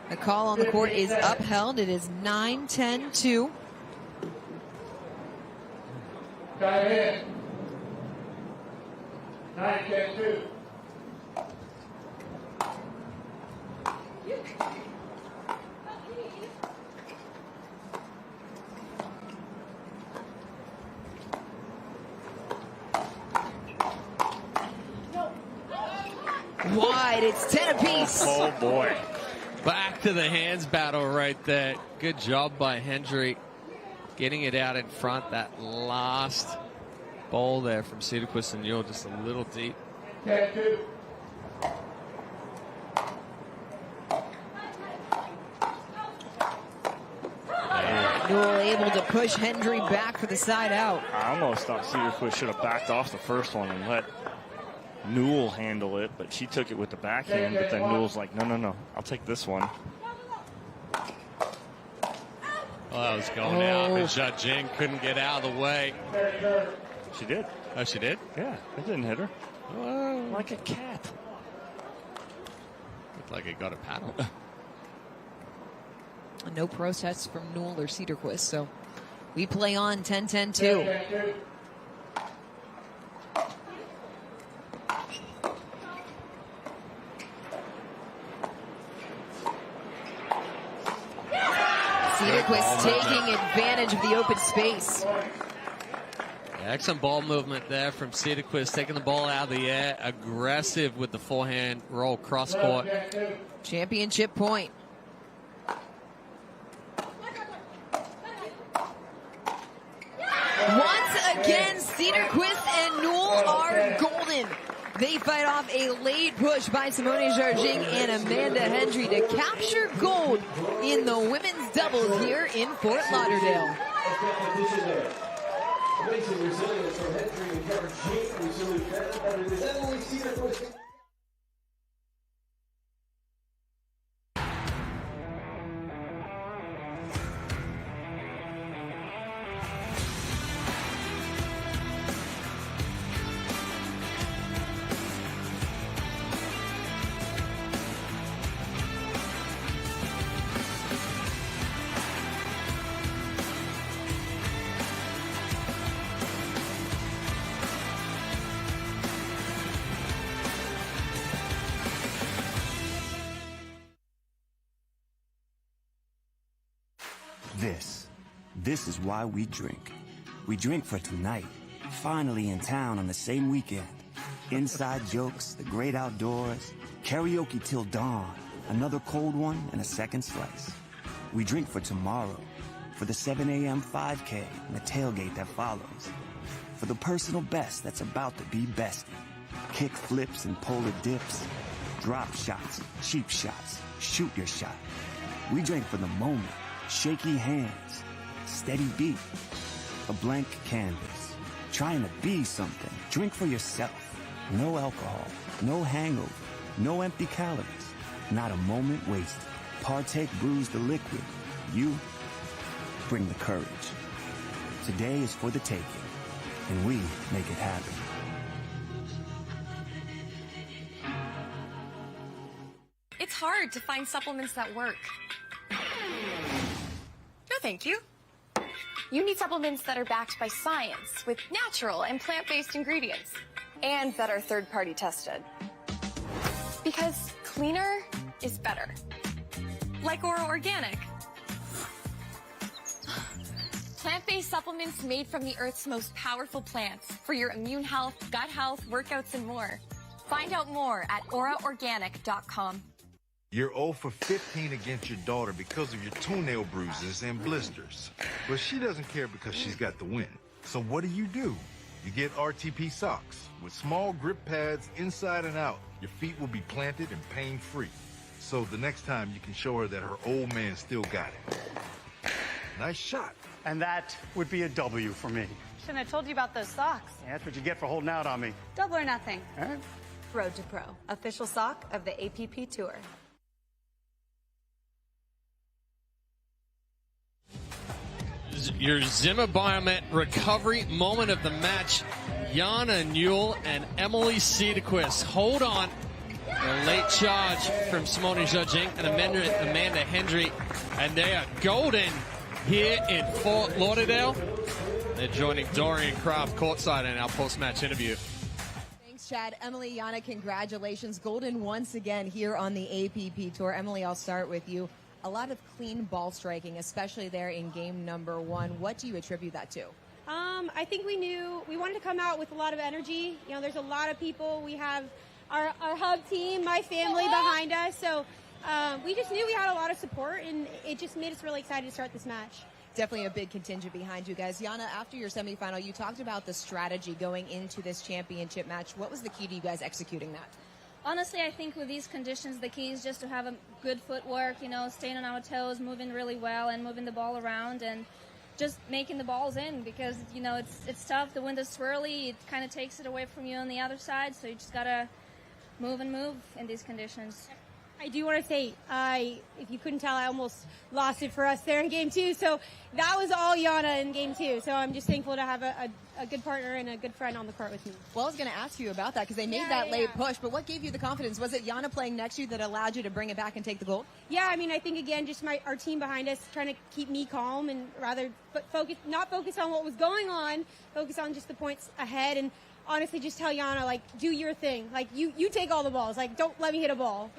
The call on the court is upheld. It is 9-10-2. Go ahead. 9-10-2. Wide, it's 10 apiece. Oh, boy. Back to the hands battle right there. Good job by Hendry getting it out in front. That last ball there from Cederquist and Newell just a little deep. 10-2. Newell able to push Hendry back for the side out. I almost thought Cederquist should have backed off the first one and let Newell handle it, but she took it with the backhand, but then Newell's like, no, I'll take this one. Oh, that was going out, but Jardim couldn't get out of the way. She did. Oh, she did? Yeah, it didn't hit her. Oh, like a cat. Looked like it got a paddle. No protests from Newell or Cederquist, so we play on 10-10-2. Cederquist taking advantage of the open space. Excellent ball movement there from Cederquist, taking the ball out of the air, aggressive with the forehand roll cross court. Championship point. Once again, Cederquist and Newell are golden. They fight off a late push by Simone Jardim and Amanda Hendry to capture gold in the women's doubles here in Fort Lauderdale. Amazing resilience from Hendry and Jardim. We salute them. And it is Emily Cederquist. This is why we drink. We drink for tonight, finally in town on the same weekend. Inside jokes, the great outdoors, karaoke till dawn, another cold one and a second slice. We drink for tomorrow, for the 7 a.m. 5K and the tailgate that follows, for the personal best that's about to be bested. Kick flips and polar dips, drop shots, cheap shots, shoot your shot. We drink for the moment, shaky hands, steady beat, a blank canvas, trying to be something. Drink for yourself. No alcohol, no hangover, no empty calories, not a moment wasted. Partake brews the liquid. You bring the courage. Today is for the taking, and we make it happen. It's hard to find supplements that work. No, thank you. You need supplements that are backed by science with natural and plant-based ingredients. and that are third-party tested. Because cleaner is better. Like Oro Organic. Plant-based supplements made from the Earth's most powerful plants for your immune health, gut health, workouts, and more. Find out more at oraorganic.com. You're 0 for 15 against your daughter because of your toenail bruises and blisters. But she doesn't care because she's got the win. So what do? You get RTP socks with small grip pads inside and out. Your feet will be planted and pain-free. So the next time you can show her that her old man still got it. Nice shot. And that would be a W for me. Shouldn't have told you about those socks. Yeah, that's what you get for holding out on me. Double or nothing. All right. Road to Pro, official sock of the APP Tour. Your Zimmer Biomet recovery moment of the match. Jana Newell and Emily Cederquist hold on. A late charge from Simone Jardim and Amanda Hendry. And they are golden here in Fort Lauderdale. They're joining Dorian Kraft courtside in our post-match interview. Thanks, Chad. Emily, Jana, congratulations. Golden once again here on the APP Tour. Emily, I'll start with you. A lot of clean ball striking, especially there in game number 1. What do you attribute that to? I think we knew we wanted to come out with a lot of energy. You know, there's a lot of people. We have our hub team, my family behind us. So we just knew we had a lot of support, and it just made us really excited to start this match. Definitely a big contingent behind you guys. Jana, after your semifinal, you talked about the strategy going into this championship match. What was the key to you guys executing that? Honestly, I think with these conditions, the key is just to have a good footwork, you know, staying on our toes, moving really well, and moving the ball around, and just making the balls in, because, you know, it's tough. The wind is swirly. It kind of takes it away from you on the other side, so you just got to move and move in these conditions. I do want to say, if you couldn't tell, I almost lost it for us there in game 2. So that was all Jana in game 2. So I'm just thankful to have a good partner and a good friend on the court with me. Well, I was going to ask you about that because they made that late push. But what gave you the confidence? Was it Jana playing next to you that allowed you to bring it back and take the gold? Yeah, I mean, I think, again, just our team behind us trying to keep me calm and rather not focus on what was going on, focus on just the points ahead. And honestly, just tell Jana, like, do your thing. Like, you take all the balls. Like, don't let me hit a ball.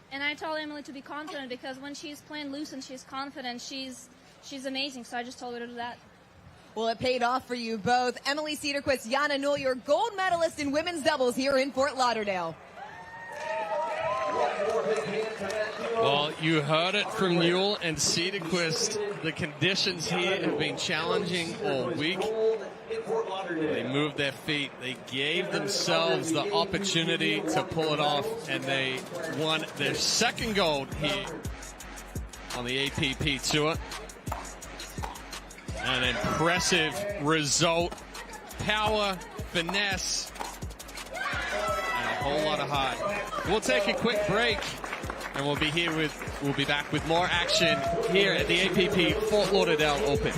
And I told Emily to be confident, because when she's playing loose and she's confident, she's amazing. So I just told her to do that. Well, it paid off for you both. Emily Cederquist, Jana Newell, your gold medalist in women's doubles here in Fort Lauderdale. Well, you heard it from Newell and Cederquist. The conditions here have been challenging all week. They moved their feet. They gave themselves the opportunity to pull it off, and they won their second gold here on the APP Tour. An impressive result. Power, finesse, and a whole lot of heart. We'll take a quick break, and we'll be back with more action here at the APP Fort Lauderdale Open.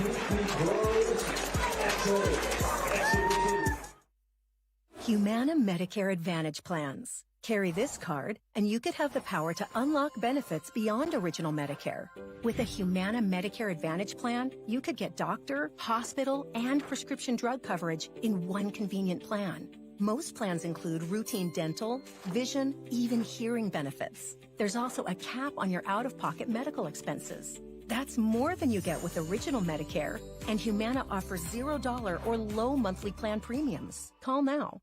Humana Medicare Advantage plans. Carry this card, and you could have the power to unlock benefits beyond original Medicare. With a Humana Medicare Advantage plan, you could get doctor, hospital, and prescription drug coverage in one convenient plan. Most plans include routine dental, vision, even hearing benefits. There's also a cap on your out-of-pocket medical expenses. That's more than you get with original Medicare, and Humana offers $0 or low monthly plan premiums. Call now.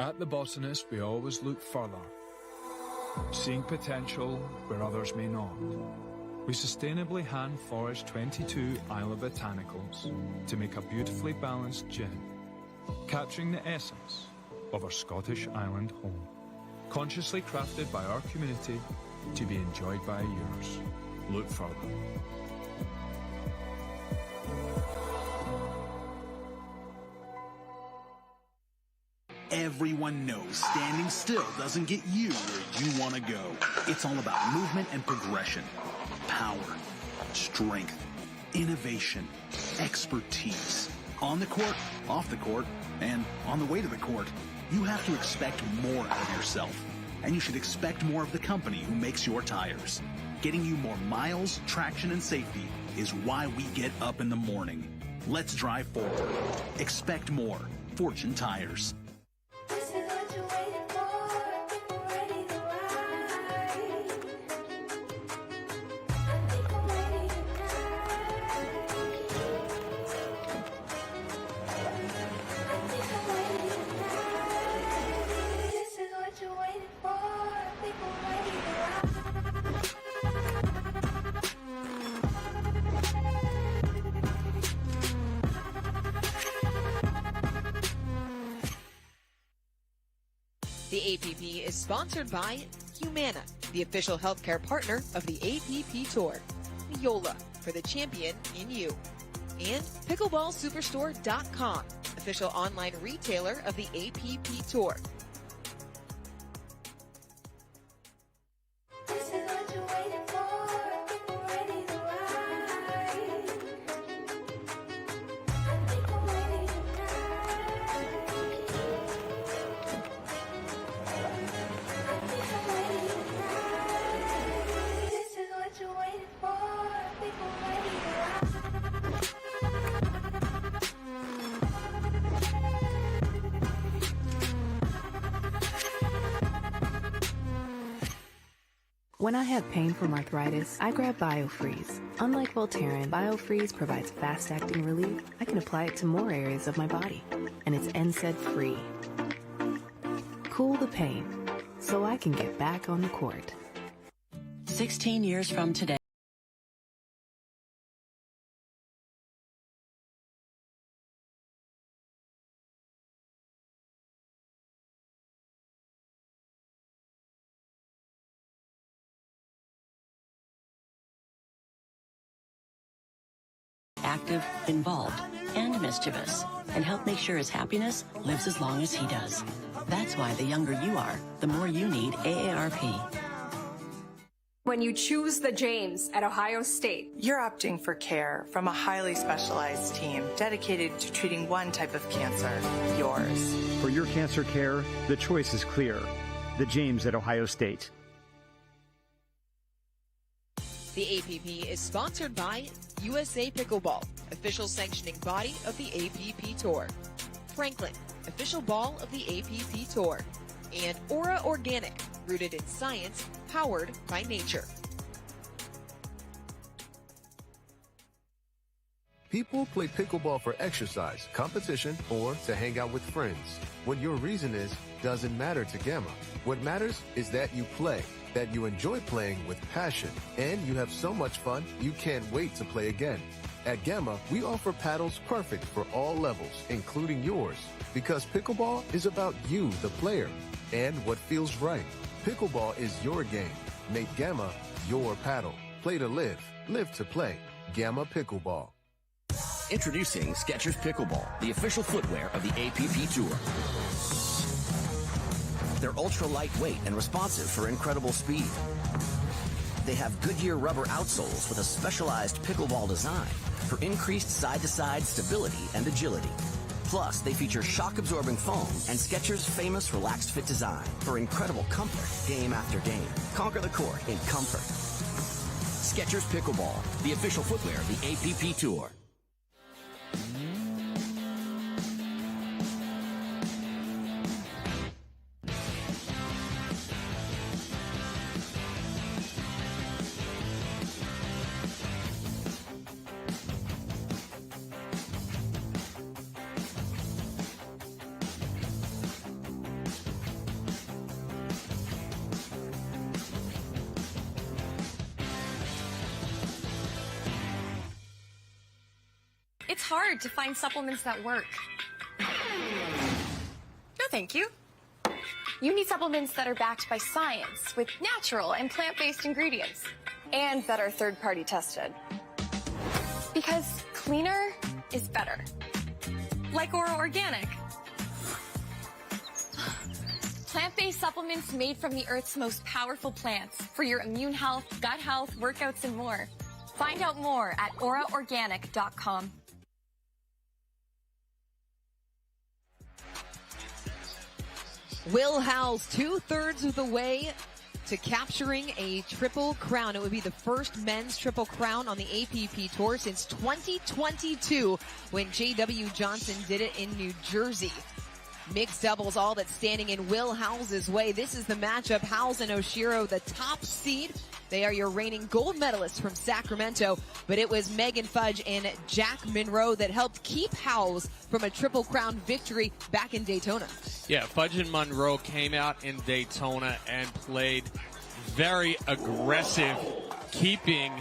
At the Botanist, we always look further, seeing potential where others may not. We sustainably hand-forage 22 Isle of Botanicals to make a beautifully balanced gin, capturing the essence of our Scottish island home, consciously crafted by our community to be enjoyed by yours. Look further. Everyone knows standing still doesn't get you where you want to go. It's all about movement and progression, power, strength, innovation, expertise. On the court, off the court, and on the way to the court, you have to expect more out of yourself. And you should expect more of the company who makes your tires. Getting you more miles, traction, and safety is why we get up in the morning. Let's drive forward. Expect more. Fortune Tires. The APP is sponsored by Humana, the official healthcare partner of the APP Tour. Yola, for the champion in you. And PickleballSuperstore.com, official online retailer of the APP Tour. When I have pain from arthritis, I grab BioFreeze. Unlike Voltaren, BioFreeze provides fast-acting relief. I can apply it to more areas of my body, and it's NSAID-free. Cool the pain, so I can get back on the court. 16 years from today. Active, involved, and mischievous, and help make sure his happiness lives as long as he does. That's why the younger you are, the more you need AARP. When you choose the James at Ohio State, you're opting for care from a highly specialized team dedicated to treating one type of cancer, yours. For your cancer care, the choice is clear. The James at Ohio State. The APP is sponsored by USA Pickleball, official sanctioning body of the APP Tour. Franklin, official ball of the APP Tour. And Aura Organic, rooted in science, powered by nature. People play pickleball for exercise, competition, or to hang out with friends. What your reason is doesn't matter to Gamma. What matters is that you play, that you enjoy playing with passion, and you have so much fun you can't wait to play again. At Gamma, we offer paddles perfect for all levels, including yours, because pickleball is about you, the player, and what feels right. Pickleball is your game. Make Gamma your paddle. Play to live, live to play. Gamma Pickleball. Introducing Skechers Pickleball, the official footwear of the APP Tour. They're ultra lightweight and responsive for incredible speed. They have Goodyear rubber outsoles with a specialized pickleball design for increased side-to-side stability and agility. Plus, they feature shock-absorbing foam and Skechers' famous relaxed fit design for incredible comfort game after game. Conquer the court in comfort. Skechers Pickleball, the official footwear of the APP Tour. It's hard to find supplements that work. No, thank you. You need supplements that are backed by science with natural and plant-based ingredients and that are third-party tested. Because cleaner is better. Like Aura Organic. Plant-based supplements made from the Earth's most powerful plants for your immune health, gut health, workouts, and more. Find out more at auraorganic.com. Will Howells 2/3 of the way to capturing a Triple Crown. It would be the first men's Triple Crown on the APP Tour since 2022 when J.W. Johnson did it in New Jersey. Mixed doubles, all that's standing in Will Howells' way. This is the matchup. Howells and Oshiro, the top seed. They are your reigning gold medalists from Sacramento, but it was Megan Fudge and Jack Munro that helped keep Howells from a Triple Crown victory back in Daytona. Yeah, Fudge and Munro came out in Daytona and played very aggressive, keeping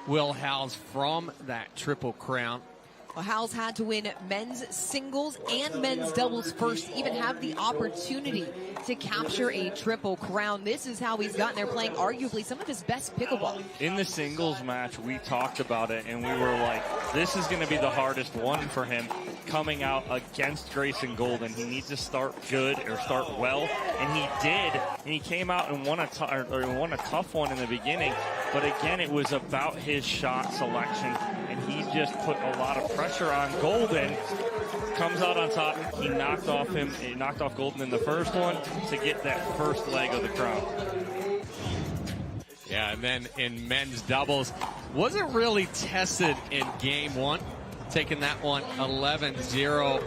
Will Howells from that Triple Crown. Well, Howells had to win men's singles and men's doubles first to even have the opportunity to capture a triple crown. This is how he's gotten there, playing arguably some of his best pickleball. In the singles match, we talked about it, and we were like, this is going to be the hardest one for him coming out against Grayson Goldin. He needs to start good or start well, and he did. And he came out and won a tough one in the beginning. But again, it was about his shot selection, and he just put a lot of pressure on Goldin. Comes out on top. He knocked off Goldin in the first one to get that first leg of the crown. Yeah, and then in men's doubles, wasn't really tested in game one, taking that one 11-0.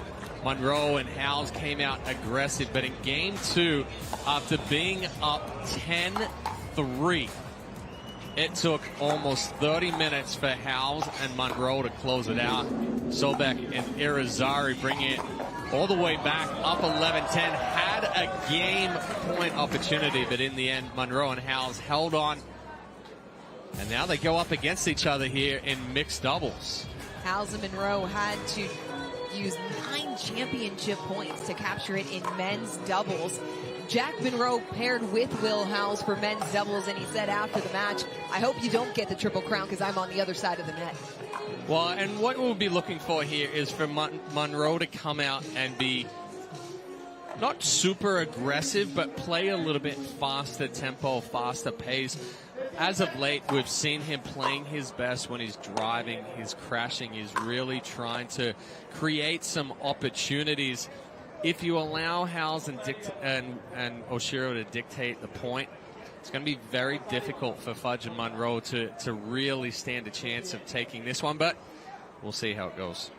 Munro and Howells came out aggressive, but in game two, after being up 10-3, it took almost 30 minutes for Howells and Munro to close it out. Sobek and Irizarry bring it all the way back up 11-10. Had a game point opportunity, but in the end, Munro and Howells held on. And now they go up against each other here in mixed doubles. Howells and Munro had to use 9 championship points to capture it in men's doubles. Jack Munro paired with Will Howells for men's doubles, and he said after the match, I hope you don't get the triple crown because I'm on the other side of the net. Well, and what we'll be looking for here is for Munro to come out and be not super aggressive, but play a little bit faster tempo, faster pace. As of late, we've seen him playing his best when he's driving, he's crashing, he's really trying to create some opportunities. If you allow Howells and Oshiro to dictate the point, it's going to be very difficult for Fudge and Munro to really stand a chance of taking this one, but we'll see how it goes.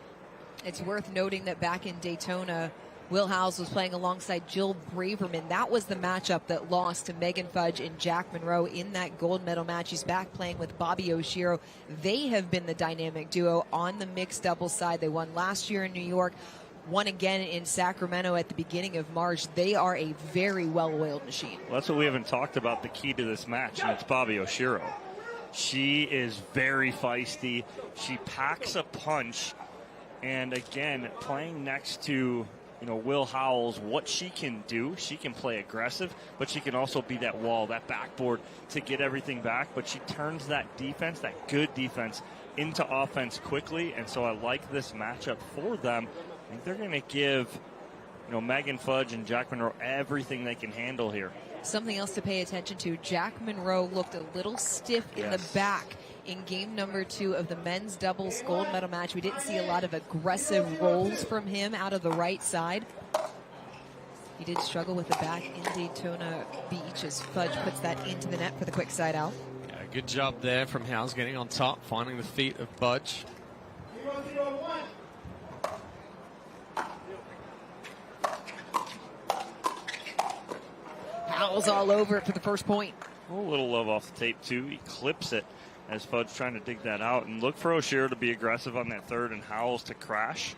It's worth noting that back in Daytona, Will Howells was playing alongside Jill Braverman. That was the matchup that lost to Megan Fudge and Jack Munro in that gold medal match. He's back playing with Bobby Oshiro. They have been the dynamic duo on the mixed doubles side. They won last year in New York, won again in Sacramento at the beginning of March. They are a very well-oiled machine. Well, that's what we haven't talked about, the key to this match, and it's Bobby Oshiro. She is very feisty. She packs a punch, and again, playing next to Will Howells, what she can do, she can play aggressive, but she can also be that wall, that backboard to get everything back. But she turns that defense, that good defense, into offense quickly. And so I like this matchup for them. I think they're going to give, Megan Fudge and Jack Munro everything they can handle here. Something else to pay attention to, Jack Munro looked a little stiff in the back in game number 2 of the men's doubles gold medal match. We didn't see a lot of aggressive rolls from him out of the right side. He did struggle with the back in Daytona Beach as Fudge puts that into the net for the quick side out. Yeah, good job there from Howells getting on top, finding the feet of Fudge. Howells all over it for the first point. A little love off the tape, too. He clips it as Fudge trying to dig that out. And look for Oshiro to be aggressive on that third and Howells to crash.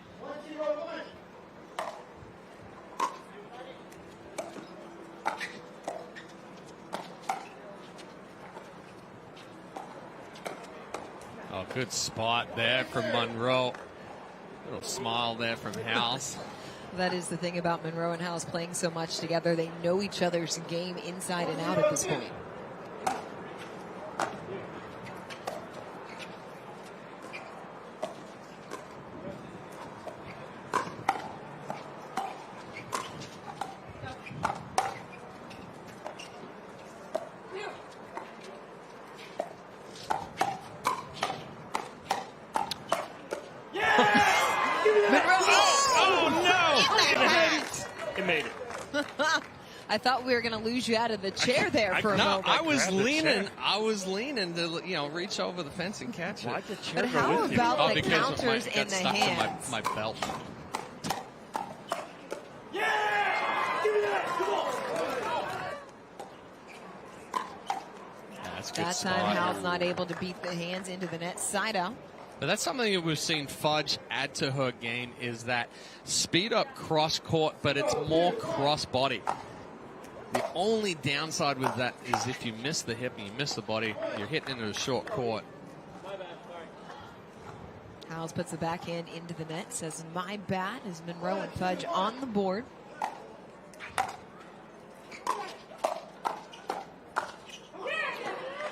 Oh, good spot there from Munro. Little smile there from Howells. That is the thing about Munro and Howells playing so much together. They know each other's game inside and out at this point. I thought we were going to lose you out of the chair there for a moment. I was leaning to reach over the fence and catch it. Why'd the chair But how about the counters in the hands? My belt. That time Howells not able to beat the hands into the net side out. But that's something that we've seen Fudge add to her game, is that speed up cross court, but it's more cross body. The only downside with that is if you miss the hip and you miss the body, you're hitting into a short court. Howells puts the backhand into the net, says, my bat, as Munro and Fudge on the board.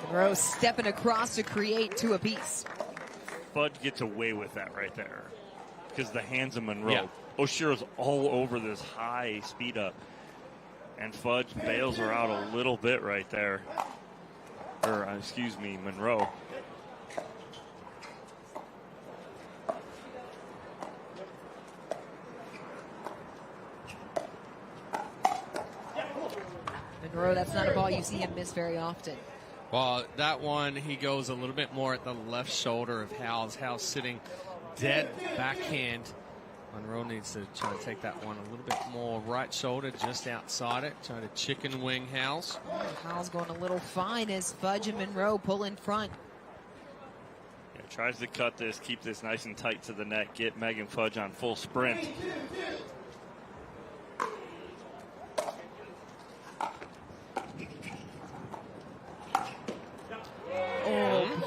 Munro stepping across to create 2 apiece. Fudge gets away with that right there because the hands of Munro. Yeah. Oshiro's all over this high speed up, and Fudge bails her out a little bit right there. Or, excuse me, Munro. Munro, that's not a ball you see him miss very often. Well, that one, he goes a little bit more at the left shoulder of Howells. Howells sitting dead backhand. Munro needs to try to take that one a little bit more right shoulder, just outside it. Trying to chicken wing Howells. Howells going a little fine as Fudge and Munro pull in front. Yeah, tries to cut this, keep this nice and tight to the net, get Megan Fudge on full sprint.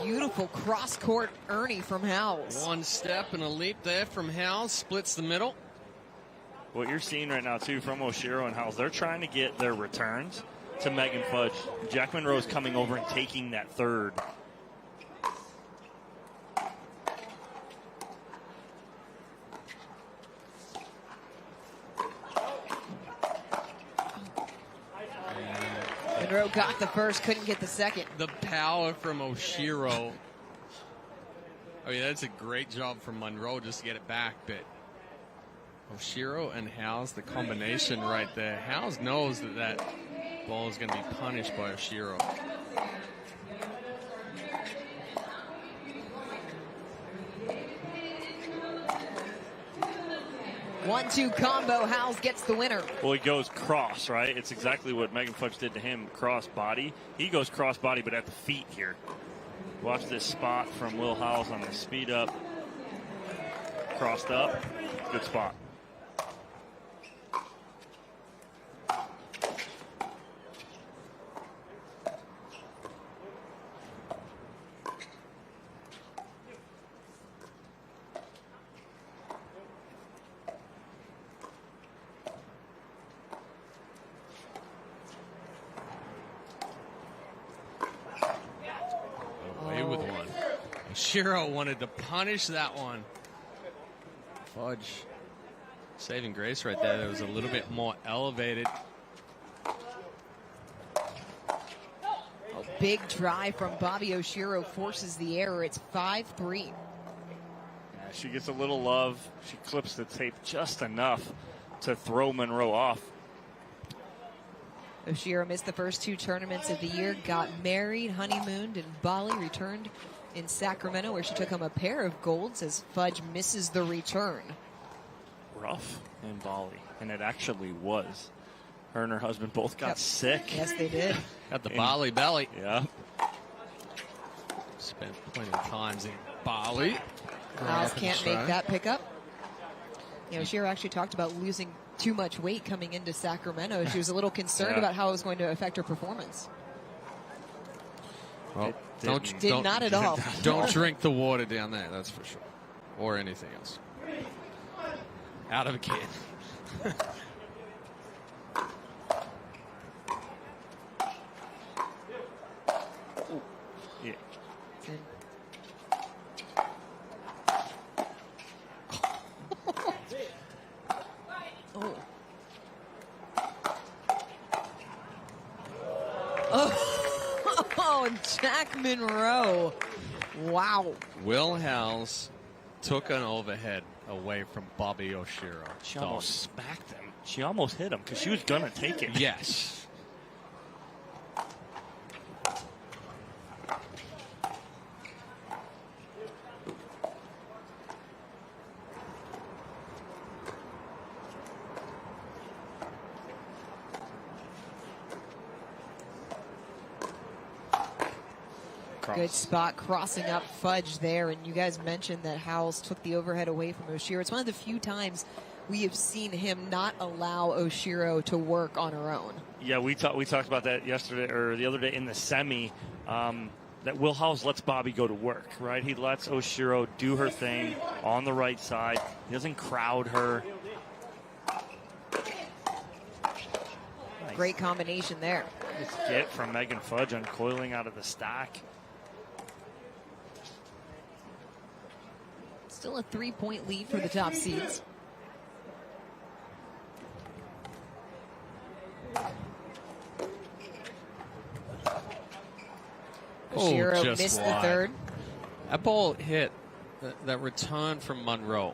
Beautiful cross-court Ernie from Howells. One step and a leap there from Howells. Splits the middle. What you're seeing right now, too, from Oshiro and Howells, they're trying to get their returns to Megan Fudge. Jack Munro's coming over and taking that third. Munro got the first, couldn't get the second. The power from Oshiro. I mean, that's a great job from Munro just to get it back, but Oshiro and Howells, the combination right there. Howells knows that that ball is going to be punished by Oshiro. 1-2 combo. Howells gets the winner. Well, he goes cross, right? It's exactly what Megan Fudge did to him, cross body. He goes cross body, but at the feet here. Watch this spot from Will Howells on the speed up. Crossed up. Good spot. Oshiro wanted to punish that one. Fudge saving grace right there. That was a little bit more elevated. A big drive from Bobby Oshiro forces the error. It's 5-3. Yeah, she gets a little love. She clips the tape just enough to throw Munro off. Oshiro missed the first 2 tournaments of the year, got married, honeymooned in Bali, returned in Sacramento, where she took home a pair of golds as Fudge misses the return. Rough in Bali, and it actually was. Her and her husband both got sick. Yes, they did. Got the Bali belly. Yeah. Spent plenty of times in Bali. Howells can't make that pickup. You know, Oshiro actually talked about losing too much weight coming into Sacramento. She was a little concerned about how it was going to affect her performance. Well, not at all. Don't drink the water down there, that's for sure. Or anything else. Out of a can. Yeah. Oh, Jack Munro. Wow. Will Howells took an overhead away from Bobby Oshiro. She almost smacked him. She almost hit him because she was going to take it. Yes. Good spot crossing up Fudge there, and you guys mentioned that Howells took the overhead away from Oshiro. It's one of the few times we have seen him not allow Oshiro to work on her own. Yeah, we talked about that yesterday or the other day in the semi. that Will Howells lets Bobby go to work, right? He lets Oshiro do her thing on the right side. He doesn't crowd her. Nice. Great combination there. Nice get from Megan Fudge uncoiling out of the stack. Still a 3-point lead for the top seeds. Oshiro missed the third. That ball hit that return from Munro.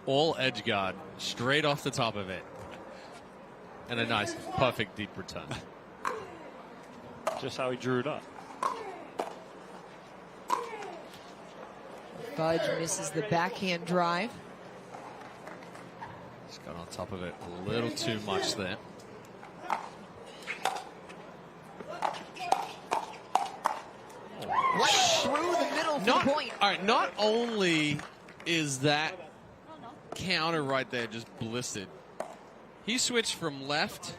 All edge guard, straight off the top of it. And a nice, perfect deep return. Just how he drew it up. Fudge misses the backhand drive. Just got on top of it a little too much there. Right through the middle for the point. All right, not only is that counter right there just blistered, he switched from left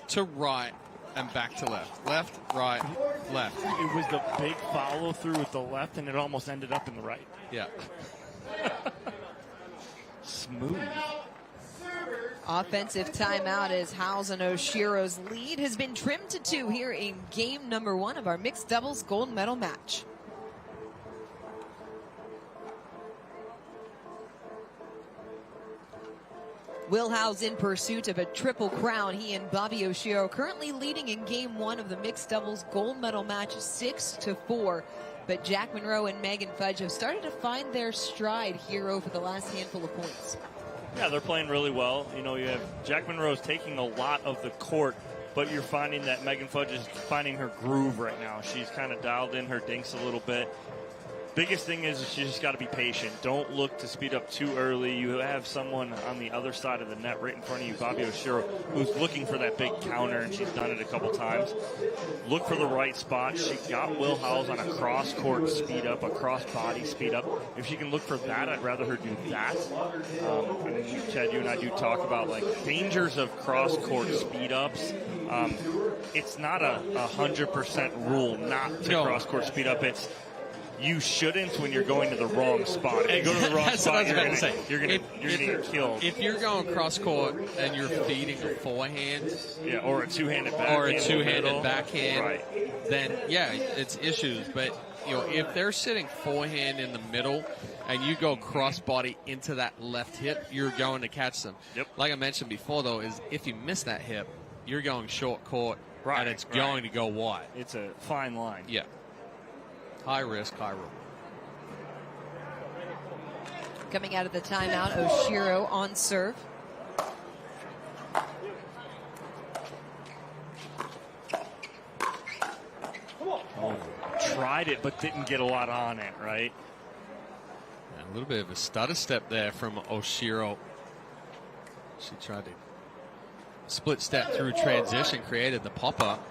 to right and back to left. Left, right, left. It was the big follow through with the left, and it almost ended up in the right. Yeah. Smooth. Offensive timeout as Howells and Oshiro's lead has been trimmed to 2 here in game number 1 of our mixed doubles gold medal match. Will Howells in pursuit of a triple crown. He and Bobby Oshiro currently leading in game 1 of the mixed doubles gold medal match 6-4. But Jack Munro and Megan Fudge have started to find their stride here over the last handful of points. Yeah, they're playing really well. You know, you have Jack Munro's taking a lot of the court, but you're finding that Megan Fudge is finding her groove right now. She's kind of dialed in her dinks a little bit. Biggest thing is she just got to be patient. Don't look to speed up too early. You have someone on the other side of the net right in front of you, Bobby Oshiro, who's looking for that big counter, and she's done it a couple times. Look for the right spot. She got Will Howells on a cross-court speed up, a cross-body speed up. If she can look for that, I'd rather her do that. And Chad, you and I do talk about like dangers of cross-court speed ups. It's not a 100% rule not to cross-court speed up. It's you shouldn't when you're going to the wrong spot. If you go to the wrong spot, you're going to get killed. If you're going cross court and you're feeding a forehand, or a two-handed backhand, right, then it's issues. But you know, if they're sitting forehand in the middle and you go cross body into that left hip, you're going to catch them. Yep. Like I mentioned before, though, is if you miss that hip, you're going short court, and it's going to go wide. It's a fine line. Yeah. High risk, high reward. Coming out of the timeout, Oshiro on serve. Tried it, but didn't get a lot on it, right? Yeah, a little bit of a stutter step there from Oshiro. She tried to split step through transition, created the pop-up.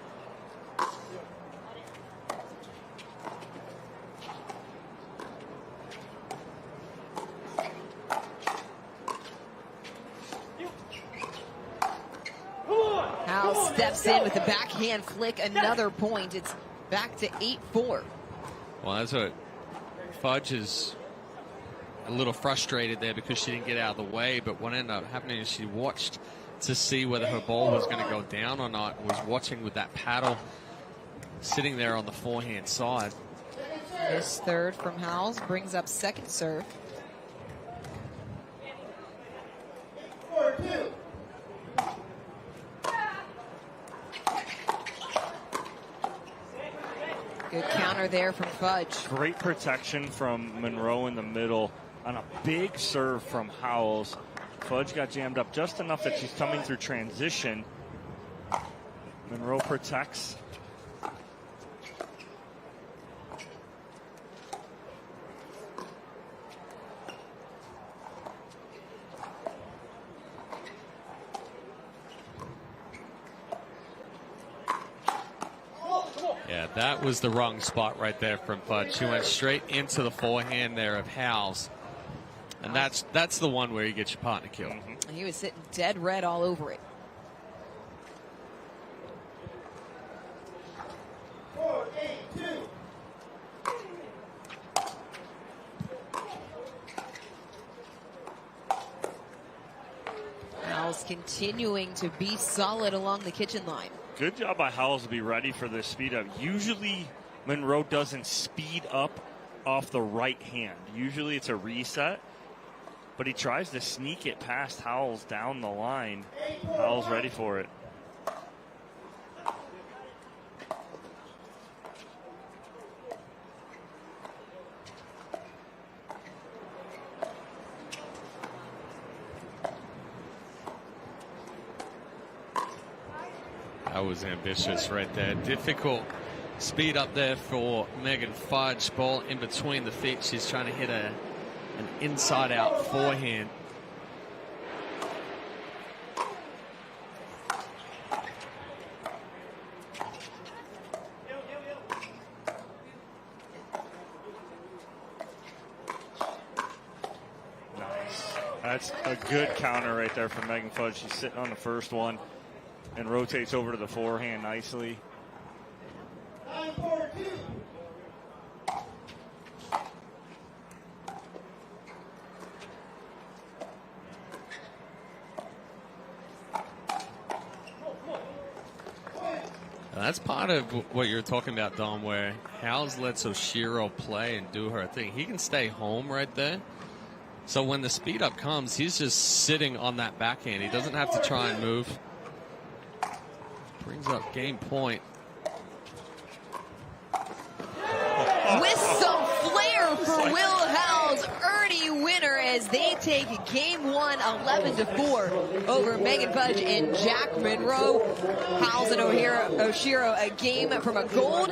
Steps in with the backhand flick, another point. It's back to 8-4. Well, that's what Fudge is a little frustrated there because she didn't get out of the way, but what ended up happening is she watched to see whether her ball was going to go down or not, was watching with that paddle sitting there on the forehand side. This third from Howells brings up second serve. Good counter there from Fudge. Great protection from Munro in the middle on a big serve from Howells. Fudge got jammed up just enough that she's coming through transition. Munro protects. Yeah, that was the wrong spot right there from Fudge. She went straight into the forehand there of Howells. And that's the one where you get your partner killed. Mm-hmm. He was sitting dead red all over it. Howells continuing to be solid along the kitchen line. Good job by Howells to be ready for this speed up. Usually Munro doesn't speed up off the right hand. Usually it's a reset, but he tries to sneak it past Howells down the line. Howells ready for it. That was ambitious right there. Difficult speed up there for Megan Fudge. Ball in between the feet. She's trying to hit an inside-out forehand. Nice. That's a good counter right there from Megan Fudge. She's sitting on the first one and rotates over to the forehand nicely. That's part of what you're talking about, Dom, where Howells lets Oshiro play and do her thing. He can stay home right there. So when the speed up comes, he's just sitting on that backhand. He doesn't have to try and move. Brings up game point. With some flair for Will Howells, early winner as they take game one 11-4 over Megan Fudge and Jack Munro. Howells and Oshiro a game from a gold,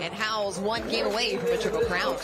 and Howells 1 game away from a triple crown.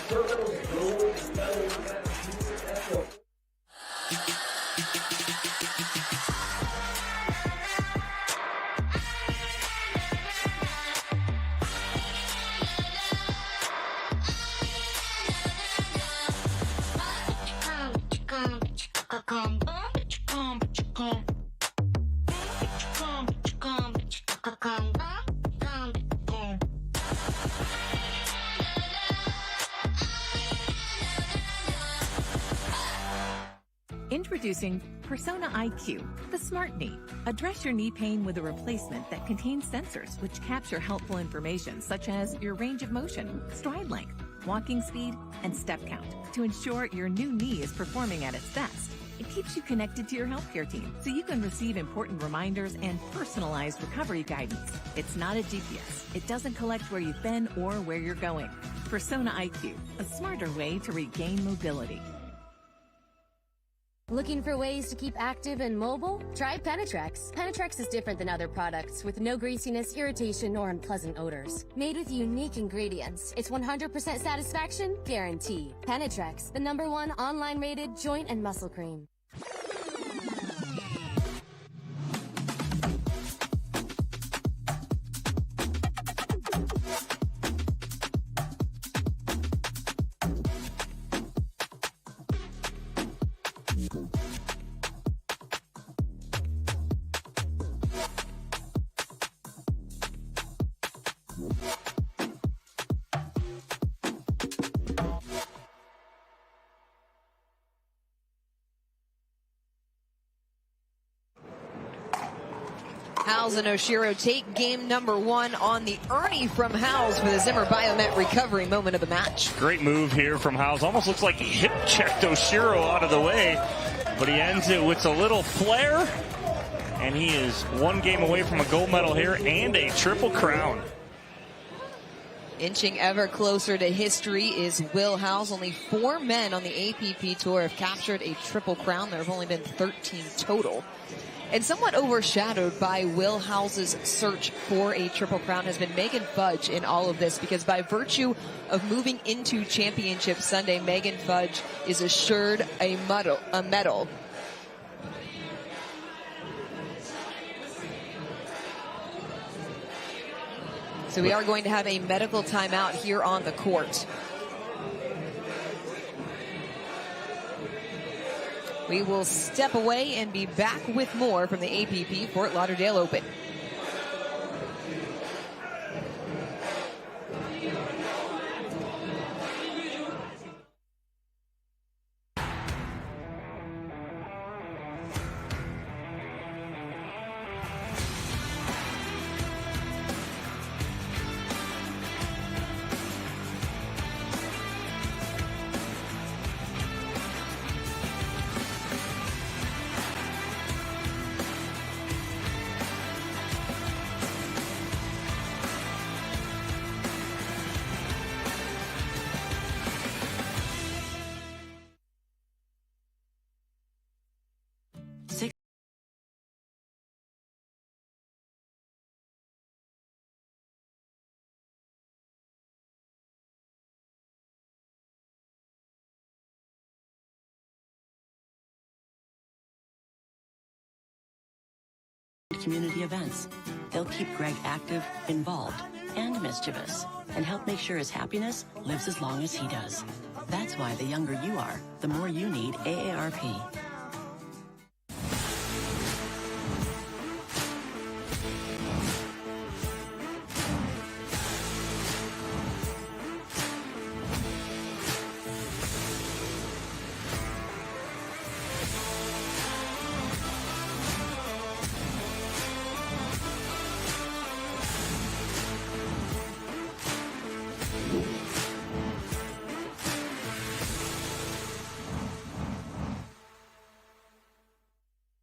Introducing Persona IQ, the smart knee. Address your knee pain with a replacement that contains sensors which capture helpful information such as your range of motion, stride length, walking speed, and step count to ensure your new knee is performing at its best. It keeps you connected to your healthcare team so you can receive important reminders and personalized recovery guidance. It's not a GPS. It doesn't collect where you've been or where you're going. Persona IQ, a smarter way to regain mobility. Looking for ways to keep active and mobile? Try Penetrex. Penetrex is different than other products with no greasiness, irritation, or unpleasant odors. Made with unique ingredients, it's 100% satisfaction guaranteed. Penetrex, the #1 online rated joint and muscle cream. Howells and Oshiro take game #1 on the Ernie from Howells for the Zimmer Biomet recovery moment of the match. Great move here from Howells. Almost looks like he hip checked Oshiro out of the way, but he ends it with a little flair, and he is 1 game away from a gold medal here and a triple crown. Inching ever closer to history is Will Howells. Only 4 men on the APP Tour have captured a triple crown. There have only been 13 total. And somewhat overshadowed by Will Howells' search for a triple crown has been Megan Fudge in all of this, because by virtue of moving into Championship Sunday, Megan Fudge is assured a medal. So we are going to have a medical timeout here on the court. We will step away and be back with more from the APP Fort Lauderdale Open. community events. They'll keep Greg active, involved, and mischievous, and help make sure his happiness lives as long as he does. That's why the younger you are, the more you need AARP.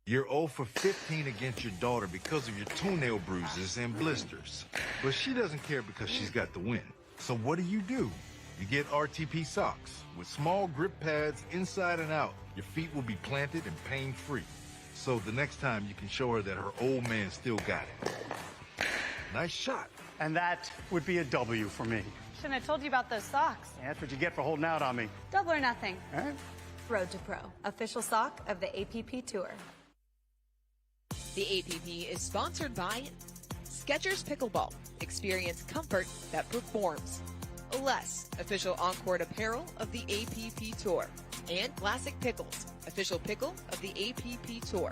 You're 0 for 15 against your daughter because of your toenail bruises and blisters. But she doesn't care because she's got the win. So what do? You get RTP socks. With small grip pads inside and out, your feet will be planted and pain-free. So the next time you can show her that her old man still got it. Nice shot. And that would be a W for me. Shouldn't have told you about those socks. Yeah, that's what you get for holding out on me. Double or nothing. All right. Road to Pro, official sock of the APP Tour. The APP is sponsored by Skechers Pickleball. Experience comfort that performs. Les, official on-court apparel of the APP Tour. And Classic Pickles, official pickle of the APP Tour.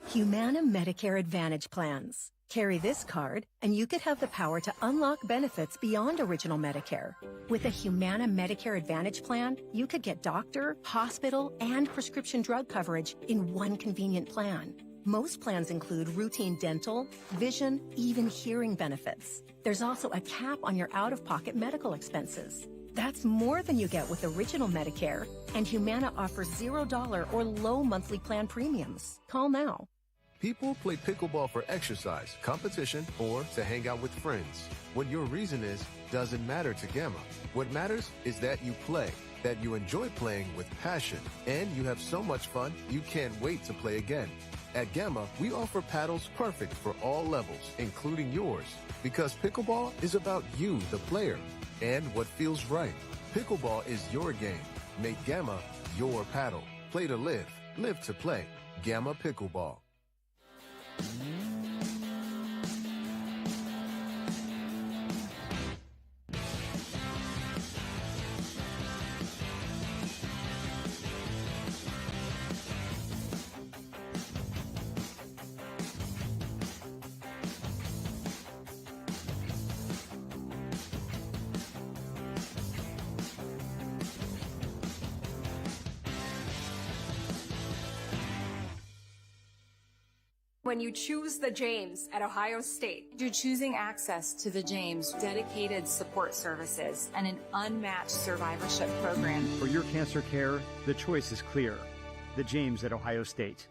Humana Medicare Advantage plans. Carry this card, and you could have the power to unlock benefits beyond original Medicare. With a Humana Medicare Advantage plan, you could get doctor, hospital, and prescription drug coverage in one convenient plan. Most plans include routine dental, vision, even hearing benefits. There's also a cap on your out-of-pocket medical expenses. That's more than you get with original Medicare, and Humana offers $0 or low monthly plan premiums. Call now. People play pickleball for exercise, competition, or to hang out with friends. What your reason is doesn't matter to Gamma. What matters is that you play, that you enjoy playing with passion, and you have so much fun you can't wait to play again. At Gamma, we offer paddles perfect for all levels, including yours, because pickleball is about you, the player, and what feels right. Pickleball is your game. Make Gamma your paddle. Play to live, live to play. Gamma Pickleball. When you choose the James at Ohio State, you're choosing access to the James, dedicated support services, and an unmatched survivorship program. For your cancer care, the choice is clear. The James at Ohio State.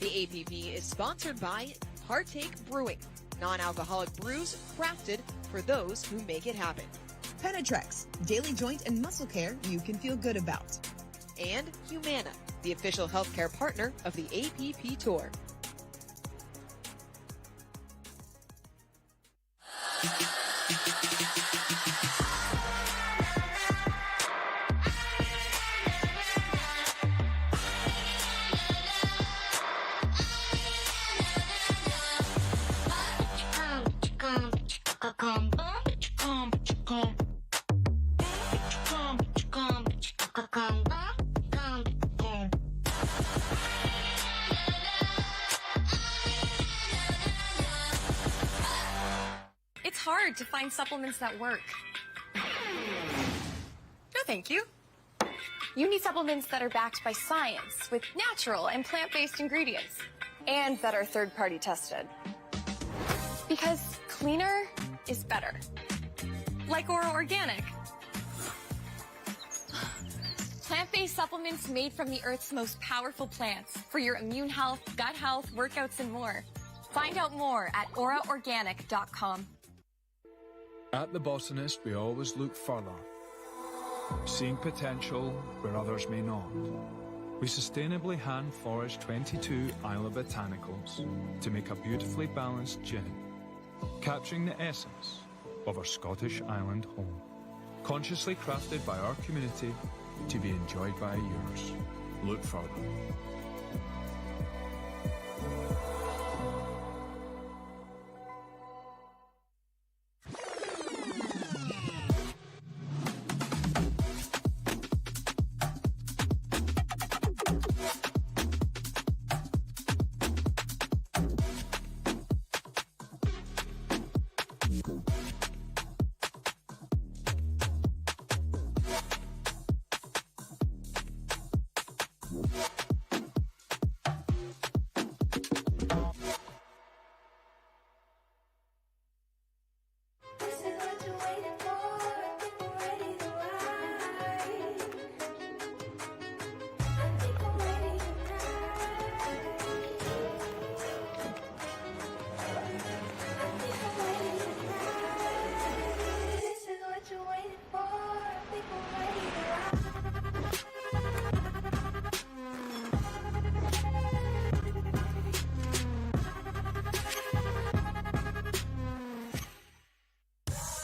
The APP is sponsored by Partake Brewing. Non-alcoholic brews crafted for those who make it happen. Penetrex, daily joint and muscle care you can feel good about. And Humana, the official healthcare partner of the APP Tour. It's hard to find supplements that work. No, thank you. You need supplements that are backed by science with natural and plant-based ingredients and that are third-party tested. Because cleaner is better. Like Oro Organic. Plant-based supplements made from the Earth's most powerful plants for your immune health, gut health, workouts, and more. Find out more at oraorganic.com. At the Botanist, we always look further, seeing potential where others may not. We sustainably hand forage 22 Isle of Botanicals to make a beautifully balanced gin, capturing the essence of our Scottish island home. Consciously crafted by our community to be enjoyed by yours. Look further.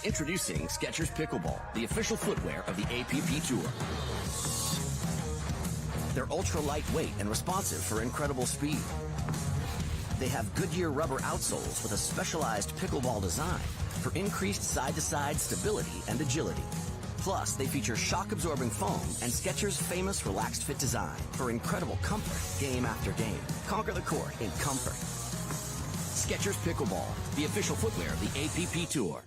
Introducing Skechers Pickleball, the official footwear of the APP Tour. They're ultra lightweight and responsive for incredible speed. They have Goodyear rubber outsoles with a specialized pickleball design for increased side-to-side stability and agility. Plus, they feature shock-absorbing foam and Skechers' famous relaxed fit design for incredible comfort game after game. Conquer the court in comfort. Skechers Pickleball, the official footwear of the APP Tour.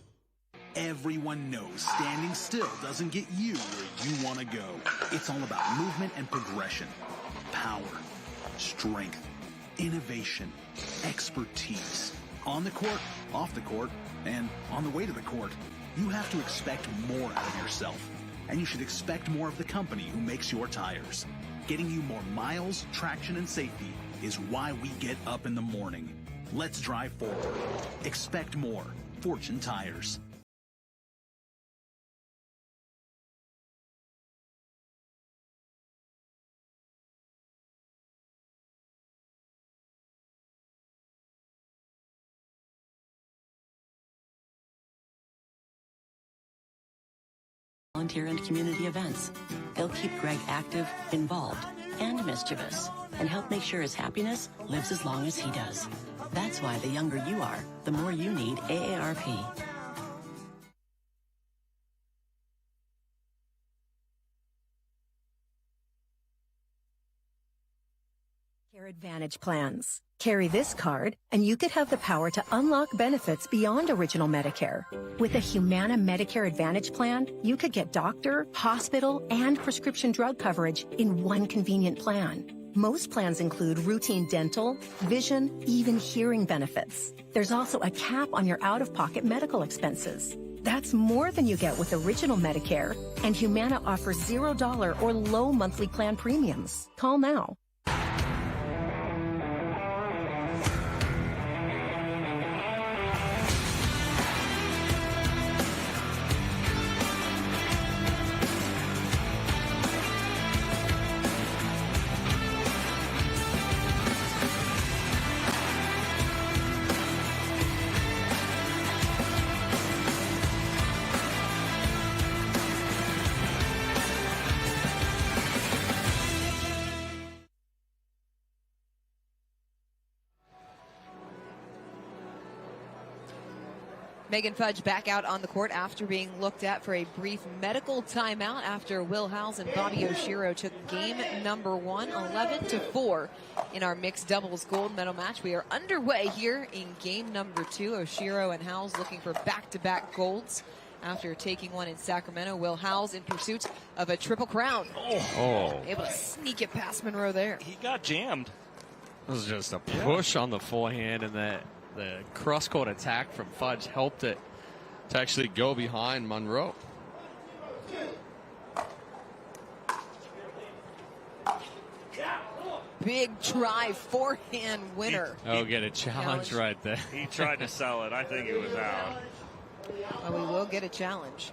Everyone knows standing still doesn't get you where you want to go. It's all about movement and progression, power, strength, innovation, expertise. On the court, off the court, and on the way to the court, you have to expect more out of yourself. And you should expect more of the company who makes your tires. Getting you more miles, traction, and safety is why we get up in the morning. Let's drive forward. Expect more. Fortune Tires. Volunteer and community events. They'll keep Greg active, involved, and mischievous, and help make sure his happiness lives as long as he does. That's why the younger you are, the more you need AARP. Medicare Advantage plans. Carry this card, and you could have the power to unlock benefits beyond original Medicare. With a Humana Medicare Advantage plan, you could get doctor, hospital, and prescription drug coverage in one convenient plan. Most plans include routine dental, vision, even hearing benefits. There's also a cap on your out-of-pocket medical expenses. That's more than you get with original Medicare, and Humana offers $0 or low monthly plan premiums. Call now. Megan Fudge back out on the court after being looked at for a brief medical timeout after Will Howells and Bobby Oshiro took game number 1, 11-4 in our mixed doubles gold medal match. We are underway here in game number 2. Oshiro and Howells looking for back-to-back golds after taking one in Sacramento. Will Howells in pursuit of a triple crown. Able to sneak it past Munro there. He got jammed. It was just a push on the forehand, and the cross-court attack from Fudge helped it to actually go behind Munro. Big try, forehand winner. Get a challenge right there. He tried to sell it. I think it was out. Well, we will get a challenge.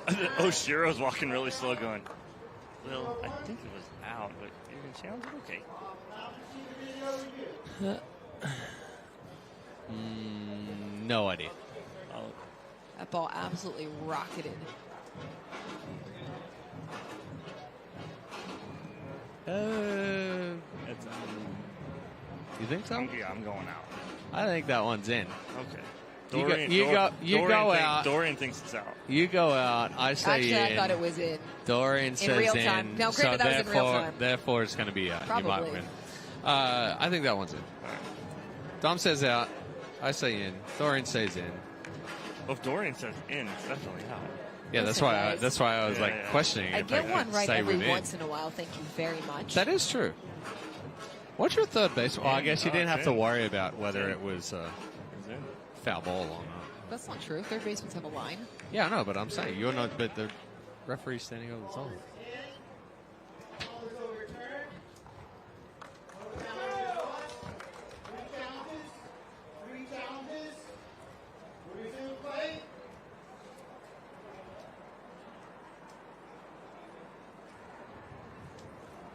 Oshiro's walking really slow going, well, I think it was out, but you're going to challenge it? Okay. No idea. That ball absolutely rocketed. You think so? Yeah, I'm going out. I think that one's in. Okay. Dorian thinks it's out. You go out. I say Actually, in. I thought it was in. Dorian says real time. in. No, so that was in real time. Therefore, it's going to be out. You might Probably. win. I think that one's in. Dom says out. I say in. Dorian says in. Well, if Dorian says in, it's definitely out. Yeah, that's why I was questioning. I if get could one right say every within. once in a while. Thank you very much. That is true. What's your third base? Well, I guess you didn't have to worry about whether it was foul ball or not. That's not true. Third basemen have a line. Yeah, I know, but I'm saying you're not. But the referee's standing over the top.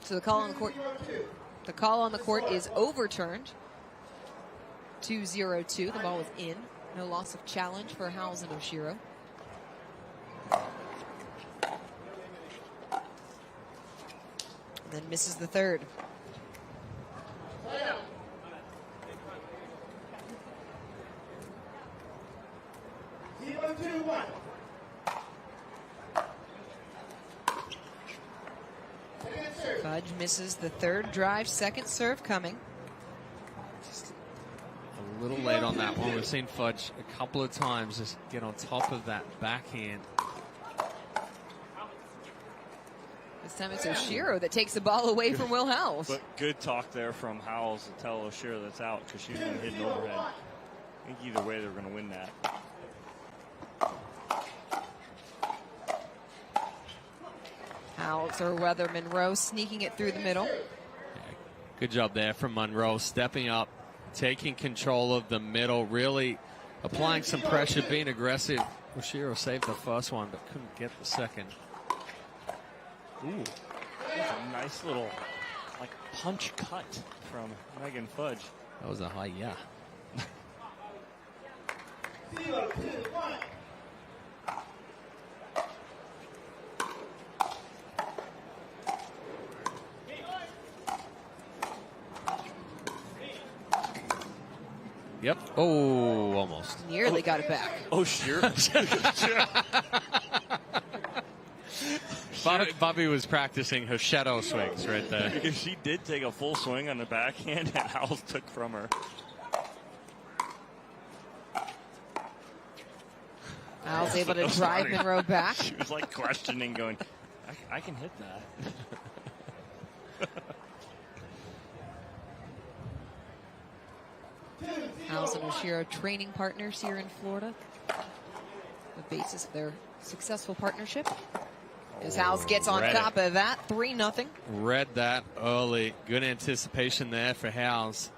So the call on the court. The call on the court is overturned. 2-0-2. The ball was in. No loss of challenge for Howells and Oshiro. And then misses the third. Fudge misses the third drive, second serve coming. A little late on that one. We've seen Fudge a couple of times just get on top of that backhand. This time it's Oshiro that takes the ball away from Will Howells. But good talk there from Howells to tell Oshiro that's out because she's going to hit an overhead. I think either way they're going to win that. Howells or whether Munro sneaking it through the middle. Yeah, good job there from Munro, stepping up, taking control of the middle, really applying some pressure, being aggressive. Oshiro saved the first one, but couldn't get the second. Ooh, that's a nice little punch cut from Megan Fudge. That was a high, yeah. 0-2-1. Yep. Oh, almost. Nearly got it back. Oh, sure. Bobby was practicing her shadow swings right there. Because she did take a full swing on the backhand and Howells took from her. Howells able to drive Munro back. She was questioning, going, I can hit that. Howells and Oshiro training partners here in Florida. The basis of their successful partnership. As Howells gets on top of that, 3-0. Read that early. Good anticipation there for Howells.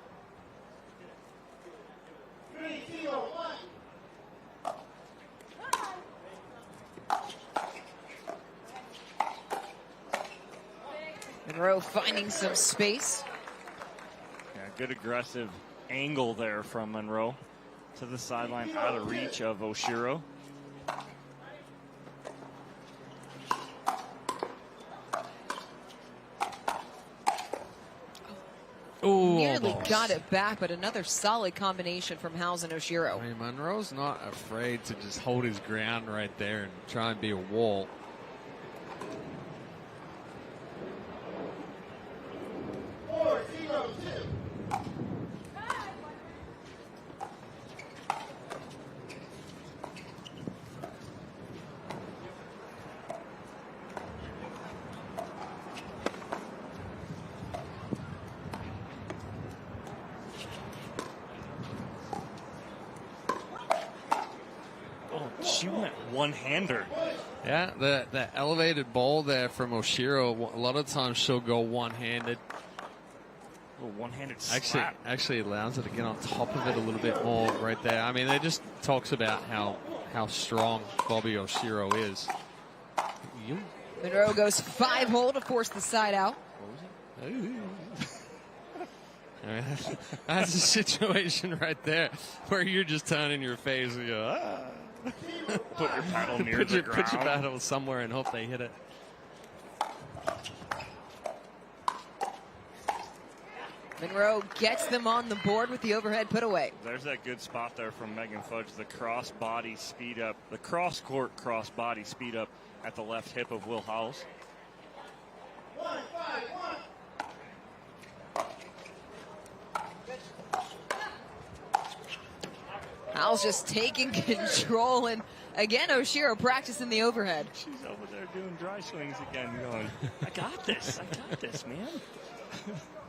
3-0-1. Munro finding some space. Yeah, good aggressive angle there from Munro to the sideline, out of reach of Oshiro. Ooh, Nearly almost. got it back, but another solid combination from Howells and Oshiro. I mean, Munro's not afraid to just hold his ground right there and try and be a wall. She went one-hander. Yeah, the elevated ball there from Oshiro, a lot of times she'll go one-handed. A little one-handed slap. Actually allows her to get on top of it a little bit more right there. I mean, it just talks about how strong Bobby Oshiro is. Munro goes 5-hole to force the side out. I mean, that's a situation right there where you're just turning your face and go, ah. Put your paddle near the ground. Put your paddle somewhere and hope they hit it. Munro gets them on the board with the overhead put away. There's that good spot there from Megan Fudge. The cross body speed up, the cross court cross body speed up at the left hip of Will Howells. Howells just taking control, and again Oshiro practicing the overhead. She's over there doing dry swings again, going, I got this, man.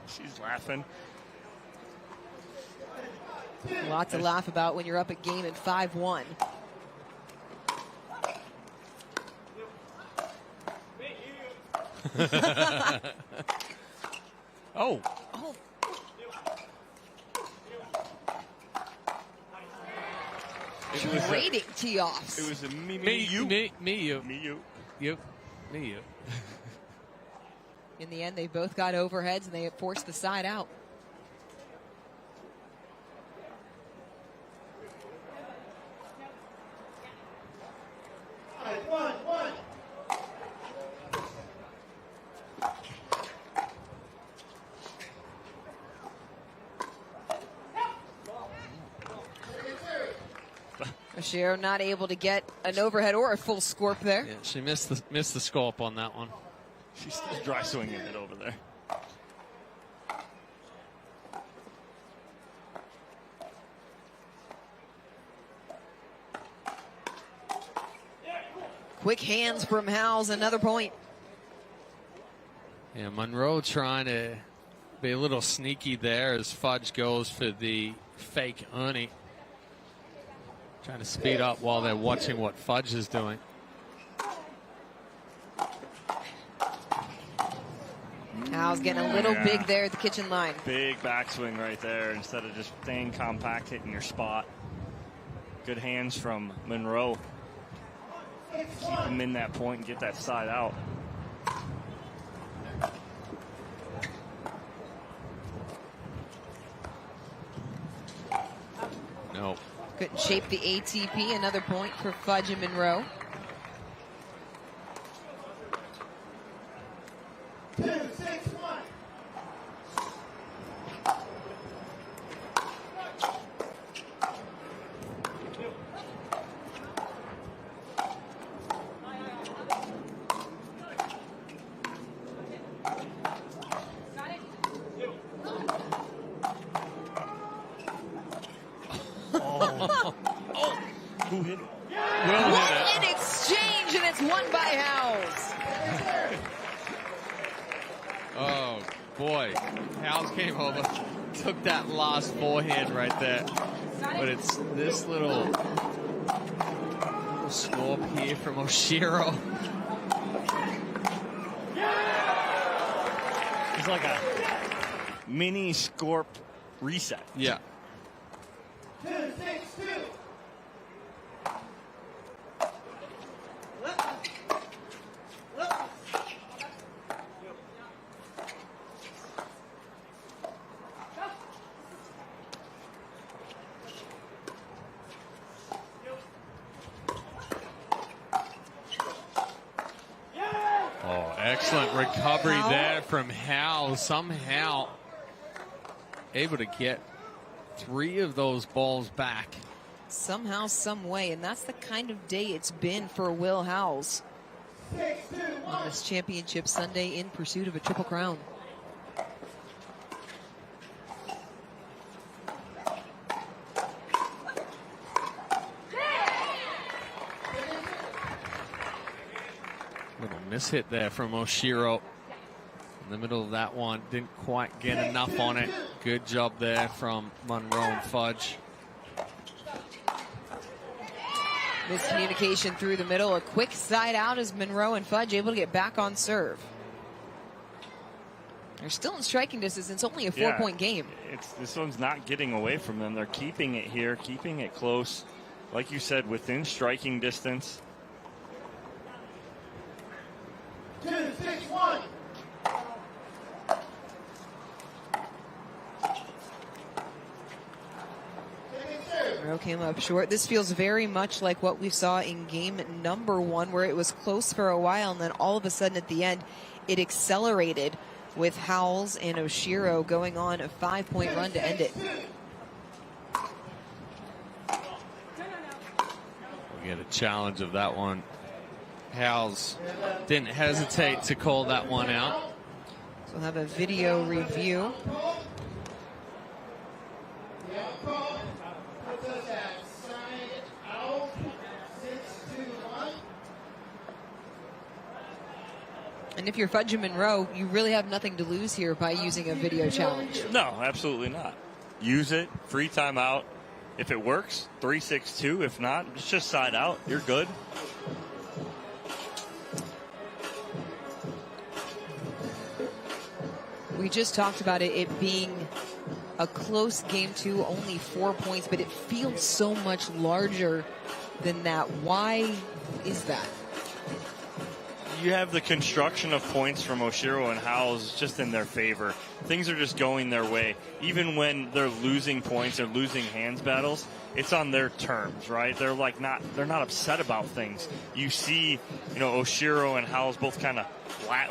She's laughing. A lot to laugh about when you're up a game in 5-1. Oh. Trading tee-offs. It was a me, you. In the end, they both got overheads, and they forced the side out. Oshiro not able to get an overhead or a full scorp there. Yeah, she missed the scorp on that one. She's still dry swinging it over there. Quick hands from Howells, another point. Yeah, Munro trying to be a little sneaky there as Fudge goes for the fake Ernie. Trying to speed up while they're watching what Fudge is doing. Howells getting a little big there at the kitchen line. Big backswing right there instead of just staying compact, hitting your spot. Good hands from Munro. Keep him in that point and get that side out. No. Couldn't shape the ATP. Another point for Fudge and Munro. Who hit it? What an exchange, and it's won by Howells. Oh, boy. Howells came over, took that last forehand right there. But it's this little scorp here from Oshiro. It's like a mini scorp reset. Yeah. 2-6-2. Oh, excellent recovery there from Howells. Somehow able to get 3 of those balls back. Somehow, some way, and that's the kind of day it's been for Will Howells on this championship Sunday in pursuit of a Triple Crown. Little mishit there from Oshiro. In the middle of that one, didn't quite get enough on it. Good job there from Munro and Fudge. Miscommunication through the middle. A quick side out as Munro and Fudge able to get back on serve. They're still in striking distance. It's only a 4-point game. This one's not getting away from them. They're keeping it here, keeping it close. Like you said, within striking distance. 2-6-1. Munro came up short. This feels very much like what we saw in game number 1, where it was close for a while, and then all of a sudden at the end, it accelerated with Howells and Oshiro going on a 5-point run to end it. We get a challenge of that one. Howells didn't hesitate to call that one out. So we'll have a video review. And if you're Fudge and Munro, you really have nothing to lose here by using a video challenge. No, absolutely not. Use it, free timeout. If it works, 3-6-2. If not, it's just side out. You're good. We just talked about it being a close game too, only 4 points, but it feels so much larger than that. Why is that? You have the construction of points from Oshiro and Howells just in their favor. Things are just going their way. Even when they're losing points or losing hands battles, it's on their terms, right? They're not upset about things. You see, Oshiro and Howells both kind of,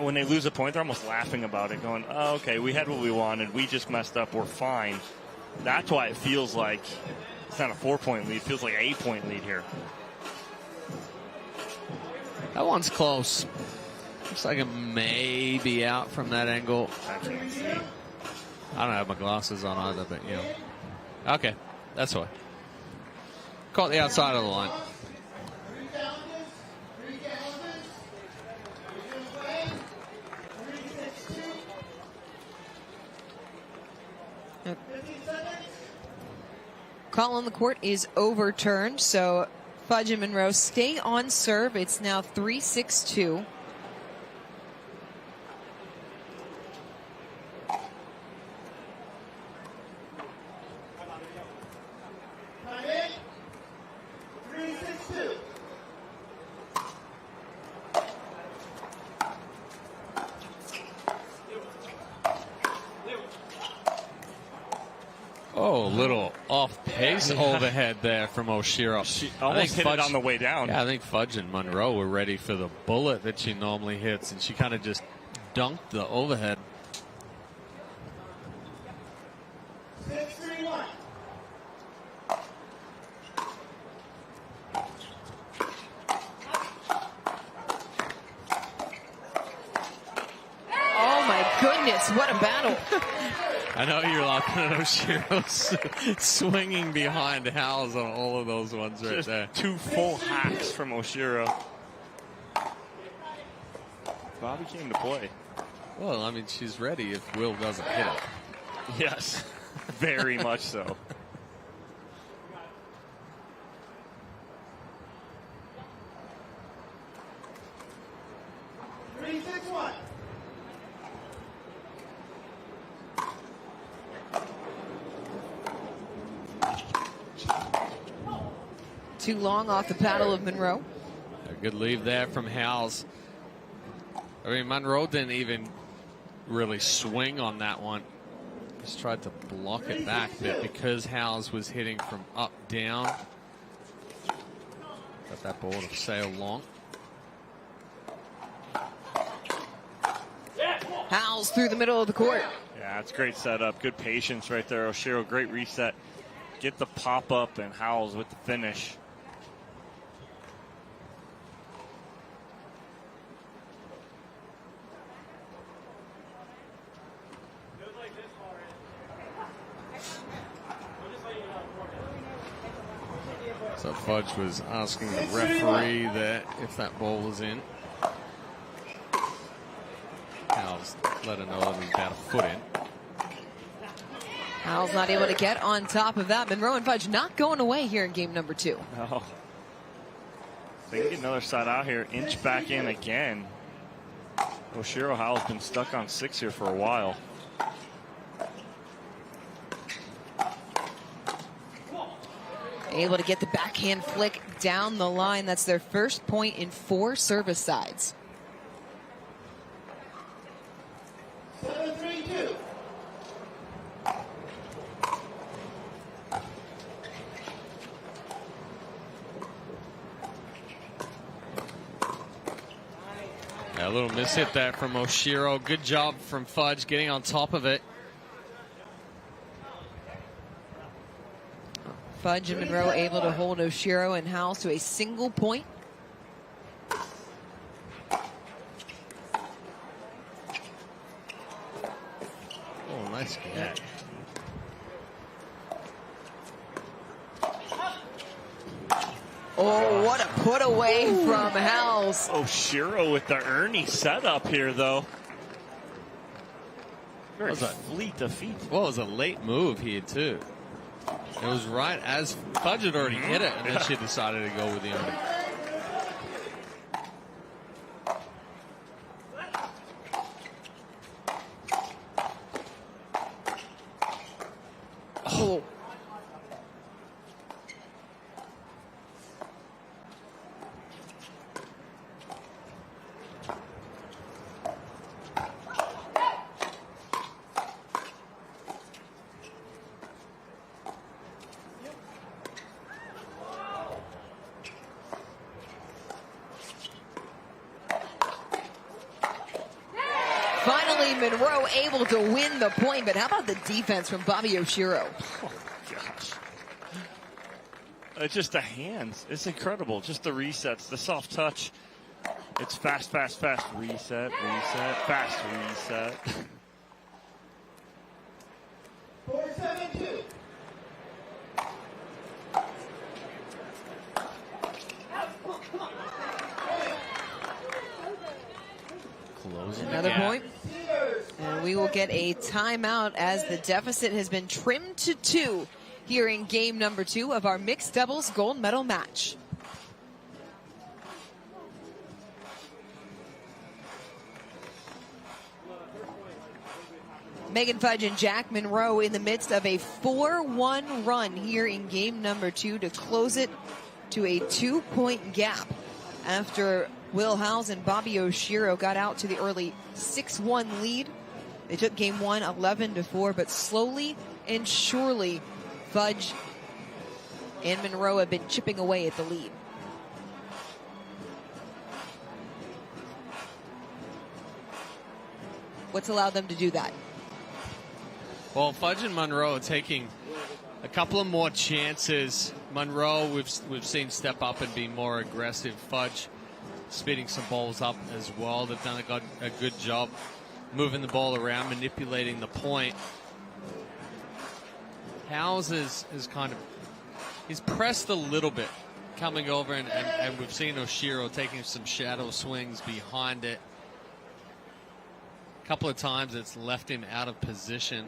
when they lose a point, they're almost laughing about it, going, oh, okay, we had what we wanted. We just messed up. We're fine. That's why it feels like it's not a 4-point lead. It feels like an 8-point lead here. That one's close. Looks like it may be out from that angle. I can't see. I don't have my glasses on either, but Okay, that's why. Caught the outside of the line. Call on the court is overturned, so Fudge and Munro stay on serve. It's now 3-6-2. Oh, a little off-pace overhead there from Oshiro. She almost hit it on the way down. Yeah, I think Fudge and Munro were ready for the bullet that she normally hits, and she kind of just dunked the overhead. 6-3-1. Oh my goodness, what a battle. I know you're laughing at Oshiro swinging behind Howells on all of those ones right just there. 2 full hacks from Oshiro. Bobby came to play. Well, I mean, she's ready if Will doesn't hit it. Yes, very much so. Too long off the paddle of Munro. A good leave there from Howells. I mean, Munro didn't even really swing on that one. Just tried to block it back, but because Howells was hitting from up down, got that ball to sail long. Howells through the middle of the court. Yeah, it's great setup. Good patience right there. Oshiro, great reset. Get the pop up, and Howells with the finish. So Fudge was asking the referee that if that ball was in. Howells let her know that he's about a foot in. Howells not able to get on top of that. Munro and Fudge not going away here in game number 2. No. They can get another side out here. Inch back in again. Oshiro Howell's been stuck on 6 here for a while. Able to get the backhand flick down the line. That's their first point in 4 service sides. 7-3-2. A little miss hit there from Oshiro. Good job from Fudge getting on top of it. Fudge and Munro able to hold Oshiro and Howells to a single point. Oh, nice get. Oh, what a put away from Howells. Oshiro with the Ernie setup here, though. Very fleet of feet. Well, it was a late move here, too. It was right as Fudge had already hit it, and then she decided to go with the Ernie. Oh. Finally, Munro able to win the point, but how about the defense from Bobby Oshiro? Oh, gosh. It's just the hands. It's incredible. Just the resets, the soft touch. It's fast, fast, fast. Reset, reset, fast reset. 4-7-2. Closing another point. And we will get a timeout as the deficit has been trimmed to 2 here in game number 2 of our mixed doubles gold medal match. Megan Fudge and Jack Munro in the midst of a 4-1 run here in game number 2 to close it to a 2-point gap after Will Howells and Bobby Oshiro got out to the early 6-1 lead. They took game 1 11-4, but slowly and surely Fudge and Munro have been chipping away at the lead. What's allowed them to do that? Well, Fudge and Munro are taking a couple of more chances. Munro, we've seen step up and be more aggressive. Fudge speeding some balls up as well. They've done a good job moving the ball around, manipulating the point. Howells is kind of, he's pressed a little bit coming over, and we've seen Oshiro taking some shadow swings behind it. A couple of times it's left him out of position.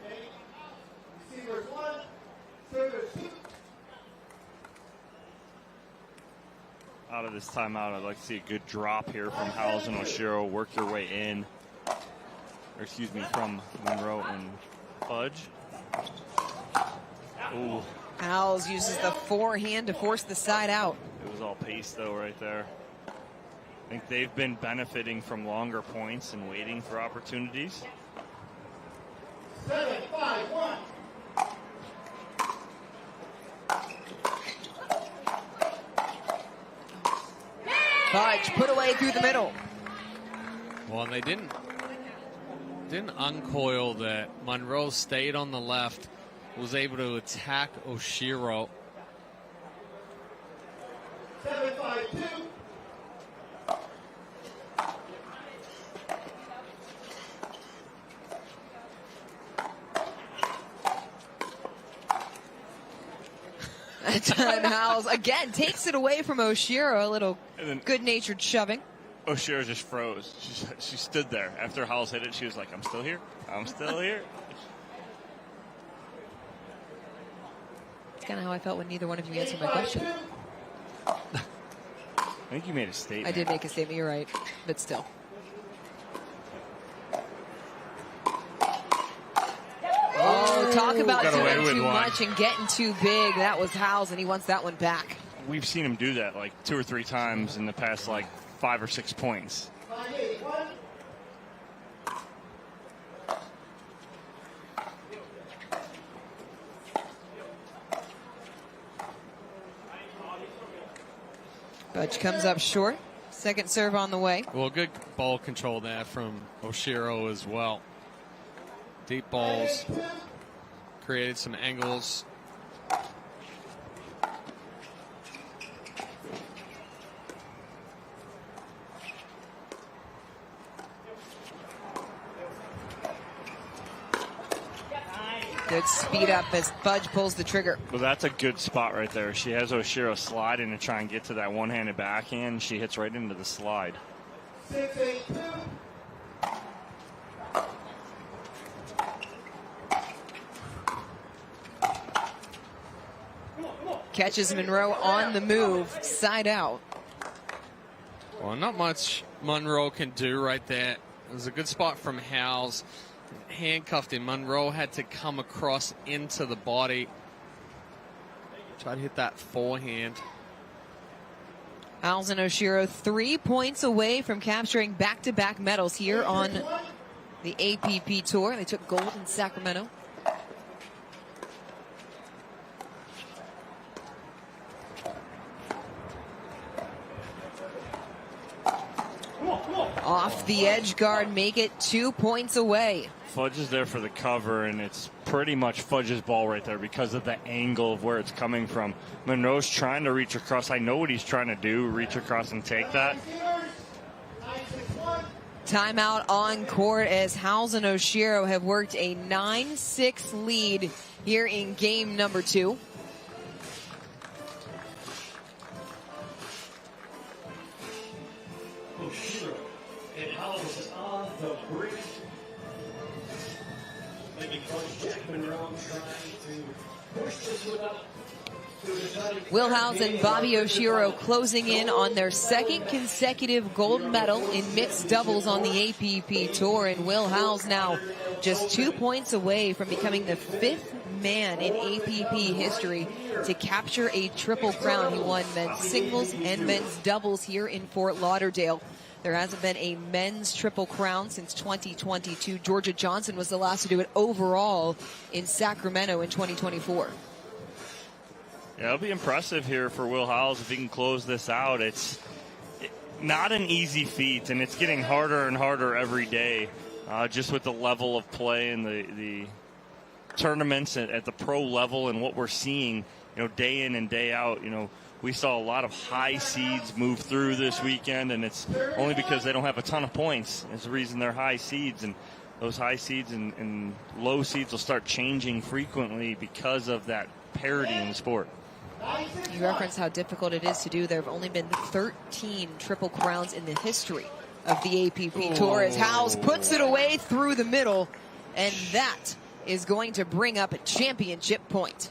Out of this timeout, I'd like to see a good drop here from Howells and Oshiro. Work your way in. Or excuse me, from Munro and Fudge. Ooh. Howells uses the forehand to force the side out. It was all pace, though, right there. I think they've been benefiting from longer points and waiting for opportunities. 7-5-1. Fudge put away through the middle. Well, and they didn't uncoil that. Munro stayed on the left, was able to attack Oshiro. 7-5-2. And Howells again takes it away from Oshiro. A little good-natured shoving. Oshiro just froze. She stood there after Howells hit it. She was like, "I'm still here. I'm still here." It's kind of how I felt when neither one of you answered my question. I think you made a statement. I did make a statement. You're right, but still. Oh, talk about doing too much and getting too big. That was Howells, and he wants that one back. We've seen him do that like 2 or 3 times in the past, like 5 or 6 points. 5-8-1. Fudge comes up short. Second serve on the way. Well, good ball control there from Oshiro as well. Deep balls. Created some angles. Good speed up as Fudge pulls the trigger. Well, that's a good spot right there. She has Oshiro sliding to try and get to that one-handed backhand. She hits right into the slide. 6-8-2. Catches Munro on the move, side out. Well, not much Munro can do right there. It was a good spot from Howells. Handcuffed him. Munro had to come across into the body. Try to hit that forehand. Howells and Oshiro 3 points away from capturing back-to-back medals here on the APP Tour. They took gold in Sacramento. Off the edge guard, make it 2 points away. Fudge is there for the cover, and it's pretty much Fudge's ball right there because of the angle of where it's coming from. Munro's trying to reach across. I know what he's trying to do, reach across and take that. Timeout on court as Howells and Oshiro have worked a 9-6 lead here in game number 2. Oshiro and Howells is on the break. Maybe Coach Jack Munro trying to push this one up. Will Howells and Bobby Oshiro closing in on their second consecutive gold medal in mixed doubles on the APP Tour. And Will Howells now just 2 points away from becoming the 5th man in APP history to capture a triple crown. He won men's singles and men's doubles here in Fort Lauderdale. There hasn't been a men's triple crown since 2022. Georgia Johnson was the last to do it overall in Sacramento in 2024. Yeah, it'll be impressive here for Will Howells if he can close this out. It's not an easy feat, and it's getting harder and harder every day, just with the level of play and the tournaments at the pro level and what we're seeing, day in and day out. We saw a lot of high seeds move through this weekend, and it's only because they don't have a ton of points. It's the reason they're high seeds, and those high seeds and low seeds will start changing frequently because of that parity in the sport. You referenced how difficult it is to do. There have only been 13 triple crowns in the history of the APP Tour as Howells puts it away through the middle, and that is going to bring up a championship point.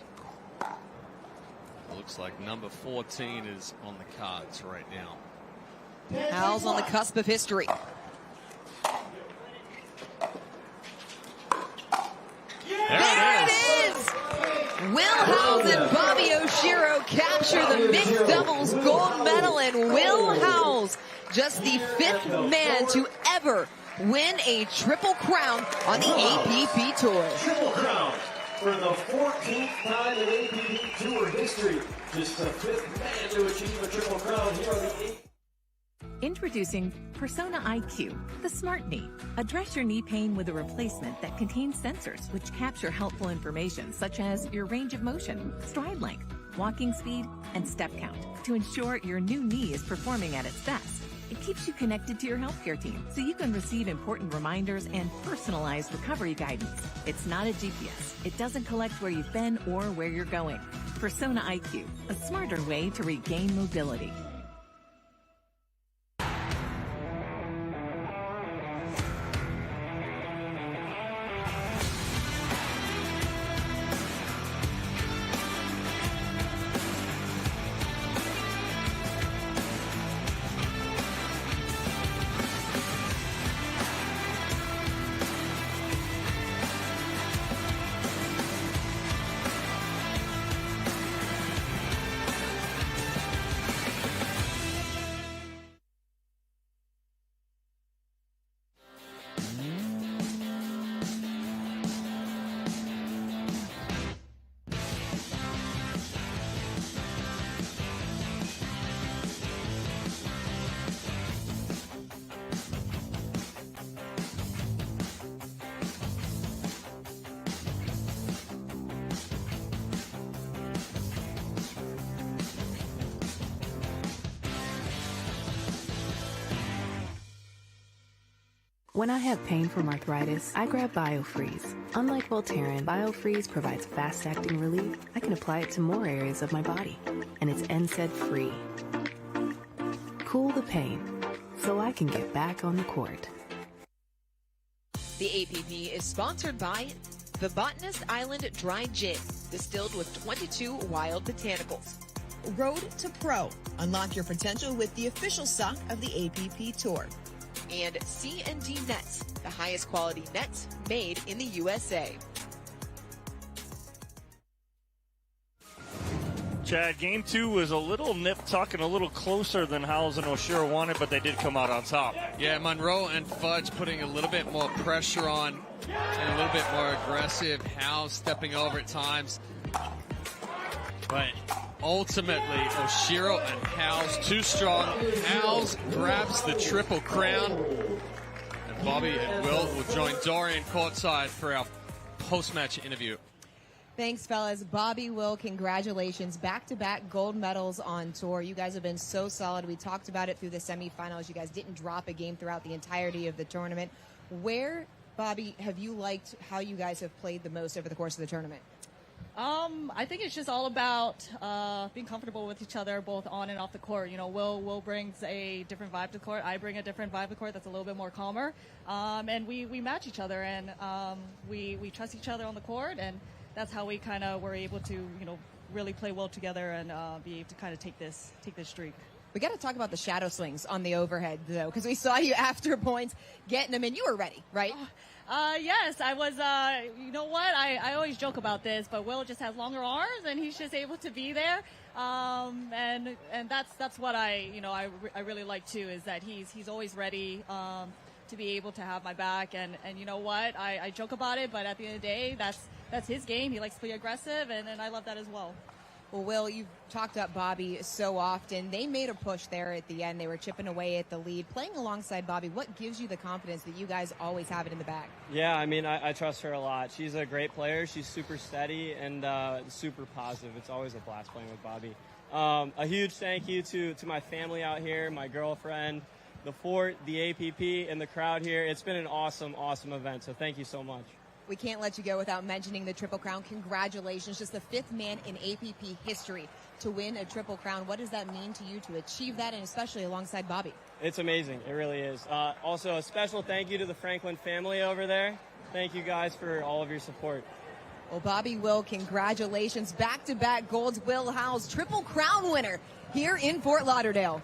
Looks like number 14 is on the cards right now. Howells on the cusp of history. There it is! Will Howells and Bobby Oshiro capture the mixed doubles gold medal, and Will Howells, just the 5th man to ever win a triple crown on the APP Tour. Triple crown for the 14th time in APP Tour history. Just the 5th man to achieve a triple crown here on the APP. Introducing Persona IQ, the smart knee. Address your knee pain with a replacement that contains sensors which capture helpful information such as your range of motion, stride length, walking speed, and step count to ensure your new knee is performing at its best. It keeps you connected to your healthcare team so you can receive important reminders and personalized recovery guidance. It's not a GPS. It doesn't collect where you've been or where you're going. Persona IQ, a smarter way to regain mobility. When I have pain from arthritis, I grab BioFreeze. Unlike Voltaren, BioFreeze provides fast-acting relief. I can apply it to more areas of my body, and it's NSAID-free. Cool the pain, so I can get back on the court. The APP is sponsored by the Botanist Island Dry Gin, distilled with 22 wild botanicals. Road to Pro. Unlock your potential with the official sock of the APP Tour. And C&D Nets, the highest quality nets made in the USA. Chad, game 2 was a little nip-tuck and a little closer than Howells and Oshiro wanted, but they did come out on top. Yeah, Munro and Fudge putting a little bit more pressure on and a little bit more aggressive. Howells stepping over at times. But ultimately, Oshiro and Howells too strong. Howells grabs the Triple Crown. And Bobby and Will join Dorian courtside for our post-match interview. Thanks, fellas. Bobby, Will, congratulations. Back-to-back gold medals on tour. You guys have been so solid. We talked about it through the semifinals. You guys didn't drop a game throughout the entirety of the tournament. Where, Bobby, have you liked how you guys have played the most over the course of the tournament? I think it's just all about being comfortable with each other, both on and off the court. You know, Will brings a different vibe to the court. I bring a different vibe to the court that's a little bit more calmer. And we match each other, and we trust each other on the court, and that's how we kind of were able to, you know, really play well together and be able to kind of take this streak. We got to talk about the shadow swings on the overhead, though, because we saw you after points getting them in. You were ready, right? Yes, I was. You know what? I always joke about this, but Will just has longer arms, and he's just able to be there. And that's what I really like too, is that he's always ready to be able to have my back. And you know what? I joke about it, but at the end of the day, that's his game. He likes to be aggressive, and I love that as well. Well, Will, you've talked up Bobby so often. They made a push there at the end. They were chipping away at the lead. Playing alongside Bobby, what gives you the confidence that you guys always have it in the bag? Yeah, I mean, I trust her a lot. She's a great player. She's super steady and super positive. It's always a blast playing with Bobby. A huge thank you to my family out here, my girlfriend, the Fort, the APP, and the crowd here. It's been an awesome, awesome event, so thank you so much. We can't let you go without mentioning the Triple Crown. Congratulations. Just the 5th man in APP history to win a Triple Crown. What does that mean to you to achieve that, and especially alongside Bobby? It's amazing. It really is. Also, a special thank you to the Franklin family over there. Thank you guys for all of your support. Well, Bobby, Will, congratulations. Back-to-back golds. Will Howells, Triple Crown winner here in Fort Lauderdale.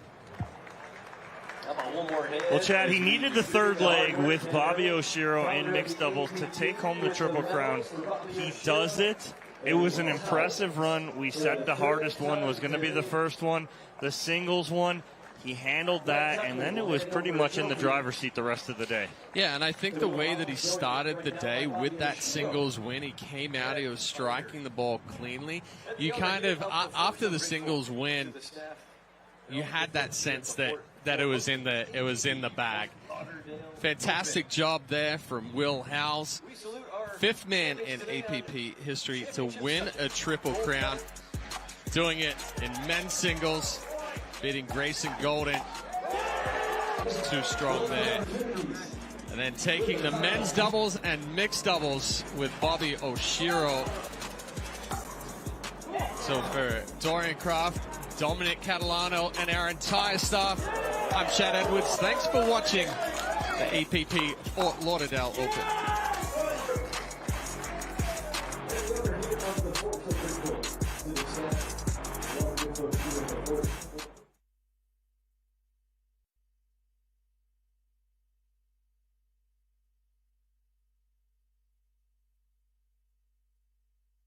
Well, Chad, he needed the third leg with Bobby Oshiro in mixed doubles to take home the Triple Crown. He does it. It was an impressive run. We said the hardest one was going to be the first one. The singles one, he handled that, and then it was pretty much in the driver's seat the rest of the day. Yeah, and I think the way that he started the day with that singles win, he came out, he was striking the ball cleanly. You kind of, after the singles win, you had that sense that it was in the bag. Fantastic job there from Will Howells, 5th man in APP history to win a Triple Crown, doing it in men's singles, beating Grayson, Goldin. It's too strong there. And then taking the men's doubles and mixed doubles with Bobby Oshiro. So for Dorian Kraft, Dominic Catalano, and our entire staff, I'm Chad Edwards. Thanks for watching the APP Fort Lauderdale Open.